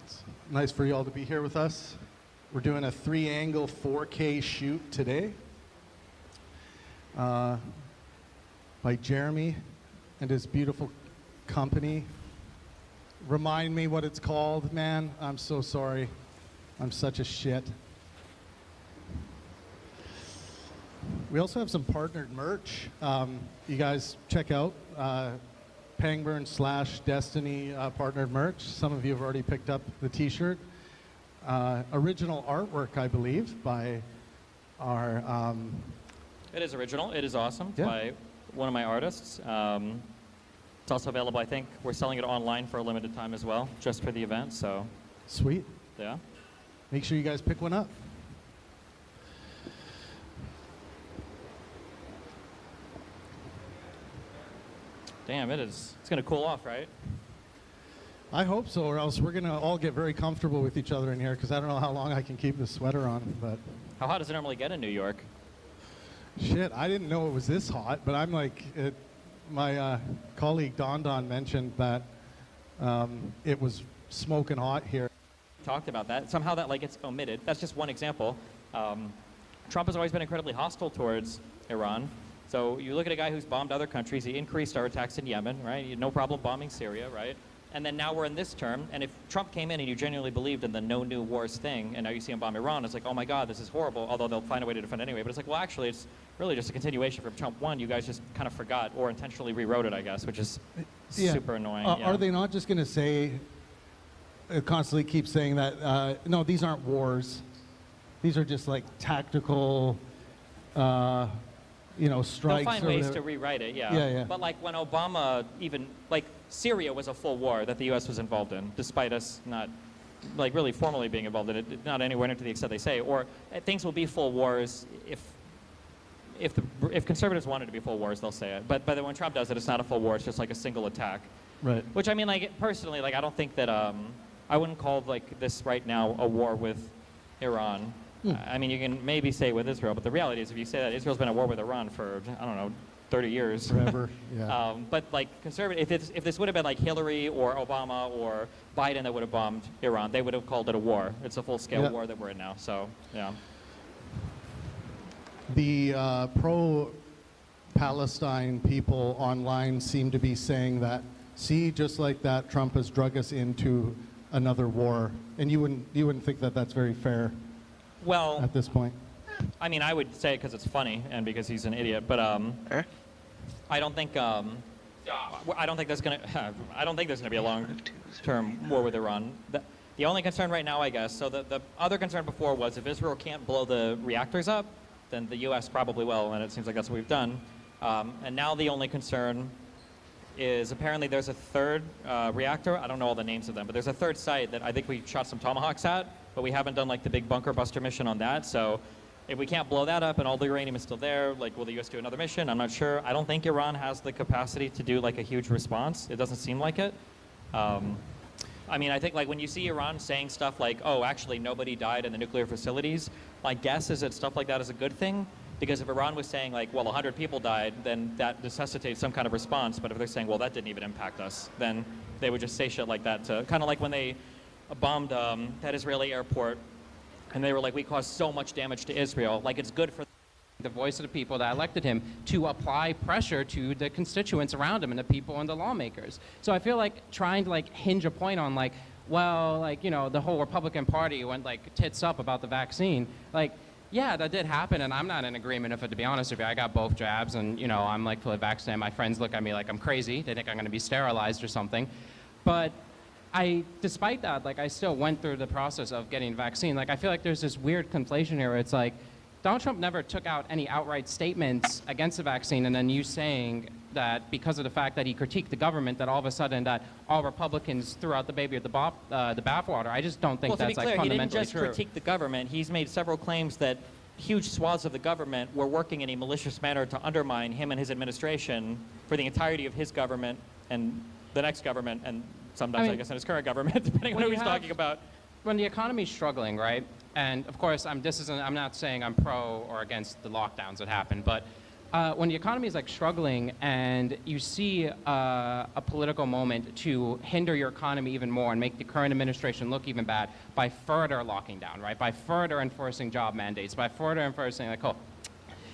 T: It's nice for you all to be here with us. We're doing a 3-angle 4K shoot today by Jeremy and his beautiful company. Remind me what it's called, man. I'm so sorry. I'm such a shit. We also have some partnered merch. You guys check out Pangburn/Destiny partnered merch. Some of you have already picked up the t-shirt. Original artwork, I believe, by our...
U: It is original. It is awesome.
T: Yeah.
U: By one of my artists. It's also available, I think. We're selling it online for a limited time as well, just for the event, so...
T: Sweet.
U: Yeah.
T: Make sure you guys pick one up.
U: Damn, it's going to cool off, right?
T: I hope so, or else we're going to all get very comfortable with each other in here, because I don't know how long I can keep this sweater on, but...
U: How hot does it normally get in New York?
T: Shit, I didn't know it was this hot, but I'm like... my colleague Don mentioned that it was smoking hot here.
U: Talked about that. Somehow that gets omitted. That's just one example. Trump has always been incredibly hostile towards Iran. So you look at a guy who's bombed other countries. He increased our attacks in Yemen, right? He had no problem bombing Syria, right? And then now we're in this term, and if Trump came in and you genuinely believed in the no new wars thing, and now you see him bomb Iran, it's like, oh my God, this is horrible, although they'll find a way to defend anyway. But it's like, well, actually, it's really just a continuation from Trump 1. You guys just kind of forgot or intentionally rewrote it, I guess, which is super annoying.
T: Are they not just going to say, constantly keep saying that, no, these aren't wars. These are just like tactical, strikes.
U: They'll find
T: or
U: ways
T: whatever.
U: to rewrite it, yeah.
T: Yeah.
U: But like when Obama Syria was a full war that the U.S. was involved in, despite us not really formally being involved in it, not anywhere near to the extent they say. Or things will be full wars if conservatives wanted to be full wars, they'll say it. But when Trump does it, it's not a full war. It's just like a single attack.
T: Right.
U: Which I mean, personally, I don't think that I wouldn't call this right now a war with Iran. I mean, you can maybe say with Israel, but the reality is, if you say that, Israel's been at war with Iran for 30 years.
T: Forever. Yeah.
U: But conservative, if this would have been Hillary or Obama or Biden that would have bombed Iran, they would have called it a war. It's a full-scale war that we're in now. So yeah.
T: The pro-Palestine people online seem to be saying that, see, just like that, Trump has drug us into another war, and you wouldn't think that that's very fair.
U: Well,
T: at this point.
U: I mean, I would say it because it's funny and because he's an idiot, but I don't think there's gonna be a long-term war with Iran. The only concern right now, I guess, so the other concern before was if Israel can't blow the reactors up, then the U.S. probably will, and it seems like that's what we've done. And now the only concern is apparently there's a third reactor. I don't know all the names of them, but there's a third site that I think we shot some Tomahawks at, but we haven't done the big bunker buster mission on that. So if we can't blow that up and all the uranium is still there, will the U.S. do another mission? I'm not sure. I don't think Iran has the capacity to do a huge response. It doesn't seem like it. I mean, I think when you see Iran saying stuff like, oh, actually nobody died in the nuclear facilities, my guess is that stuff like that is a good thing. Because if Iran was saying 100 people died, then that necessitates some kind of response. But if they're saying, well, that didn't even impact us, then they would just say shit like that to kind of like when they bombed that Israeli airport, and they were like, we caused so much damage to Israel. It's good for
O: the voice of the people that elected him to apply pressure to the constituents around him and the people and the lawmakers. So I feel like trying to hinge a point on the whole Republican Party went tits up about the vaccine. Yeah, that did happen, and I'm not in agreement with it, to be honest with you. I got both jabs, and I'm fully vaccinated. My friends look at me like I'm crazy. They think I'm going to be sterilized or something. But despite that, I still went through the process of getting a vaccine. I feel like there's this weird conflation here. It's Donald Trump never took out any outright statements against the vaccine, and then you saying that because of the fact that he critiqued the government, that all of a sudden that all Republicans threw out the baby with the bathwater. I just don't think that's
U: fundamentally true. Well, to be clear, he didn't just
O: true.
U: critique the government. He's made several claims that huge swaths of the government were working in a malicious manner to undermine him and his administration for the entirety of his government and the next government and sometimes I guess in his current government, depending on who he's talking about.
O: When the economy's struggling, right? And of course, I'm not saying I'm pro or against the lockdowns that happen, but when the economy is like struggling and you see a political moment to hinder your economy even more and make the current administration look even bad by further locking down, right? By further enforcing job mandates, by further enforcing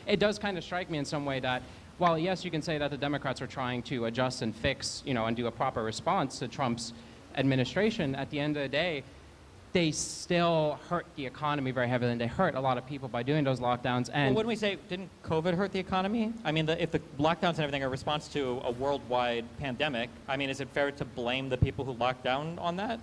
O: it does kind of strike me in some way that while yes, you can say that the Democrats are trying to adjust and fix, and do a proper response to Trump's administration, at the end of the day, they still hurt the economy very heavily, and they hurt a lot of people by doing those lockdowns. And
U: well, wouldn't we say, didn't COVID hurt the economy? I mean, if the lockdowns and everything are a response to a worldwide pandemic, I mean, is it fair to blame the people who locked down on that?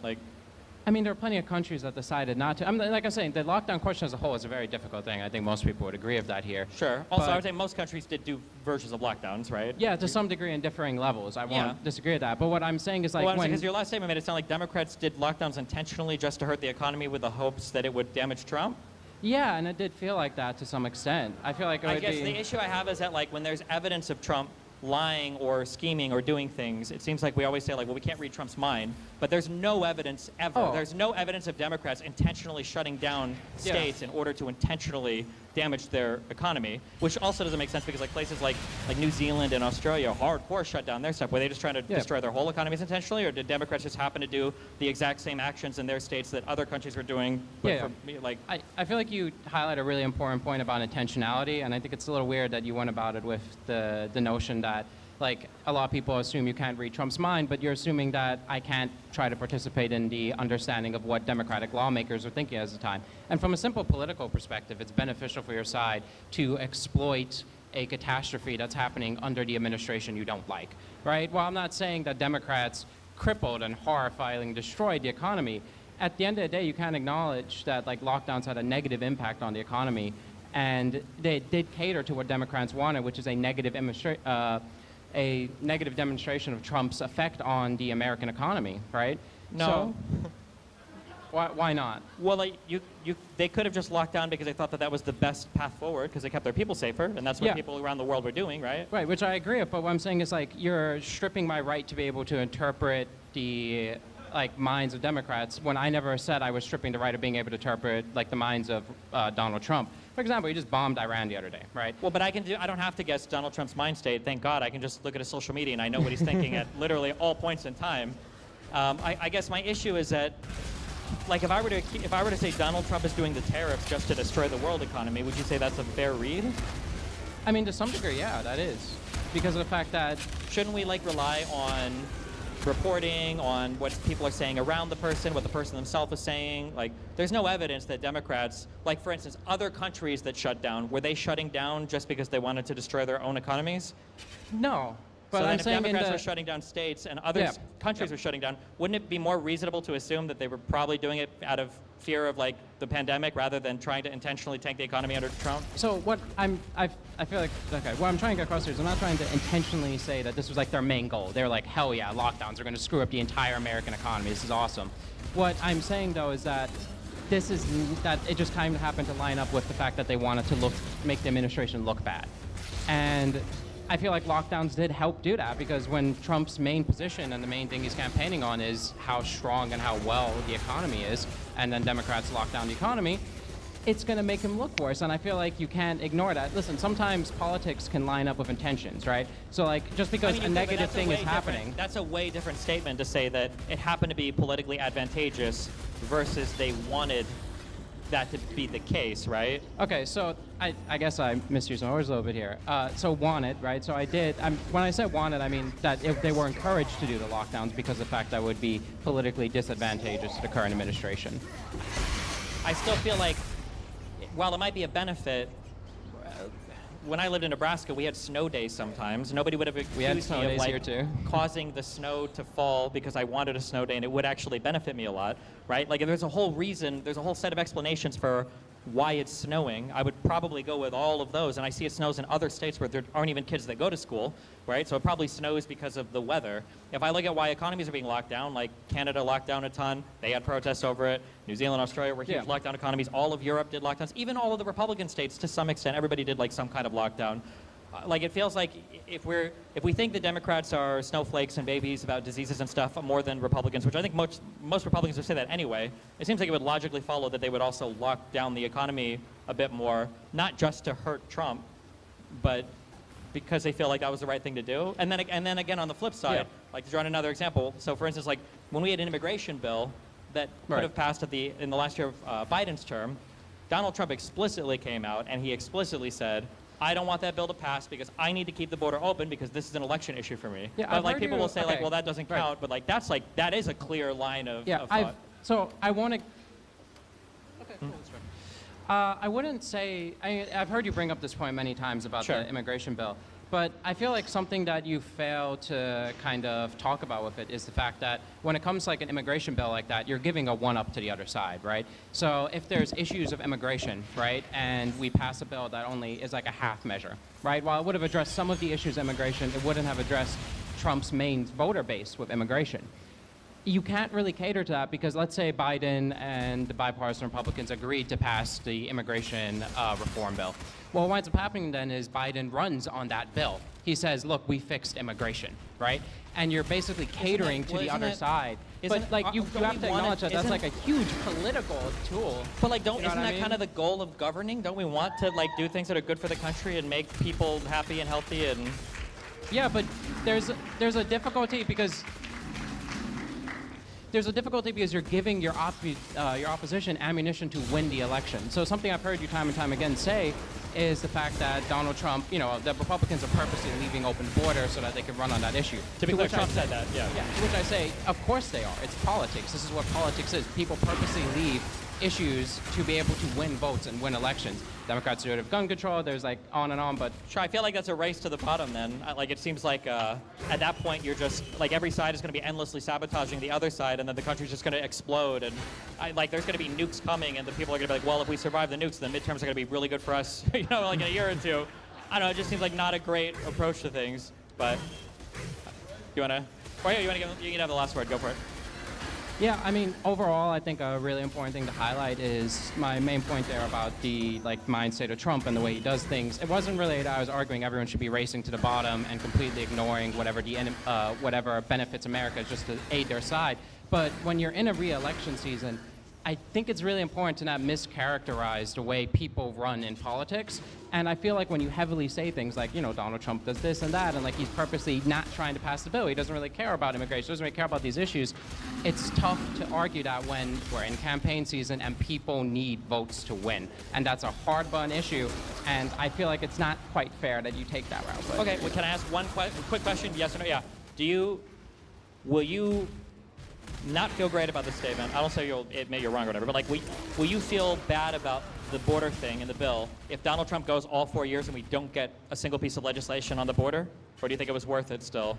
O: I mean, there are plenty of countries that decided not to. Like I'm saying, the lockdown question as a whole is a very difficult thing. I think most people would agree with that here.
U: Sure. Also, I would say most countries did do versions of lockdowns, right?
O: Yeah, to some degree in differing levels. I won't disagree with that. But what I'm saying is
U: because your last statement made it sound like Democrats did lockdowns intentionally just to hurt the economy with the hopes that it would damage Trump.
O: Yeah, and it did feel like that to some extent. I feel like it would
U: I guess the issue I have is that when there's evidence of Trump lying or scheming or doing things, it seems like we always say well, we can't read Trump's mind, but there's no evidence ever.
O: Oh.
U: There's no evidence of Democrats intentionally shutting down states in order to intentionally damage their economy, which also doesn't make sense because places like New Zealand and Australia hardcore shut down their stuff. Were they just trying to destroy their whole economies intentionally, or did Democrats just happen to do the exact same actions in their states that other countries were doing?
O: I feel like you highlight a really important point about intentionality, and I think it's a little weird that you went about it with the notion that a lot of people assume you can't read Trump's mind, but you're assuming that I can't try to participate in the understanding of what Democratic lawmakers are thinking at the time. And from a simple political perspective, it's beneficial for your side to exploit a catastrophe that's happening under the administration you don't like, right? Well, I'm not saying that Democrats crippled and horrifyingly destroyed the economy. At the end of the day, you can't acknowledge that lockdowns had a negative impact on the economy, and they did cater to what Democrats wanted, which is a negative demonstration of Trump's effect on the American economy, right?
U: No.
O: So, why not?
U: Well, they could have just locked down because they thought that was the best path forward because they kept their people safer, and that's what people around the world were doing, right?
O: Right, which I agree with, but what I'm saying is you're stripping my right to be able to interpret the minds of Democrats when I never said I was stripping the right of being able to interpret the minds of Donald Trump. For example, he just bombed Iran the other day, right?
U: Well, but I don't have to guess Donald Trump's mind state. Thank God, I can just look at his social media and I know what he's thinking at literally all points in time. I guess my issue is that, if I were to say Donald Trump is doing the tariffs just to destroy the world economy, would you say that's a fair read?
O: I mean, to some degree, yeah, that is, because of the fact that
U: shouldn't we rely on reporting on what people are saying around the person, what the person themselves is saying? There's no evidence that Democrats, for instance, other countries that shut down, were they shutting down just because they wanted to destroy their own economies?
O: No. But
U: so
O: I'm
U: then
O: saying
U: if Democrats were shutting down states and other countries were shutting down, wouldn't it be more reasonable to assume that they were probably doing it out of fear of the pandemic rather than trying to intentionally tank the economy under Trump?
O: So what I feel what I'm trying to get across here is I'm not trying to intentionally say that this was their main goal. They were hell yeah, lockdowns are going to screw up the entire American economy. This is awesome. What I'm saying though is that it just kind of happened to line up with the fact that they wanted to make the administration look bad. And I feel like lockdowns did help do that, because when Trump's main position and the main thing he's campaigning on is how strong and how well the economy is, and then Democrats lock down the economy, it's going to make him look worse. And I feel like you can't ignore that. Listen, sometimes politics can line up with intentions, right? So just because a negative thing is happening.
U: That's a way different statement to say that it happened to be politically advantageous versus they wanted that to be the case, right?
O: Okay, so I guess I misused my words a little bit here. So wanted, right? So I did. When I said wanted, I mean that if they were encouraged to do the lockdowns because of the fact that would be politically disadvantageous to the current administration.
U: I still feel like, while it might be a benefit, when I lived in Nebraska, we had snow days sometimes. Nobody would have accused me of
O: here too.
U: Causing the snow to fall because I wanted a snow day, and it would actually benefit me a lot, right? If there's a whole reason, there's a whole set of explanations for why it's snowing, I would probably go with all of those. And I see it snows in other states where there aren't even kids that go to school, right? So it probably snows because of the weather. If I look at why economies are being locked down, Canada locked down a ton, they had protests over it. New Zealand, Australia were huge lockdown economies. All of Europe did lockdowns. Even all of the Republican states, to some extent, everybody did some kind of lockdown. like it feels like if we think the Democrats are snowflakes and babies about diseases and stuff more than Republicans, which I think most Republicans would say that anyway, it seems like it would logically follow that they would also lock down the economy a bit more, not just to hurt Trump, but because they feel like that was the right thing to do. And then again on the flip side, like to draw another example. So for instance, like when we had an immigration bill that could have passed in the last year of Biden's term, Donald Trump explicitly came out and he explicitly said, I don't want that bill to pass because I need to keep the border open because this is an election issue for me.
O: Yeah,
U: but
O: I've
U: like
O: heard
U: people
O: you-
U: will say
O: okay.
U: like, well, that doesn't count. But like that is a clear line of thought.
O: So I want to. Okay, cool. I wouldn't say. I've heard you bring up this point many times about the immigration bill, but I feel like something that you fail to kind of talk about with it is the fact that when it comes to like an immigration bill like that, you're giving a one-up to the other side, right? So if there's issues of immigration, right, and we pass a bill that only is like a half measure, right? While it would have addressed some of the issues of immigration, it wouldn't have addressed Trump's main voter base with immigration. You can't really cater to that because let's say Biden and the bipartisan Republicans agreed to pass the immigration reform bill. Well, what winds up happening then is Biden runs on that bill. He says, look, we fixed immigration, right? And you're basically catering to the other side. But like you have to acknowledge that that's like a huge political tool.
U: But like,
O: You know
U: isn't
O: what I
U: that
O: mean?
U: kind of the goal of governing? Don't we want to like do things that are good for the country and make people happy and healthy and?
O: Yeah, but there's a difficulty because you're giving your opposition ammunition to win the election. So something I've heard you time and time again say is the fact that Donald Trump, the Republicans are purposely leaving open borders so that they can run on that issue.
U: To be clear,
O: which I
U: Trump
O: say-
U: said that, yeah.
O: To which I say, of course they are. It's politics. This is what politics is. People purposely leave issues to be able to win votes and win elections. Democrats do it with gun control. There's like on and on, but
U: Sure, I feel like that's a race to the bottom then. Like it seems like at that point you're just like every side is going to be endlessly sabotaging the other side, and then the country's just going to explode. And there's going to be nukes coming, and the people are going to be like, well, if we survive the nukes, then the midterms are going to be really good for us. Like in a year or two. I don't know. It just seems like not a great approach to things. But you wanna? You can have the last word. Go for it.
O: yeah, I mean, overall, I think a really important thing to highlight is my main point there about the mind state of Trump and the way he does things. It wasn't really that I was arguing everyone should be racing to the bottom and completely ignoring whatever benefits America just to aid their side. But when you're in a re-election season, I think it's really important to not mischaracterize the way people run in politics. And I feel like when you heavily say things like, Donald Trump does this and that, and like he's purposely not trying to pass the bill, he doesn't really care about immigration, doesn't really care about these issues, it's tough to argue that when we're in campaign season and people need votes to win. And that's a hard-button issue, and I feel like it's not quite fair that you take that route. But
U: Okay. Well, can I ask one quick question? Yes or no? Yeah. Will you not feel great about this statement? I don't say admit you're wrong or whatever, but like, will you feel bad about the border thing in the bill if Donald Trump goes all 4 years and we don't get a single piece of legislation on the border? Or do you think it was worth it still?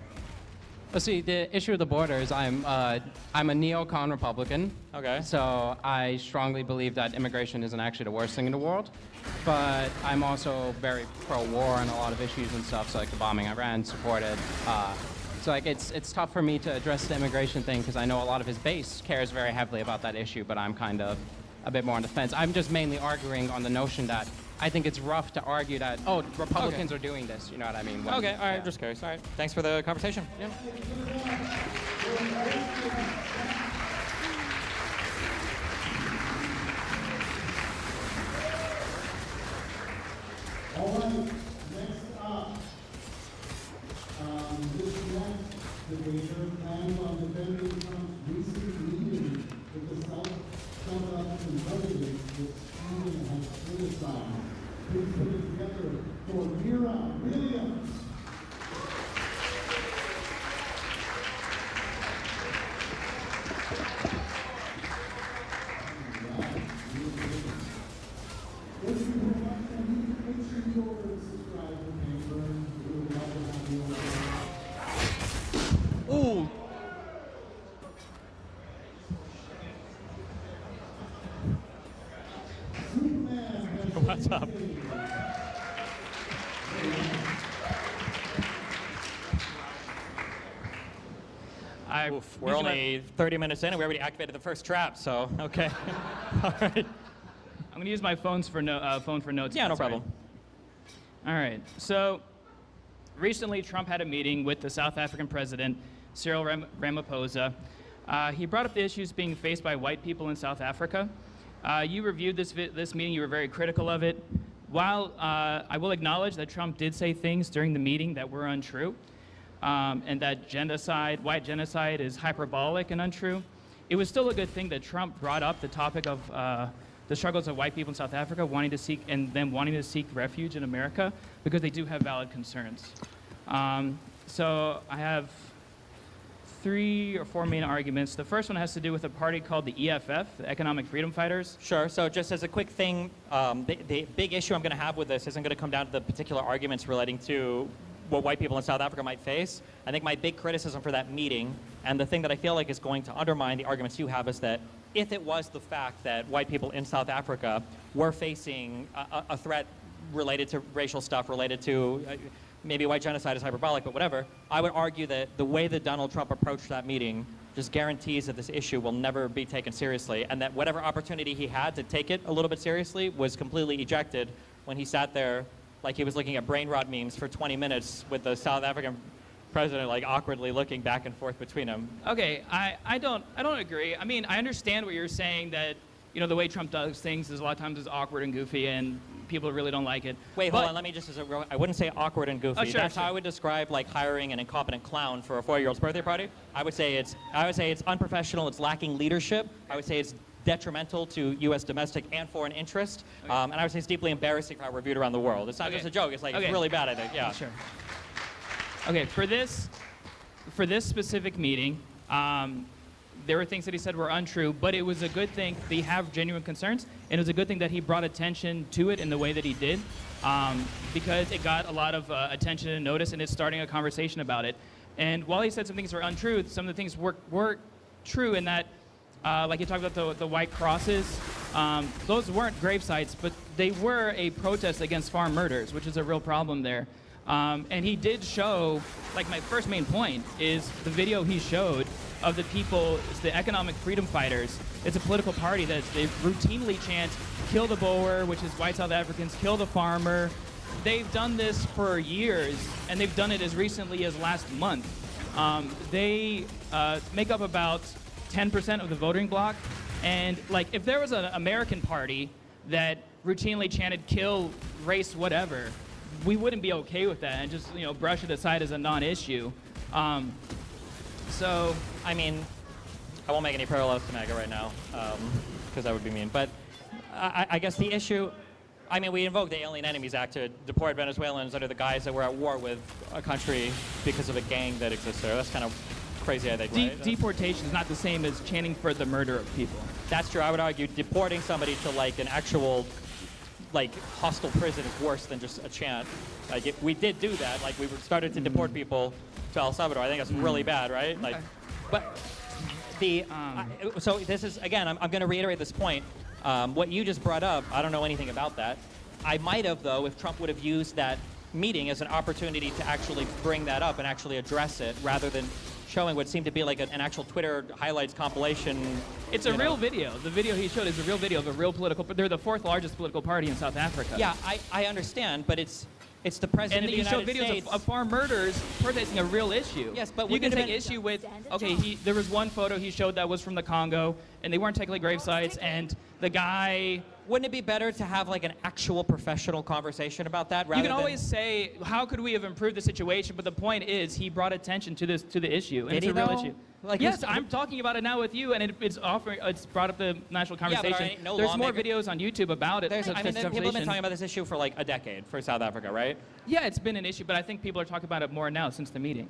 O: Well, see, the issue of the border is I'm a neocon Republican.
U: Okay.
O: So I strongly believe that immigration isn't actually the worst thing in the world. But I'm also very pro-war on a lot of issues and stuff. So like the bombing Iran supported. So like it's tough for me to address the immigration thing because I know a lot of his base cares very heavily about that issue, but I'm kind of a bit more on the fence. I'm just mainly arguing on the notion that I think it's rough to argue that, Republicans are doing this, you know what I mean?
U: Okay, all right, just curious. All right, thanks for the conversation. Yeah.
Q: All right, next up, this next debater plans on defending Trump's recent meeting with the South-African president, which Stephen has criticized. Please put it together for Mira Williams.
U: Ooh. What's up? Oof, we're only 30 minutes in and we already activated the first trap, so okay. All right.
V: I'm gonna use my phone for notes.
U: Yeah,
V: if
U: no
V: that's all right.
U: problem.
V: All right. So
A: recently Trump had a meeting with the South African president, Cyril Ramaphosa. He brought up the issues being faced by white people in South Africa. You reviewed this meeting, you were very critical of it. While I will acknowledge that Trump did say things during the meeting that were untrue, and that genocide, white genocide, is hyperbolic and untrue, it was still a good thing that Trump brought up the topic of the struggles of white people in South Africa, wanting to seek refuge in America, because they do have valid concerns. So I have 3 or 4 main arguments. The first one has to do with a party called the EFF, the Economic Freedom Fighters.
U: Sure. So just as a quick thing, the big issue I'm going to have with this isn't going to come down to the particular arguments relating to what white people in South Africa might face. I think my big criticism for that meeting, and the thing that I feel like is going to undermine the arguments you have, is that if it was the fact that white people in South Africa were facing a threat related to racial stuff, related to maybe white genocide is hyperbolic, but whatever, I would argue that the way that Donald Trump approached that meeting just guarantees that this issue will never be taken seriously, and that whatever opportunity he had to take it a little bit seriously was completely ejected when he sat there like he was looking at brain rot memes for 20 minutes with the South African president like awkwardly looking back and forth between them.
A: Okay, I don't agree. I mean, I understand what you're saying, that the way Trump does things is a lot of times is awkward and goofy, and people really don't like it.
U: Wait, hold on. Let me just, I wouldn't say awkward and goofy.
A: Oh, sure,
U: That's how I would describe like hiring an incompetent clown for a 4-year-old's birthday party. I would say it's unprofessional. It's lacking leadership. I would say it's detrimental to U.S. domestic and foreign interest. And I would say it's deeply embarrassing for how we're viewed around the world. It's not just a joke. It's like it's really bad, I think. Yeah.
A: Sure. Okay, for this specific meeting, there were things that he said were untrue, but it was a good thing. They have genuine concerns, and it was a good thing that he brought attention to it in the way that he did, because it got a lot of attention and notice, and it's starting a conversation about it. And while he said some things were untrue, some of the things were true in that, like you talked about the white crosses, those weren't grave sites, but they were a protest against farm murders, which is a real problem there. And he did show, like my first main point is the video he showed of the people, it's the Economic Freedom Fighters. It's a political party that they routinely chant, kill the Boer, which is white South Africans, kill the farmer. They've done this for years, and they've done it as recently as last month. They make up about 10% of the voting bloc, and like if there was an American party that routinely chanted kill race whatever, we wouldn't be okay with that and just brush it aside as a non-issue. So
U: I mean, I won't make any parallels to MAGA right now because that would be mean, but I guess the issue, I mean, we invoked the Alien Enemies Act to deport Venezuelans under the guise that we're at war with a country because of a gang that exists there. That's kind of crazy, I think, right?
A: Deportation is not the same as chanting for the murder of people.
U: That's true. I would argue deporting somebody to like an actual hostile prison is worse than just a chant. Like if we did do that, like we started to deport people to El Salvador, I think that's really bad, right? Like, but so this is, again, I'm going to reiterate this point. What you just brought up, I don't know anything about that. I might have, though, if Trump would have used that meeting as an opportunity to actually bring that up and actually address it, rather than showing what seemed to be like an actual Twitter highlights compilation.
A: It's a real video. The video he showed is a real video of a real political. They're the 4th largest political party in South Africa.
U: Yeah, I understand, but it's the president of the United States.
A: And he showed videos of farm murders protesting a real issue.
U: Yes, but
A: you can take issue with. Okay, there was one photo he showed that was from the Congo, and they weren't technically grave sites, and the guy.
U: Wouldn't it be better to have like an actual professional conversation about that? Rather
A: you can always say, how could we have improved the situation? But the point is, he brought attention to the issue, and it's a real issue. Like yes, I'm talking about it now with you, and it's brought up the national conversation.
U: Yeah, but
A: there's more videos on YouTube about it.
U: People have been talking about this issue for like a decade for South Africa, right?
A: Yeah, it's been an issue, but I think people are talking about it more now since the meeting.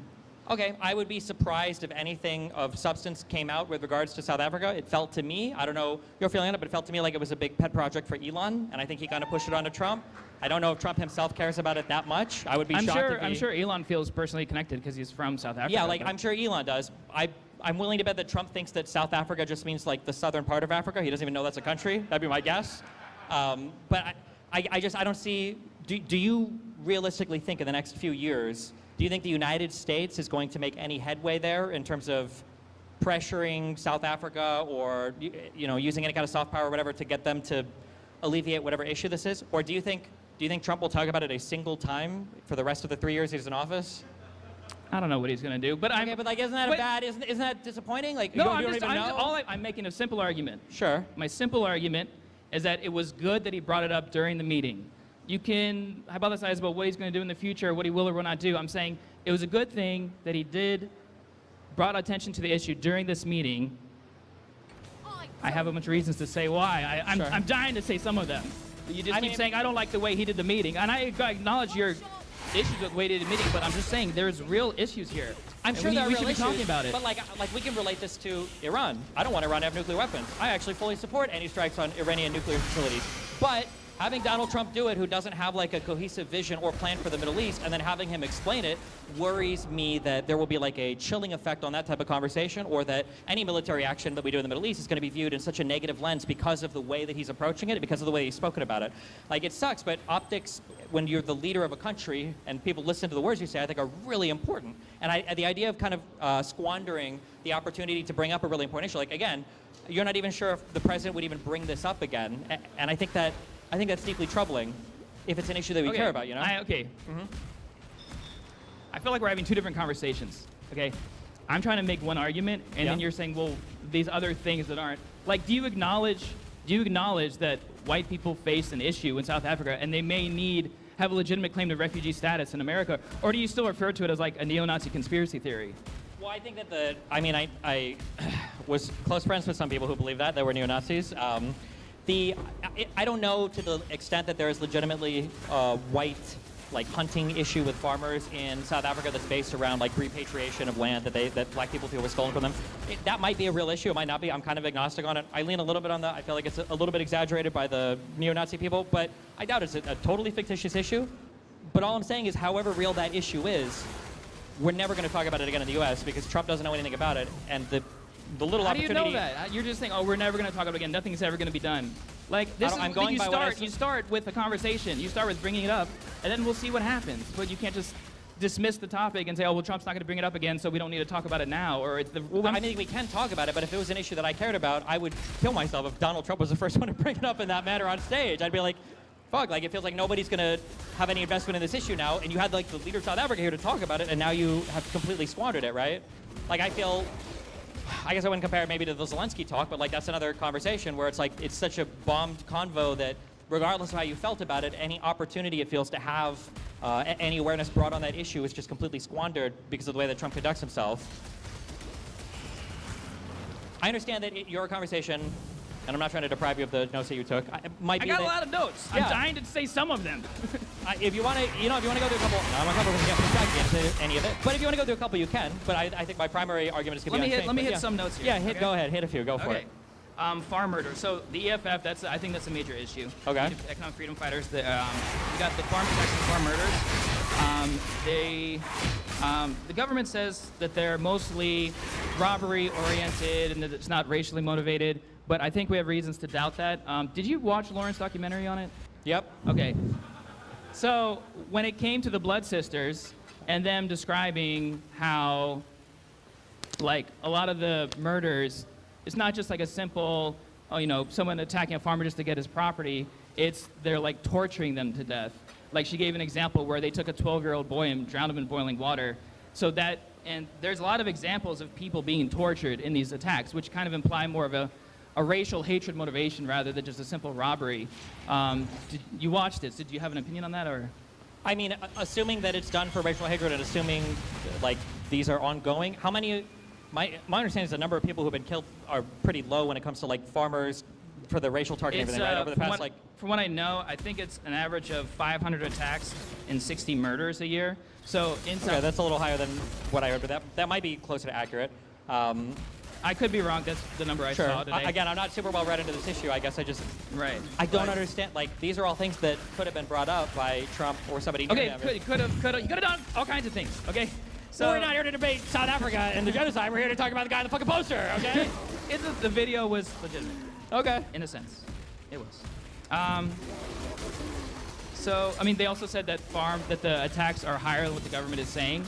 U: Okay, I would be surprised if anything of substance came out with regards to South Africa. It felt to me, I don't know your feeling on it, but it felt to me like it was a big pet project for Elon, and I think he kind of pushed it onto Trump. I don't know if Trump himself cares about it that much. I would be shocked if he...
A: I'm sure Elon feels personally connected because he's from South Africa.
U: Yeah, like I'm sure Elon does. I'm willing to bet that Trump thinks that South Africa just means like the southern part of Africa. He doesn't even know that's a country. That'd be my guess. But I don't see... Do you realistically think in the next few years, do you think the United States is going to make any headway there in terms of pressuring South Africa or using any kind of soft power or whatever to get them to alleviate whatever issue this is? Or do you think Do you think Trump will talk about it a single time for the rest of the 3 years he's in office?
A: I don't know what he's gonna do, but
U: Okay, but like, isn't that disappointing? Like,
A: No,
U: you
A: I'm
U: don't
A: just,
U: even know?
A: I'm making a simple argument.
U: Sure.
A: My simple argument is that it was good that he brought it up during the meeting. You can hypothesize about what he's going to do in the future, what he will or will not do. I'm saying it was a good thing that he brought attention to the issue during this meeting. I have a bunch of reasons to say why. I'm dying to say some of them. But you just keep saying, I don't like the way he did the meeting. And I acknowledge your issues with the way he did the meeting, but I'm just saying there's real issues here.
U: I'm
A: And
U: sure there are
A: we
U: real
A: should be
U: issues,
A: talking about it.
U: but like we can relate this to Iran. I don't want Iran to have nuclear weapons. I actually fully support any strikes on Iranian nuclear facilities. But having Donald Trump do it, who doesn't have like a cohesive vision or plan for the Middle East, and then having him explain it, worries me that there will be like a chilling effect on that type of conversation, or that any military action that we do in the Middle East is going to be viewed in such a negative lens because of the way that he's approaching it, because of the way he's spoken about it. Like, it sucks, but optics, when you're the leader of a country and people listen to the words you say, I think are really important. And the idea of kind of squandering the opportunity to bring up a really important issue, like, again, you're not even sure if the president would even bring this up again, and I think that's deeply troubling if it's an issue that we care about, you know?
A: I feel like we're having two different conversations, okay? I'm trying to make one argument, and then you're saying, well, these other things that aren't. Like, do you acknowledge that white people face an issue in South Africa, and they may have a legitimate claim to refugee status in America, or do you still refer to it as like a neo-Nazi conspiracy theory?
U: Well, I think that I was close friends with some people who believe that were neo-Nazis. I don't know to the extent that there is legitimately white like hunting issue with farmers in South Africa that's based around like repatriation of land that black people feel was stolen from them. That might be a real issue. It might not be. I'm kind of agnostic on it. I lean a little bit on that. I feel like it's a little bit exaggerated by the neo-Nazi people, but I doubt it's a totally fictitious issue. But all I'm saying is, however real that issue is, we're never going to talk about it again in the U.S. because Trump doesn't know anything about it, and the little opportunity.
A: How do you know that? You're just saying, oh, we're never going to talk about it again. Nothing's ever going to be done. Like, this
U: I'm going by what I
A: you start with a conversation. You start with bringing it up, and then we'll see what happens. But you can't just dismiss the topic and say, oh, well, Trump's not going to bring it up again, so we don't need to talk about it now. Or it's the.
U: Well, I mean, we can talk about it, but if it was an issue that I cared about, I would kill myself if Donald Trump was the first one to bring it up in that manner on stage. I'd be like, fuck, like, it feels like nobody's going to have any investment in this issue now, and you had like the leader of South Africa here to talk about it, and now you have completely squandered it, right? Like, I guess I wouldn't compare it maybe to the Zelensky talk, but like that's another conversation where it's like it's such a bombed convo that regardless of how you felt about it, any opportunity it feels to have any awareness brought on that issue is just completely squandered because of the way that Trump conducts himself. I understand that your conversation, and I'm not trying to deprive you of the notes that you took.
A: I got a lot of notes.
U: Yeah.
A: I'm dying to say some of them.
U: If you want to, go through a couple, no, I'm not going to get into any of it. But if you want to go through a couple, you can. But I think my primary argument is going to be
A: Let me hit some notes here.
U: Yeah, go ahead, hit a few, go for it.
A: Farm murder. So the EFF, I think that's a major issue.
U: Okay.
A: Economic freedom fighters. You got the farm protection, farm murders. The government says that they're mostly robbery oriented and that it's not racially motivated. But I think we have reasons to doubt that. Did you watch Lauren's documentary on it?
U: Yep.
A: Okay. So when it came to the Blood Sisters and them describing how, like, a lot of the murders, it's not just like a simple, someone attacking a farmer just to get his property. They're like torturing them to death. Like, she gave an example where they took a 12-year-old boy and drowned him in boiling water. And there's a lot of examples of people being tortured in these attacks, which kind of imply more of a racial hatred motivation rather than just a simple robbery. You watched it. Did you have an opinion on that, or?
U: I mean, assuming that it's done for racial hatred and assuming like these are ongoing, how many? My understanding is the number of people who've been killed are pretty low when it comes to like farmers for the racial targeting and everything, right? Over the past
A: from what I know, I think it's an average of 500 attacks and 60 murders a year. So
U: okay, that's a little higher than what I heard, but that might be closer to accurate.
A: I could be wrong. That's the number I saw today.
U: Again, I'm not super well read into this issue. I guess I just I don't understand. Like, these are all things that could have been brought up by Trump or somebody.
A: Okay, you could have done all kinds of things. Okay,
U: so we're not here to debate South Africa and the genocide. We're here to talk about the guy in the fucking poster. Okay,
A: the video was legitimate.
U: Okay,
A: in a sense, it was. So I mean, they also said that the attacks are higher than what the government is saying.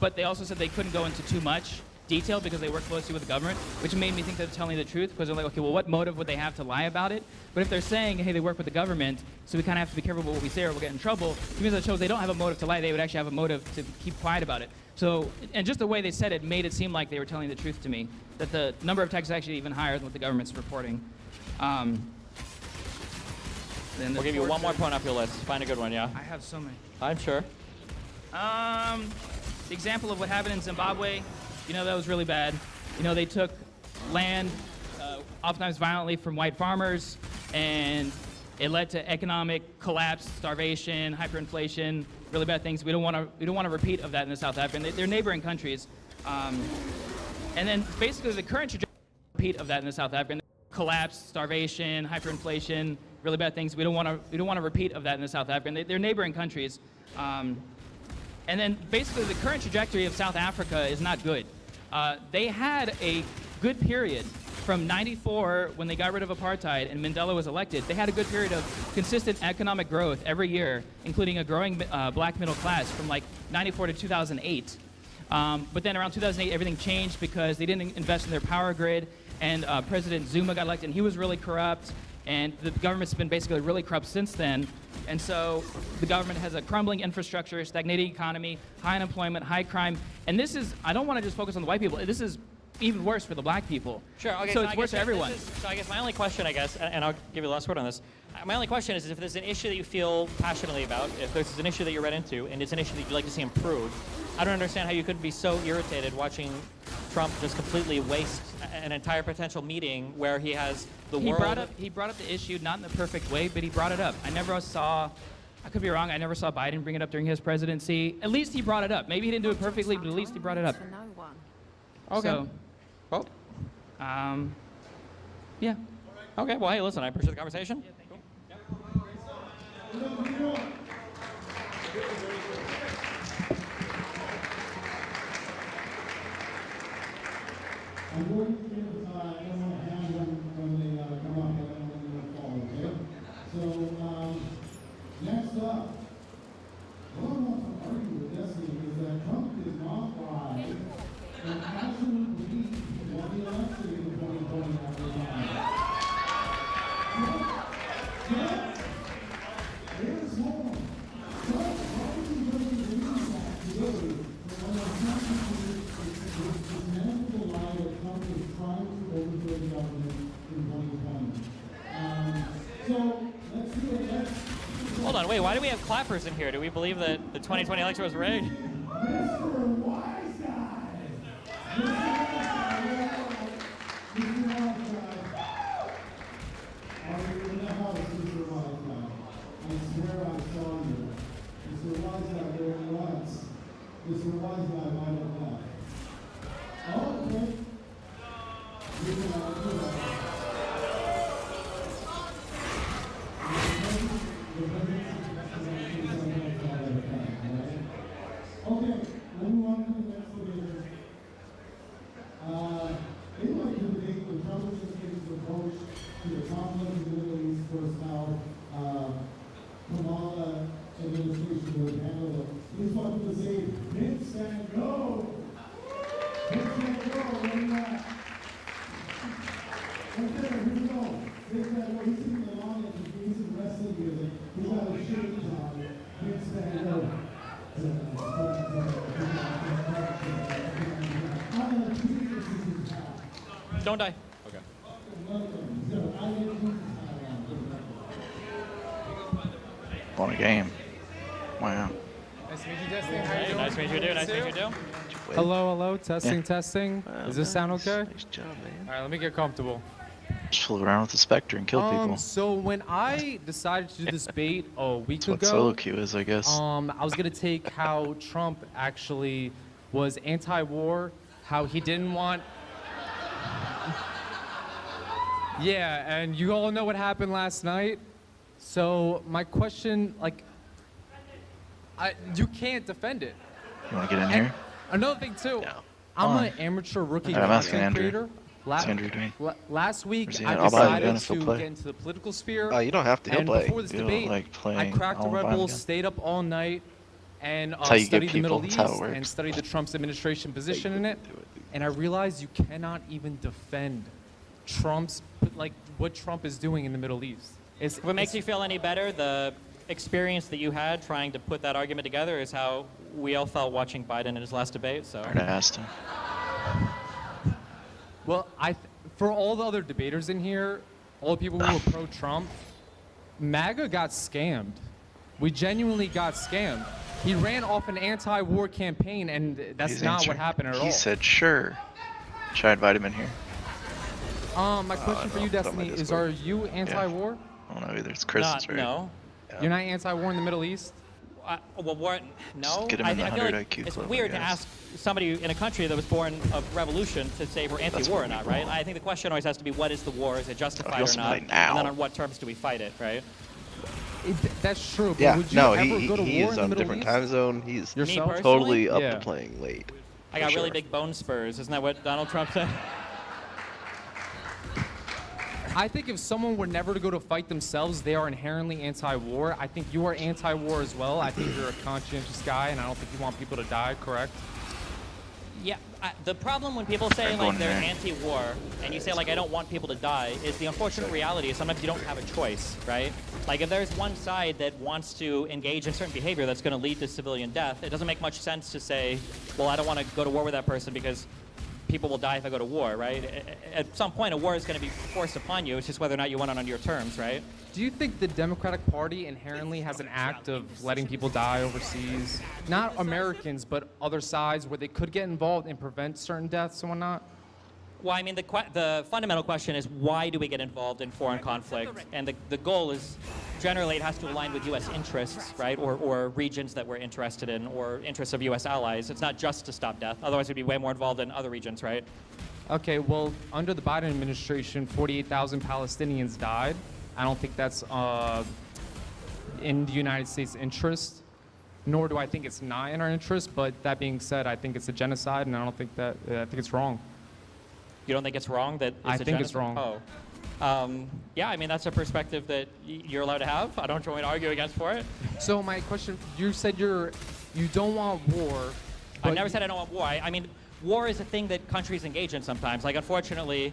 A: But they also said they couldn't go into too much detailed because they work closely with the government, which made me think they're telling the truth because they're like, okay, well, what motive would they have to lie about it? But if they're saying, hey, they work with the government, so we kind of have to be careful about what we say or we'll get in trouble, it means that shows they don't have a motive to lie. They would actually have a motive to keep quiet about it. So, and just the way they said it made it seem like they were telling the truth to me, that the number of attacks is actually even higher than what the government's reporting.
U: We'll give you one more point off your list. Find a good one, yeah?
A: I have so many.
U: I'm sure.
A: The example of what happened in Zimbabwe, that was really bad. They took land, oftentimes violently, from white farmers, and it led to economic collapse, starvation, hyperinflation, really bad things. We don't want a repeat of that in the South Africa. They're neighboring countries, and then basically the current trajectory repeat of that in the South Africa. Collapse, starvation, hyperinflation, really bad things. We don't want a repeat of that in the South Africa. They're neighboring countries. And then basically the current trajectory of South Africa is not good. They had a good period from '94 when they got rid of apartheid and Mandela was elected. They had a good period of consistent economic growth every year, including a growing black middle class from like '94 to 2008. But then around 2008, everything changed because they didn't invest in their power grid, and President Zuma got elected, and he was really corrupt. And the government's been basically really corrupt since then. And so the government has a crumbling infrastructure, stagnating economy, high unemployment, high crime. And this is, I don't want to just focus on the white people. This is even worse for the black people.
U: Sure, okay.
A: So it's worse for everyone.
U: So I guess my only question, and I'll give you the last word on this. My only question is if there's an issue that you feel passionately about, if there's an issue that you're read into, and it's an issue that you'd like to see improved, I don't understand how you could be so irritated watching Trump just completely waste an entire potential meeting where he has the world.
A: He brought up the issue, not in the perfect way, but he brought it up. I could be wrong, I never saw Biden bring it up during his presidency. At least he brought it up. Maybe he didn't do it perfectly, but at least he brought it up.
U: Okay.
A: So,
U: well.
A: Yeah.
U: Okay, well, hey, listen, I appreciate the conversation.
Q: I'm going to give everyone a hand when they come up and when they fall, okay? So, next up, what I want to argue with Destiny is that Trump did not lie and actually believe what he elected in 2020 after time. There's more. Trump probably doesn't believe that today, but when it happens to this manifold lie that Trump is trying to overthrow the government in 2020. So, let's see what that's...
U: Hold on, wait, why do we have clappers in here? Do we believe that the 2020 election was rigged?
Q: Mr. Wise Guy! Mr. Wise Guy! Are you in the house, Mr. Wise Guy? I swear I saw you. Mr. Wise Guy, going once. Mr. Wise Guy might have left. Oh, okay. You can do that. Okay, we'll move on to the next debate. They'd like to debate the Trump administration's approach to the conflict in the Middle East personnel. Kamala administration would handle it. These people say, Vince Van Gogh! Vince Van Gogh, where you at? Right there, here we go. Vince Van Gogh, he's sitting in the audience, he's in wrestling music. He's got his shades on. Vince Van Gogh.
U: Don't die. Okay.
E: Won a game. Wow.
R: Nice to meet you, Destiny. How you
U: Hey,
R: doing?
U: nice to meet you, dude. Nice to meet you, dude.
R: Hello, hello. Testing,
E: Yeah.
R: testing. Does this sound okay?
E: Nice job, man.
R: All right, let me get comfortable.
E: Just float around with the Spectre and kill people.
R: So when I decided to do this bait a week
E: That's what
R: ago,
E: solo queue is, I guess.
R: I was gonna take how Trump actually was anti-war, how he didn't want. Yeah, and you all know what happened last night. So my question, you can't defend it.
E: You want to get in here?
R: Another thing too,
E: Come
R: I'm an amateur rookie
E: I'm asking
R: content
E: Andrew.
R: creator.
E: It's Andrew doing.
R: Last week,
E: Where's he
R: I
E: at? I'll buy the gun
R: decided
E: if he'll
R: to
E: play.
R: get into the political sphere.
M: You don't have to. He'll
R: And
M: play.
R: before this
E: You don't
R: debate,
E: like
R: I
E: playing.
R: cracked the
E: I'll
R: Red
E: buy the
R: Bull,
E: gun.
R: stayed up all night,
J: and
E: That's how you get
J: studied the
E: people.
J: Middle
E: That's how it
J: East and
E: works.
J: studied the Trump's administration position in it, and I realized you cannot even defend Trump's like what Trump is doing in the Middle East.
U: If it makes you feel any better, the experience that you had trying to put that argument together is how we all felt watching Biden in his last debate. So.
J: Well, for all the other debaters in here, all the people who were pro-Trump, MAGA got scammed. We genuinely got scammed. He ran off an anti-war campaign, and that's
E: He's
J: not
E: answering. what
J: happened at all.
E: He said, sure. Should I invite him in here?
J: My question for you,
E: no, put on my
J: Destiny, is:
E: Discord.
J: Are you anti-war?
E: I don't know either. It's Chris.
U: Not, no.
J: You're not anti-war in the Middle East?
U: Well, war, no.
E: get him in the
U: I feel
E: 100
U: like
E: IQ
U: it's
E: club, I
U: weird to
E: guess.
U: ask somebody in a country that was born of revolution to say we're anti-war or not, right? I think the question always has to be, what is the war? Is it justified or
E: also
U: not?
E: right now.
U: And then on what terms do we fight it, right?
J: That's true. But
M: Yeah,
J: would you
M: no,
J: ever
M: he
J: go to
M: he
J: war
M: is
J: in the
M: on a
J: Middle
M: different
J: East?
M: time zone. He's
J: Yourself?
M: totally up
J: Yeah.
M: to playing late.
U: I got
M: for
U: really
M: sure.
U: big bone spurs. Isn't that what Donald Trump said?
J: I think if someone were never to go to fight themselves, they are inherently anti-war. I think you are anti-war as well. I think you're a conscientious guy, and I don't think you want people to die, correct?
U: Yeah, the problem when people say
J: I'm
U: like
J: going
U: they're
J: there.
U: anti-war and you say like I don't want people to die is the unfortunate reality is sometimes you don't have a choice, right? Like if there's one side that wants to engage in certain behavior that's going to lead to civilian death, it doesn't make much sense to say, well, I don't want to go to war with that person because people will die if I go to war, right? At some point, a war is going to be forced upon you. It's just whether or not you want it on your terms, right?
J: Do you think the Democratic Party inherently has an act of letting people die overseas? Not Americans, but other sides where they could get involved and prevent certain deaths and whatnot?
U: Well, I mean, the fundamental question is why do we get involved in foreign conflict? And the goal is generally it has to align with U.S. interests, right? Or regions that we're interested in or interests of U.S. allies. It's not just to stop death. Otherwise, we'd be way more involved in other regions, right?
J: Okay, well, under the Biden administration, 48,000 Palestinians died. I don't think that's in the United States' interest, nor do I think it's not in our interest. But that being said, I think it's a genocide, and I don't think that I think it's wrong.
U: You don't think it's wrong that it's
J: I
U: a
J: think it's
U: genocide?
J: wrong.
U: Oh. Yeah, I mean, that's a perspective that you're allowed to have. I don't want to argue against for it.
J: So my question, you said you don't want war.
U: I've never said I don't want war. I mean, war is a thing that countries engage in sometimes. Like, unfortunately,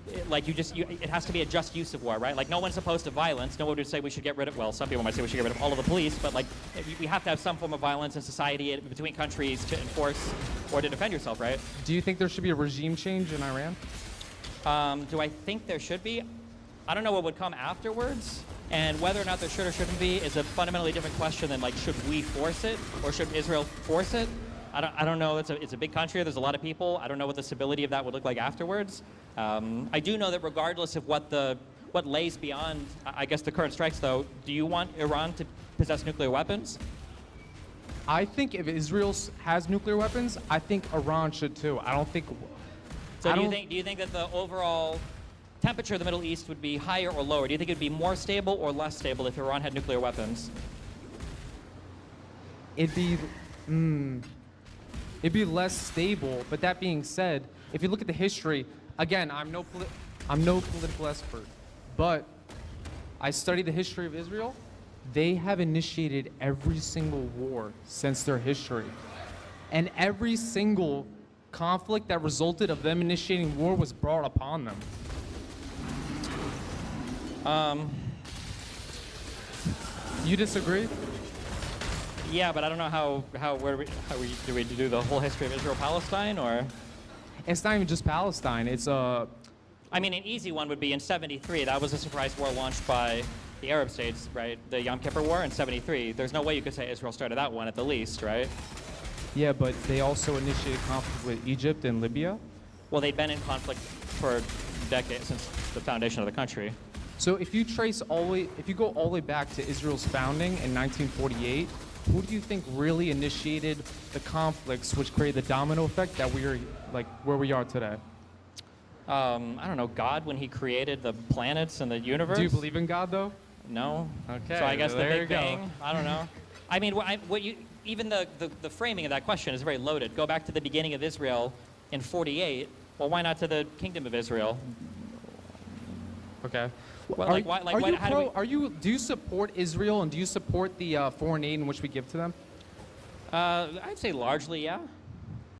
U: it has to be a just use of war, right? Like, no one's opposed to violence. No one would say we should get rid of, well, some people might say we should get rid of all of the police, but, like, we have to have some form of violence in society between countries to enforce or to defend yourself, right?
J: Do you think there should be a regime change in Iran?
U: Do I think there should be? I don't know what would come afterwards. And whether or not there should or shouldn't be is a fundamentally different question than, like, should we force it or should Israel force it? I don't know. It's a big country. There's a lot of people. I don't know what the stability of that would look like afterwards. I do know that regardless of what lays beyond, I guess, the current strikes, though, do you want Iran to possess nuclear weapons?
J: I think if Israel has nuclear weapons, I think Iran should too. I don't think.
U: So do you think that the overall temperature of the Middle East would be higher or lower? Do you think it would be more stable or less stable if Iran had nuclear weapons?
J: It'd be less stable. But that being said, if you look at the history, again, I'm no political expert, but I study the history of Israel. They have initiated every single war since their history, and every single conflict that resulted of them initiating war was brought upon them. You disagree?
U: Yeah, but I don't know how do we do the whole history of Israel-Palestine, or?
J: It's not even just Palestine. It's
U: I mean, an easy one would be in '73. That was a surprise war launched by the Arab states, right? The Yom Kippur War in '73. There's no way you could say Israel started that one at the least, right?
J: Yeah, but they also initiated conflict with Egypt and Libya.
U: Well, they'd been in conflict for decades since the foundation of the country.
J: So if you go all the way back to Israel's founding in 1948, who do you think really initiated the conflicts which created the domino effect that we are like where we are today?
U: I don't know, God when he created the planets and the universe?
J: Do you believe in God though?
U: No.
J: Okay.
U: So I guess the
J: there
U: Big
J: you go.
U: Bang. I don't know. I mean, even the framing of that question is very loaded. Go back to the beginning of Israel in '48. Well, why not to the Kingdom of Israel?
R: Okay.
U: Well,
R: are,
U: like, why- like,
R: are
U: what-
R: you
U: how do
R: pro?
U: we-
R: Are you? Do you support Israel and do you support the foreign aid in which we give to them?
U: I'd say largely, yeah.